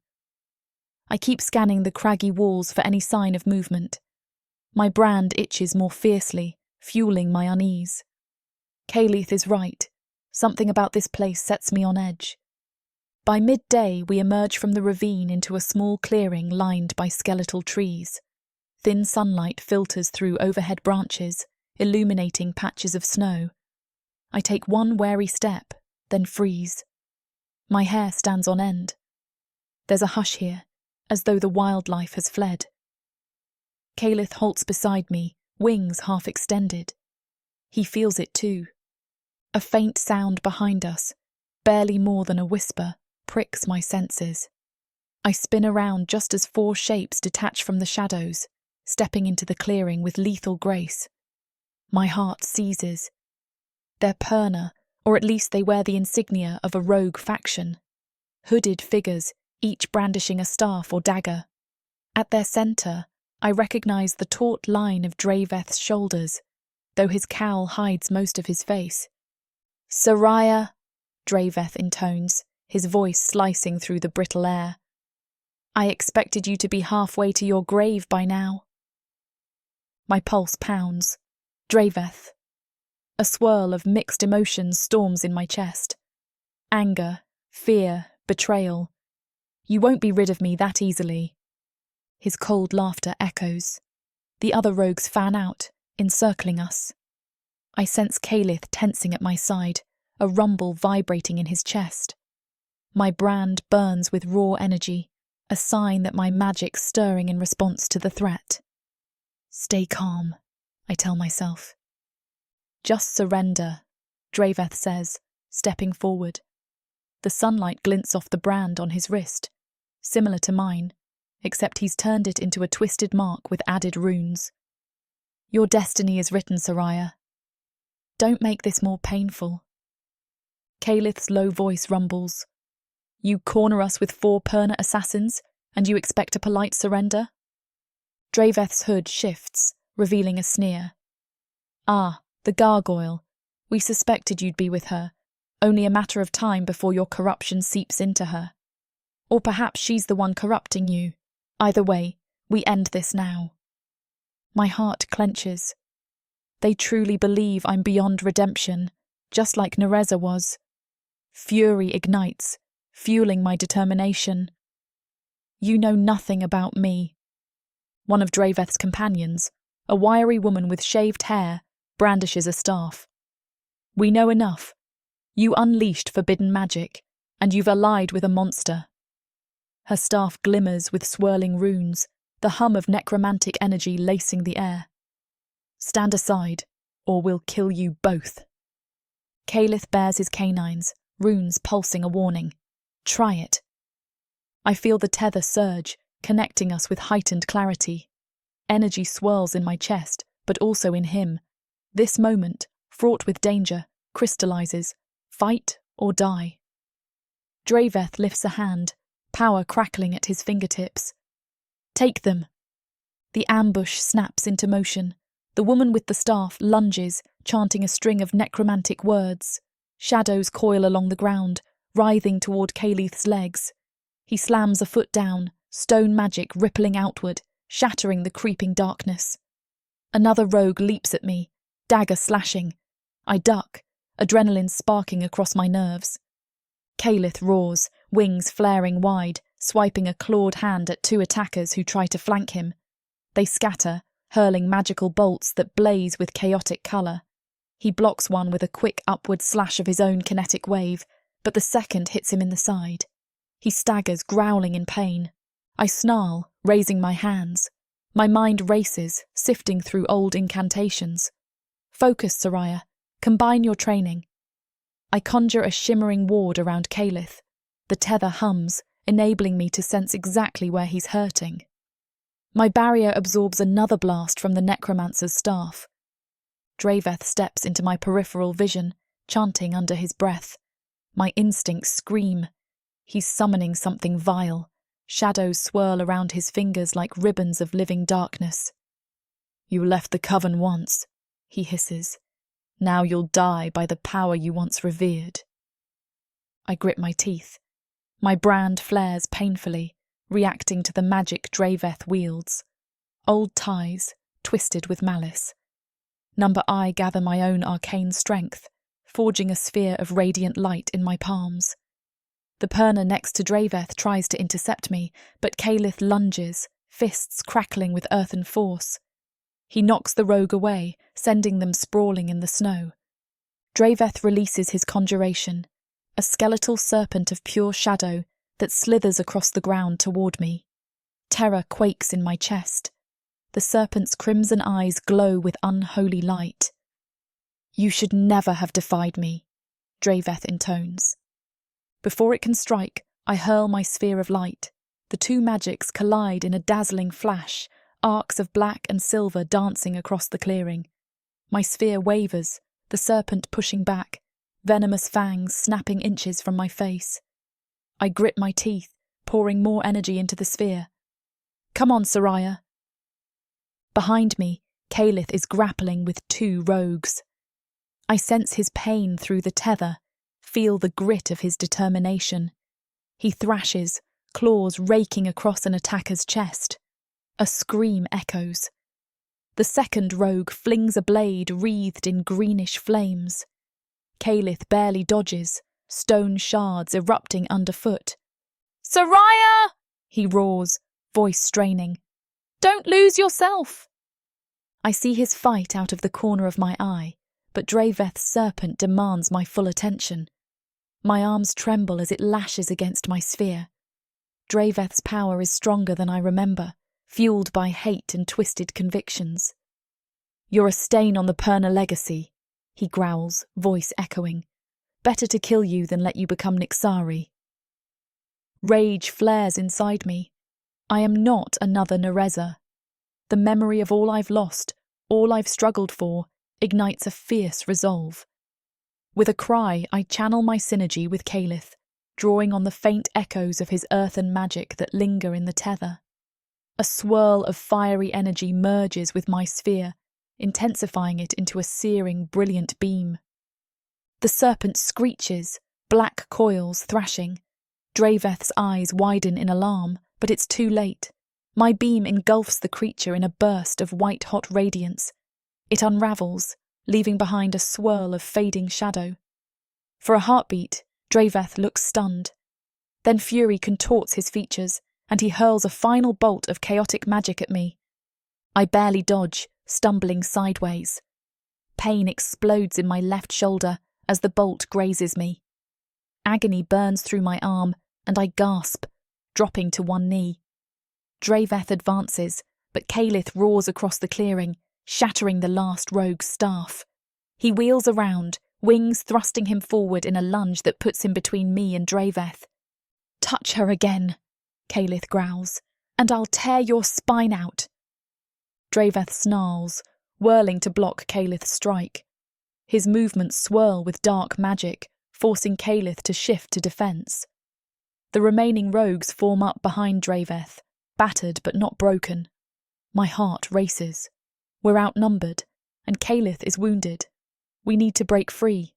I keep scanning the craggy walls for any sign of movement. My brand itches more fiercely, fueling my unease. Kalith is right. Something about this place sets me on edge. By midday, we emerge from the ravine into a small clearing lined by skeletal trees. Thin sunlight filters through overhead branches, illuminating patches of snow. I take one wary step, then freeze. My hair stands on end. There's a hush here, as though the wildlife has fled. Kalith halts beside me, wings half extended. He feels it too. A faint sound behind us, barely more than a whisper, pricks my senses. I spin around just as 4 shapes detach from the shadows, stepping into the clearing with lethal grace. My heart seizes. They're Perna, or at least they wear the insignia of a rogue faction. Hooded figures, each brandishing a staff or dagger. At their centre, I recognize the taut line of Draveth's shoulders, though his cowl hides most of his face. "Sariah," Draveth intones, his voice slicing through the brittle air. "I expected you to be halfway to your grave by now." My pulse pounds. Draveth. A swirl of mixed emotions storms in my chest. Anger, fear, betrayal. "You won't be rid of me that easily." His cold laughter echoes. The other rogues fan out, encircling us. I sense Calith tensing at my side, a rumble vibrating in his chest. My brand burns with raw energy, a sign that my magic's stirring in response to the threat. "Stay calm," I tell myself. "Just surrender," Draveth says, stepping forward. The sunlight glints off the brand on his wrist, similar to mine, except he's turned it into a twisted mark with added runes. "Your destiny is written, Sariah. Don't make this more painful." Calith's low voice rumbles. "You corner us with 4 Perna assassins, and you expect a polite surrender?" Draveth's hood shifts, revealing a sneer. "Ah, the gargoyle. We suspected you'd be with her. Only a matter of time before your corruption seeps into her. Or perhaps she's the one corrupting you. Either way, we end this now." My heart clenches. They truly believe I'm beyond redemption, just like Narza was. Fury ignites, fueling my determination. "You know nothing about me." One of Draveth's companions, a wiry woman with shaved hair, brandishes a staff. "We know enough. You unleashed forbidden magic, and you've allied with a monster." Her staff glimmers with swirling runes, the hum of necromantic energy lacing the air. "Stand aside, or we'll kill you both." Calith bares his canines, runes pulsing a warning. "Try it." I feel the tether surge, connecting us with heightened clarity. Energy swirls in my chest, but also in him. This moment, fraught with danger, crystallizes. Fight or die. Draveth lifts a hand, power crackling at his fingertips. "Take them." The ambush snaps into motion. The woman with the staff lunges, chanting a string of necromantic words. Shadows coil along the ground, writhing toward Calith's legs. He slams a foot down, stone magic rippling outward, shattering the creeping darkness. Another rogue leaps at me, dagger slashing. I duck, adrenaline sparking across my nerves. Calith roars, wings flaring wide, swiping a clawed hand at 2 attackers who try to flank him. They scatter, hurling magical bolts that blaze with chaotic colour. He blocks one with a quick upward slash of his own kinetic wave, but the second hits him in the side. He staggers, growling in pain. I snarl, raising my hands. My mind races, sifting through old incantations. "Focus, Sariah. Combine your training." I conjure a shimmering ward around Calith. The tether hums, enabling me to sense exactly where he's hurting. My barrier absorbs another blast from the necromancer's staff. Draveth steps into my peripheral vision, chanting under his breath. My instincts scream. He's summoning something vile. Shadows swirl around his fingers like ribbons of living darkness. "You left the coven once," he hisses. "Now you'll die by the power you once revered." I grip my teeth. My brand flares painfully, reacting to the magic Draveth wields. Old ties, twisted with malice. Number I gather my own arcane strength, forging a sphere of radiant light in my palms. The Perna next to Draveth tries to intercept me, but Calith lunges, fists crackling with earthen force. He knocks the rogue away, sending them sprawling in the snow. Draveth releases his conjuration, a skeletal serpent of pure shadow that slithers across the ground toward me. Terror quakes in my chest. The serpent's crimson eyes glow with unholy light. "You should never have defied me," Draveth intones. Before it can strike, I hurl my sphere of light. The 2 magics collide in a dazzling flash, arcs of black and silver dancing across the clearing. My sphere wavers, the serpent pushing back, venomous fangs snapping inches from my face. I grit my teeth, pouring more energy into the sphere. "Come on, Sariah." Behind me, Calith is grappling with 2 rogues. I sense his pain through the tether, feel the grit of his determination. He thrashes, claws raking across an attacker's chest. A scream echoes. The second rogue flings a blade wreathed in greenish flames. Calith barely dodges, stone shards erupting underfoot. "Sariah!" he roars, voice straining. "Don't lose yourself!" I see his fight out of the corner of my eye, but Draveth's serpent demands my full attention. My arms tremble as it lashes against my sphere. Draveth's power is stronger than I remember, fueled by hate and twisted convictions. "You're a stain on the Perna legacy," he growls, voice echoing. "Better to kill you than let you become Nixari." Rage flares inside me. I am not another Narza. The memory of all I've lost, all I've struggled for, ignites a fierce resolve. With a cry, I channel my synergy with Calith, drawing on the faint echoes of his earthen magic that linger in the tether. A swirl of fiery energy merges with my sphere, intensifying it into a searing, brilliant beam. The serpent screeches, black coils thrashing. Draveth's eyes widen in alarm, but it's too late. My beam engulfs the creature in a burst of white-hot radiance. It unravels, leaving behind a swirl of fading shadow. For a heartbeat, Draveth looks stunned. Then fury contorts his features, and he hurls a final bolt of chaotic magic at me. I barely dodge, stumbling sideways. Pain explodes in my left shoulder as the bolt grazes me. Agony burns through my arm, and I gasp, dropping to one knee. Draveth advances, but Calith roars across the clearing, shattering the last rogue's staff. He wheels around, wings thrusting him forward in a lunge that puts him between me and Draveth. "Touch her again," Calith growls, "and I'll tear your spine out." Draveth snarls, whirling to block Calith's strike. His movements swirl with dark magic, forcing Calith to shift to defence. The remaining rogues form up behind Draveth, battered but not broken. My heart races. We're outnumbered, and Calith is wounded. We need to break free.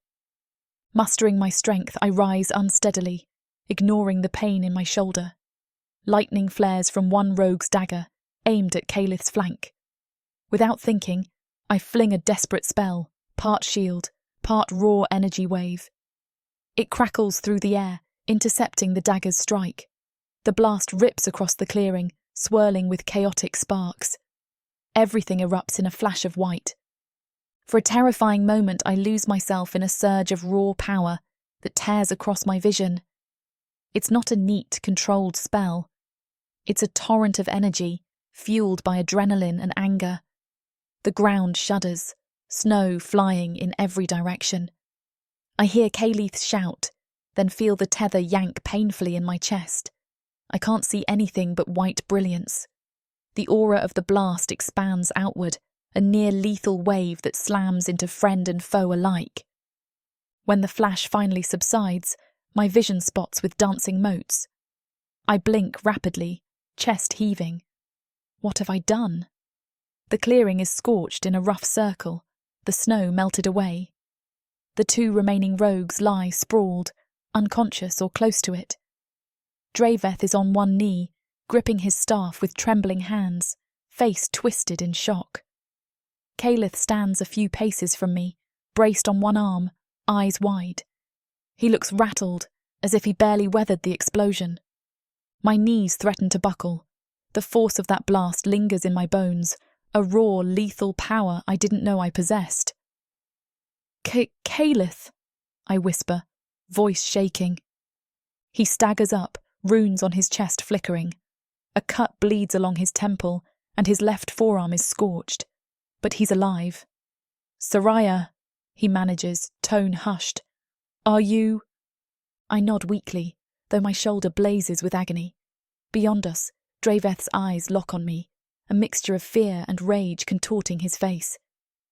Mustering my strength, I rise unsteadily, ignoring the pain in my shoulder. Lightning flares from one rogue's dagger, aimed at Calith's flank. Without thinking, I fling a desperate spell, part shield, part raw energy wave. It crackles through the air, intercepting the dagger's strike. The blast rips across the clearing, swirling with chaotic sparks. Everything erupts in a flash of white. For a terrifying moment, I lose myself in a surge of raw power that tears across my vision. It's not a neat, controlled spell. It's a torrent of energy, fueled by adrenaline and anger. The ground shudders, snow flying in every direction. I hear Calith shout, then feel the tether yank painfully in my chest. I can't see anything but white brilliance. The aura of the blast expands outward, a near-lethal wave that slams into friend and foe alike. When the flash finally subsides, my vision spots with dancing motes. I blink rapidly, chest heaving. What have I done? The clearing is scorched in a rough circle, the snow melted away. The 2 remaining rogues lie sprawled, unconscious or close to it. Draveth is on one knee, gripping his staff with trembling hands, face twisted in shock. Calith stands a few paces from me, braced on one arm, eyes wide. He looks rattled, as if he barely weathered the explosion. My knees threaten to buckle. The force of that blast lingers in my bones, a raw, lethal power I didn't know I possessed. "Calith," I whisper, voice shaking. He staggers up, runes on his chest flickering. A cut bleeds along his temple, and his left forearm is scorched. But he's alive. "Sariah," he manages, tone hushed. "Are you—" I nod weakly, though my shoulder blazes with agony. Beyond us, Draveth's eyes lock on me, a mixture of fear and rage contorting his face.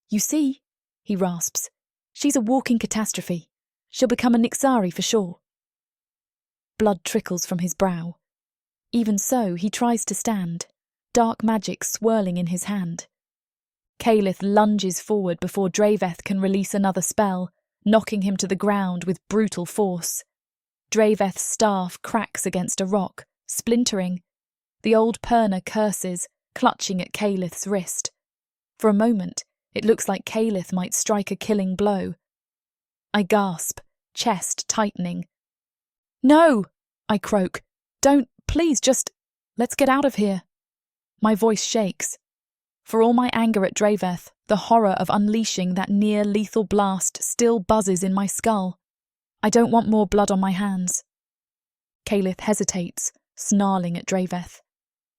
"You see," he rasps, "she's a walking catastrophe. She'll become a Nixari for sure." Blood trickles from his brow. Even so, he tries to stand, dark magic swirling in his hand. Calith lunges forward before Draveth can release another spell, knocking him to the ground with brutal force. Draveth's staff cracks against a rock, splintering. The old Perna curses, clutching at Calith's wrist. For a moment, it looks like Calith might strike a killing blow. I gasp, chest tightening. "No!" I croak. "Don't, please, let's get out of here." My voice shakes. For all my anger at Draveth, the horror of unleashing that near-lethal blast still buzzes in my skull. I don't want more blood on my hands. Calith hesitates, snarling at Draveth.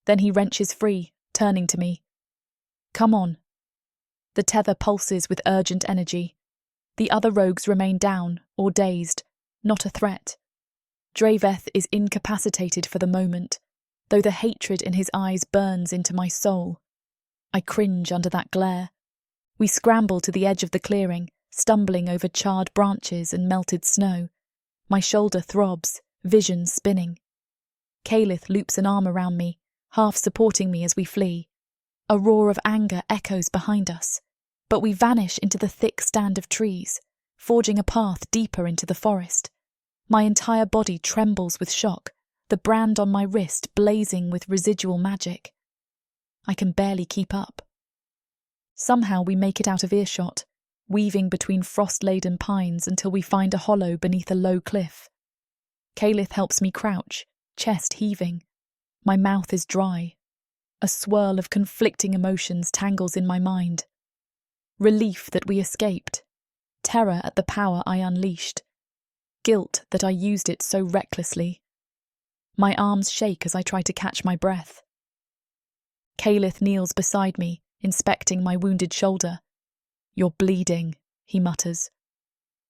Then he wrenches free, turning to me. "Come on." The tether pulses with urgent energy. The other rogues remain down, or dazed, not a threat. Draveth is incapacitated for the moment, though the hatred in his eyes burns into my soul. I cringe under that glare. We scramble to the edge of the clearing, stumbling over charred branches and melted snow. My shoulder throbs, vision spinning. Calith loops an arm around me, half supporting me as we flee. A roar of anger echoes behind us, but we vanish into the thick stand of trees, forging a path deeper into the forest. My entire body trembles with shock, the brand on my wrist blazing with residual magic. I can barely keep up. Somehow we make it out of earshot, weaving between frost-laden pines until we find a hollow beneath a low cliff. Calith helps me crouch, chest heaving. My mouth is dry. A swirl of conflicting emotions tangles in my mind. Relief that we escaped. Terror at the power I unleashed. Guilt that I used it so recklessly. My arms shake as I try to catch my breath. Calith kneels beside me, inspecting my wounded shoulder. "You're bleeding," he mutters.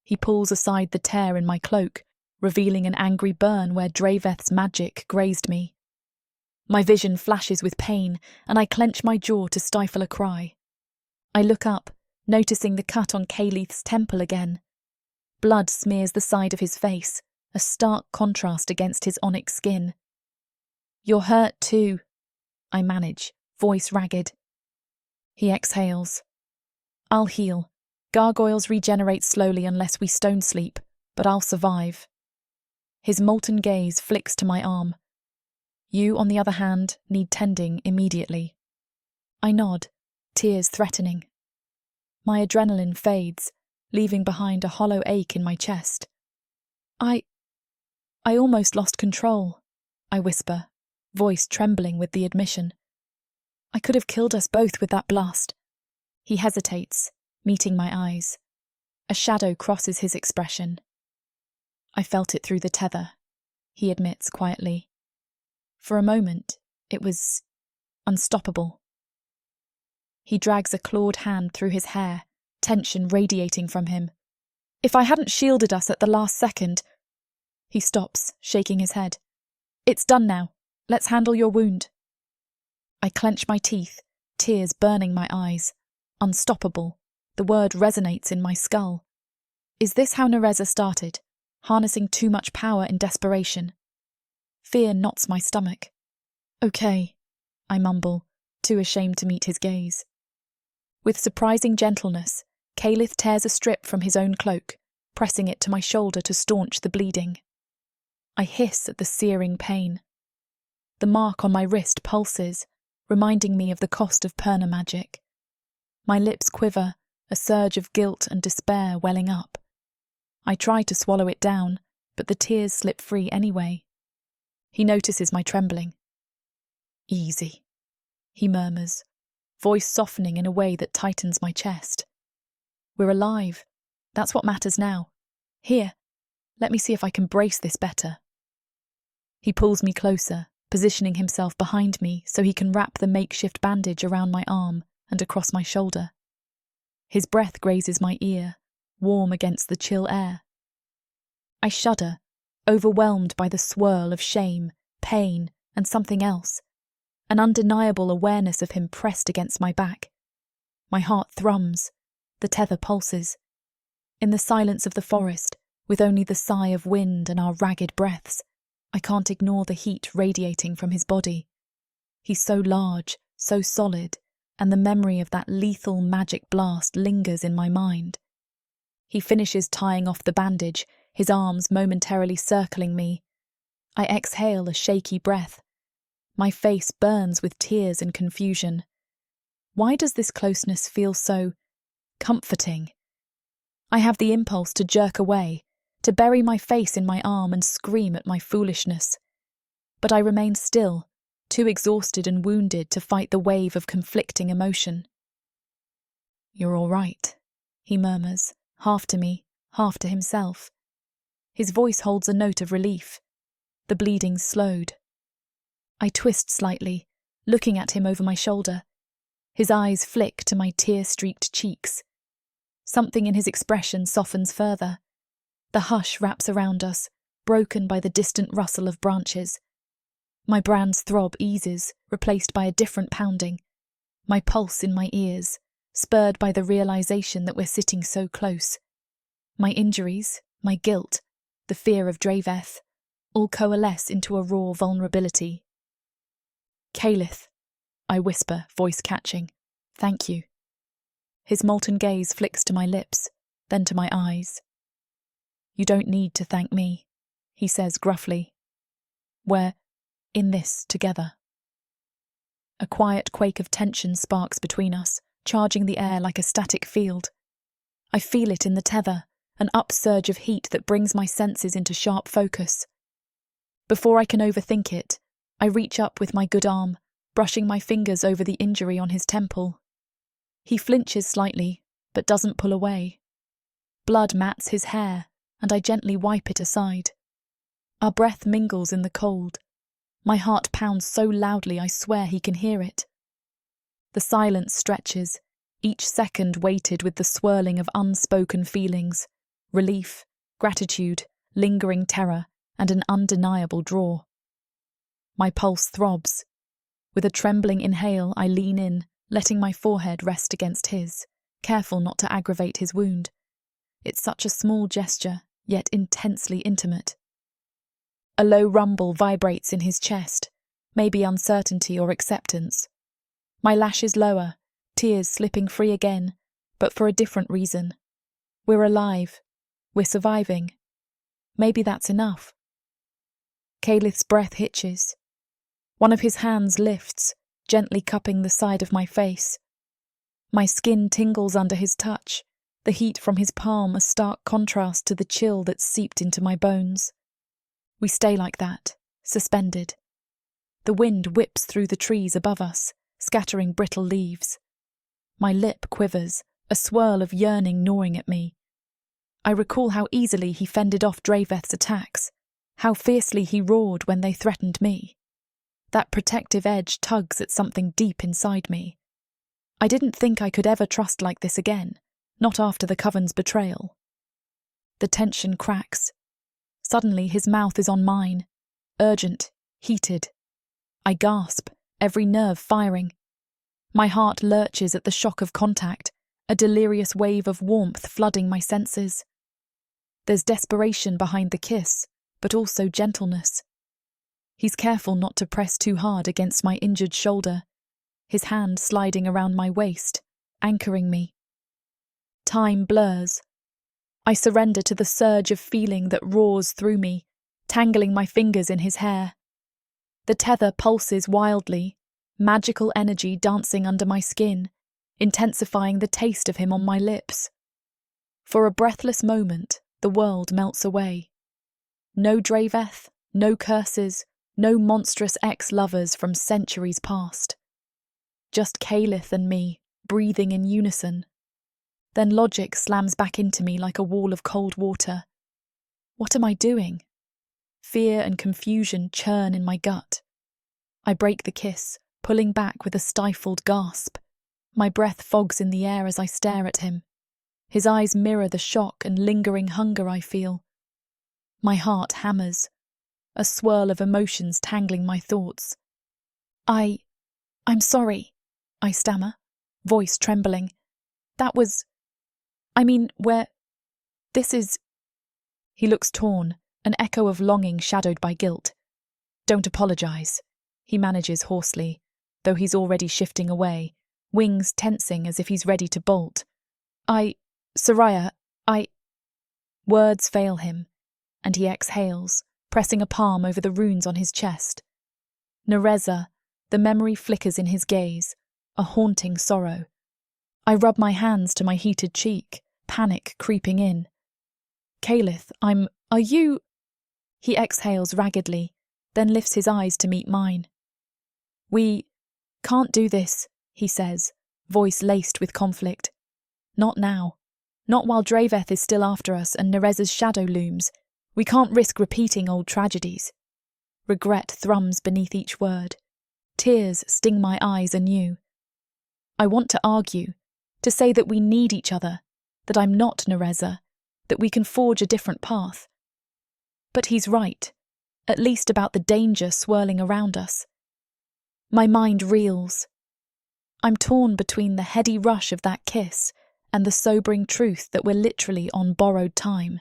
He pulls aside the tear in my cloak, revealing an angry burn where Draveth's magic grazed me. My vision flashes with pain, and I clench my jaw to stifle a cry. I look up, noticing the cut on Calith's temple again. Blood smears the side of his face, a stark contrast against his onyx skin. "You're hurt too," I manage, voice ragged. He exhales. "I'll heal. Gargoyles regenerate slowly unless we stone sleep, but I'll survive." His molten gaze flicks to my arm. "You, on the other hand, need tending immediately." I nod, tears threatening. My adrenaline fades, leaving behind a hollow ache in my chest. I almost lost control," I whisper, voice trembling with the admission. "I could have killed us both with that blast." He hesitates, meeting my eyes. A shadow crosses his expression. "I felt it through the tether," he admits quietly. "For a moment, it was unstoppable." He drags a clawed hand through his hair, tension radiating from him. "If I hadn't shielded us at the last second..." He stops, shaking his head. "It's done now. Let's handle your wound." I clench my teeth, tears burning my eyes. Unstoppable. The word resonates in my skull. Is this how Narza started? Harnessing too much power in desperation? Fear knots my stomach. "Okay," I mumble, too ashamed to meet his gaze. With surprising gentleness, Calith tears a strip from his own cloak, pressing it to my shoulder to staunch the bleeding. I hiss at the searing pain. The mark on my wrist pulses, reminding me of the cost of Perna magic. My lips quiver, a surge of guilt and despair welling up. I try to swallow it down, but the tears slip free anyway. He notices my trembling. "Easy," he murmurs, voice softening in a way that tightens my chest. "We're alive. That's what matters now. Here, let me see if I can brace this better." He pulls me closer, positioning himself behind me so he can wrap the makeshift bandage around my arm and across my shoulder. His breath grazes my ear, warm against the chill air. I shudder, overwhelmed by the swirl of shame, pain, and something else, an undeniable awareness of him pressed against my back. My heart thrums, the tether pulses. In the silence of the forest, with only the sigh of wind and our ragged breaths, I can't ignore the heat radiating from his body. He's so large, so solid, and the memory of that lethal magic blast lingers in my mind. He finishes tying off the bandage, his arms momentarily circling me. I exhale a shaky breath. My face burns with tears and confusion. Why does this closeness feel so comforting? I have the impulse to jerk away, to bury my face in my arm and scream at my foolishness. But I remain still, too exhausted and wounded to fight the wave of conflicting emotion. "You're all right," he murmurs, half to me, half to himself. His voice holds a note of relief. The bleeding's slowed. I twist slightly, looking at him over my shoulder. His eyes flick to my tear-streaked cheeks. Something in his expression softens further. The hush wraps around us, broken by the distant rustle of branches. My brand's throb eases, replaced by a different pounding. My pulse in my ears, spurred by the realization that we're sitting so close. My injuries, my guilt, the fear of Draveth, all coalesce into a raw vulnerability. "Calith," I whisper, voice catching. "Thank you." His molten gaze flicks to my lips, then to my eyes. "You don't need to thank me," he says gruffly. "We're in this together." A quiet quake of tension sparks between us, charging the air like a static field. I feel it in the tether, an upsurge of heat that brings my senses into sharp focus. Before I can overthink it, I reach up with my good arm, brushing my fingers over the injury on his temple. He flinches slightly, but doesn't pull away. Blood mats his hair, and I gently wipe it aside. Our breath mingles in the cold. My heart pounds so loudly I swear he can hear it. The silence stretches, each second weighted with the swirling of unspoken feelings, relief, gratitude, lingering terror, and an undeniable draw. My pulse throbs. With a trembling inhale, I lean in, letting my forehead rest against his, careful not to aggravate his wound. It's such a small gesture, yet intensely intimate. A low rumble vibrates in his chest, maybe uncertainty or acceptance. My lashes lower, tears slipping free again, but for a different reason. We're alive. We're surviving. Maybe that's enough. Calith's breath hitches. One of his hands lifts, gently cupping the side of my face. My skin tingles under his touch, the heat from his palm a stark contrast to the chill that's seeped into my bones. We stay like that, suspended. The wind whips through the trees above us, scattering brittle leaves. My lip quivers, a swirl of yearning gnawing at me. I recall how easily he fended off Draveth's attacks, how fiercely he roared when they threatened me. That protective edge tugs at something deep inside me. I didn't think I could ever trust like this again, not after the Coven's betrayal. The tension cracks. Suddenly his mouth is on mine, urgent, heated. I gasp, every nerve firing. My heart lurches at the shock of contact, a delirious wave of warmth flooding my senses. There's desperation behind the kiss, but also gentleness. He's careful not to press too hard against my injured shoulder, his hand sliding around my waist, anchoring me. Time blurs. I surrender to the surge of feeling that roars through me, tangling my fingers in his hair. The tether pulses wildly, magical energy dancing under my skin, intensifying the taste of him on my lips. For a breathless moment, the world melts away. No Draveth, no curses, no monstrous ex-lovers from centuries past. Just Calith and me, breathing in unison. Then logic slams back into me like a wall of cold water. What am I doing? Fear and confusion churn in my gut. I break the kiss, pulling back with a stifled gasp. My breath fogs in the air as I stare at him. His eyes mirror the shock and lingering hunger I feel. My heart hammers, a swirl of emotions tangling my thoughts. I'm sorry, I stammer, voice trembling. This is... He looks torn, an echo of longing shadowed by guilt. Don't apologise, he manages hoarsely, though he's already shifting away, wings tensing as if he's ready to bolt. Sariah, Words fail him, and he exhales, pressing a palm over the runes on his chest. Narza, the memory flickers in his gaze, a haunting sorrow. I rub my hands to my heated cheek, panic creeping in. Calith, are you? He exhales raggedly, then lifts his eyes to meet mine. We can't do this, he says, voice laced with conflict. Not now. Not while Draveth is still after us and Narza's shadow looms. We can't risk repeating old tragedies. Regret thrums beneath each word. Tears sting my eyes anew. I want to argue, to say that we need each other, that I'm not Narza, that we can forge a different path. But he's right, at least about the danger swirling around us. My mind reels. I'm torn between the heady rush of that kiss and the sobering truth that we're literally on borrowed time.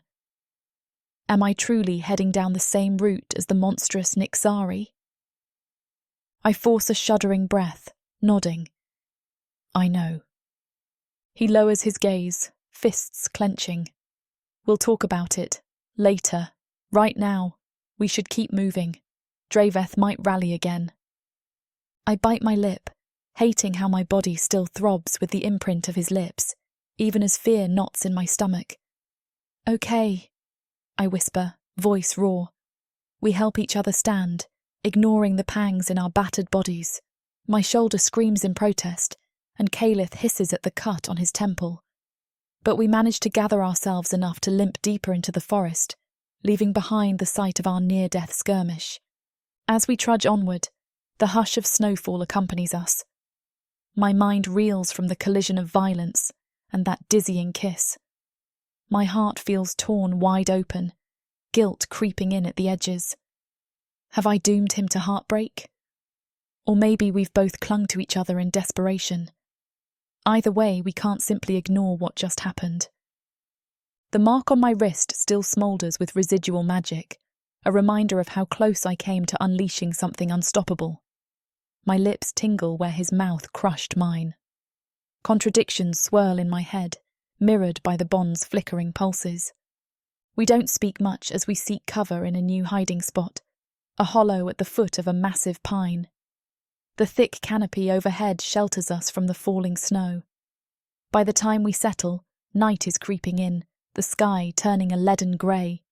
Am I truly heading down the same route as the monstrous Nixari? I force a shuddering breath, nodding. I know. He lowers his gaze, fists clenching. We'll talk about it, later. Right now, we should keep moving. Draveth might rally again. I bite my lip, hating how my body still throbs with the imprint of his lips, even as fear knots in my stomach. Okay, I whisper, voice raw. We help each other stand, ignoring the pangs in our battered bodies. My shoulder screams in protest, and Calith hisses at the cut on his temple. But we manage to gather ourselves enough to limp deeper into the forest, leaving behind the site of our near-death skirmish. As we trudge onward, the hush of snowfall accompanies us. My mind reels from the collision of violence and that dizzying kiss. My heart feels torn wide open, guilt creeping in at the edges. Have I doomed him to heartbreak? Or maybe we've both clung to each other in desperation. Either way, we can't simply ignore what just happened. The mark on my wrist still smoulders with residual magic, a reminder of how close I came to unleashing something unstoppable. My lips tingle where his mouth crushed mine. Contradictions swirl in my head, mirrored by the bond's flickering pulses. We don't speak much as we seek cover in a new hiding spot, a hollow at the foot of a massive pine. The thick canopy overhead shelters us from the falling snow. By the time we settle, night is creeping in, the sky turning a leaden grey.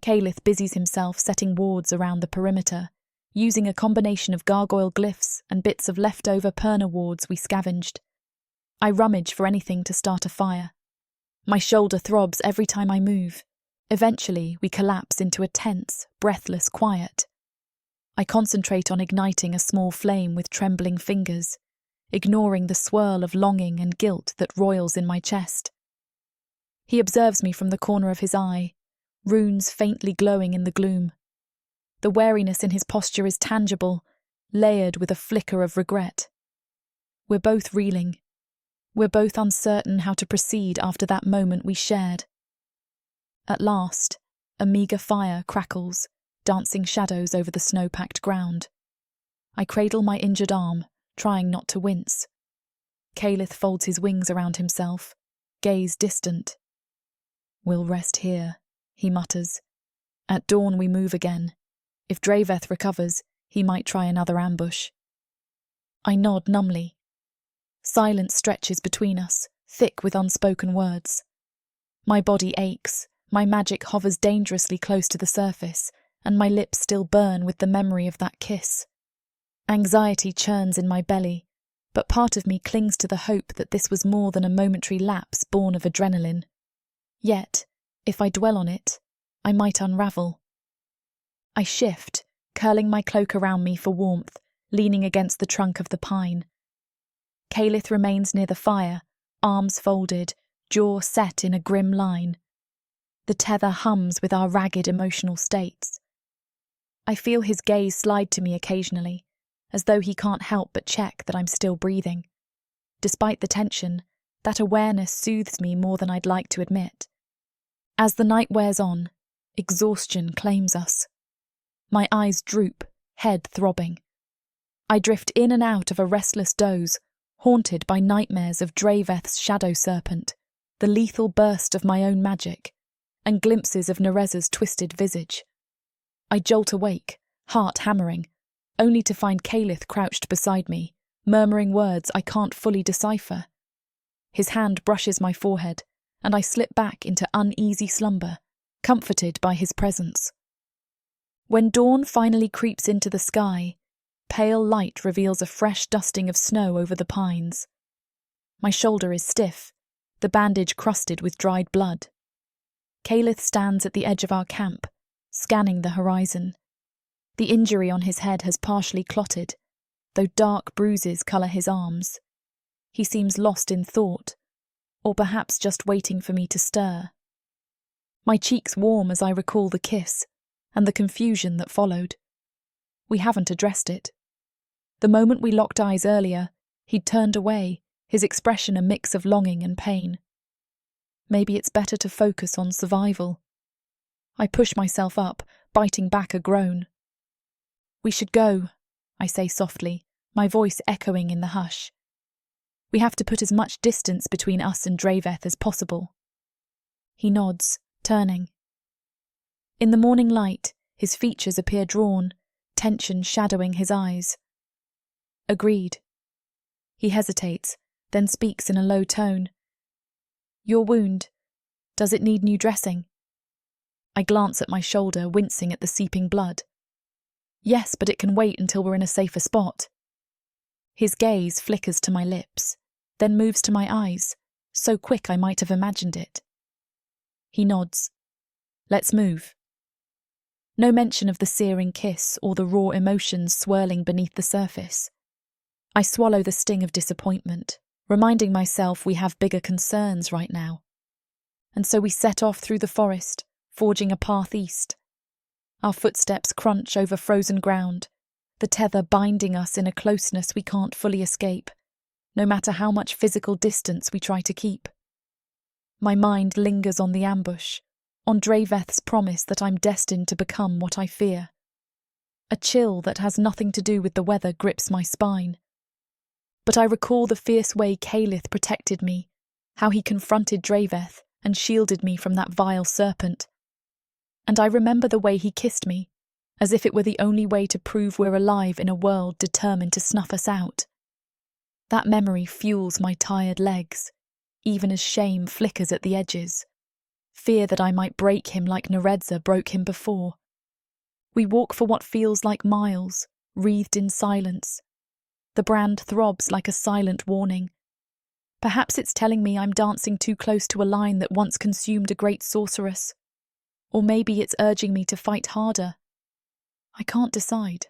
Calith busies himself setting wards around the perimeter, using a combination of gargoyle glyphs and bits of leftover perna wards we scavenged. I rummage for anything to start a fire. My shoulder throbs every time I move. Eventually, we collapse into a tense, breathless quiet. I concentrate on igniting a small flame with trembling fingers, ignoring the swirl of longing and guilt that roils in my chest. He observes me from the corner of his eye, runes faintly glowing in the gloom. The wariness in his posture is tangible, layered with a flicker of regret. We're both reeling. We're both uncertain how to proceed after that moment we shared. At last, a meagre fire crackles, dancing shadows over the snow-packed ground. I cradle my injured arm, trying not to wince. Calith folds his wings around himself, gaze distant. We'll rest here, he mutters. At dawn we move again. If Draveth recovers, he might try another ambush. I nod numbly. Silence stretches between us, thick with unspoken words. My body aches, my magic hovers dangerously close to the surface, and my lips still burn with the memory of that kiss. Anxiety churns in my belly, but part of me clings to the hope that this was more than a momentary lapse born of adrenaline. Yet, if I dwell on it, I might unravel. I shift, curling my cloak around me for warmth, leaning against the trunk of the pine. Calith remains near the fire, arms folded, jaw set in a grim line. The tether hums with our ragged emotional states. I feel his gaze slide to me occasionally, as though he can't help but check that I'm still breathing. Despite the tension, that awareness soothes me more than I'd like to admit. As the night wears on, exhaustion claims us. My eyes droop, head throbbing. I drift in and out of a restless doze, haunted by nightmares of Draveth's shadow serpent, the lethal burst of my own magic, and glimpses of Narza's twisted visage. I jolt awake, heart hammering, only to find Calith crouched beside me, murmuring words I can't fully decipher. His hand brushes my forehead, and I slip back into uneasy slumber, comforted by his presence. When dawn finally creeps into the sky, pale light reveals a fresh dusting of snow over the pines. My shoulder is stiff, the bandage crusted with dried blood. Calith stands at the edge of our camp, scanning the horizon. The injury on his head has partially clotted, though dark bruises colour his arms. He seems lost in thought, or perhaps just waiting for me to stir. My cheeks warm as I recall the kiss and the confusion that followed. We haven't addressed it. The moment we locked eyes earlier, he'd turned away, his expression a mix of longing and pain. Maybe it's better to focus on survival. I push myself up, biting back a groan. We should go, I say softly, my voice echoing in the hush. We have to put as much distance between us and Draveth as possible. He nods, turning. In the morning light, his features appear drawn, tension shadowing his eyes. Agreed. He hesitates, then speaks in a low tone. Your wound, does it need new dressing? I glance at my shoulder, wincing at the seeping blood. Yes, but it can wait until we're in a safer spot. His gaze flickers to my lips, then moves to my eyes, so quick I might have imagined it. He nods. Let's move. No mention of the searing kiss or the raw emotions swirling beneath the surface. I swallow the sting of disappointment, reminding myself we have bigger concerns right now. And so we set off through the forest, forging a path east. Our footsteps crunch over frozen ground, the tether binding us in a closeness we can't fully escape, no matter how much physical distance we try to keep. My mind lingers on the ambush, on Draveth's promise that I'm destined to become what I fear. A chill that has nothing to do with the weather grips my spine. But I recall the fierce way Calith protected me, how he confronted Draveth and shielded me from that vile serpent. And I remember the way he kissed me, as if it were the only way to prove we're alive in a world determined to snuff us out. That memory fuels my tired legs, even as shame flickers at the edges. Fear that I might break him like Narza broke him before. We walk for what feels like miles, wreathed in silence. The brand throbs like a silent warning. Perhaps it's telling me I'm dancing too close to a line that once consumed a great sorceress. Or maybe it's urging me to fight harder. I can't decide.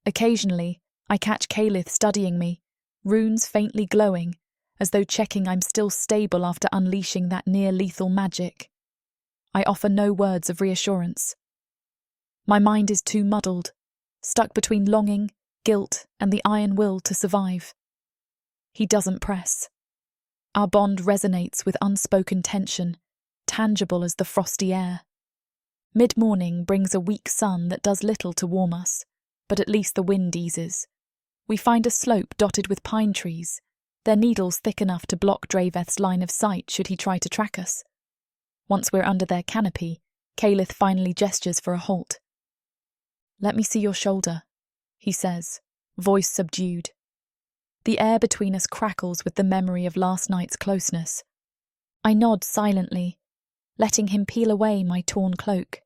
Occasionally, I catch Calith studying me, runes faintly glowing, as though checking I'm still stable after unleashing that near-lethal magic. I offer no words of reassurance. My mind is too muddled, stuck between longing, guilt, and the iron will to survive. He doesn't press. Our bond resonates with unspoken tension, tangible as the frosty air. Mid-morning brings a weak sun that does little to warm us, but at least the wind eases. We find a slope dotted with pine trees, their needles thick enough to block Draveth's line of sight should he try to track us. Once we're under their canopy, Calith finally gestures for a halt. Let me see your shoulder, he says, voice subdued. The air between us crackles with the memory of last night's closeness. I nod silently, letting him peel away my torn cloak.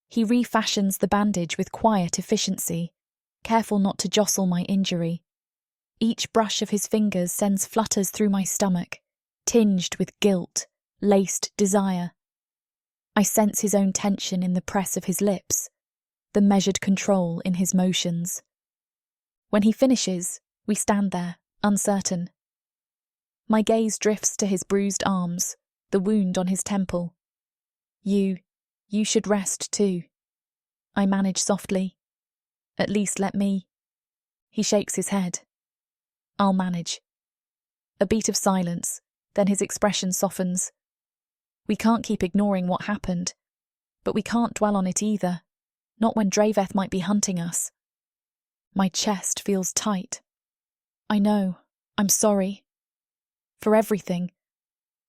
He refashions the bandage with quiet efficiency, careful not to jostle my injury. Each brush of his fingers sends flutters through my stomach, tinged with guilt, laced desire. I sense his own tension in the press of his lips, the measured control in his motions. When he finishes, we stand there, uncertain. My gaze drifts to his bruised arms, the wound on his temple. You should rest too. I manage softly. At least let me. He shakes his head. I'll manage. A beat of silence, then his expression softens. We can't keep ignoring what happened, but we can't dwell on it either, not when Draveth might be hunting us. My chest feels tight. I know. I'm sorry. For everything.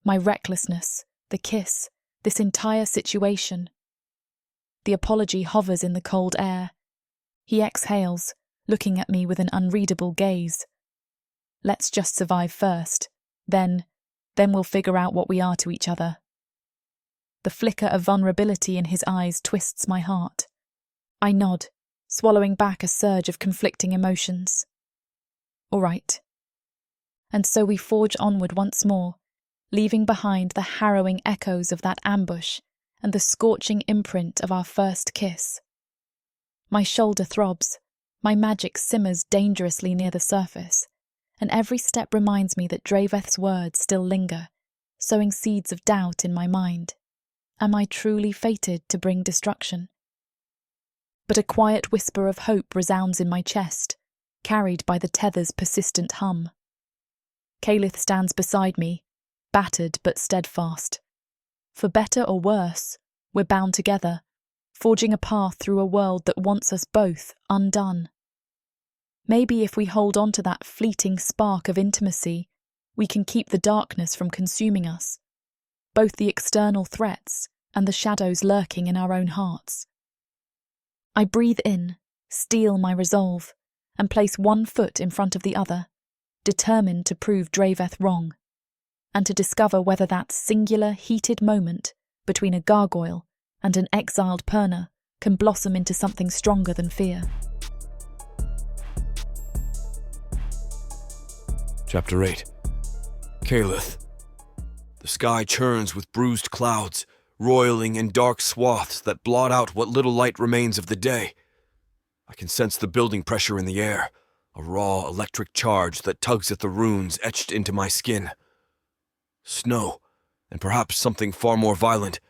My recklessness, the kiss, this entire situation. The apology hovers in the cold air. He exhales, looking at me with an unreadable gaze. Let's just survive first. Then we'll figure out what we are to each other. The flicker of vulnerability in his eyes twists my heart. I nod, swallowing back a surge of conflicting emotions. All right. And so we forge onward once more, leaving behind the harrowing echoes of that ambush and the scorching imprint of our first kiss. My shoulder throbs, my magic simmers dangerously near the surface, and every step reminds me that Draveth's words still linger, sowing seeds of doubt in my mind. Am I truly fated to bring destruction? But a quiet whisper of hope resounds in my chest, carried by the tether's persistent hum. Calith stands beside me, battered but steadfast. For better or worse, we're bound together, forging a path through a world that wants us both undone. Maybe if we hold on to that fleeting spark of intimacy, we can keep the darkness from consuming us, both the external threats and the shadows lurking in our own hearts. I breathe in, steel my resolve, and place one foot in front of the other, determined to prove Draveth wrong, and to discover whether that singular heated moment between a gargoyle and an exiled Perna can blossom into something stronger than fear. Chapter 8. Calith. The sky churns with bruised clouds, roiling in dark swaths that blot out what little light remains of the day. I can sense the building pressure in the air, a raw electric charge that tugs at the runes etched into my skin. Snow, and perhaps something far more violent,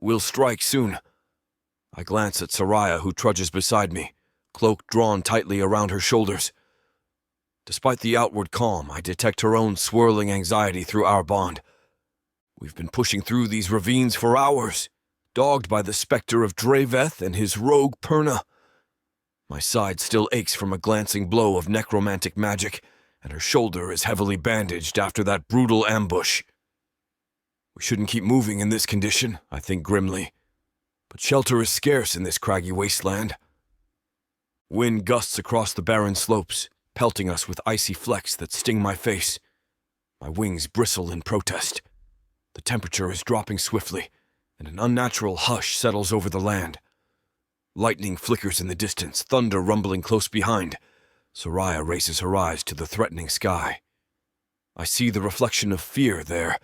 will strike soon. I glance at Sariah, who trudges beside me, cloak drawn tightly around her shoulders. Despite the outward calm, I detect her own swirling anxiety through our bond. We've been pushing through these ravines for hours, dogged by the specter of Draveth and his rogue Perna. My side still aches from a glancing blow of necromantic magic, and her shoulder is heavily bandaged after that brutal ambush. We shouldn't keep moving in this condition, I think grimly, but shelter is scarce in this craggy wasteland. Wind gusts across the barren slopes, pelting us with icy flecks that sting my face. My wings bristle in protest. The temperature is dropping swiftly, and an unnatural hush settles over the land. Lightning flickers in the distance, thunder rumbling close behind. Sariah raises her eyes to the threatening sky. I see the reflection of fear there,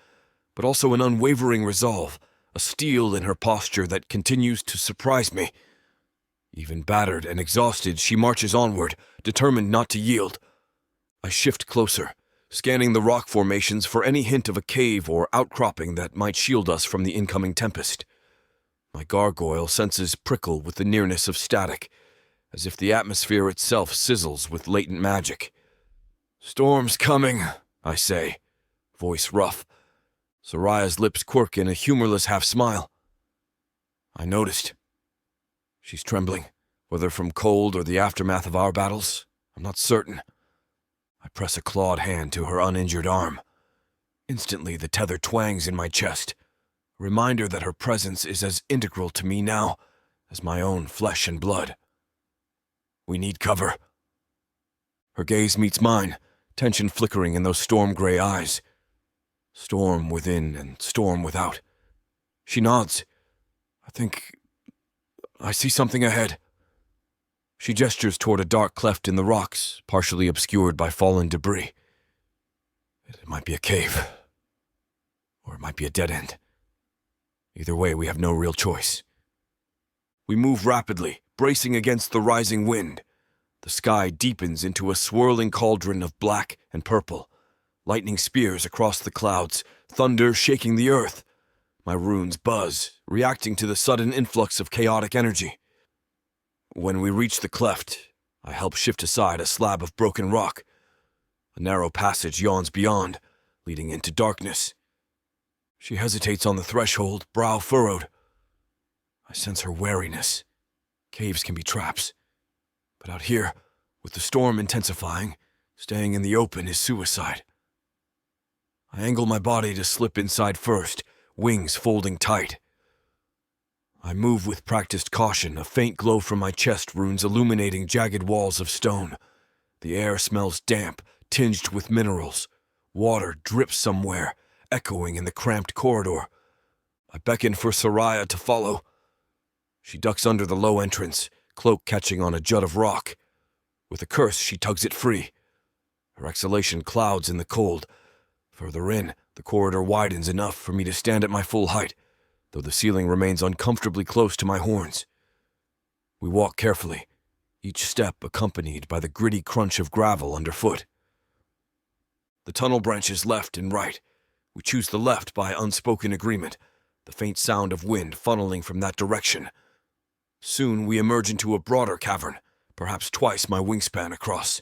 but also an unwavering resolve, a steel in her posture that continues to surprise me. Even battered and exhausted, she marches onward, determined not to yield. I shift closer, scanning the rock formations for any hint of a cave or outcropping that might shield us from the incoming tempest. My gargoyle senses prickle with the nearness of static, as if the atmosphere itself sizzles with latent magic. "Storm's coming," I say, voice rough. Sariah's lips quirk in a humorless half-smile. I noticed. She's trembling, whether from cold or the aftermath of our battles. I'm not certain. I press a clawed hand to her uninjured arm. Instantly, the tether twangs in my chest, a reminder that her presence is as integral to me now as my own flesh and blood. We need cover. Her gaze meets mine, tension flickering in those storm-gray eyes. Storm within and storm without. She nods. I think I see something ahead. She gestures toward a dark cleft in the rocks, partially obscured by fallen debris. It might be a cave, or it might be a dead end. Either way, we have no real choice. We move rapidly, bracing against the rising wind. The sky deepens into a swirling cauldron of black and purple. Lightning spears across the clouds, thunder shaking the earth. My runes buzz, reacting to the sudden influx of chaotic energy. When we reach the cleft, I help shift aside a slab of broken rock. A narrow passage yawns beyond, leading into darkness. She hesitates on the threshold, brow furrowed. I sense her wariness. Caves can be traps. But out here, with the storm intensifying, Staying in the open is suicide. I angle my body to slip inside first, wings folding tight. I move with practiced caution, a faint glow from my chest runes illuminating jagged walls of stone. The air smells damp, tinged with minerals. Water drips somewhere, echoing in the cramped corridor. I beckon for Sariah to follow. She ducks under the low entrance, cloak catching on a jut of rock. With a curse, she tugs it free. Her exhalation clouds in the cold. Further in, the corridor widens enough for me to stand at my full height, though the ceiling remains uncomfortably close to my horns. We walk carefully, each step accompanied by the gritty crunch of gravel underfoot. The tunnel branches left and right. We choose the left by unspoken agreement, the faint sound of wind funneling from that direction. Soon we emerge into a broader cavern, perhaps twice my wingspan across.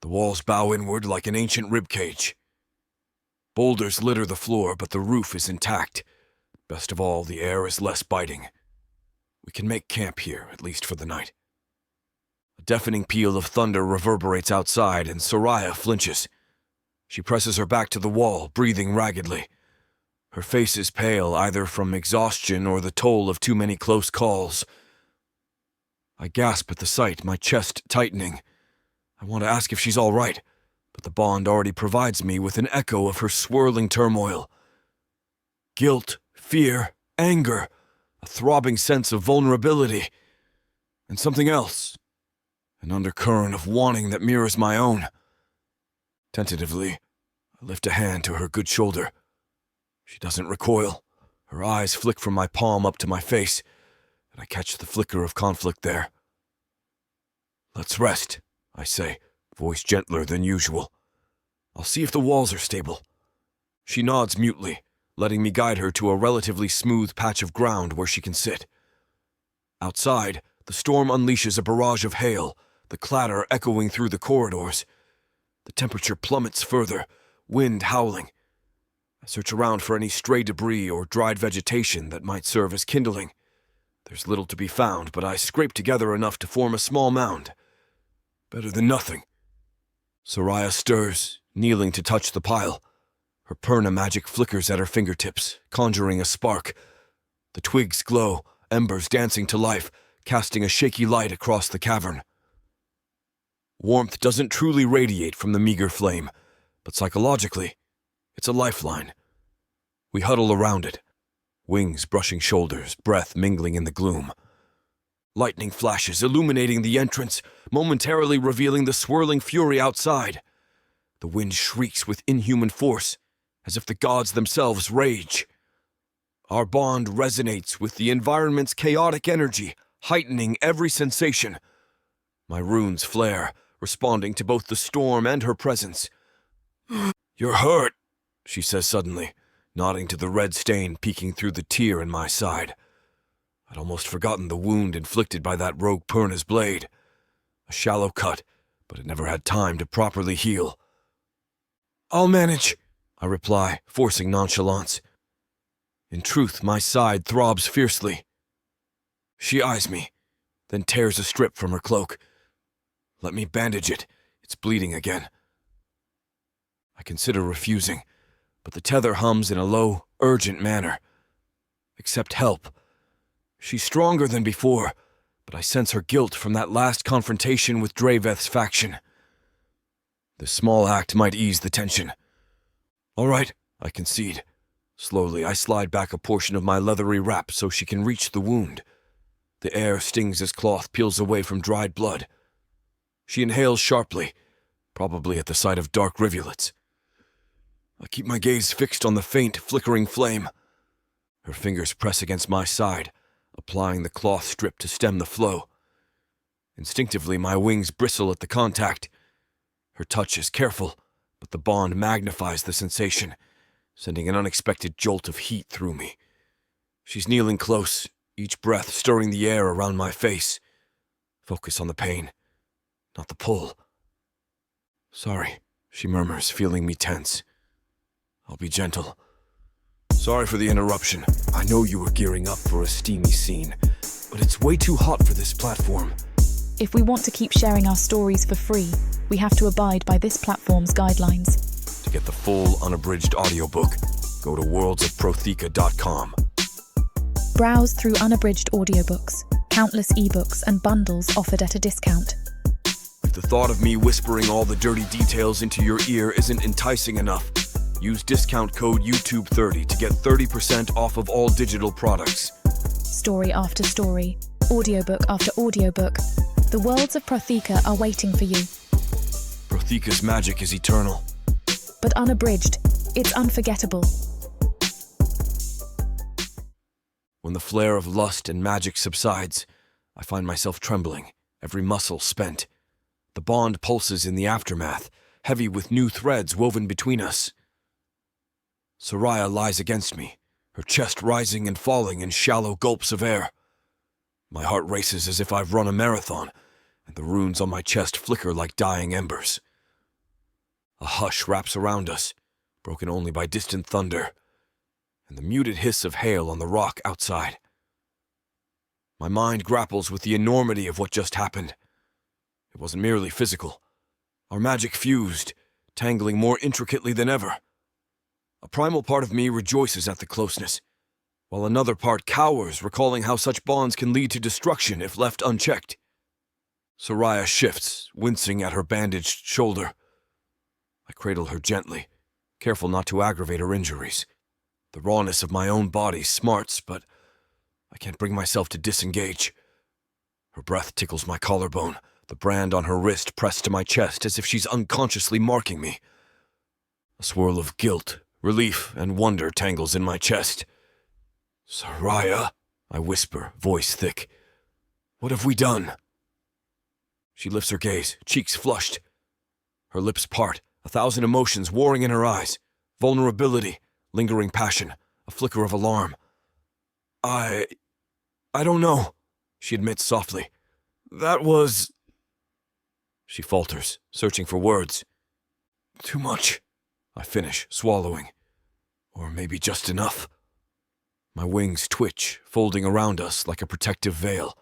The walls bow inward like an ancient ribcage. Boulders litter the floor, but the roof is intact. Best of all, the air is less biting. We can make camp here, at least for the night. A deafening peal of thunder reverberates outside, and Sariah flinches. She presses her back to the wall, breathing raggedly. Her face is pale, either from exhaustion or the toll of too many close calls. I gasp at the sight, my chest tightening. I want to ask if she's all right, but the bond already provides me with an echo of her swirling turmoil. Guilt, fear, anger, a throbbing sense of vulnerability, and something else, an undercurrent of wanting that mirrors my own. Tentatively, I lift a hand to her good shoulder. She doesn't recoil. Her eyes flick from my palm up to my face, and I catch the flicker of conflict there. "Let's rest," I say, voice gentler than usual. "I'll see if the walls are stable." She nods mutely, letting me guide her to a relatively smooth patch of ground where she can sit. Outside, the storm unleashes a barrage of hail, the clatter echoing through the corridors. The temperature plummets further, wind howling. I search around for any stray debris or dried vegetation that might serve as kindling. There's little to be found, but I scrape together enough to form a small mound. Better than nothing. Sariah stirs, kneeling to touch the pile. Her Perna magic flickers at her fingertips, conjuring a spark. The twigs glow, embers dancing to life, casting a shaky light across the cavern. Warmth doesn't truly radiate from the meager flame, but psychologically, it's a lifeline. We huddle around it, wings brushing shoulders, breath mingling in the gloom. Lightning flashes, illuminating the entrance, momentarily revealing the swirling fury outside. The wind shrieks with inhuman force, as if the gods themselves rage. Our bond resonates with the environment's chaotic energy, heightening every sensation. My runes flare, responding to both the storm and her presence. "You're hurt," she says suddenly, nodding to the red stain peeking through the tear in my side. I'd almost forgotten the wound inflicted by that rogue Perna's blade. A shallow cut, but it never had time to properly heal. "I'll manage," I reply, forcing nonchalance. In truth, my side throbs fiercely. She eyes me, then tears a strip from her cloak. "Let me bandage it. It's bleeding again." I consider refusing, but the tether hums in a low, urgent manner. "Accept help." She's stronger than before, but I sense her guilt from that last confrontation with Draveth's faction. This small act might ease the tension. "All right," I concede. Slowly, I slide back a portion of my leathery wrap so she can reach the wound. The air stings as cloth peels away from dried blood. She inhales sharply, probably at the sight of dark rivulets. I keep my gaze fixed on the faint, flickering flame. Her fingers press against my side, applying the cloth strip to stem the flow. Instinctively, my wings bristle at the contact. Her touch is careful, but the bond magnifies the sensation, sending an unexpected jolt of heat through me. She's kneeling close, each breath stirring the air around my face. Focus on the pain, not the pull. "Sorry," she murmurs, feeling me tense. "I'll be gentle. Sorry for the interruption. I know you were gearing up for a steamy scene, but it's way too hot for this platform. If we want to keep sharing our stories for free, we have to abide by this platform's guidelines. To get the full, unabridged audiobook, go to worldsofprotheka.com. Browse through unabridged audiobooks, countless ebooks, and bundles offered at a discount. If the thought of me whispering all the dirty details into your ear isn't enticing enough, use discount code YouTube30 to get 30% off of all digital products. Story after story, audiobook after audiobook, the Worlds of Protheka are waiting for you. Protheka's magic is eternal. But unabridged, it's unforgettable. When the flare of lust and magic subsides, I find myself trembling, every muscle spent. The bond pulses in the aftermath, heavy with new threads woven between us. Sariah lies against me, her chest rising and falling in shallow gulps of air. My heart races as if I've run a marathon, and the runes on my chest flicker like dying embers. A hush wraps around us, broken only by distant thunder, and the muted hiss of hail on the rock outside. My mind grapples with the enormity of what just happened. It wasn't merely physical. Our magic fused, tangling more intricately than ever. A primal part of me rejoices at the closeness, while another part cowers, recalling how such bonds can lead to destruction if left unchecked. Sariah shifts, wincing at her bandaged shoulder. I cradle her gently, careful not to aggravate her injuries. The rawness of my own body smarts, but I can't bring myself to disengage. Her breath tickles my collarbone, the brand on her wrist pressed to my chest as if she's unconsciously marking me. A swirl of guilt, relief, and wonder tangles in my chest. "Sariah," I whisper, voice thick. "What have we done?" She lifts her gaze, cheeks flushed. Her lips part, a thousand emotions warring in her eyes. Vulnerability, lingering passion, a flicker of alarm. I don't know," she admits softly. "That was..." She falters, searching for words. "Too much," I finish, swallowing. Or maybe just enough. My wings twitch, folding around us like a protective veil.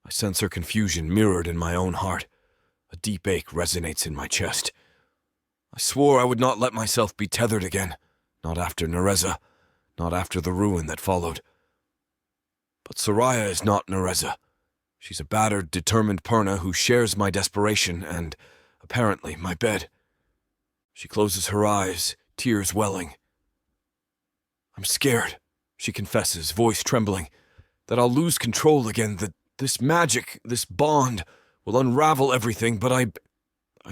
I sense her confusion mirrored in my own heart. A deep ache resonates in my chest. I swore I would not let myself be tethered again, not after Narza, not after the ruin that followed. But Sariah is not Narza. She's a battered, determined Purna who shares my desperation and, apparently, my bed. She closes her eyes, tears welling. "I'm scared," she confesses, voice trembling, "that I'll lose control again, that this magic, this bond, will unravel everything, but I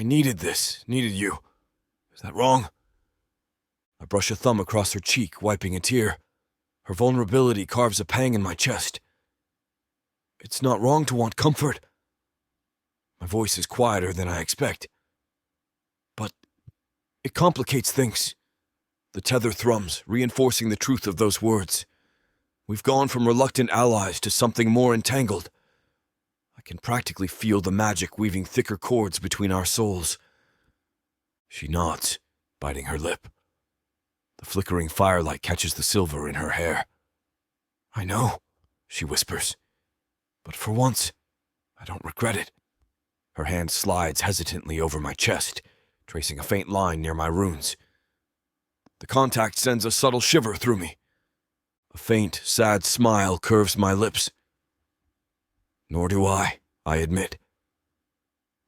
needed this, needed you. Is that wrong?" I brush a thumb across her cheek, wiping a tear. Her vulnerability carves a pang in my chest. "It's not wrong to want comfort." My voice is quieter than I expect. "But it complicates things." The tether thrums, reinforcing the truth of those words. We've gone from reluctant allies to something more entangled. I can practically feel the magic weaving thicker cords between our souls. She nods, biting her lip. The flickering firelight catches the silver in her hair. "I know," she whispers. "But for once, I don't regret it." Her hand slides hesitantly over my chest, tracing a faint line near my runes. The contact sends a subtle shiver through me. A faint, sad smile curves my lips. "Nor do I admit."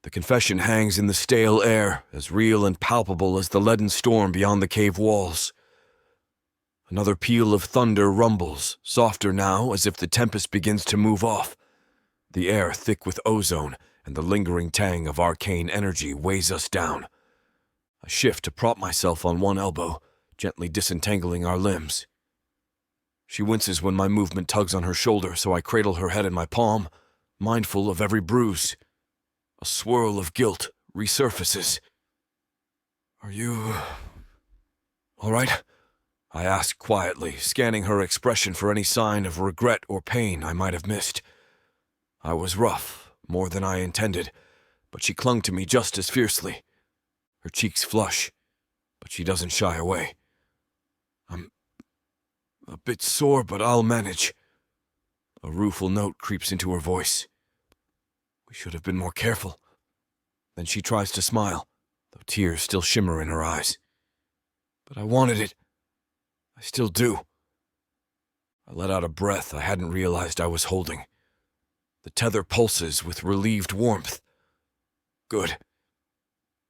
The confession hangs in the stale air, as real and palpable as the leaden storm beyond the cave walls. Another peal of thunder rumbles, softer now as if the tempest begins to move off. The air thick with ozone and the lingering tang of arcane energy weighs us down. I shift to prop myself on one elbow, gently disentangling our limbs. She winces when my movement tugs on her shoulder, so I cradle her head in my palm, mindful of every bruise. A swirl of guilt resurfaces. "Are you all right?" I ask quietly, scanning her expression for any sign of regret or pain I might have missed. I was rough, more than I intended, but she clung to me just as fiercely. Her cheeks flush, but she doesn't shy away. "I'm a bit sore, but I'll manage." A rueful note creeps into her voice. We should have been more careful. Then she tries to smile, though tears still shimmer in her eyes. But I wanted it. I still do. I let out a breath I hadn't realized I was holding. The tether pulses with relieved warmth. Good.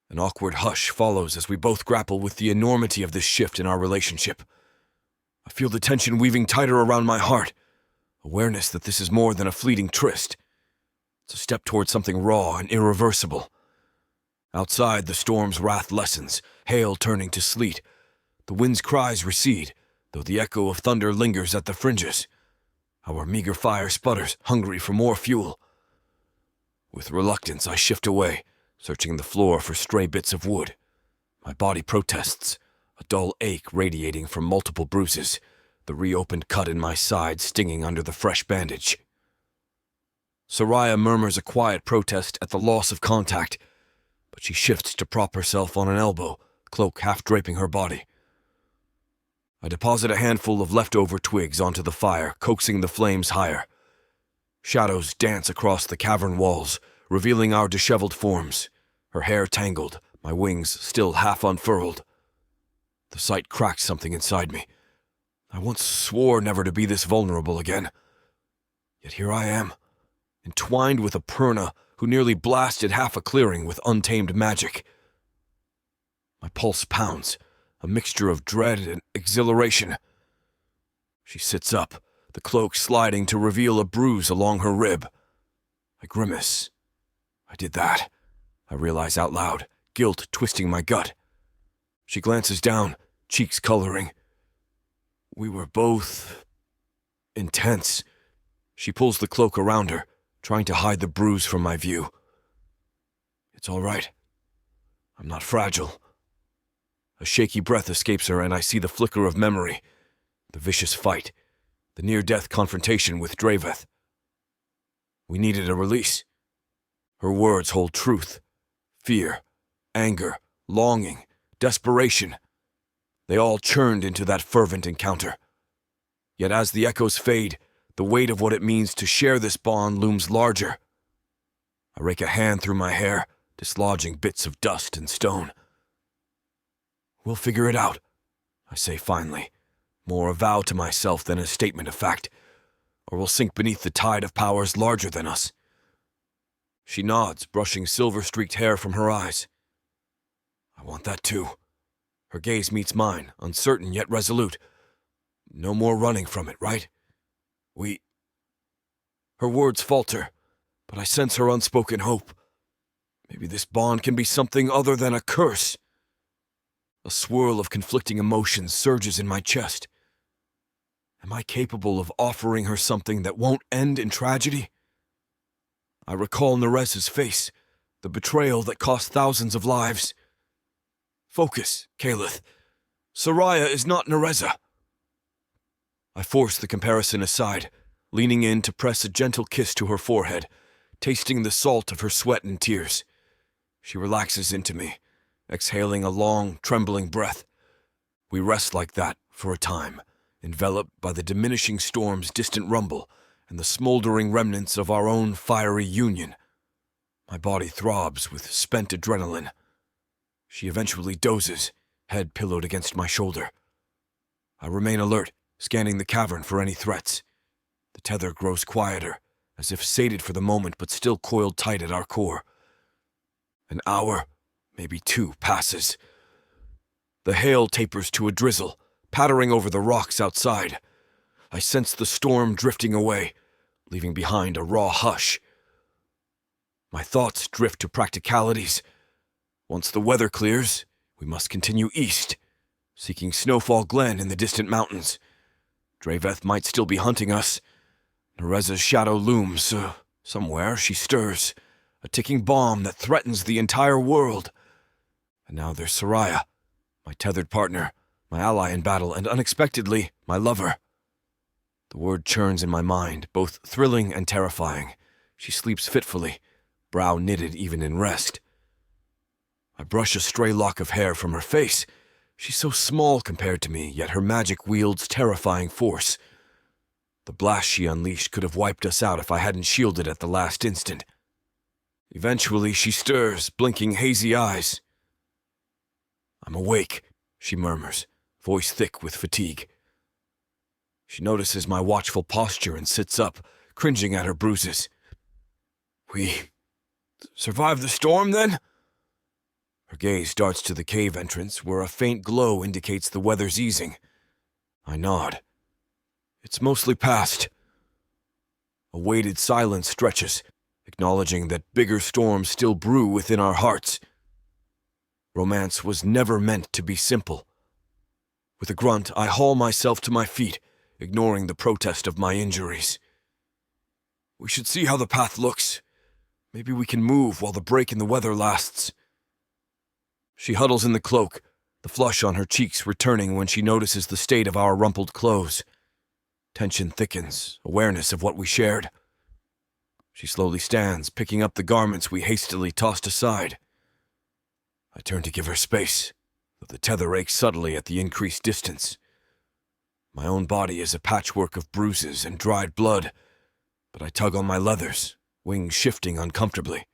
An awkward hush follows as we both grapple with the enormity of this shift in our relationship. I feel the tension weaving tighter around my heart, awareness that this is more than a fleeting tryst. It's a step toward something raw and irreversible. Outside, the storm's wrath lessens, hail turning to sleet. The wind's cries recede, though the echo of thunder lingers at the fringes. Our meager fire sputters, hungry for more fuel. With reluctance, I shift away, searching the floor for stray bits of wood. My body protests, a dull ache radiating from multiple bruises, the reopened cut in my side stinging under the fresh bandage. Sariah murmurs a quiet protest at the loss of contact, but she shifts to prop herself on an elbow, cloak half draping her body. I deposit a handful of leftover twigs onto the fire, coaxing the flames higher. Shadows dance across the cavern walls, revealing our disheveled forms, her hair tangled, my wings still half unfurled. The sight cracks something inside me. I once swore never to be this vulnerable again. Yet here I am, entwined with a Purna who nearly blasted half a clearing with untamed magic. My pulse pounds, a mixture of dread and exhilaration. She sits up, the cloak sliding to reveal a bruise along her rib. I grimace. I did that, I realize out loud, guilt twisting my gut. She glances down, cheeks coloring. We were both intense. She pulls the cloak around her, trying to hide the bruise from my view. It's all right. I'm not fragile. A shaky breath escapes her and I see the flicker of memory, the vicious fight, the near-death confrontation with Draveth. We needed a release. Her words hold truth, fear, anger, longing, desperation. They all churned into that fervent encounter. Yet as the echoes fade, the weight of what it means to share this bond looms larger. I rake a hand through my hair, dislodging bits of dust and stone. We'll figure it out, I say finally, more a vow to myself than a statement of fact, or we'll sink beneath the tide of powers larger than us. She nods, brushing silver-streaked hair from her eyes. I want that too. Her gaze meets mine, uncertain yet resolute. No more running from it, right? Her words falter, but I sense her unspoken hope. Maybe this bond can be something other than a curse. A swirl of conflicting emotions surges in my chest. Am I capable of offering her something that won't end in tragedy? I recall Narza's face, the betrayal that cost thousands of lives. Focus, Caleth. Sariah is not Narza. I force the comparison aside, leaning in to press a gentle kiss to her forehead, tasting the salt of her sweat and tears. She relaxes into me, exhaling a long, trembling breath. We rest like that for a time, enveloped by the diminishing storm's distant rumble and the smoldering remnants of our own fiery union. My body throbs with spent adrenaline. She eventually dozes, head pillowed against my shoulder. I remain alert, scanning the cavern for any threats. The tether grows quieter, as if sated for the moment but still coiled tight at our core. An hour, maybe two, passes. The hail tapers to a drizzle, pattering over the rocks outside. I sense the storm drifting away, leaving behind a raw hush. My thoughts drift to practicalities. Once the weather clears, we must continue east, seeking Snowfall Glen in the distant mountains. Draveth might still be hunting us. Narza's shadow looms. Somewhere she stirs, a ticking bomb that threatens the entire world. And now there's Sariah, my tethered partner, my ally in battle, and unexpectedly, my lover. The word churns in my mind, both thrilling and terrifying. She sleeps fitfully, brow knitted even in rest. I brush a stray lock of hair from her face. She's so small compared to me, yet her magic wields terrifying force. The blast she unleashed could have wiped us out if I hadn't shielded at the last instant. Eventually, she stirs, blinking hazy eyes. "I'm awake," she murmurs, voice thick with fatigue. She notices my watchful posture and sits up, cringing at her bruises. "We survived the storm, then?" Her gaze darts to the cave entrance, where a faint glow indicates the weather's easing. I nod. "It's mostly past." A weighted silence stretches, acknowledging that bigger storms still brew within our hearts. Romance was never meant to be simple. With a grunt, I haul myself to my feet, ignoring the protest of my injuries. "We should see how the path looks. Maybe we can move while the break in the weather lasts." She huddles in the cloak, the flush on her cheeks returning when she notices the state of our rumpled clothes. Tension thickens, awareness of what we shared. She slowly stands, picking up the garments we hastily tossed aside. I turn to give her space, though the tether aches subtly at the increased distance. My own body is a patchwork of bruises and dried blood, but I tug on my leathers, wings shifting uncomfortably.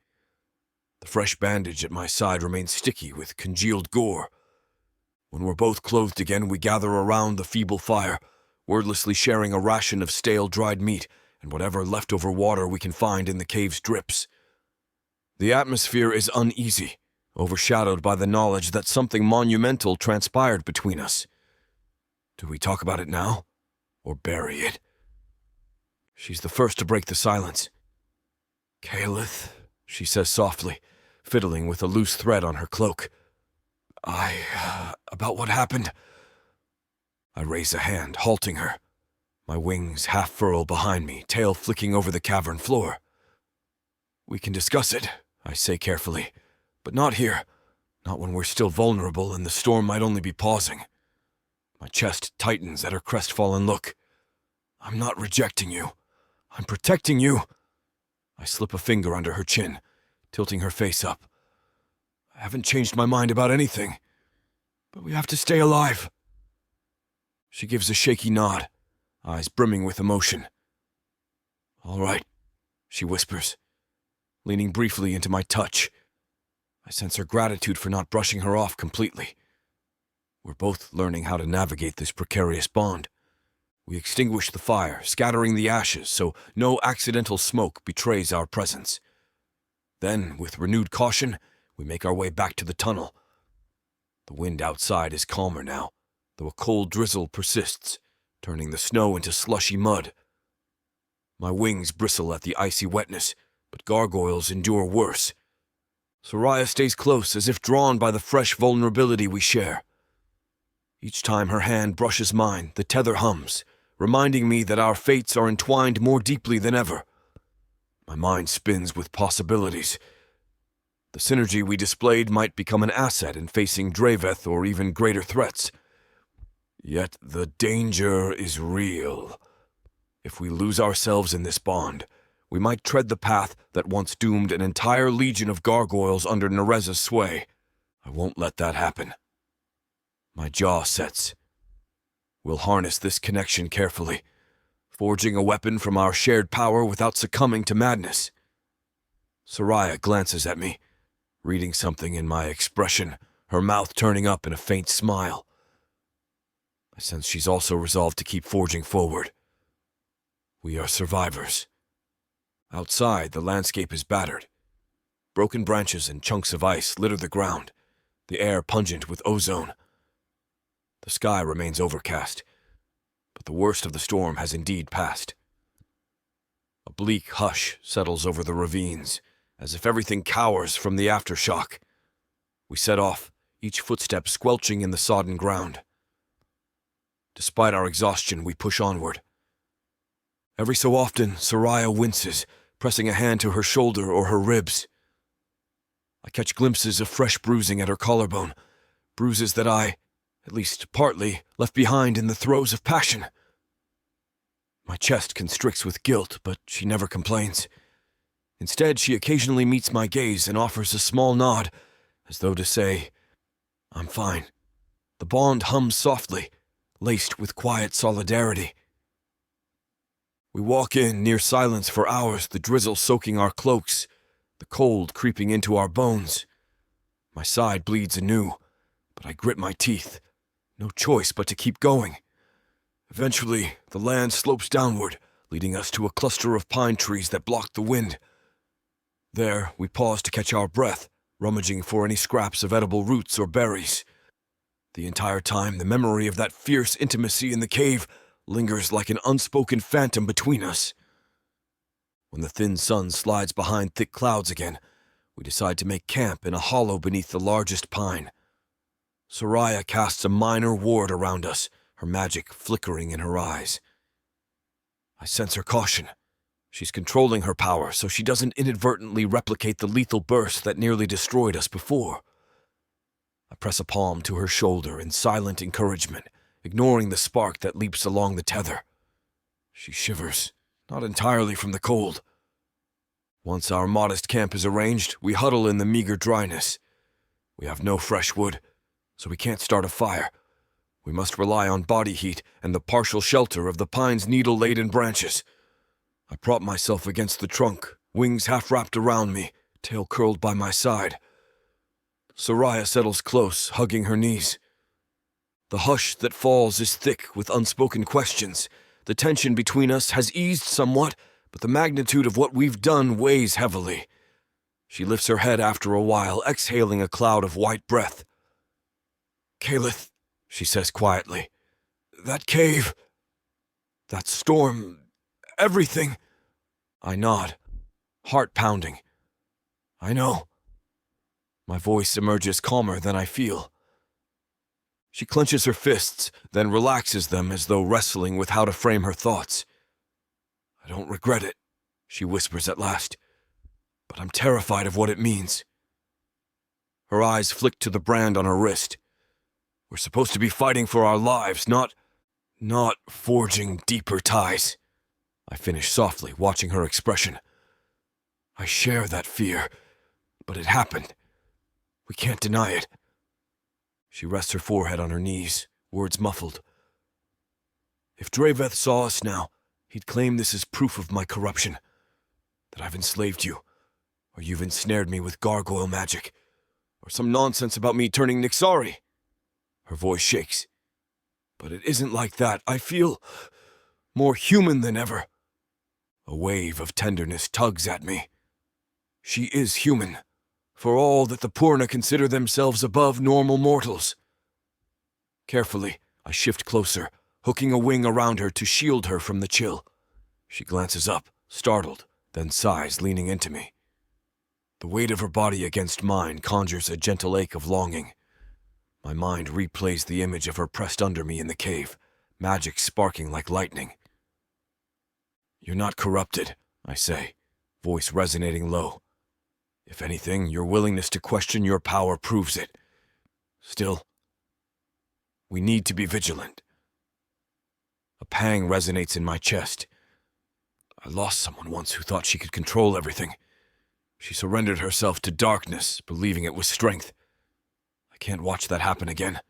The fresh bandage at my side remains sticky with congealed gore. When we're both clothed again, we gather around the feeble fire, wordlessly sharing a ration of stale dried meat and whatever leftover water we can find in the cave's drips. The atmosphere is uneasy, overshadowed by the knowledge that something monumental transpired between us. Do we talk about it now, or bury it? She's the first to break the silence. "Caleth," she says softly, fiddling with a loose thread on her cloak. About what happened?" I raise a hand, halting her. My wings half furl behind me, tail flicking over the cavern floor. "We can discuss it," I say carefully, "but not here. Not when we're still vulnerable and the storm might only be pausing." My chest tightens at her crestfallen look. "I'm not rejecting you. I'm protecting you." I slip a finger under her chin, tilting her face up. "I haven't changed my mind about anything, but we have to stay alive." She gives a shaky nod, eyes brimming with emotion. "All right," she whispers, leaning briefly into my touch. I sense her gratitude for not brushing her off completely. We're both learning how to navigate this precarious bond. We extinguish the fire, scattering the ashes so no accidental smoke betrays our presence. Then, with renewed caution, we make our way back to the tunnel. The wind outside is calmer now, though a cold drizzle persists, turning the snow into slushy mud. My wings bristle at the icy wetness, but gargoyles endure worse. Sariah stays close, as if drawn by the fresh vulnerability we share. Each time her hand brushes mine, the tether hums, reminding me that our fates are entwined more deeply than ever. My mind spins with possibilities. The synergy we displayed might become an asset in facing Draveth or even greater threats. Yet the danger is real. If we lose ourselves in this bond, we might tread the path that once doomed an entire legion of gargoyles under Narza's sway. I won't let that happen. My jaw sets. We'll harness this connection carefully, forging a weapon from our shared power without succumbing to madness. Sariah glances at me, reading something in my expression, her mouth turning up in a faint smile. I sense she's also resolved to keep forging forward. We are survivors. Outside, the landscape is battered. Broken branches and chunks of ice litter the ground, the air pungent with ozone. The sky remains overcast, but the worst of the storm has indeed passed. A bleak hush settles over the ravines, as if everything cowers from the aftershock. We set off, each footstep squelching in the sodden ground. Despite our exhaustion, we push onward. Every so often, Sariah winces, pressing a hand to her shoulder or her ribs. I catch glimpses of fresh bruising at her collarbone, bruises that I, at least partly, left behind in the throes of passion. My chest constricts with guilt, but she never complains. Instead, she occasionally meets my gaze and offers a small nod, as though to say, "I'm fine." The bond hums softly, laced with quiet solidarity. We walk in near silence for hours, the drizzle soaking our cloaks, the cold creeping into our bones. My side bleeds anew, but I grit my teeth. No choice but to keep going. Eventually, the land slopes downward, leading us to a cluster of pine trees that block the wind. There, we pause to catch our breath, rummaging for any scraps of edible roots or berries. The entire time, the memory of that fierce intimacy in the cave lingers like an unspoken phantom between us. When the thin sun slides behind thick clouds again, we decide to make camp in a hollow beneath the largest pine. Sariah casts a minor ward around us, her magic flickering in her eyes. I sense her caution. She's controlling her power so she doesn't inadvertently replicate the lethal burst that nearly destroyed us before. I press a palm to her shoulder in silent encouragement, ignoring the spark that leaps along the tether. She shivers, not entirely from the cold. Once our modest camp is arranged, we huddle in the meager dryness. We have no fresh wood, so we can't start a fire. We must rely on body heat and the partial shelter of the pine's needle-laden branches. I prop myself against the trunk, wings half wrapped around me, tail curled by my side. Sariah settles close, hugging her knees. The hush that falls is thick with unspoken questions. The tension between us has eased somewhat, but the magnitude of what we've done weighs heavily. She lifts her head after a while, exhaling a cloud of white breath. "Caleth," she says quietly, "that cave, that storm, everything." I nod, heart pounding. I know. My voice emerges calmer than I feel. She clenches her fists, then relaxes them as though wrestling with how to frame her thoughts. "I don't regret it," she whispers at last, "but I'm terrified of what it means." Her eyes flick to the brand on her wrist. We're supposed to be fighting for our lives, not forging deeper ties. I finish softly, watching her expression. I share that fear, but it happened. We can't deny it. She rests her forehead on her knees, words muffled. If Draveth saw us now, he'd claim this is proof of my corruption, that I've enslaved you, or you've ensnared me with gargoyle magic, or some nonsense about me turning Nixari. Her voice shakes. But it isn't like that. I feel more human than ever. A wave of tenderness tugs at me. She is human, for all that the Purna consider themselves above normal mortals. Carefully, I shift closer, hooking a wing around her to shield her from the chill. She glances up, startled, then sighs, leaning into me. The weight of her body against mine conjures a gentle ache of longing. My mind replays the image of her pressed under me in the cave, magic sparking like lightning. You're not corrupted, I say, voice resonating low. If anything, your willingness to question your power proves it. Still, we need to be vigilant. A pang resonates in my chest. I lost someone once who thought she could control everything. She surrendered herself to darkness, believing it was strength. I can't watch that happen again.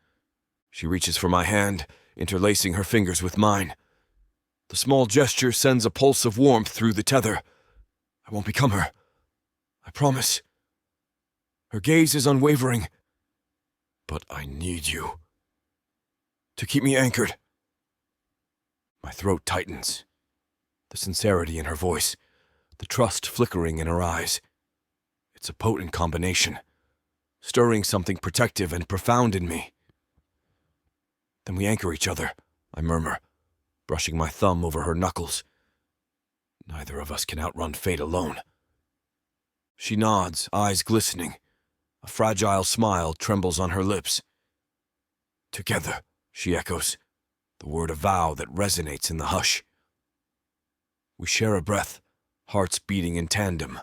She reaches for my hand, interlacing her fingers with mine. The small gesture sends a pulse of warmth through the tether. I won't become her. I promise. Her gaze is unwavering. But I need you. To keep me anchored. My throat tightens. The sincerity in her voice, the trust flickering in her eyes. It's a potent combination, stirring something protective and profound in me. Then we anchor each other, I murmur, brushing my thumb over her knuckles. Neither of us can outrun fate alone. She nods, eyes glistening. A fragile smile trembles on her lips. Together, she echoes, the word a vow that resonates in the hush. We share a breath, hearts beating in tandem.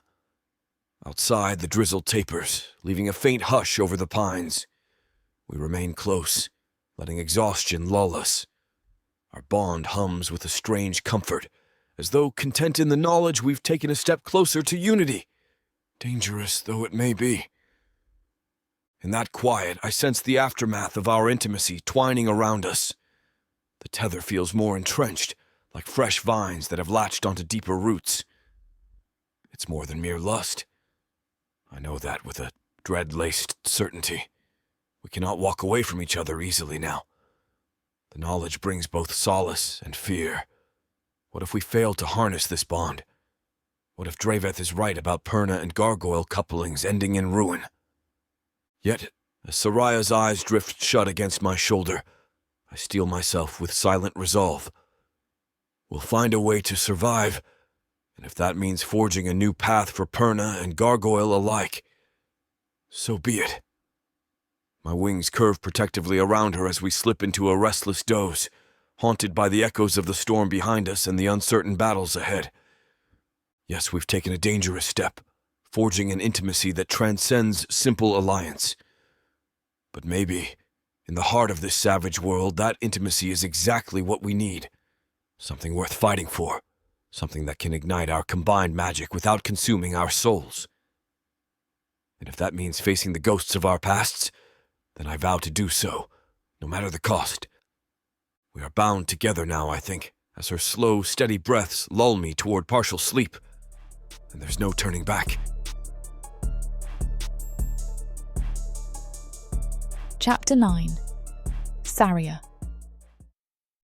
Outside, the drizzle tapers, leaving a faint hush over the pines. We remain close, letting exhaustion lull us. Our bond hums with a strange comfort, as though content in the knowledge we've taken a step closer to unity, dangerous though it may be. In that quiet, I sense the aftermath of our intimacy twining around us. The tether feels more entrenched, like fresh vines that have latched onto deeper roots. It's more than mere lust. I know that with a dread-laced certainty. We cannot walk away from each other easily now. The knowledge brings both solace and fear. What if we fail to harness this bond? What if Draveth is right about Perna and gargoyle couplings ending in ruin? Yet, as Sariah's eyes drift shut against my shoulder, I steel myself with silent resolve. We'll find a way to survive, and if that means forging a new path for Perna and gargoyle alike, so be it. My wings curve protectively around her as we slip into a restless doze, haunted by the echoes of the storm behind us and the uncertain battles ahead. Yes, we've taken a dangerous step, forging an intimacy that transcends simple alliance. But maybe, in the heart of this savage world, that intimacy is exactly what we need. Something worth fighting for, something that can ignite our combined magic without consuming our souls. And if that means facing the ghosts of our pasts, then I vow to do so, no matter the cost. We are bound together now, I think, as her slow, steady breaths lull me toward partial sleep, and there's no turning back. Chapter 9. Sariah.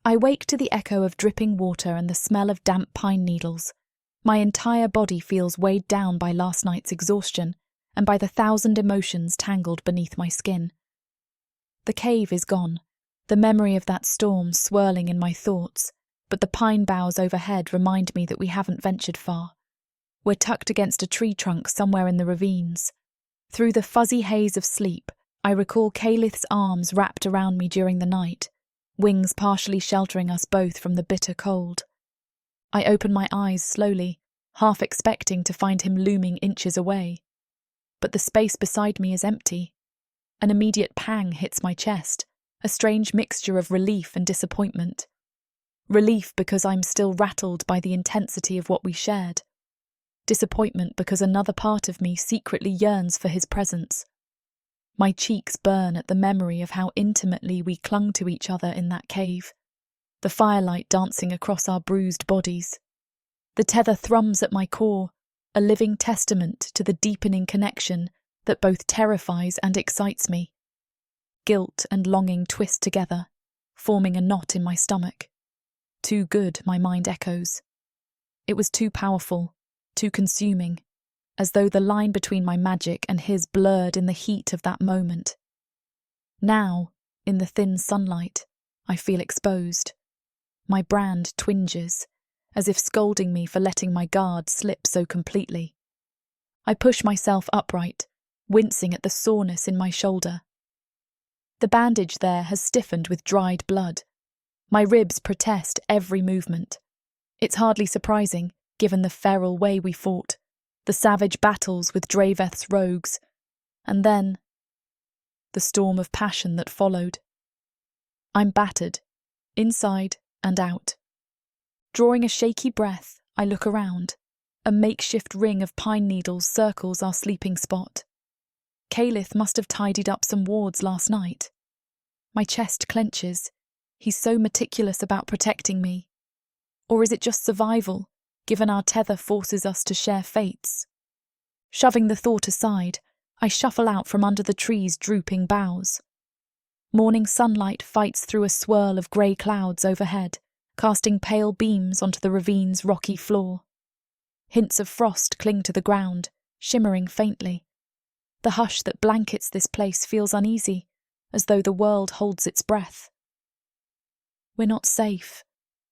I wake to the echo of dripping water and the smell of damp pine needles. My entire body feels weighed down by last night's exhaustion and by the 1,000 emotions tangled beneath my skin. The cave is gone, the memory of that storm swirling in my thoughts, but the pine boughs overhead remind me that we haven't ventured far. We're tucked against a tree trunk somewhere in the ravines. Through the fuzzy haze of sleep, I recall Calith's arms wrapped around me during the night, wings partially sheltering us both from the bitter cold. I open my eyes slowly, half expecting to find him looming inches away. But the space beside me is empty. An immediate pang hits my chest, a strange mixture of relief and disappointment. Relief because I'm still rattled by the intensity of what we shared. Disappointment because another part of me secretly yearns for his presence. My cheeks burn at the memory of how intimately we clung to each other in that cave, the firelight dancing across our bruised bodies. The tether thrums at my core, a living testament to the deepening connection that both terrifies and excites me. Guilt and longing twist together, forming a knot in my stomach. Too good, my mind echoes. It was too powerful, too consuming, as though the line between my magic and his blurred in the heat of that moment. Now, in the thin sunlight, I feel exposed. My brand twinges, as if scolding me for letting my guard slip so completely. I push myself upright, wincing at the soreness in my shoulder. The bandage there has stiffened with dried blood. My ribs protest every movement. It's hardly surprising, given the feral way we fought, the savage battles with Draveth's rogues, and then the storm of passion that followed. I'm battered, inside and out. Drawing a shaky breath, I look around. A makeshift ring of pine needles circles our sleeping spot. Calith must have tidied up some wards last night. My chest clenches. He's so meticulous about protecting me. Or is it just survival, given our tether forces us to share fates? Shoving the thought aside, I shuffle out from under the tree's drooping boughs. Morning sunlight fights through a swirl of grey clouds overhead, casting pale beams onto the ravine's rocky floor. Hints of frost cling to the ground, shimmering faintly. The hush that blankets this place feels uneasy, as though the world holds its breath. We're not safe,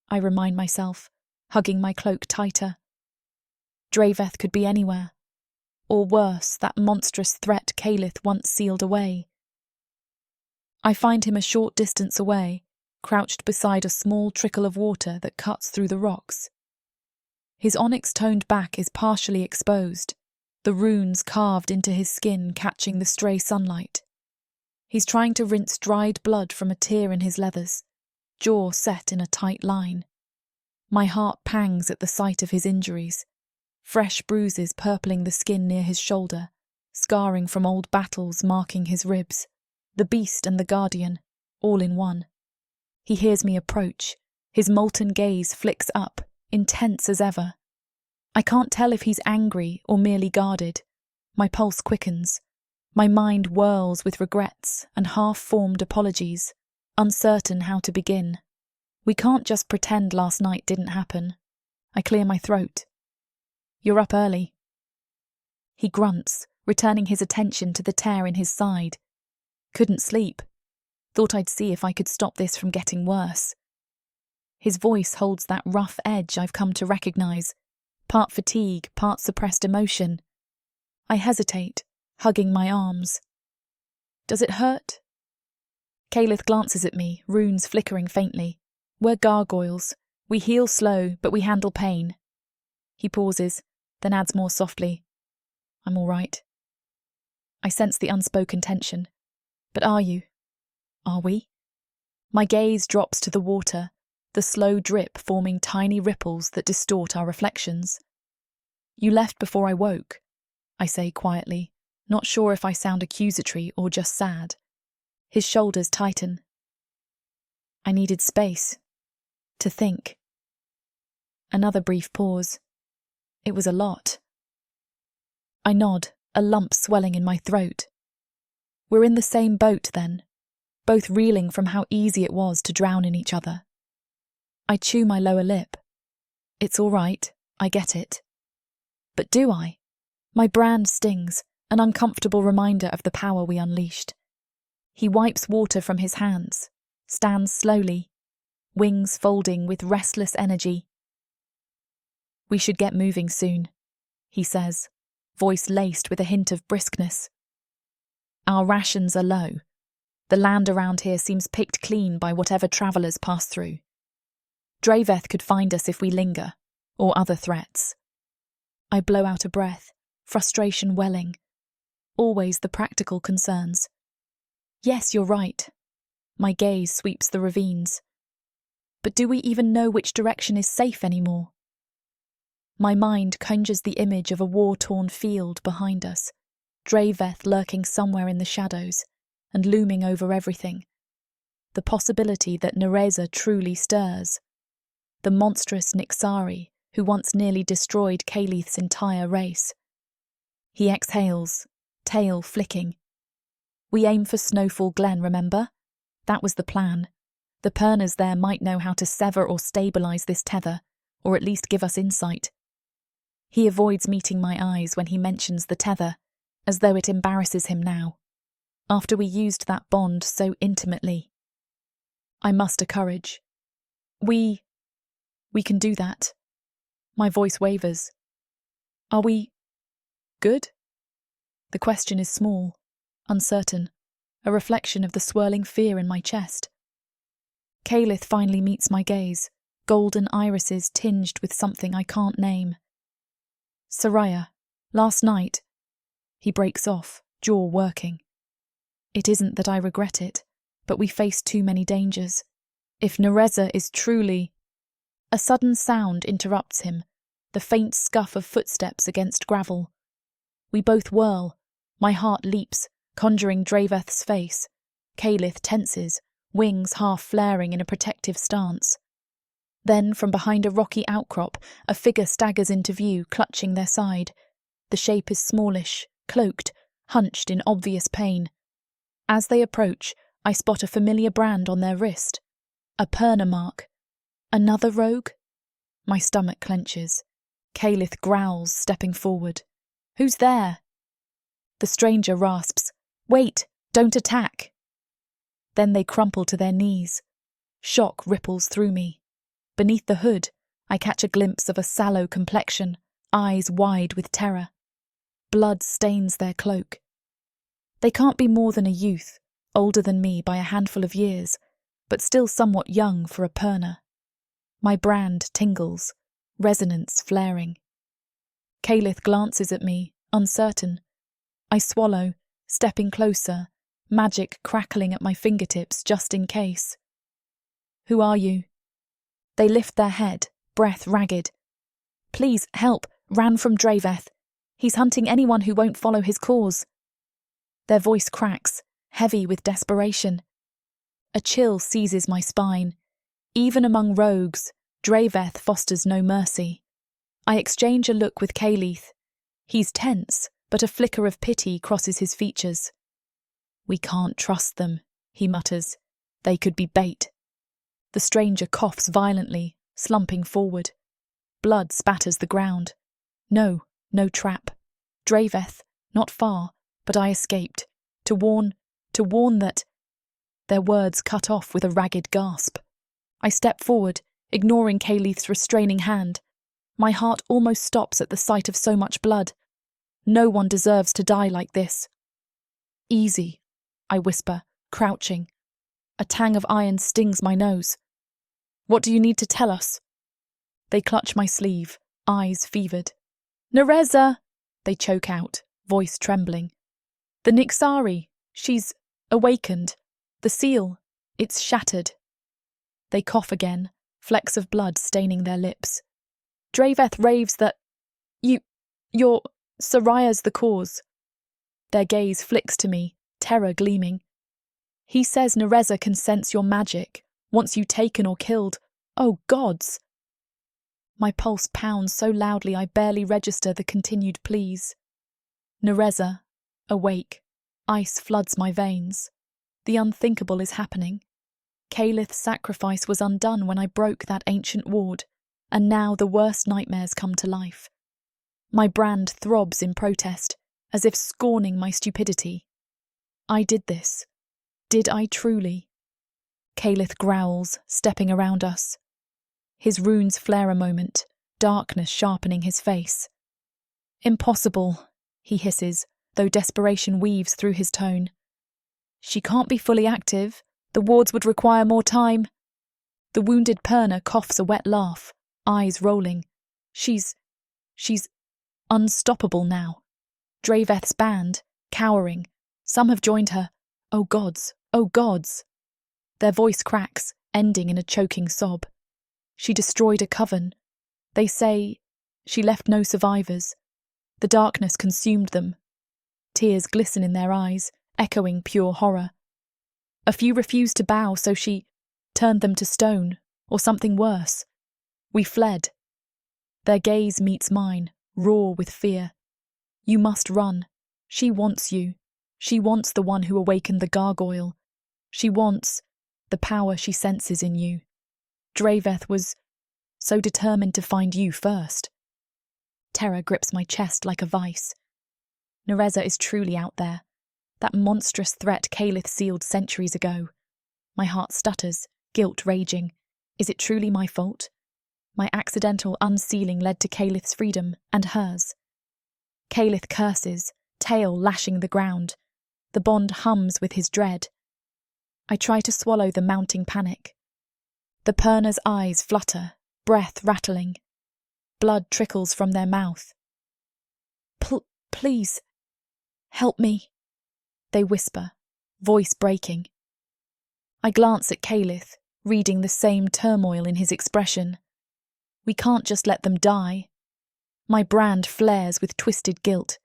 I remind myself, hugging my cloak tighter. Draveth could be anywhere. Or worse, that monstrous threat Calith once sealed away. I find him a short distance away, crouched beside a small trickle of water that cuts through the rocks. His onyx-toned back is partially exposed, the runes carved into his skin catching the stray sunlight. He's trying to rinse dried blood from a tear in his leathers, jaw set in a tight line. My heart pangs at the sight of his injuries, fresh bruises purpling the skin near his shoulder, scarring from old battles marking his ribs, the beast and the guardian, all in one. He hears me approach, his molten gaze flicks up, intense as ever. I can't tell if he's angry or merely guarded, My pulse quickens. My mind whirls with regrets and half-formed apologies, uncertain how to begin. We can't just pretend last night didn't happen. I clear my throat. You're up early. He grunts, returning his attention to the tear in his side. Couldn't sleep. Thought I'd see if I could stop this from getting worse. His voice holds that rough edge I've come to recognise, part fatigue, part suppressed emotion. I hesitate, hugging my arms. Does it hurt? Calith glances at me, runes flickering faintly. We're gargoyles. We heal slow, but we handle pain. He pauses, then adds more softly. I'm all right. I sense the unspoken tension. But are you? Are we? My gaze drops to the water, the slow drip forming tiny ripples that distort our reflections. You left before I woke, I say quietly, not sure if I sound accusatory or just sad. His shoulders tighten. I needed space. To think. Another brief pause. It was a lot. I nod, a lump swelling in my throat. We're in the same boat, then, both reeling from how easy it was to drown in each other. I chew my lower lip. It's all right, I get it. But do I? My brand stings, an uncomfortable reminder of the power we unleashed. He wipes water from his hands, stands slowly, wings folding with restless energy. We should get moving soon, he says, voice laced with a hint of briskness. Our rations are low. The land around here seems picked clean by whatever travellers pass through. Draveth could find us if we linger, or other threats. I blow out a breath, frustration welling. Always the practical concerns. Yes, you're right. My gaze sweeps the ravines. But do we even know which direction is safe anymore? My mind conjures the image of a war-torn field behind us, Draveth lurking somewhere in the shadows and looming over everything. The possibility that Narza truly stirs. The monstrous Nixari who once nearly destroyed Calith's entire race. He exhales, tail flicking. We aim for Snowfall Glen, remember? That was the plan. The Pernas there might know how to sever or stabilise this tether, or at least give us insight. He avoids meeting my eyes when he mentions the tether, as though it embarrasses him now, after we used that bond so intimately. I muster courage. We can do that. My voice wavers. Are we good? The question is small, uncertain, a reflection of the swirling fear in my chest. Calith finally meets my gaze, golden irises tinged with something I can't name. Sariah, last night. He breaks off, jaw working. It isn't that I regret it, but we face too many dangers. If Narza is truly... A sudden sound interrupts him, the faint scuff of footsteps against gravel. We both whirl. My heart leaps, conjuring Draveth's face. Calith tenses, wings half flaring in a protective stance. Then, from behind a rocky outcrop, a figure staggers into view, clutching their side. The shape is smallish, cloaked, hunched in obvious pain. As they approach, I spot a familiar brand on their wrist. A Perna mark. Another rogue? My stomach clenches. Calith growls, stepping forward. Who's there? The stranger rasps, Wait, don't attack. Then they crumple to their knees. Shock ripples through me. Beneath the hood, I catch a glimpse of a sallow complexion, eyes wide with terror. Blood stains their cloak. They can't be more than a youth, older than me by a handful of years, but still somewhat young for a Perna. My brand tingles, resonance flaring. Calith glances at me, uncertain. I swallow, stepping closer, magic crackling at my fingertips just in case. Who are you? They lift their head, breath ragged. Please, help, ran from Draveth. He's hunting anyone who won't follow his cause. Their voice cracks, heavy with desperation. A chill seizes my spine. Even among rogues, Draveth fosters no mercy. I exchange a look with Calith. He's tense, but a flicker of pity crosses his features. "We can't trust them," he mutters. "They could be bait." The stranger coughs violently, slumping forward. Blood spatters the ground. No trap. Draveth, not far, but I escaped. To warn that... Their words cut off with a ragged gasp. I step forward, ignoring Caleth's restraining hand. My heart almost stops at the sight of so much blood. No one deserves to die like this. "Easy," I whisper, crouching. A tang of iron stings my nose. "What do you need to tell us?" They clutch my sleeve, eyes fevered. "Narza!" they choke out, voice trembling. "The Nixari, she's awakened. The seal, it's shattered." They cough again, flecks of blood staining their lips. "Draveth raves that you're Sariah's the cause." Their gaze flicks to me, terror gleaming. "He says Narza can sense your magic, wants you taken or killed. Oh gods!" My pulse pounds so loudly I barely register the continued pleas. Narza, awake. Ice floods my veins. The unthinkable is happening. Caleth's sacrifice was undone when I broke that ancient ward, and now the worst nightmares come to life. My brand throbs in protest, as if scorning my stupidity. I did this. Did I truly? Caleth growls, stepping around us. His runes flare a moment, darkness sharpening his face. "Impossible," he hisses, though desperation weaves through his tone. "She can't be fully active. The wards would require more time." The wounded Perna coughs a wet laugh, eyes rolling. She's unstoppable now. Draveth's band, cowering. Some have joined her. Oh gods, oh gods. Their voice cracks, ending in a choking sob. She destroyed a coven. They say she left no survivors. The darkness consumed them. Tears glisten in their eyes, echoing pure horror. A few refused to bow, so she turned them to stone, or something worse. We fled. Their gaze meets mine, raw with fear. "You must run. She wants you. She wants the one who awakened the gargoyle. She wants the power she senses in you. Draveth was so determined to find you first." Terror grips my chest like a vice. Narza is truly out there. That monstrous threat Caleth sealed centuries ago. My heart stutters, guilt raging. Is it truly my fault? My accidental unsealing led to Caleth's freedom and hers. Caleth curses, tail lashing the ground. The bond hums with his dread. I try to swallow the mounting panic. The Perna's eyes flutter, breath rattling. Blood trickles from their mouth. Please, help me," they whisper, voice breaking. I glance at Caleth, reading the same turmoil in his expression. We can't just let them die. My brand flares with twisted guilt.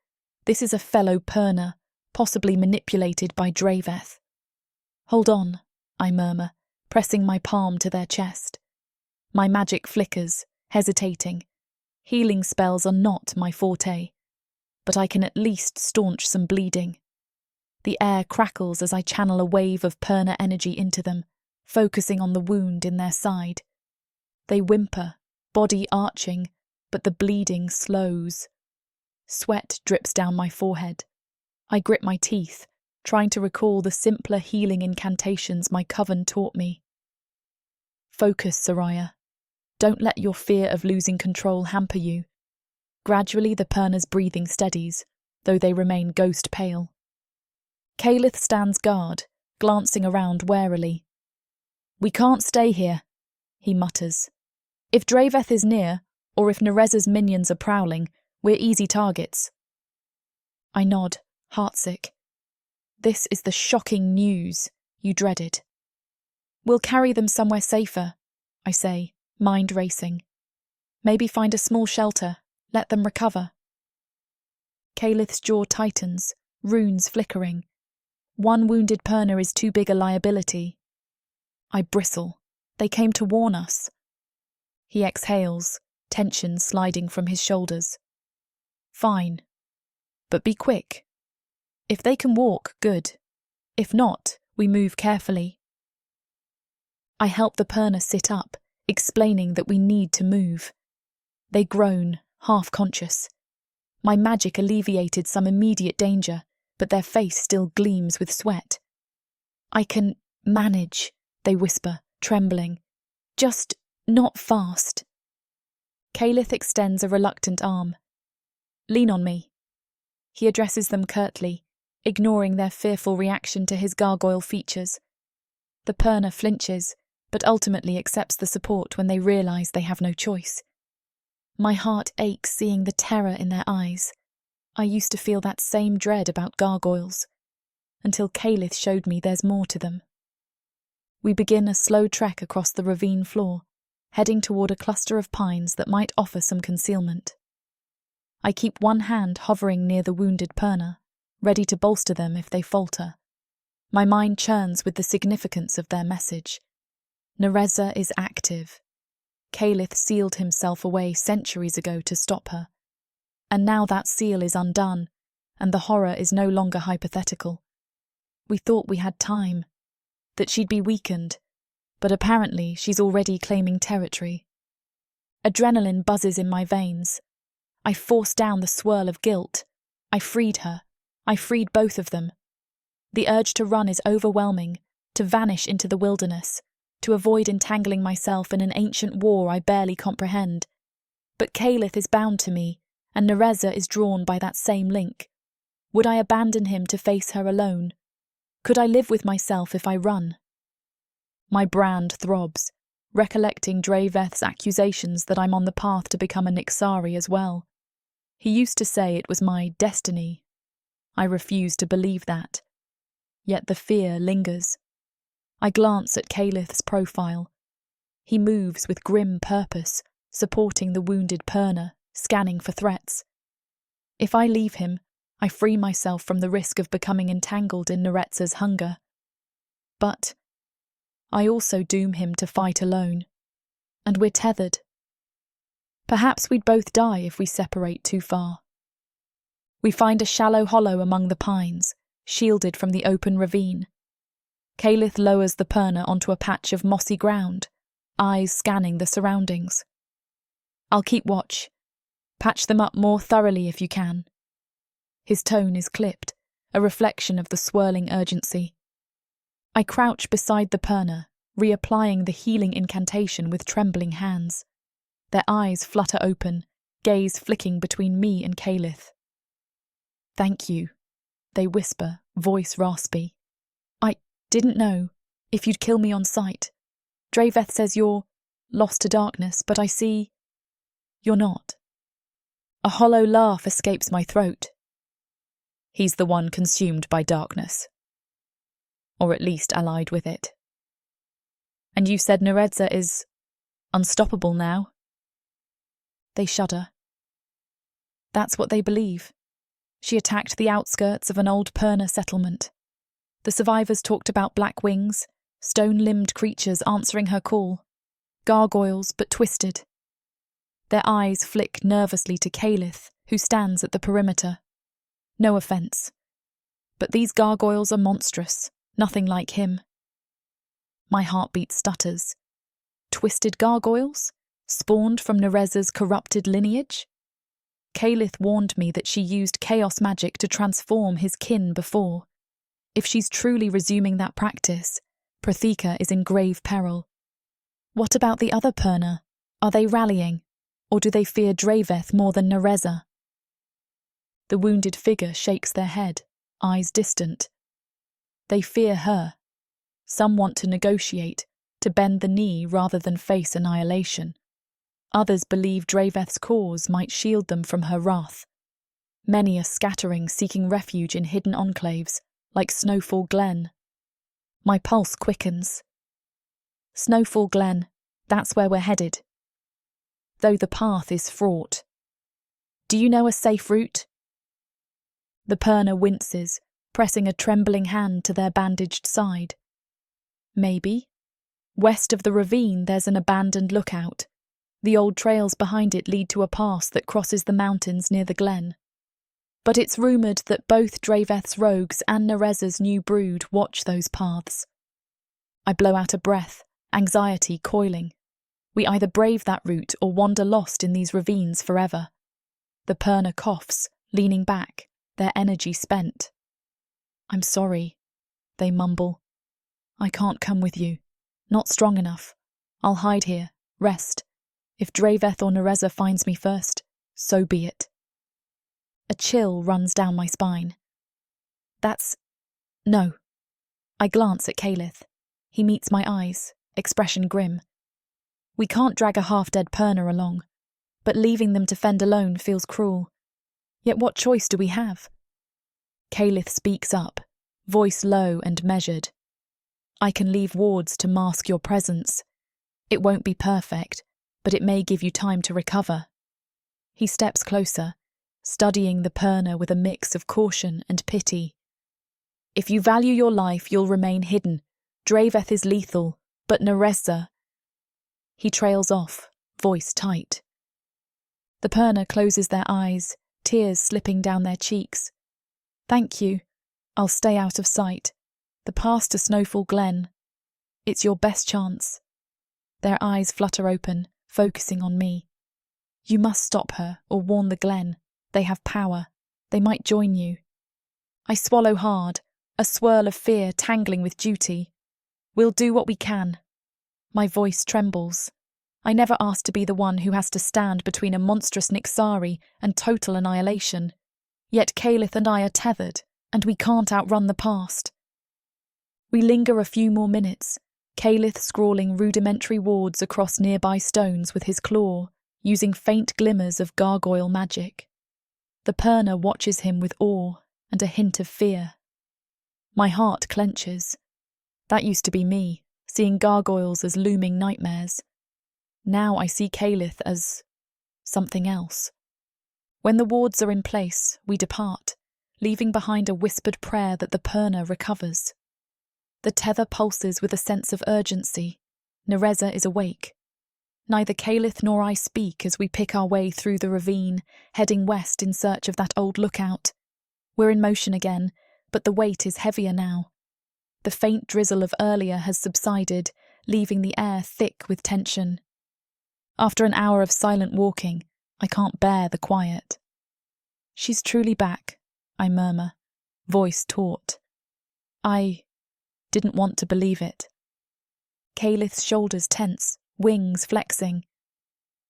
This is a fellow Perna, possibly manipulated by Draveth. "Hold on," I murmur, pressing my palm to their chest. My magic flickers, hesitating. Healing spells are not my forte, but I can at least staunch some bleeding. The air crackles as I channel a wave of Perna energy into them, focusing on the wound in their side. They whimper, body arching, but the bleeding slows. Sweat drips down my forehead. I grip my teeth, trying to recall the simpler healing incantations my coven taught me. "Focus, Sariah. Don't let your fear of losing control hamper you." Gradually the Perna's breathing steadies, though they remain ghost pale. Caleth stands guard, glancing around warily. "We can't stay here," he mutters. "If Draveth is near, or if Narza's minions are prowling, we're easy targets." I nod, heartsick. This is the shocking news you dreaded. "We'll carry them somewhere safer," I say, mind racing. "Maybe find a small shelter, let them recover." Caleth's jaw tightens, runes flickering. One wounded Perna is too big a liability. I bristle. They came to warn us. He exhales, tension sliding from his shoulders. "Fine. But be quick. If they can walk, good. If not, we move carefully. I help the Perna sit up, explaining that we need to move. They groan, half-conscious. My magic alleviated some immediate danger, but their face still gleams with sweat. I can manage, they whisper, trembling. Just not fast. Calith extends a reluctant arm. Lean on me. He addresses them curtly, ignoring their fearful reaction to his gargoyle features. The Perna flinches, but ultimately accepts the support when they realise they have no choice. My heart aches seeing the terror in their eyes. I used to feel that same dread about gargoyles, until Calith showed me there's more to them. We begin a slow trek across the ravine floor, heading toward a cluster of pines that might offer some concealment. I keep one hand hovering near the wounded Perna, ready to bolster them if they falter. My mind churns with the significance of their message. Narza is active. Calith sealed himself away centuries ago to stop her. And now that seal is undone, and the horror is no longer hypothetical. We thought we had time, that she'd be weakened, but apparently she's already claiming territory. Adrenaline buzzes in my veins. I force down the swirl of guilt. I freed her. I freed both of them. The urge to run is overwhelming, to vanish into the wilderness, to avoid entangling myself in an ancient war I barely comprehend. But Calith is bound to me, and Narza is drawn by that same link. Would I abandon him to face her alone? Could I live with myself if I run? My brand throbs, recollecting Draveth's accusations that I'm on the path to become a Nixari as well. He used to say it was my destiny. I refuse to believe that. Yet the fear lingers. I glance at Calith's profile. He moves with grim purpose, supporting the wounded Perna, scanning for threats. If I leave him, I free myself from the risk of becoming entangled in Narza's hunger. But I also doom him to fight alone. And we're tethered. Perhaps we'd both die if we separate too far. We find a shallow hollow among the pines, shielded from the open ravine. Calith lowers the Perna onto a patch of mossy ground, eyes scanning the surroundings. I'll keep watch. Patch them up more thoroughly if you can. His tone is clipped, a reflection of the swirling urgency. I crouch beside the Perna, reapplying the healing incantation with trembling hands. Their eyes flutter open, gaze flicking between me and Calith. Thank you, they whisper, voice raspy. I didn't know if you'd kill me on sight. Draveth says you're lost to darkness, but I see you're not. A hollow laugh escapes my throat. He's the one consumed by darkness. Or at least allied with it. And you said Narza is unstoppable now? They shudder. That's what they believe. She attacked the outskirts of an old Perna settlement. The survivors talked about black wings, stone-limbed creatures answering her call. Gargoyles, but twisted. Their eyes flick nervously to Calith, who stands at the perimeter. No offence. But these gargoyles are monstrous, nothing like him. My heartbeat stutters. Twisted gargoyles? Spawned from Narza's corrupted lineage? Calith warned me that she used chaos magic to transform his kin before. If she's truly resuming that practice, Protheka is in grave peril. What about the other Perna? Are they rallying? Or do they fear Draveth more than Narza? The wounded figure shakes their head, eyes distant. They fear her. Some want to negotiate, to bend the knee rather than face annihilation. Others believe Draveth's cause might shield them from her wrath. Many are scattering, seeking refuge in hidden enclaves, like Snowfall Glen. My pulse quickens. Snowfall Glen, that's where we're headed. Though the path is fraught. Do you know a safe route? The Perna winces, pressing a trembling hand to their bandaged side. Maybe. West of the ravine there's an abandoned lookout. The old trails behind it lead to a pass that crosses the mountains near the glen. but it's rumoured that both Draveth's rogues and Narza's new brood watch those paths. I blow out a breath, anxiety coiling. We either brave that route or wander lost in these ravines forever. The Perna coughs, leaning back, their energy spent. "I'm sorry," they mumble. "I can't come with you. Not strong enough. I'll hide here, rest. If Draveth or Narza finds me first, so be it." A chill runs down my spine. No. I glance at Calith. He meets my eyes, expression grim. We can't drag a half-dead Perna along, but leaving them to fend alone feels cruel. Yet what choice do we have? Calith speaks up, voice low and measured. "I can leave wards to mask your presence. It won't be perfect, but it may give you time to recover." He steps closer, studying the Perna with a mix of caution and pity. "If you value your life, you'll remain hidden. Draveth is lethal, but Narza..." He trails off, voice tight. The Perna closes their eyes, tears slipping down their cheeks. "Thank you. I'll stay out of sight. The path to Snowfall Glen. It's your best chance." Their eyes flutter open, focusing on me. "You must stop her or warn the Glen. They have power. They might join you." I swallow hard, a swirl of fear tangling with duty. "We'll do what we can." My voice trembles. I never asked to be the one who has to stand between a monstrous Nixari and total annihilation. Yet Calith and I are tethered, and we can't outrun the past. We linger a few more minutes, Calith scrawling rudimentary wards across nearby stones with his claw, using faint glimmers of gargoyle magic. The Perna watches him with awe and a hint of fear. My heart clenches. That used to be me, seeing gargoyles as looming nightmares. Now I see Calith as something else. When the wards are in place, we depart, leaving behind a whispered prayer that the Perna recovers. The tether pulses with a sense of urgency. Narza is awake. Neither Calith nor I speak as we pick our way through the ravine, heading west in search of that old lookout. We're in motion again, but the weight is heavier now. The faint drizzle of earlier has subsided, leaving the air thick with tension. After an hour of silent walking, I can't bear the quiet. "She's truly back," I murmur, voice taut. I didn't want to believe it. Calith's shoulders tense, wings flexing.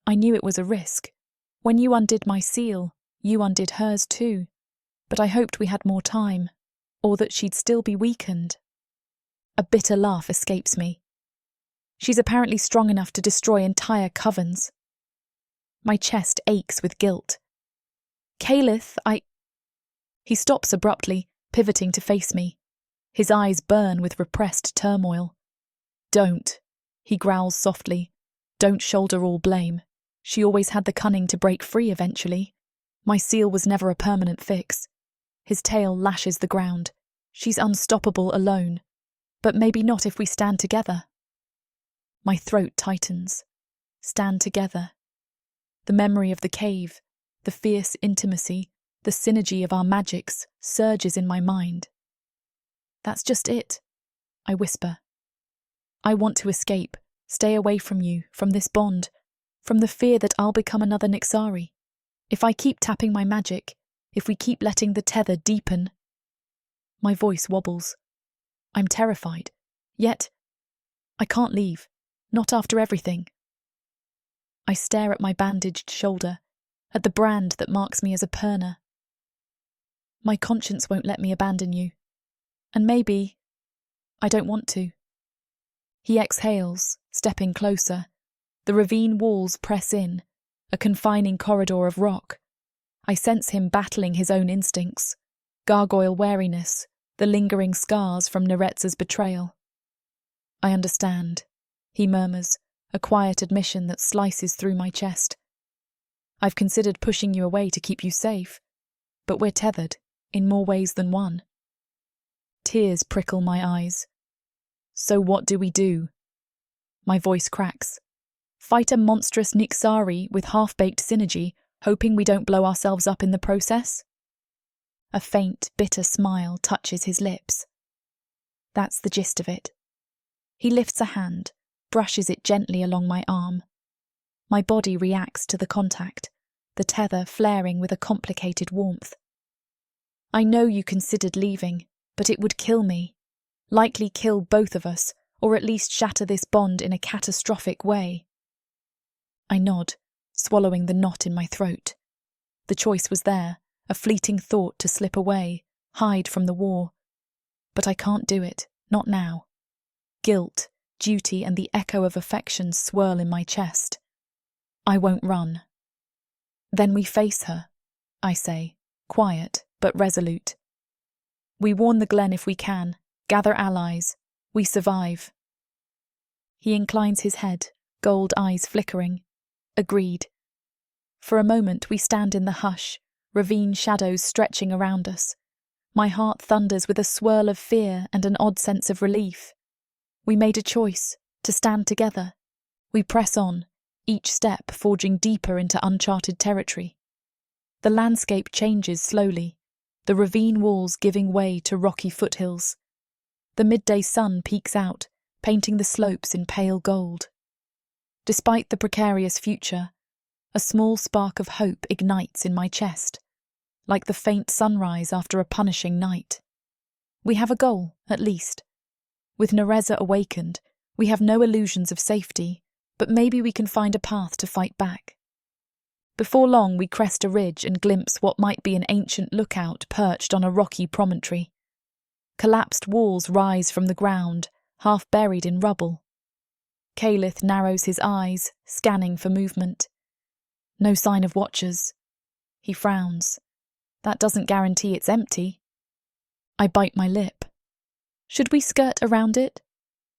"I knew it was a risk. When you undid my seal, you undid hers too. But I hoped we had more time, or that she'd still be weakened." A bitter laugh escapes me. "She's apparently strong enough to destroy entire covens." My chest aches with guilt. "Calith, He stops abruptly, pivoting to face me. His eyes burn with repressed turmoil. "Don't," he growls softly. "Don't shoulder all blame. She always had the cunning to break free eventually. My seal was never a permanent fix." His tail lashes the ground. "She's unstoppable alone. But maybe not if we stand together." My throat tightens. Stand together. The memory of the cave, the fierce intimacy, the synergy of our magics surges in my mind. "That's just it," I whisper. "I want to escape, stay away from you, from this bond, from the fear that I'll become another Nixari. If I keep tapping my magic, if we keep letting the tether deepen." My voice wobbles. I'm terrified. Yet, I can't leave. Not after everything. I stare at my bandaged shoulder, at the brand that marks me as a Perna. My conscience won't let me abandon you. And maybe I don't want to. He exhales, stepping closer. The ravine walls press in, a confining corridor of rock. I sense him battling his own instincts, gargoyle wariness, the lingering scars from Narza's betrayal. "I understand," he murmurs, a quiet admission that slices through my chest. "I've considered pushing you away to keep you safe, but we're tethered, in more ways than one." Tears prickle my eyes. "So what do we do?" My voice cracks. "Fight a monstrous Nixari with half-baked synergy, hoping we don't blow ourselves up in the process?" A faint, bitter smile touches his lips. That's the gist of it. He lifts a hand, brushes it gently along my arm. My body reacts to the contact, the tether flaring with a complicated warmth. I know you considered leaving, but it would kill me. Likely kill both of us, or at least shatter this bond in a catastrophic way. I nod, swallowing the knot in my throat. The choice was there, a fleeting thought to slip away, hide from the war. But I can't do it, not now. Guilt, duty, and the echo of affection swirl in my chest. I won't run. Then we face her, I say, quiet but resolute. We warn the glen if we can, gather allies. We survive. He inclines his head, gold eyes flickering. Agreed. For a moment we stand in the hush, ravine shadows stretching around us. My heart thunders with a swirl of fear and an odd sense of relief. We made a choice, to stand together. We press on, each step forging deeper into uncharted territory. The landscape changes slowly, the ravine walls giving way to rocky foothills. The midday sun peeks out, painting the slopes in pale gold. Despite the precarious future, a small spark of hope ignites in my chest, like the faint sunrise after a punishing night. We have a goal, at least. With Narza awakened, we have no illusions of safety, but maybe we can find a path to fight back. Before long, we crest a ridge and glimpse what might be an ancient lookout perched on a rocky promontory. Collapsed walls rise from the ground, half buried in rubble. Calith narrows his eyes, scanning for movement. No sign of watchers. He frowns. That doesn't guarantee it's empty. I bite my lip. Should we skirt around it?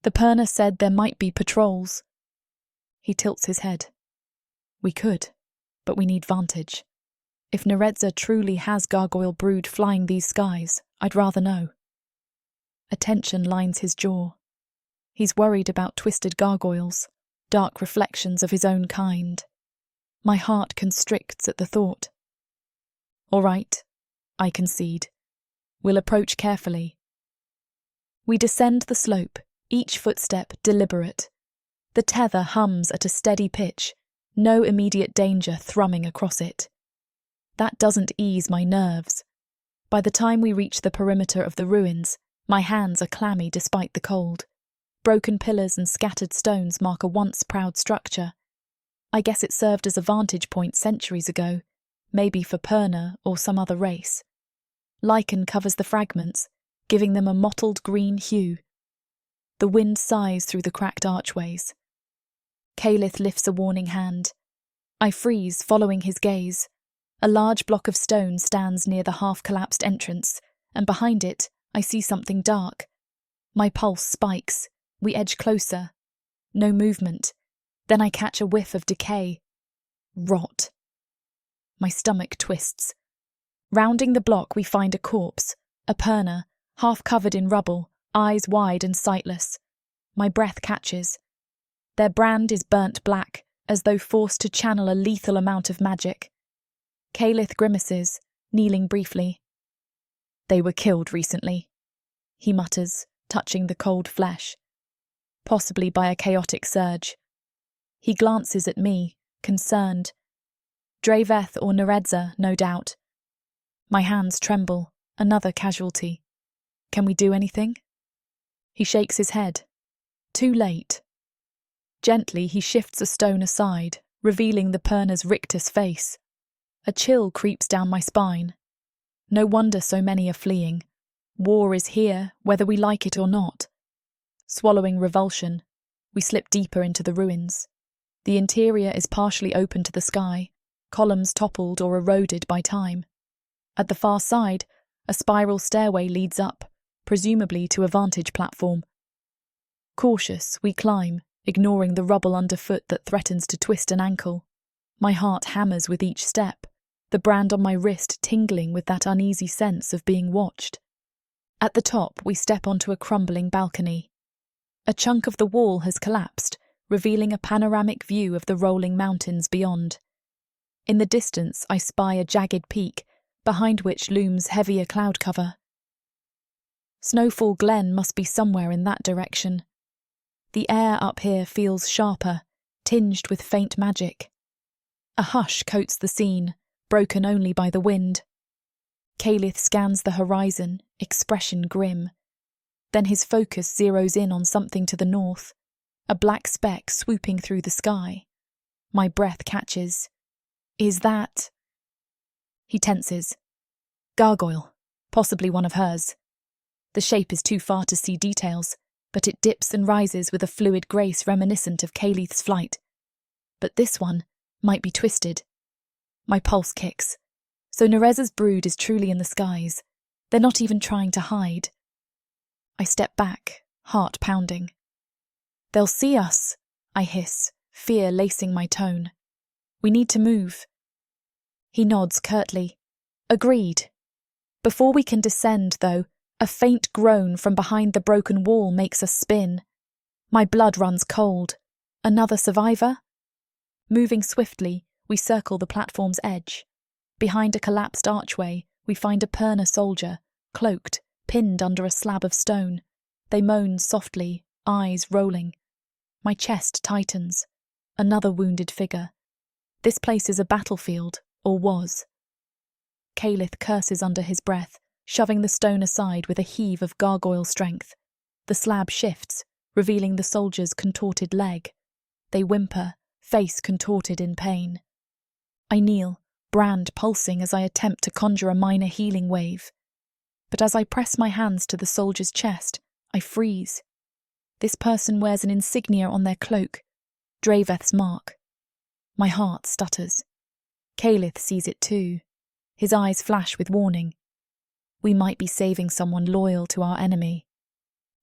The Perna said there might be patrols. He tilts his head. We could, but we need vantage. If Narza truly has gargoyle brood flying these skies, I'd rather know. A tension lines his jaw. He's worried about twisted gargoyles, dark reflections of his own kind. My heart constricts at the thought. All right, I concede. We'll approach carefully. We descend the slope, each footstep deliberate. The tether hums at a steady pitch, no immediate danger thrumming across it. That doesn't ease my nerves. By the time we reach the perimeter of the ruins, my hands are clammy despite the cold. Broken pillars and scattered stones mark a once proud structure. I guess it served as a vantage point centuries ago, maybe for Perna or some other race. Lichen covers the fragments, giving them a mottled green hue. The wind sighs through the cracked archways. Calith lifts a warning hand. I freeze, following his gaze. A large block of stone stands near the half-collapsed entrance, and behind it, I see something dark. My pulse spikes. We edge closer. No movement. Then I catch a whiff of decay. Rot. My stomach twists. Rounding the block, we find a corpse, a Perna, half covered in rubble, eyes wide and sightless. My breath catches. Their brand is burnt black, as though forced to channel a lethal amount of magic. Calith grimaces, kneeling briefly. They were killed recently, he mutters, touching the cold flesh. Possibly by a chaotic surge. He glances at me, concerned. Draveth or Narza, no doubt. My hands tremble, another casualty. Can we do anything? He shakes his head. Too late. Gently he shifts a stone aside, revealing the Perna's rictus face. A chill creeps down my spine. No wonder so many are fleeing. War is here, whether we like it or not. Swallowing revulsion, we slip deeper into the ruins. The interior is partially open to the sky, columns toppled or eroded by time. At the far side, a spiral stairway leads up, presumably to a vantage platform. Cautious, we climb, ignoring the rubble underfoot that threatens to twist an ankle. My heart hammers with each step, the brand on my wrist tingling with that uneasy sense of being watched. At the top, we step onto a crumbling balcony. A chunk of the wall has collapsed, revealing a panoramic view of the rolling mountains beyond. In the distance, I spy a jagged peak, behind which looms heavier cloud cover. Snowfall Glen must be somewhere in that direction. The air up here feels sharper, tinged with faint magic. A hush coats the scene, broken only by the wind. Calith scans the horizon, expression grim. Then his focus zeroes in on something to the north, a black speck swooping through the sky. My breath catches. Is that... He tenses. Gargoyle, possibly one of hers. The shape is too far to see details, but it dips and rises with a fluid grace reminiscent of Calith's flight. But this one might be twisted. My pulse kicks. So Narza's brood is truly in the skies. They're not even trying to hide. I step back, heart pounding. They'll see us, I hiss, fear lacing my tone. We need to move. He nods curtly. Agreed. Before we can descend, though, a faint groan from behind the broken wall makes us spin. My blood runs cold. Another survivor? Moving swiftly, we circle the platform's edge. Behind a collapsed archway, we find a Perna soldier, cloaked, pinned under a slab of stone. They moan softly, eyes rolling. My chest tightens. Another wounded figure. This place is a battlefield, or was. Calith curses under his breath, shoving the stone aside with a heave of gargoyle strength. The slab shifts, revealing the soldier's contorted leg. They whimper, face contorted in pain. I kneel, brand pulsing as I attempt to conjure a minor healing wave. But as I press my hands to the soldier's chest, I freeze. This person wears an insignia on their cloak, Draveth's mark. My heart stutters. Calith sees it too. His eyes flash with warning. We might be saving someone loyal to our enemy.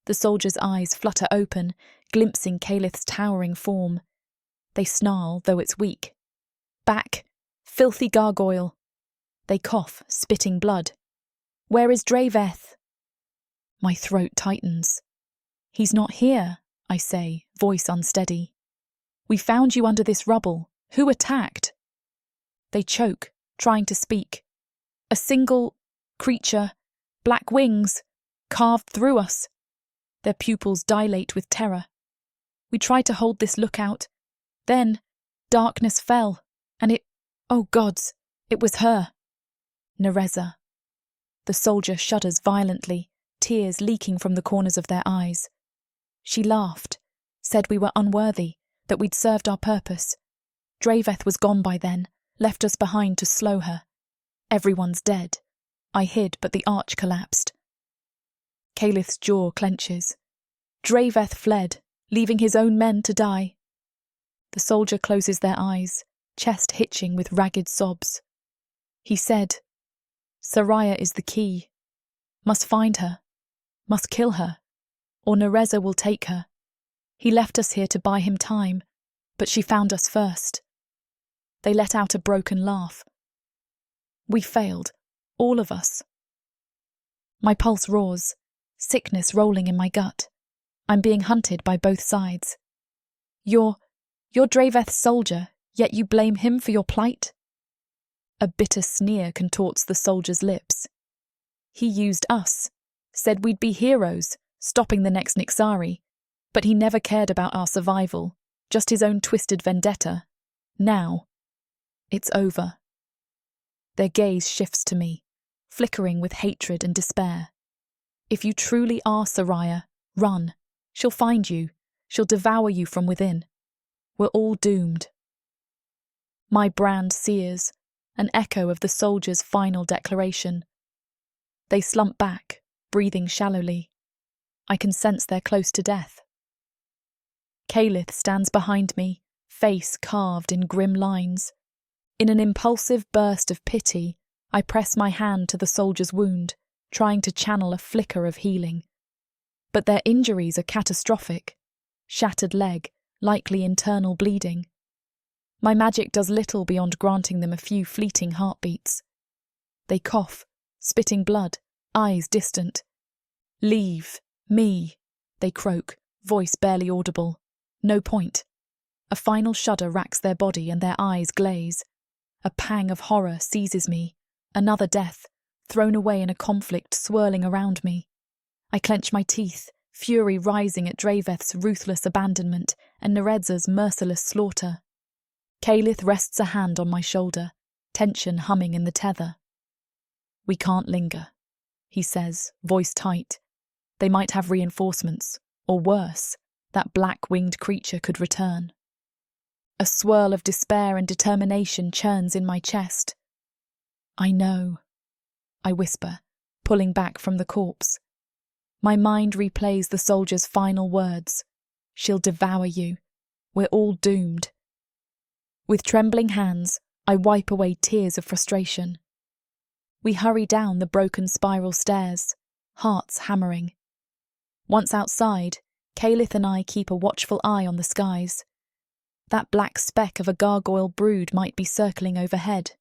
The soldier's eyes flutter open, glimpsing Calith's towering form. They snarl, though it's weak. Back! Filthy gargoyle! They cough, spitting blood. Where is Draveth? My throat tightens. He's not here, I say, voice unsteady. We found you under this rubble. Who attacked? They choke, trying to speak. A single creature, black wings, carved through us. Their pupils dilate with terror. We tried to hold this lookout. Then, darkness fell, and it... Oh gods, it was her. Narza. The soldier shudders violently, tears leaking from the corners of their eyes. She laughed, said we were unworthy, that we'd served our purpose. Draveth was gone by then, left us behind to slow her. Everyone's dead. I hid, but the arch collapsed. Calith's jaw clenches. Draveth fled, leaving his own men to die. The soldier closes their eyes, chest hitching with ragged sobs. He said, Sariah is the key. Must find her. Must kill her. Or Narza will take her. He left us here to buy him time, but she found us first. They let out a broken laugh. We failed, all of us. My pulse roars, sickness rolling in my gut. I'm being hunted by both sides. You're Draveth's soldier, yet you blame him for your plight? A bitter sneer contorts the soldier's lips. He used us, said we'd be heroes, stopping the next Nixari, but he never cared about our survival, just his own twisted vendetta. Now, it's over. Their gaze shifts to me, flickering with hatred and despair. If you truly are Sariah, run. She'll find you. She'll devour you from within. We're all doomed. My brand sears, an echo of the soldier's final declaration. They slump back, breathing shallowly. I can sense they're close to death. Calith stands behind me, face carved in grim lines. In an impulsive burst of pity, I press my hand to the soldier's wound, trying to channel a flicker of healing. But their injuries are catastrophic. Shattered leg, likely internal bleeding. My magic does little beyond granting them a few fleeting heartbeats. They cough, spitting blood, eyes distant. Leave me, they croak, voice barely audible. No point. A final shudder racks their body and their eyes glaze. A pang of horror seizes me, Another death, thrown away in a conflict swirling around me. I clench my teeth, fury rising at Draveth's ruthless abandonment and Narza's merciless slaughter. Calith rests a hand on my shoulder, tension humming in the tether. "We can't linger," he says, voice tight. "They might have reinforcements, or worse, that black-winged creature could return." A swirl of despair and determination churns in my chest. "I know," I whisper, pulling back from the corpse. My mind replays the soldier's final words. "She'll devour you. We're all doomed." With trembling hands, I wipe away tears of frustration. We hurry down the broken spiral stairs, hearts hammering. Once outside, Calith and I keep a watchful eye on the skies. That black speck of a gargoyle brood might be circling overhead.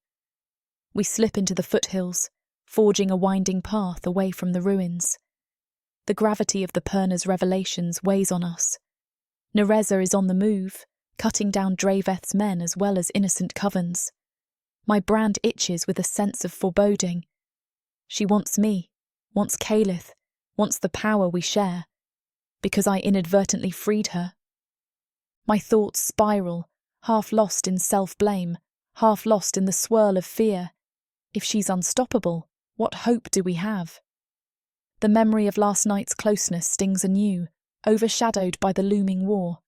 We slip into the foothills, forging a winding path away from the ruins. The gravity of the Perna's revelations weighs on us. Narza is on the move, cutting down Draveth's men as well as innocent covens. My brand itches with a sense of foreboding. She wants me, wants Calith, wants the power we share, because I inadvertently freed her. My thoughts spiral, half lost in self-blame, half lost in the swirl of fear. If she's unstoppable, what hope do we have? The memory of last night's closeness stings anew, overshadowed by the looming war.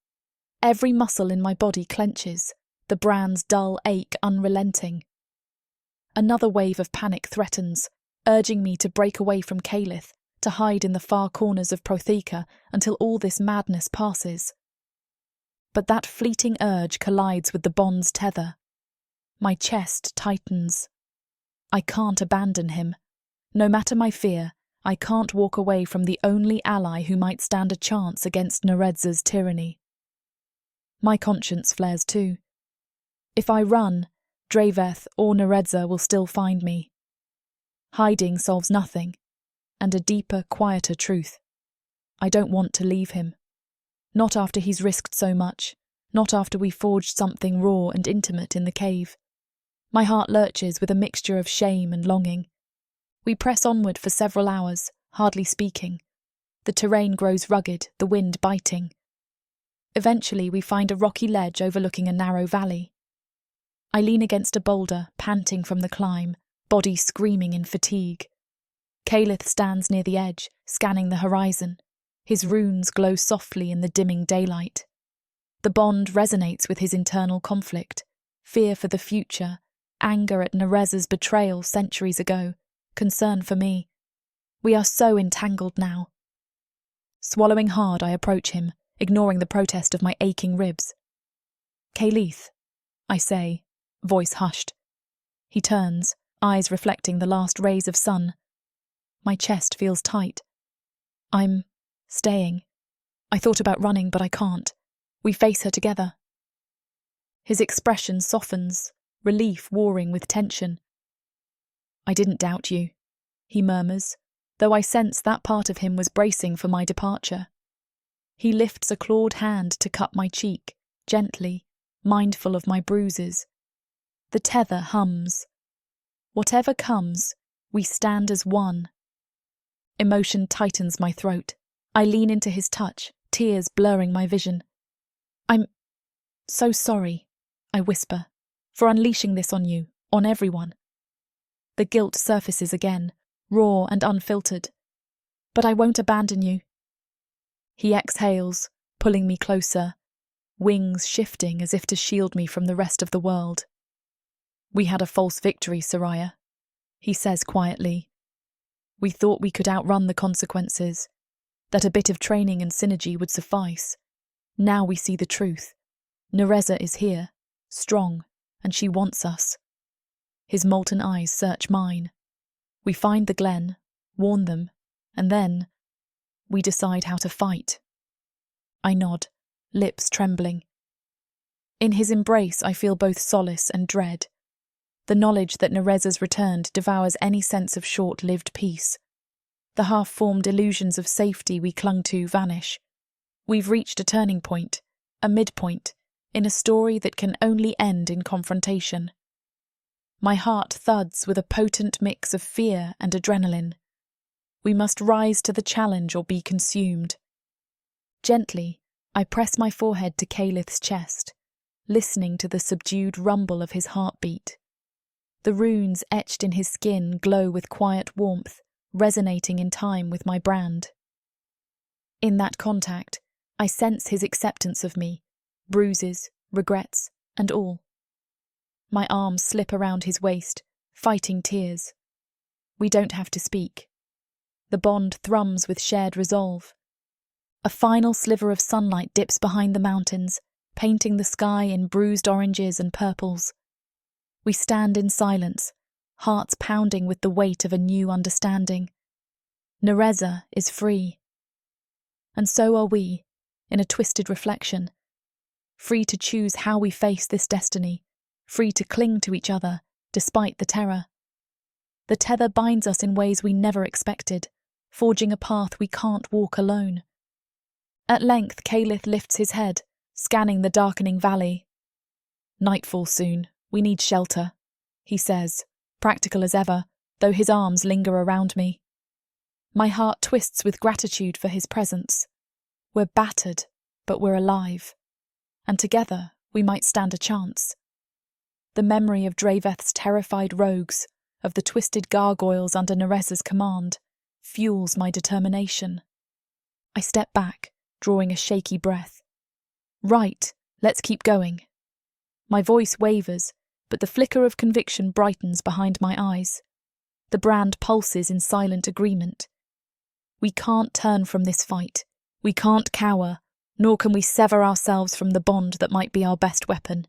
Every muscle in my body clenches, the brand's dull ache unrelenting. Another wave of panic threatens, urging me to break away from Calith, to hide in the far corners of Protheka until all this madness passes. But that fleeting urge collides with the bond's tether. My chest tightens. I can't abandon him. No matter my fear, I can't walk away from the only ally who might stand a chance against Narza's tyranny. My conscience flares too. If I run, Draveth or Narza will still find me. Hiding solves nothing, and a deeper, quieter truth. I don't want to leave him. Not after he's risked so much, not after we forged something raw and intimate in the cave. My heart lurches with a mixture of shame and longing. We press onward for several hours, hardly speaking. The terrain grows rugged, the wind biting. Eventually we find a rocky ledge overlooking a narrow valley. I lean against a boulder, panting from the climb, body screaming in fatigue. Calith stands near the edge, scanning the horizon. His runes glow softly in the dimming daylight. The bond resonates with his internal conflict, fear for the future, anger at Narza's betrayal centuries ago, concern for me. We are so entangled now. Swallowing hard, I approach him, ignoring the protest of my aching ribs. "Calith," I say, voice hushed. He turns, eyes reflecting the last rays of sun. My chest feels tight. "I'm staying. I thought about running, but I can't. We face her together." His expression softens, relief warring with tension. "I didn't doubt you," he murmurs, though I sense that part of him was bracing for my departure. He lifts a clawed hand to cup my cheek, gently, mindful of my bruises. The tether hums. Whatever comes, we stand as one. Emotion tightens my throat. I lean into his touch, tears blurring my vision. "I'm so sorry," I whisper, "for unleashing this on you, on everyone." The guilt surfaces again, raw and unfiltered. "But I won't abandon you." He exhales, pulling me closer, wings shifting as if to shield me from the rest of the world. "We had a false victory, Sariah," he says quietly. "We thought we could outrun the consequences, that a bit of training and synergy would suffice. Now we see the truth. Narza is here, strong, and she wants us." His molten eyes search mine. We find the glen, warn them, and then we decide how to fight. I nod, lips trembling. In his embrace I feel both solace and dread. The knowledge that Narza's returned devours any sense of short-lived peace. The half-formed illusions of safety we clung to vanish. We've reached a turning point, a midpoint, in a story that can only end in confrontation. My heart thuds with a potent mix of fear and adrenaline. We must rise to the challenge or be consumed. Gently, I press my forehead to Calith's chest, listening to the subdued rumble of his heartbeat. The runes etched in his skin glow with quiet warmth, resonating in time with my brand. In that contact, I sense his acceptance of me, bruises, regrets, and all. My arms slip around his waist, fighting tears. We don't have to speak. The bond thrums with shared resolve. A final sliver of sunlight dips behind the mountains, painting the sky in bruised oranges and purples. We stand in silence, hearts pounding with the weight of a new understanding. Narza is free. And so are we, in a twisted reflection. Free to choose how we face this destiny, free to cling to each other, despite the terror. The tether binds us in ways we never expected, forging a path we can't walk alone. At length, Calith lifts his head, scanning the darkening valley. "Nightfall soon. We need shelter," he says, practical as ever, though his arms linger around me. My heart twists with gratitude for his presence. We're battered, but we're alive. And together, we might stand a chance. The memory of Draveth's terrified rogues, of the twisted gargoyles under Narza's command, fuels my determination. I step back, drawing a shaky breath. "Right, let's keep going." My voice wavers, but the flicker of conviction brightens behind my eyes. The brand pulses in silent agreement. We can't turn from this fight. We can't cower, nor can we sever ourselves from the bond that might be our best weapon.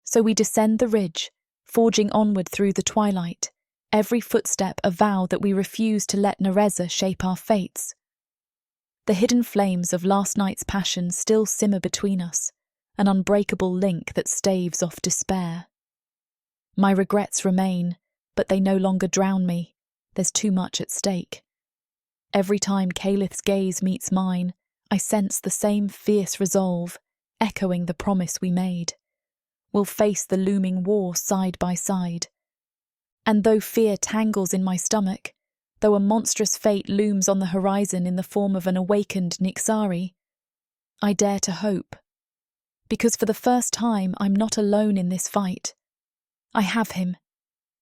So we descend the ridge, forging onward through the twilight, every footstep a vow that we refuse to let Narza shape our fates. The hidden flames of last night's passion still simmer between us, an unbreakable link that staves off despair. My regrets remain, but they no longer drown me. There's too much at stake. Every time Calith's gaze meets mine, I sense the same fierce resolve, echoing the promise we made. We'll face the looming war side by side. And though fear tangles in my stomach, though a monstrous fate looms on the horizon in the form of an awakened Nixari, I dare to hope. Because for the first time, I'm not alone in this fight. I have him.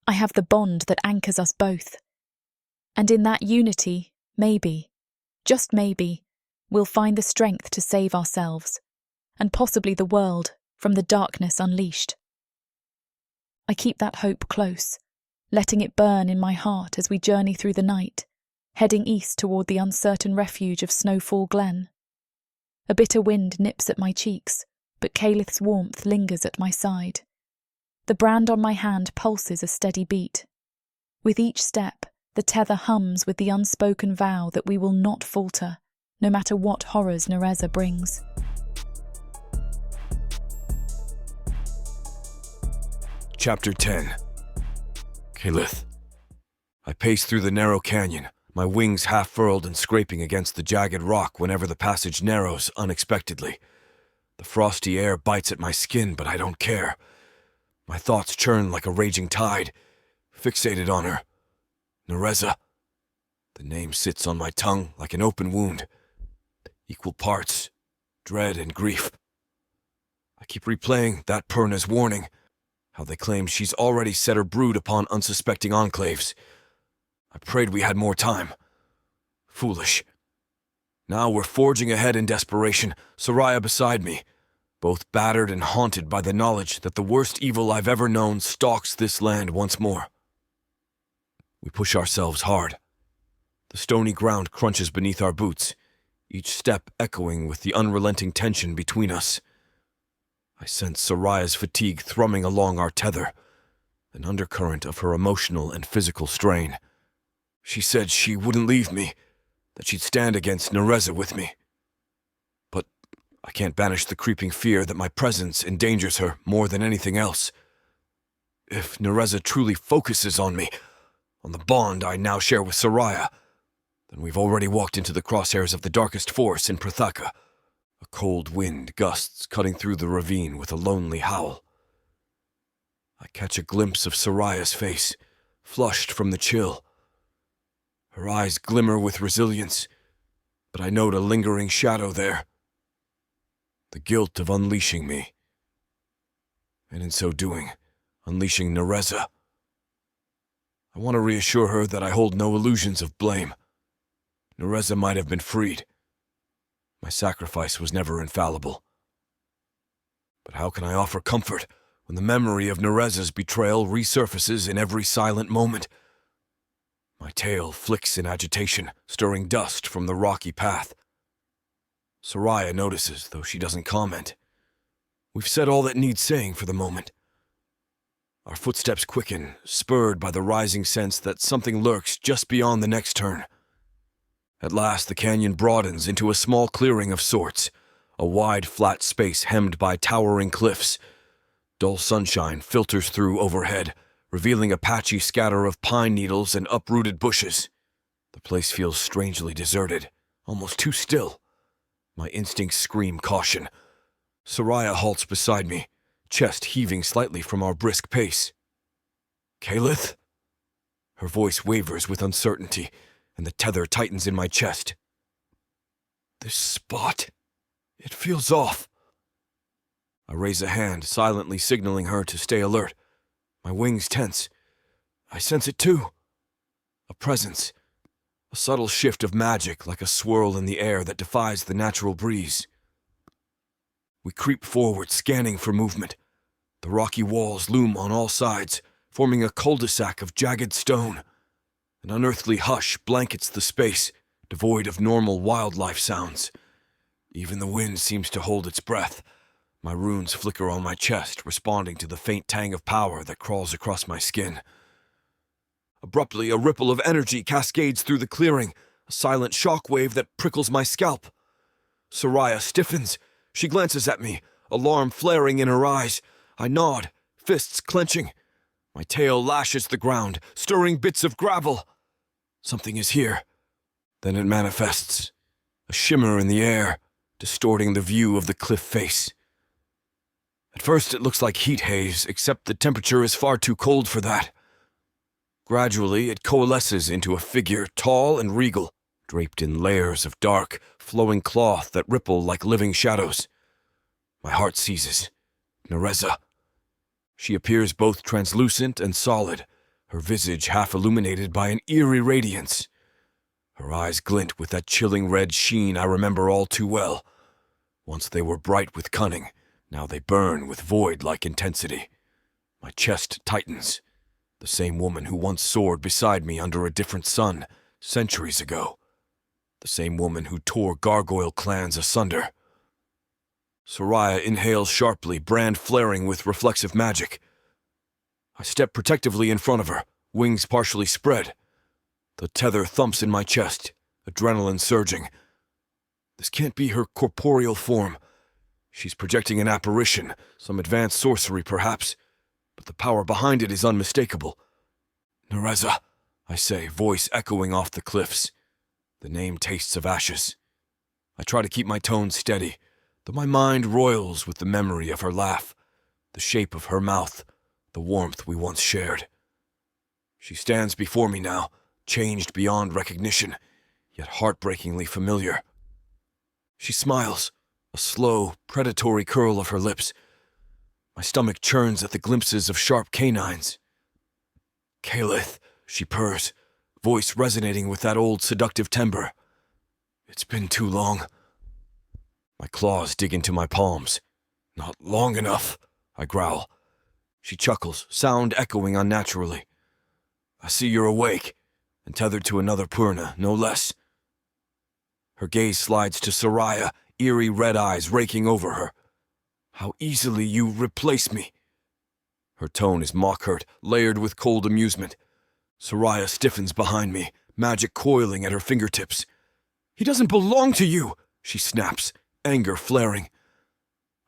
I have the bond that anchors us both. And in that unity, maybe, just maybe, we'll find the strength to save ourselves, and possibly the world, from the darkness unleashed. I keep that hope close, letting it burn in my heart as we journey through the night, heading east toward the uncertain refuge of Snowfall Glen. A bitter wind nips at my cheeks, but Calith's warmth lingers at my side. The brand on my hand pulses a steady beat. With each step, the tether hums with the unspoken vow that we will not falter, no matter what horrors Narza brings. Chapter 10. Calith. I pace through the narrow canyon, my wings half furled and scraping against the jagged rock whenever the passage narrows unexpectedly. The frosty air bites at my skin, but I don't care. My thoughts churn like a raging tide, fixated on her. Narza. The name sits on my tongue like an open wound. Equal parts, dread and grief. I keep replaying that Purna's warning, how they claim she's already set her brood upon unsuspecting enclaves. I prayed we had more time. Foolish. Now we're forging ahead in desperation, Sariah beside me, both battered and haunted by the knowledge that the worst evil I've ever known stalks this land once more. We push ourselves hard. The stony ground crunches beneath our boots, each step echoing with the unrelenting tension between us. I sense Sariah's fatigue thrumming along our tether, an undercurrent of her emotional and physical strain. She said she wouldn't leave me, that she'd stand against Narza with me. But I can't banish the creeping fear that my presence endangers her more than anything else. If Narza truly focuses on me, on the bond I now share with Sariah, then we've already walked into the crosshairs of the darkest force in Protheka. A cold wind gusts cutting through the ravine with a lonely howl. I catch a glimpse of Sariah's face, flushed from the chill. Her eyes glimmer with resilience, but I note a lingering shadow there. The guilt of unleashing me. And in so doing, unleashing Narza. I want to reassure her that I hold no illusions of blame. Narza might have been freed. My sacrifice was never infallible. But how can I offer comfort when the memory of Narza's betrayal resurfaces in every silent moment? My tail flicks in agitation, stirring dust from the rocky path. Sariah notices, though she doesn't comment. We've said all that needs saying for the moment. Our footsteps quicken, spurred by the rising sense that something lurks just beyond the next turn. At last, the canyon broadens into a small clearing of sorts, a wide, flat space hemmed by towering cliffs. Dull sunshine filters through overhead, revealing a patchy scatter of pine needles and uprooted bushes. The place feels strangely deserted, almost too still. My instincts scream caution. Sariah halts beside me, chest heaving slightly from our brisk pace. "Kalith?" Her voice wavers with uncertainty, and the tether tightens in my chest. "This spot, it feels off." I raise a hand, silently signaling her to stay alert. My wings tense. I sense it too. A presence. A subtle shift of magic, like a swirl in the air that defies the natural breeze. We creep forward, scanning for movement. The rocky walls loom on all sides, forming a cul-de-sac of jagged stone. An unearthly hush blankets the space, devoid of normal wildlife sounds. Even the wind seems to hold its breath. My runes flicker on my chest, responding to the faint tang of power that crawls across my skin. Abruptly, a ripple of energy cascades through the clearing, a silent shockwave that prickles my scalp. Sariah stiffens. She glances at me, alarm flaring in her eyes. I nod, fists clenching. My tail lashes the ground, stirring bits of gravel. Something is here. Then it manifests. A shimmer in the air, distorting the view of the cliff face. At first it looks like heat haze, except the temperature is far too cold for that. Gradually it coalesces into a figure tall and regal, draped in layers of dark, flowing cloth that ripple like living shadows. My heart seizes. Narza. She appears both translucent and solid, her visage half illuminated by an eerie radiance. Her eyes glint with that chilling red sheen I remember all too well. Once they were bright with cunning, now they burn with void-like intensity. My chest tightens. The same woman who once soared beside me under a different sun, centuries ago. The same woman who tore gargoyle clans asunder. Sariah inhales sharply, brand flaring with reflexive magic. I step protectively in front of her, wings partially spread. The tether thumps in my chest, adrenaline surging. This can't be her corporeal form. She's projecting an apparition, some advanced sorcery perhaps, but the power behind it is unmistakable. "Narza," I say, voice echoing off the cliffs. The name tastes of ashes. I try to keep my tone steady, though my mind roils with the memory of her laugh, the shape of her mouth, the warmth we once shared. She stands before me now, changed beyond recognition, yet heartbreakingly familiar. She smiles, a slow, predatory curl of her lips. My stomach churns at the glimpses of sharp canines. "Kalith," she purrs, voice resonating with that old seductive timbre. "It's been too long." My claws dig into my palms. "Not long enough," I growl. She chuckles, sound echoing unnaturally. "I see you're awake, and tethered to another Purna, no less." Her gaze slides to Sariah, eerie red eyes raking over her. "How easily you replace me." Her tone is mock-hurt, layered with cold amusement. Sariah stiffens behind me, magic coiling at her fingertips. "He doesn't belong to you," she snaps, anger flaring.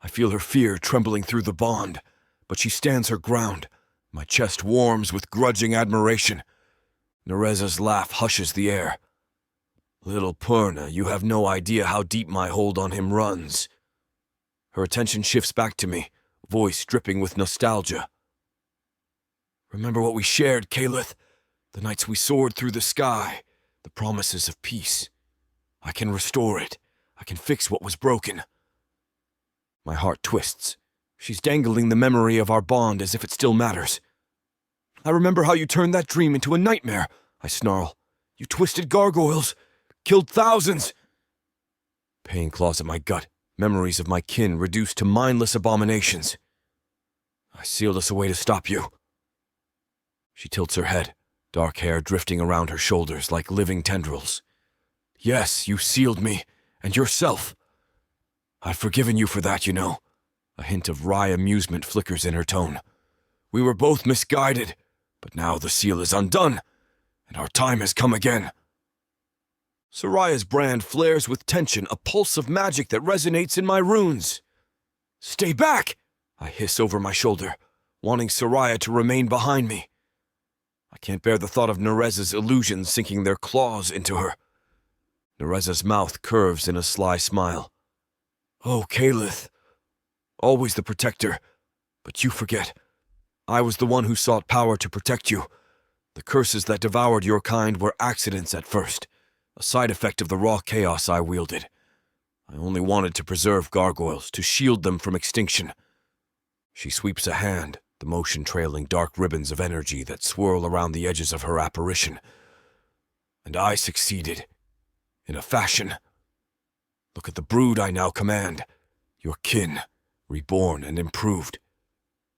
I feel her fear trembling through the bond, but she stands her ground. My chest warms with grudging admiration. Narza's laugh hushes the air. "Little Purna, you have no idea how deep my hold on him runs." Her attention shifts back to me, voice dripping with nostalgia. Remember what we shared, Calith? The nights we soared through the sky, the promises of peace. I can restore it. I can fix what was broken. My heart twists. She's dangling the memory of our bond as if it still matters. I remember how you turned that dream into a nightmare, I snarl. You twisted gargoyles, killed thousands. Pain claws at my gut, memories of my kin reduced to mindless abominations. I sealed us away to stop you. She tilts her head, dark hair drifting around her shoulders like living tendrils. Yes, you sealed me, and yourself. I've forgiven you for that, you know. A hint of wry amusement flickers in her tone. We were both misguided, but now the seal is undone, and our time has come again. Sariah's brand flares with tension, a pulse of magic that resonates in my runes. Stay back! I hiss over my shoulder, wanting Sariah to remain behind me. I can't bear the thought of Narza's illusions sinking their claws into her. Narza's mouth curves in a sly smile. Oh, Calith. Always the protector, but you forget. I was the one who sought power to protect you. The curses that devoured your kind were accidents at first, a side effect of the raw chaos I wielded. I only wanted to preserve gargoyles, to shield them from extinction. She sweeps a hand, the motion trailing dark ribbons of energy that swirl around the edges of her apparition. And I succeeded. In a fashion. Look at the brood I now command. Your kin, reborn and improved.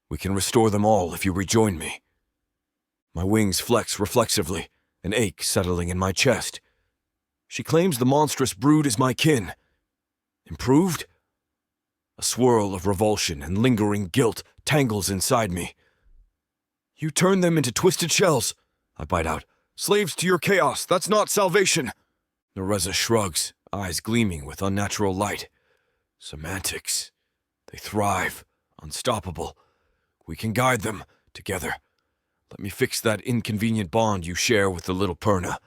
We can restore them all if you rejoin me. My wings flex reflexively, an ache settling in my chest. She claims the monstrous brood is my kin. Improved? A swirl of revulsion and lingering guilt tangles inside me. You turn them into twisted shells, I bite out. Slaves to your chaos, that's not salvation. Narza shrugs, eyes gleaming with unnatural light. Semantics. They thrive, unstoppable. We can guide them, together. Let me fix that inconvenient bond you share with the little Perna.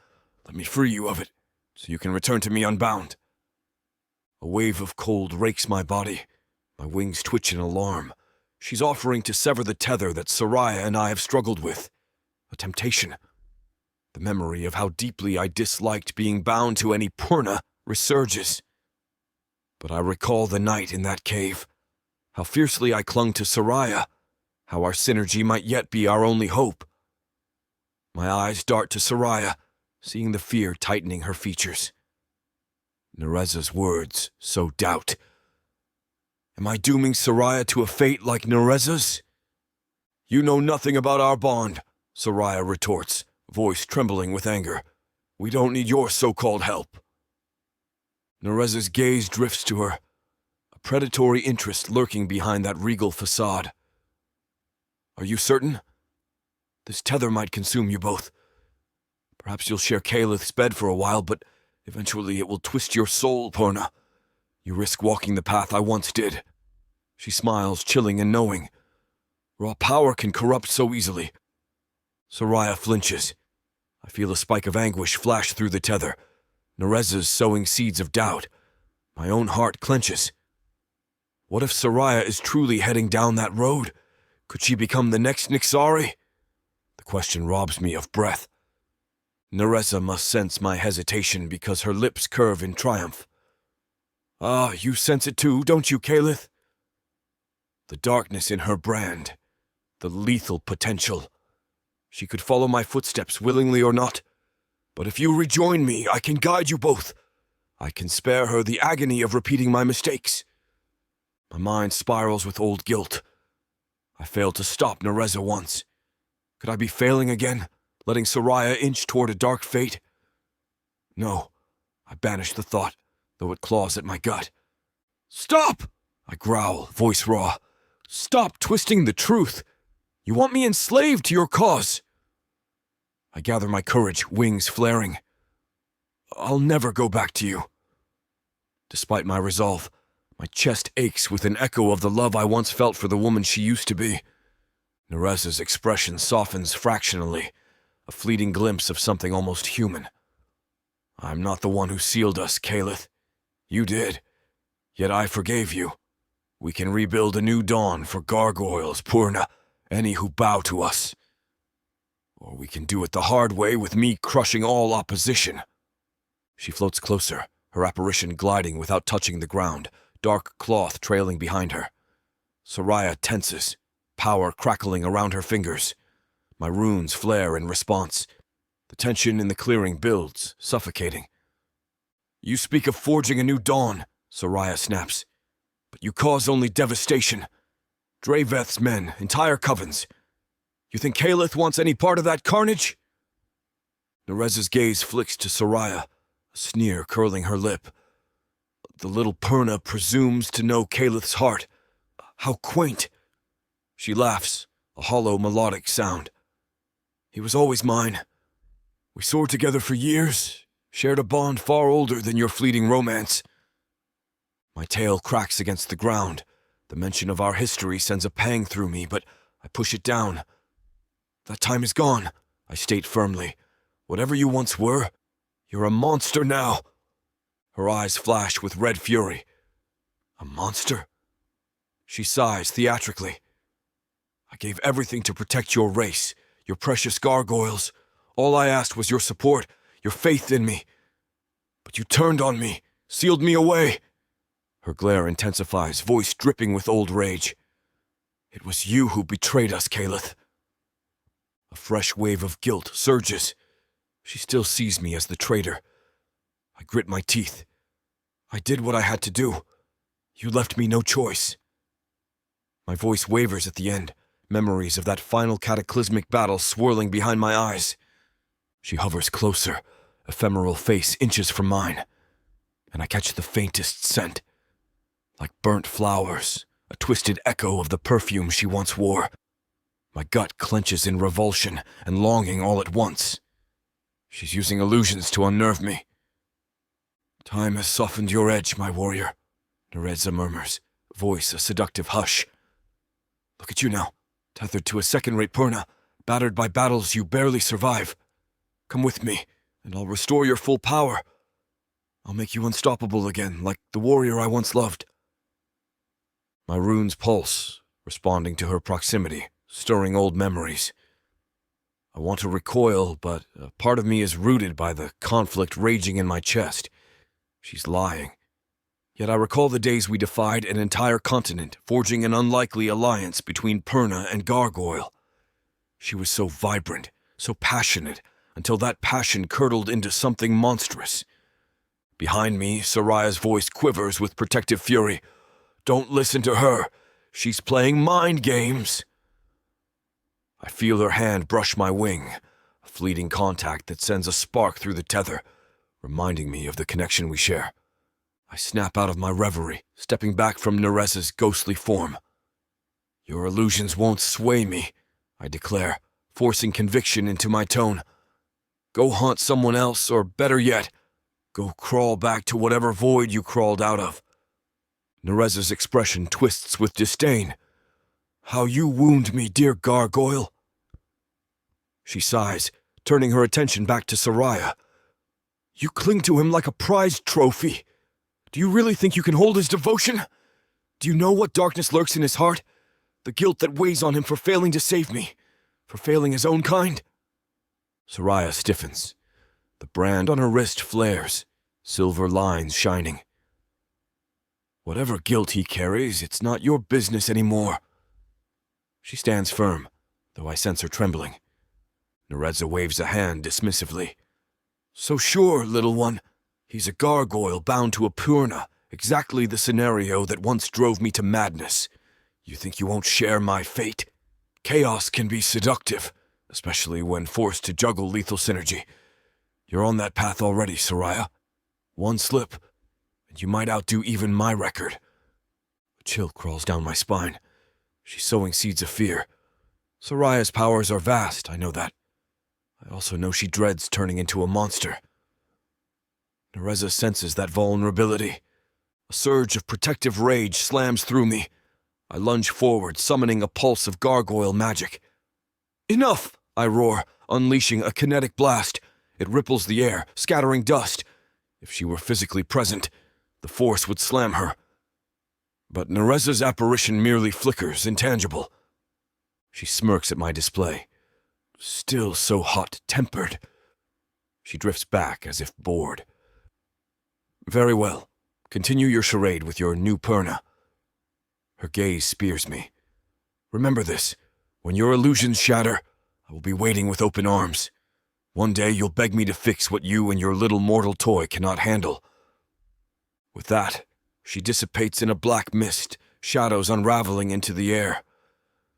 Let me free you of it, so you can return to me unbound. A wave of cold rakes my body. My wings twitch in alarm. She's offering to sever the tether that Sariah and I have struggled with. A temptation. The memory of how deeply I disliked being bound to any Perna resurges. But I recall the night in that cave. How fiercely I clung to Sariah. How our synergy might yet be our only hope. My eyes dart to Sariah, seeing the fear tightening her features. Narza's words sow doubt. Am I dooming Sariah to a fate like Narza's? You know nothing about our bond, Sariah retorts, voice trembling with anger. We don't need your so-called help. Narza's gaze drifts to her, a predatory interest lurking behind that regal facade. Are you certain? This tether might consume you both. Perhaps you'll share Calith's bed for a while, but eventually it will twist your soul, Perna. You risk walking the path I once did. She smiles, chilling and knowing. Raw power can corrupt so easily. Sariah flinches. I feel a spike of anguish flash through the tether. Narza's sowing seeds of doubt. My own heart clenches. What if Sariah is truly heading down that road? Could she become the next Nixari? The question robs me of breath. Narza must sense my hesitation because her lips curve in triumph. Ah, you sense it too, don't you, Calith? The darkness in her brand. The lethal potential. She could follow my footsteps willingly or not. But if you rejoin me, I can guide you both. I can spare her the agony of repeating my mistakes. My mind spirals with old guilt. I failed to stop Narza once. Could I be failing again, letting Sariah inch toward a dark fate? No, I banish the thought, though it claws at my gut. Stop! I growl, voice raw. Stop twisting the truth. You want me enslaved to your cause. I gather my courage, wings flaring. I'll never go back to you. Despite my resolve, my chest aches with an echo of the love I once felt for the woman she used to be. Narza's expression softens fractionally, a fleeting glimpse of something almost human. I'm not the one who sealed us, Calith. You did. Yet I forgave you. We can rebuild a new dawn for gargoyles, Perna, any who bow to us. Or we can do it the hard way with me crushing all opposition. She floats closer, her apparition gliding without touching the ground, dark cloth trailing behind her. Sariah tenses, power crackling around her fingers. My runes flare in response. The tension in the clearing builds, suffocating. You speak of forging a new dawn, Sariah snaps. But you cause only devastation. Draveth's men, entire covens. You think Calith wants any part of that carnage? Narza's gaze flicks to Sariah, a sneer curling her lip. The little Purna presumes to know Calith's heart. How quaint. She laughs, a hollow melodic sound. He was always mine. We soared together for years, shared a bond far older than your fleeting romance. My tail cracks against the ground. The mention of our history sends a pang through me, but I push it down. That time is gone, I state firmly. Whatever you once were, you're a monster now. Her eyes flash with red fury. A monster? She sighs theatrically. I gave everything to protect your race, your precious gargoyles. All I asked was your support, your faith in me. But you turned on me, sealed me away. Her glare intensifies, voice dripping with old rage. It was you who betrayed us, Calith. A fresh wave of guilt surges. She still sees me as the traitor. I grit my teeth. I did what I had to do. You left me no choice. My voice wavers at the end, memories of that final cataclysmic battle swirling behind my eyes. She hovers closer, ephemeral face inches from mine, and I catch the faintest scent. Like burnt flowers, a twisted echo of the perfume she once wore. My gut clenches in revulsion and longing all at once. She's using illusions to unnerve me. Time has softened your edge, my warrior, Narza murmurs, voice a seductive hush. Look at you now, tethered to a second-rate Purna, battered by battles you barely survive. Come with me, and I'll restore your full power. I'll make you unstoppable again, like the warrior I once loved. My runes pulse, responding to her proximity, stirring old memories. I want to recoil, but a part of me is rooted by the conflict raging in my chest. She's lying. Yet I recall the days we defied an entire continent, forging an unlikely alliance between Purna and Gargoyle. She was so vibrant, so passionate, until that passion curdled into something monstrous. Behind me, Sariah's voice quivers with protective fury. Don't listen to her. She's playing mind games. I feel her hand brush my wing, a fleeting contact that sends a spark through the tether, reminding me of the connection we share. I snap out of my reverie, stepping back from Narza's ghostly form. Your illusions won't sway me, I declare, forcing conviction into my tone. Go haunt someone else, or better yet, go crawl back to whatever void you crawled out of. Narza's expression twists with disdain. How you wound me, dear gargoyle. She sighs, turning her attention back to Sariah. You cling to him like a prized trophy. Do you really think you can hold his devotion? Do you know what darkness lurks in his heart? The guilt that weighs on him for failing to save me, for failing his own kind? Sariah stiffens. The brand on her wrist flares, silver lines shining. Whatever guilt he carries, it's not your business anymore. She stands firm, though I sense her trembling. Narza waves a hand dismissively. So sure, little one. He's a gargoyle bound to a Purna, exactly the scenario that once drove me to madness. You think you won't share my fate? Chaos can be seductive, especially when forced to juggle lethal synergy. You're on that path already, Sariah. One slip, and you might outdo even my record. A chill crawls down my spine. She's sowing seeds of fear. Sariah's powers are vast, I know that. I also know she dreads turning into a monster. Narza senses that vulnerability. A surge of protective rage slams through me. I lunge forward, summoning a pulse of gargoyle magic. Enough! I roar, unleashing a kinetic blast. It ripples the air, scattering dust. If she were physically present, the force would slam her. But Narza's apparition merely flickers, intangible. She smirks at my display. still so hot-tempered. She drifts back as if bored. Very well. Continue your charade with your new Perna. Her gaze spears me. Remember this. When your illusions shatter, I will be waiting with open arms. One day you'll beg me to fix what you and your little mortal toy cannot handle. With that, she dissipates in a black mist, shadows unraveling into the air.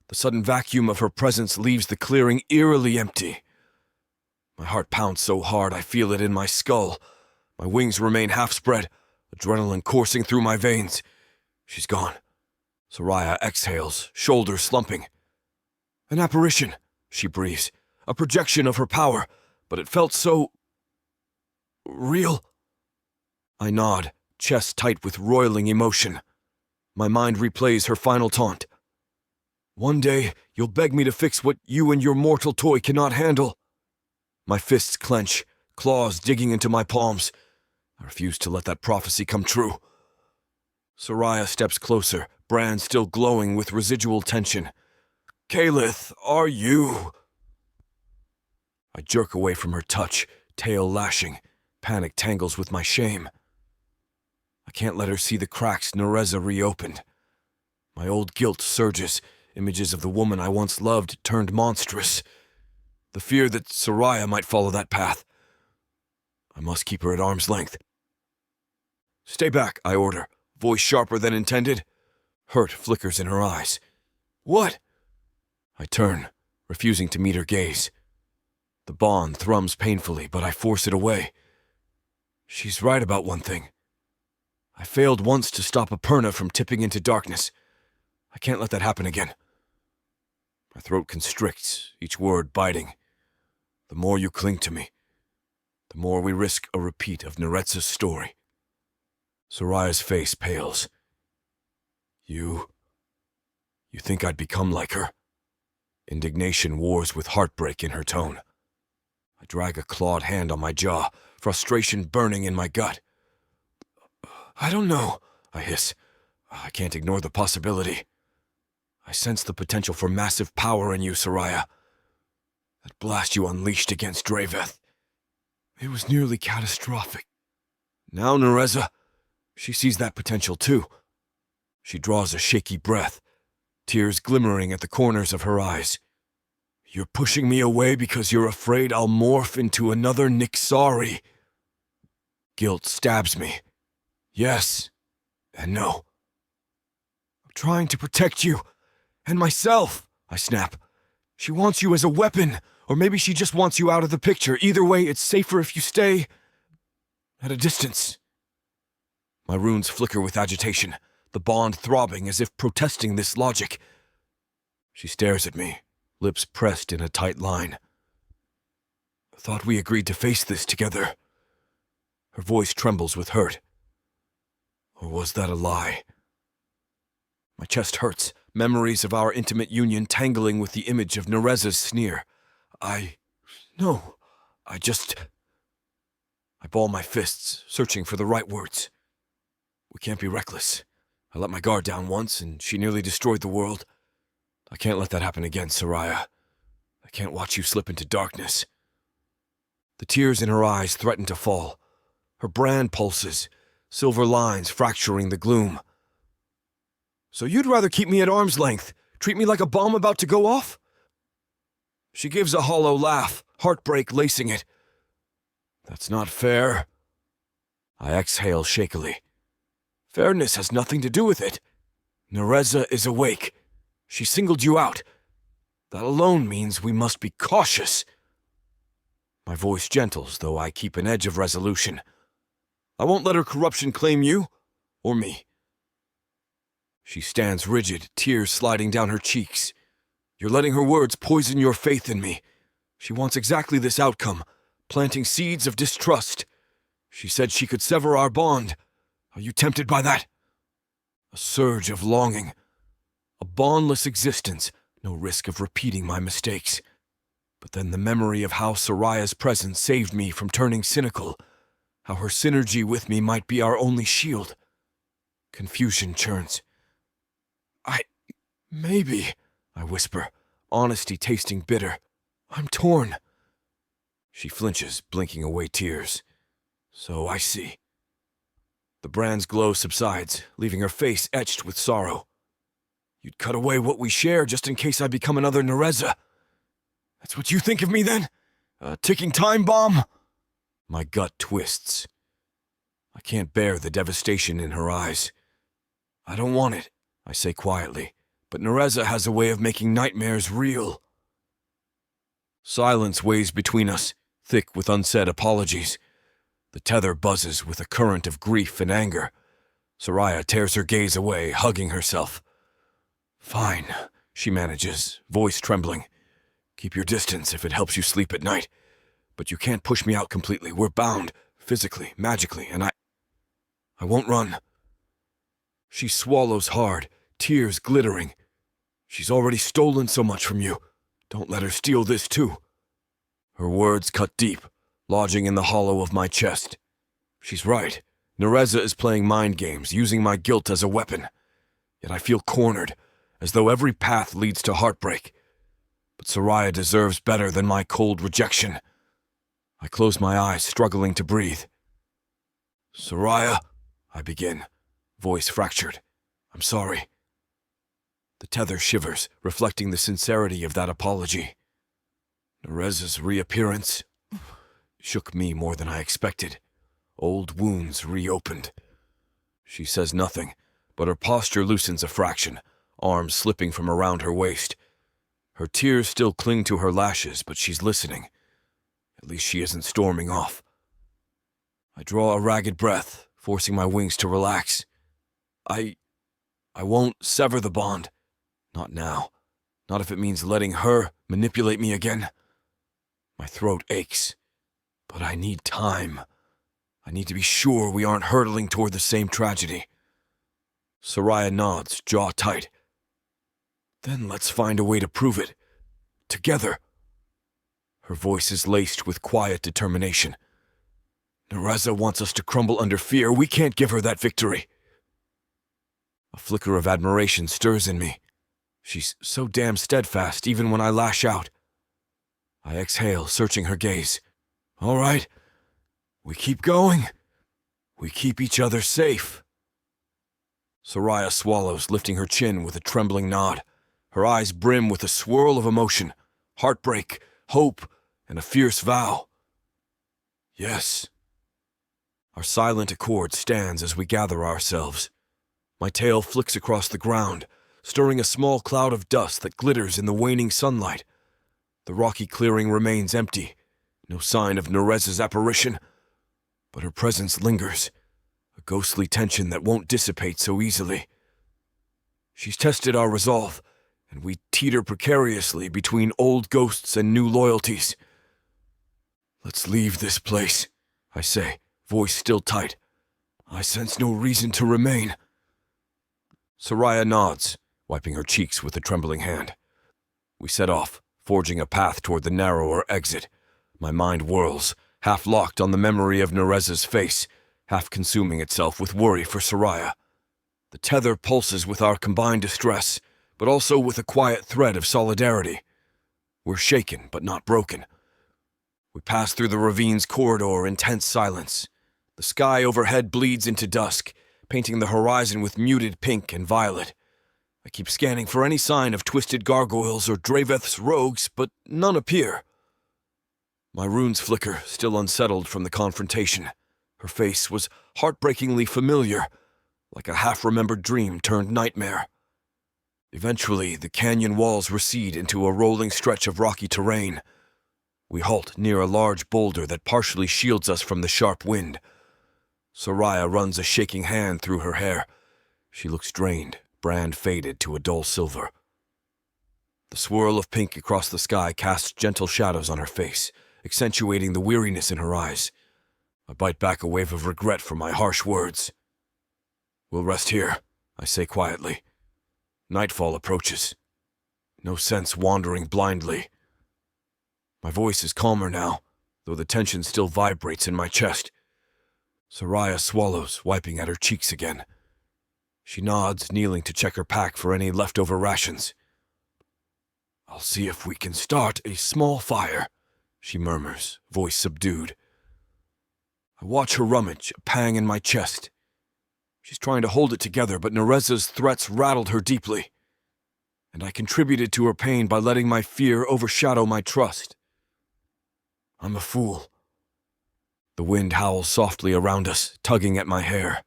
The sudden vacuum of her presence leaves the clearing eerily empty. My heart pounds so hard I feel it in my skull. My wings remain half-spread, adrenaline coursing through my veins. She's gone. Sariah exhales, shoulders slumping. An apparition, she breathes. A projection of her power, but it felt so... real. I nod, chest tight with roiling emotion. My mind replays her final taunt. One day, you'll beg me to fix what you and your mortal toy cannot handle. My fists clench, claws digging into my palms. I refuse to let that prophecy come true. Sariah steps closer, brand still glowing with residual tension. Kalith, are you... I jerk away from her touch, tail lashing. Panic tangles with my shame. I can't let her see the cracks Narza reopened. My old guilt surges, images of the woman I once loved turned monstrous. The fear that Sariah might follow that path. I must keep her at arm's length. Stay back, I order, voice sharper than intended. Hurt flickers in her eyes. What? I turn, refusing to meet her gaze. The bond thrums painfully, but I force it away. She's right about one thing. I failed once to stop a Perna from tipping into darkness. I can't let that happen again. My throat constricts, each word biting. The more you cling to me, the more we risk a repeat of Narza's story. Sariah's face pales. You think I'd become like her? Indignation wars with heartbreak in her tone. I drag a clawed hand on my jaw, frustration burning in my gut. I don't know, I hiss. I can't ignore the possibility. I sense the potential for massive power in you, Sariah. That blast you unleashed against Draveth. It was nearly catastrophic. Now, Narza, she sees that potential too. She draws a shaky breath, tears glimmering at the corners of her eyes. You're pushing me away because you're afraid I'll morph into another Nixari. Guilt stabs me. Yes, and no. I'm trying to protect you, and myself, I snap. She wants you as a weapon, or maybe she just wants you out of the picture. Either way, it's safer if you stay at a distance. My runes flicker with agitation, the bond throbbing as if protesting this logic. She stares at me, lips pressed in a tight line. I thought we agreed to face this together. Her voice trembles with hurt. Or was that a lie? My chest hurts, memories of our intimate union tangling with the image of Narza's sneer. I ball my fists, searching for the right words. We can't be reckless. I let my guard down once, and she nearly destroyed the world. I can't let that happen again, Sariah. I can't watch you slip into darkness. The tears in her eyes threaten to fall. Her brand pulses, silver lines fracturing the gloom. So you'd rather keep me at arm's length, treat me like a bomb about to go off? She gives a hollow laugh, heartbreak lacing it. That's not fair. I exhale shakily. Fairness has nothing to do with it. Narza is awake. She singled you out. That alone means we must be cautious. My voice gentles, though I keep an edge of resolution. I won't let her corruption claim you, or me. She stands rigid, tears sliding down her cheeks. You're letting her words poison your faith in me. She wants exactly this outcome, planting seeds of distrust. She said she could sever our bond. Are you tempted by that? A surge of longing. A bondless existence, no risk of repeating my mistakes. But then the memory of how Sariah's presence saved me from turning cynical, how her synergy with me might be our only shield. Confusion churns. Maybe, I whisper, honesty tasting bitter. I'm torn. She flinches, blinking away tears. So I see. The brand's glow subsides, leaving her face etched with sorrow. You'd cut away what we share just in case I become another Narza. That's what you think of me, then? A ticking time bomb? My gut twists. I can't bear the devastation in her eyes. I don't want it, I say quietly, but Narza has a way of making nightmares real. Silence weighs between us, thick with unsaid apologies. The tether buzzes with a current of grief and anger. Sariah tears her gaze away, hugging herself. Fine, she manages, voice trembling. Keep your distance if it helps you sleep at night. But you can't push me out completely. We're bound, physically, magically, and I won't run. She swallows hard, tears glittering. She's already stolen so much from you. Don't let her steal this too. Her words cut deep, lodging in the hollow of my chest. She's right. Narza is playing mind games, using my guilt as a weapon. Yet I feel cornered, as though every path leads to heartbreak. But Sariah deserves better than my cold rejection. I close my eyes, struggling to breathe. Sariah, I begin, voice fractured. I'm sorry. The tether shivers, reflecting the sincerity of that apology. Narza's reappearance shook me more than I expected. Old wounds reopened. She says nothing, but her posture loosens a fraction, arms slipping from around her waist. Her tears still cling to her lashes, but she's listening. At least she isn't storming off. I draw a ragged breath, forcing my wings to relax. I won't sever the bond. Not now. Not if it means letting her manipulate me again. My throat aches. But I need time. I need to be sure we aren't hurtling toward the same tragedy. Sariah nods, jaw tight. Then let's find a way to prove it. Together. Her voice is laced with quiet determination. Narza wants us to crumble under fear. We can't give her that victory. A flicker of admiration stirs in me. She's so damn steadfast, even when I lash out. I exhale, searching her gaze. All right. We keep going. We keep each other safe. Sariah swallows, lifting her chin with a trembling nod. Her eyes brim with a swirl of emotion, heartbreak, hope, and a fierce vow. Yes. Our silent accord stands as we gather ourselves. My tail flicks across the ground, stirring a small cloud of dust that glitters in the waning sunlight. The rocky clearing remains empty, no sign of Narza's apparition, but her presence lingers, a ghostly tension that won't dissipate so easily. She's tested our resolve, and we teeter precariously between old ghosts and new loyalties. Let's leave this place, I say, voice still tight. I sense no reason to remain. Sariah nods, wiping her cheeks with a trembling hand. We set off, forging a path toward the narrower exit. My mind whirls, half locked on the memory of Narza's face, half consuming itself with worry for Sariah. The tether pulses with our combined distress, but also with a quiet thread of solidarity. We're shaken, but not broken. We pass through the ravine's corridor in tense silence. The sky overhead bleeds into dusk, painting the horizon with muted pink and violet. I keep scanning for any sign of twisted gargoyles or Draveth's rogues, but none appear. My runes flicker, still unsettled from the confrontation. Her face was heartbreakingly familiar, like a half-remembered dream turned nightmare. Eventually, the canyon walls recede into a rolling stretch of rocky terrain. We halt near a large boulder that partially shields us from the sharp wind. Sariah runs a shaking hand through her hair. She looks drained, brand faded to a dull silver. The swirl of pink across the sky casts gentle shadows on her face, accentuating the weariness in her eyes. I bite back a wave of regret for my harsh words. We'll rest here, I say quietly. Nightfall approaches. No sense wandering blindly. My voice is calmer now, though the tension still vibrates in my chest. Sariah swallows, wiping at her cheeks again. She nods, kneeling to check her pack for any leftover rations. I'll see if we can start a small fire, she murmurs, voice subdued. I watch her rummage, a pang in my chest. She's trying to hold it together, but Narza's threats rattled her deeply, and I contributed to her pain by letting my fear overshadow my trust. I'm a fool. The wind howls softly around us, tugging at my hair.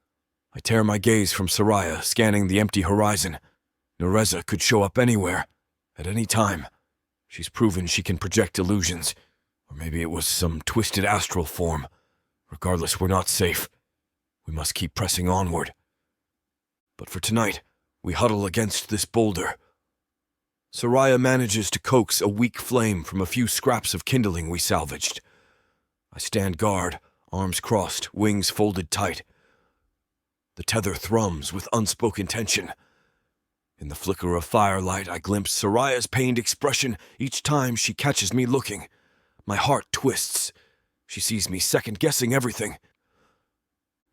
I tear my gaze from Sariah, scanning the empty horizon. Narza could show up anywhere, at any time. She's proven she can project illusions, or maybe it was some twisted astral form. Regardless, we're not safe. We must keep pressing onward. But for tonight, we huddle against this boulder. Sariah manages to coax a weak flame from a few scraps of kindling we salvaged. I stand guard, arms crossed, wings folded tight. The tether thrums with unspoken tension. In the flicker of firelight, I glimpse Sariah's pained expression each time she catches me looking. My heart twists. She sees me second-guessing everything.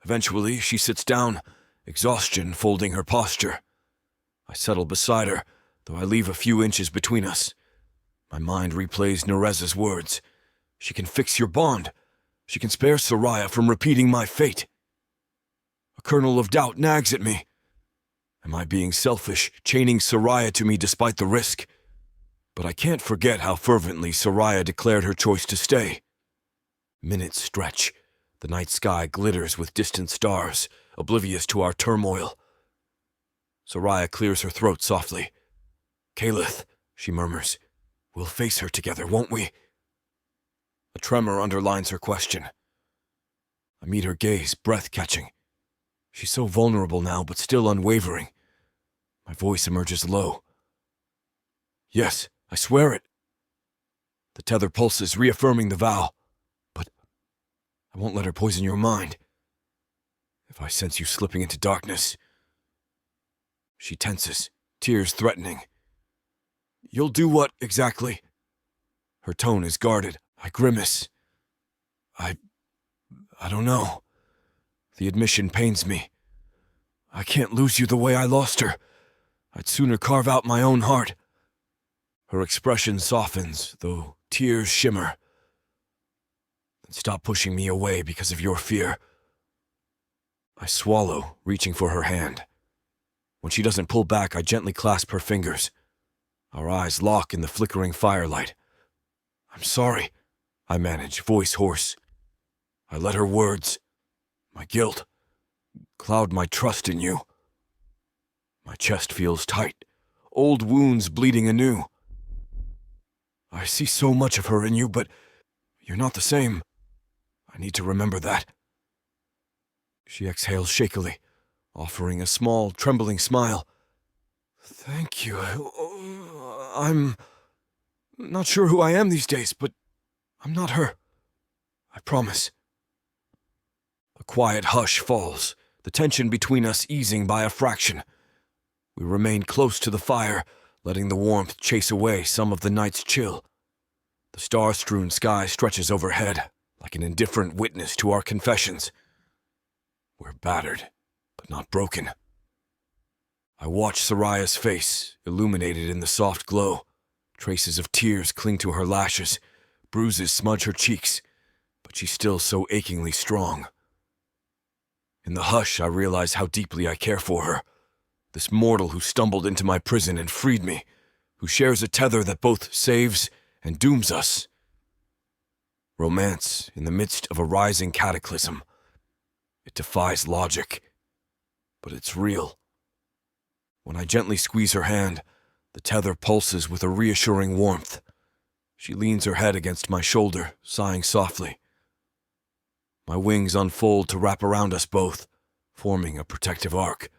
Eventually, she sits down, exhaustion folding her posture. I settle beside her, though I leave a few inches between us. My mind replays Narza's words. She can fix your bond. She can spare Sariah from repeating my fate. A kernel of doubt nags at me. Am I being selfish, chaining Sariah to me despite the risk? But I can't forget how fervently Sariah declared her choice to stay. Minutes stretch. The night sky glitters with distant stars, oblivious to our turmoil. Sariah clears her throat softly. "Kaleth," she murmurs. "We'll face her together, won't we?" A tremor underlines her question. I meet her gaze, breath-catching. She's so vulnerable now, but still unwavering. My voice emerges low. "Yes, I swear it." The tether pulses, reaffirming the vow. "But I won't let her poison your mind. If I sense you slipping into darkness..." She tenses, tears threatening. "You'll do what, exactly?" Her tone is guarded. I grimace. I don't know. The admission pains me. I can't lose you the way I lost her. I'd sooner carve out my own heart. Her expression softens, though tears shimmer. Then stop pushing me away because of your fear. I swallow, reaching for her hand. When she doesn't pull back, I gently clasp her fingers. Our eyes lock in the flickering firelight. "I'm sorry," I manage, voice hoarse. I let her words, my guilt, cloud my trust in you. My chest feels tight, old wounds bleeding anew. I see so much of her in you, but you're not the same. I need to remember that. She exhales shakily, offering a small, trembling smile. "Thank you. I'm not sure who I am these days, but I'm not her. I promise." A quiet hush falls, the tension between us easing by a fraction. We remain close to the fire, letting the warmth chase away some of the night's chill. The star-strewn sky stretches overhead, like an indifferent witness to our confessions. We're battered, but not broken. I watch Sariah's face, illuminated in the soft glow. Traces of tears cling to her lashes, bruises smudge her cheeks, but she's still so achingly strong. In the hush, I realize how deeply I care for her. This mortal who stumbled into my prison and freed me, who shares a tether that both saves and dooms us. Romance in the midst of a rising cataclysm. It defies logic, but it's real. When I gently squeeze her hand, the tether pulses with a reassuring warmth. She leans her head against my shoulder, sighing softly. My wings unfold to wrap around us both, forming a protective arc.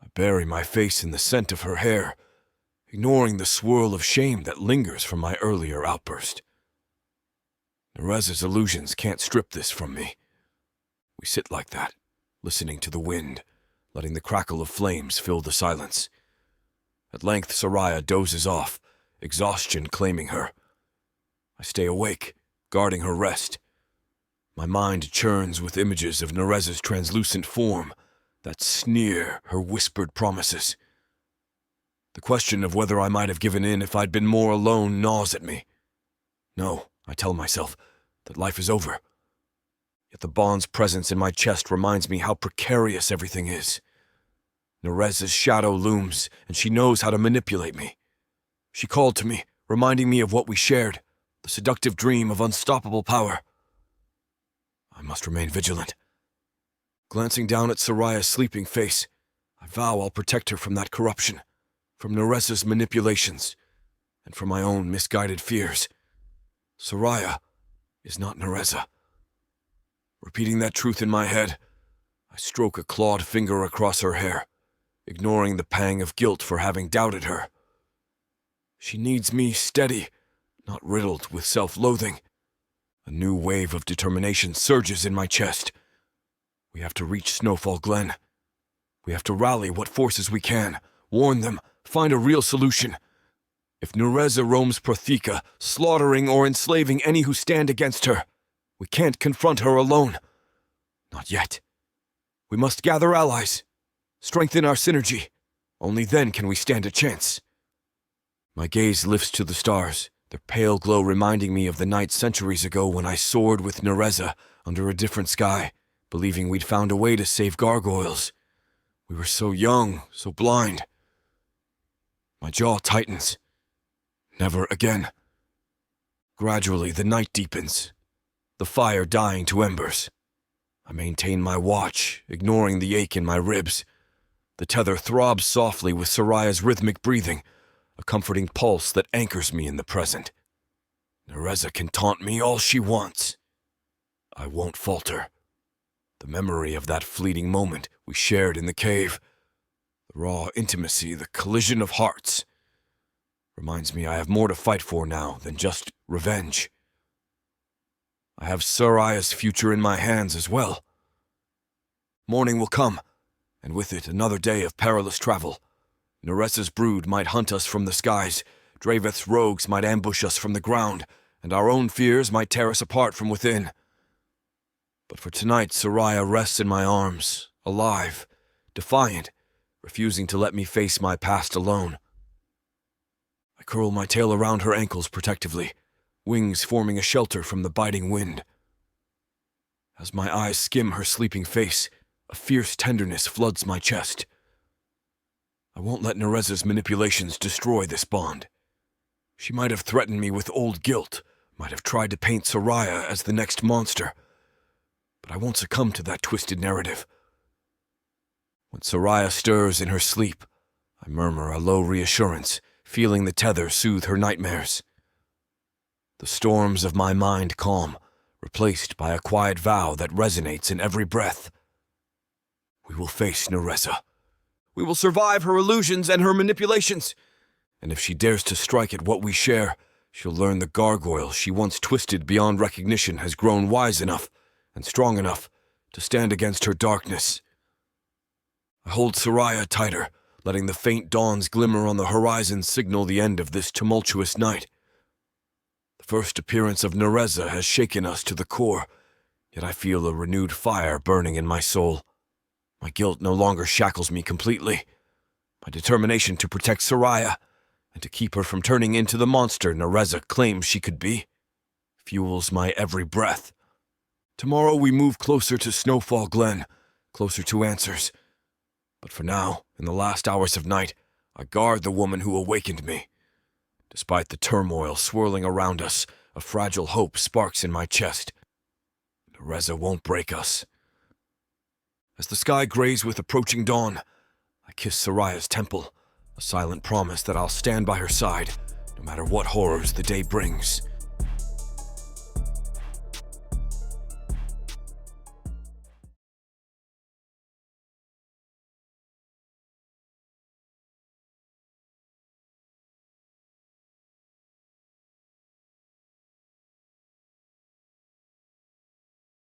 I bury my face in the scent of her hair, ignoring the swirl of shame that lingers from my earlier outburst. Narza's illusions can't strip this from me. We sit like that, listening to the wind, letting the crackle of flames fill the silence. At length, Sariah dozes off, exhaustion claiming her. I stay awake, guarding her rest. My mind churns with images of Narza's translucent form, that sneer her whispered promises. The question of whether I might have given in if I'd been more alone gnaws at me. No, I tell myself that life is over. Yet the bond's presence in my chest reminds me how precarious everything is. Narza's shadow looms, and she knows how to manipulate me. She called to me, reminding me of what we shared, the seductive dream of unstoppable power. I must remain vigilant. Glancing down at Sariah's sleeping face, I vow I'll protect her from that corruption, from Narza's manipulations, and from my own misguided fears. Sariah is not Narza. Repeating that truth in my head, I stroke a clawed finger across her hair, ignoring the pang of guilt for having doubted her. She needs me steady, not riddled with self-loathing. A new wave of determination surges in my chest. We have to reach Snowfall Glen. We have to rally what forces we can, warn them, find a real solution. If Narza roams Protheka, slaughtering or enslaving any who stand against her, we can't confront her alone. Not yet. We must gather allies, strengthen our synergy. Only then can we stand a chance. My gaze lifts to the stars, their pale glow reminding me of the night centuries ago when I soared with Narza under a different sky, believing we'd found a way to save gargoyles. We were so young, so blind. My jaw tightens. Never again. Gradually, the night deepens, the fire dying to embers. I maintain my watch, ignoring the ache in my ribs. The tether throbs softly with Sariah's rhythmic breathing, a comforting pulse that anchors me in the present. Narza can taunt me all she wants. I won't falter. The memory of that fleeting moment we shared in the cave, the raw intimacy, the collision of hearts, reminds me I have more to fight for now than just revenge. I have Sariah's future in my hands as well. Morning will come, and with it another day of perilous travel. Narza's brood might hunt us from the skies, Draveth's rogues might ambush us from the ground, and our own fears might tear us apart from within. But for tonight, Sariah rests in my arms, alive, defiant, refusing to let me face my past alone. I curl my tail around her ankles protectively, wings forming a shelter from the biting wind. As my eyes skim her sleeping face, a fierce tenderness floods my chest. I won't let Narza's manipulations destroy this bond. She might have threatened me with old guilt, might have tried to paint Sariah as the next monster, but I won't succumb to that twisted narrative. When Sariah stirs in her sleep, I murmur a low reassurance, feeling the tether soothe her nightmares. The storms of my mind calm, replaced by a quiet vow that resonates in every breath. We will face Narza. We will survive her illusions and her manipulations. And if she dares to strike at what we share, she'll learn the gargoyle she once twisted beyond recognition has grown wise enough and strong enough to stand against her darkness. I hold Sariah tighter, letting the faint dawn's glimmer on the horizon signal the end of this tumultuous night. The first appearance of Narza has shaken us to the core, yet I feel a renewed fire burning in my soul. My guilt no longer shackles me completely. My determination to protect Sariah and to keep her from turning into the monster Narza claims she could be fuels my every breath. Tomorrow we move closer to Snowfall Glen, closer to answers. But for now, in the last hours of night, I guard the woman who awakened me. Despite the turmoil swirling around us, a fragile hope sparks in my chest. Narza won't break us. As the sky grays with approaching dawn, I kiss Sariah's temple, a silent promise that I'll stand by her side, no matter what horrors the day brings.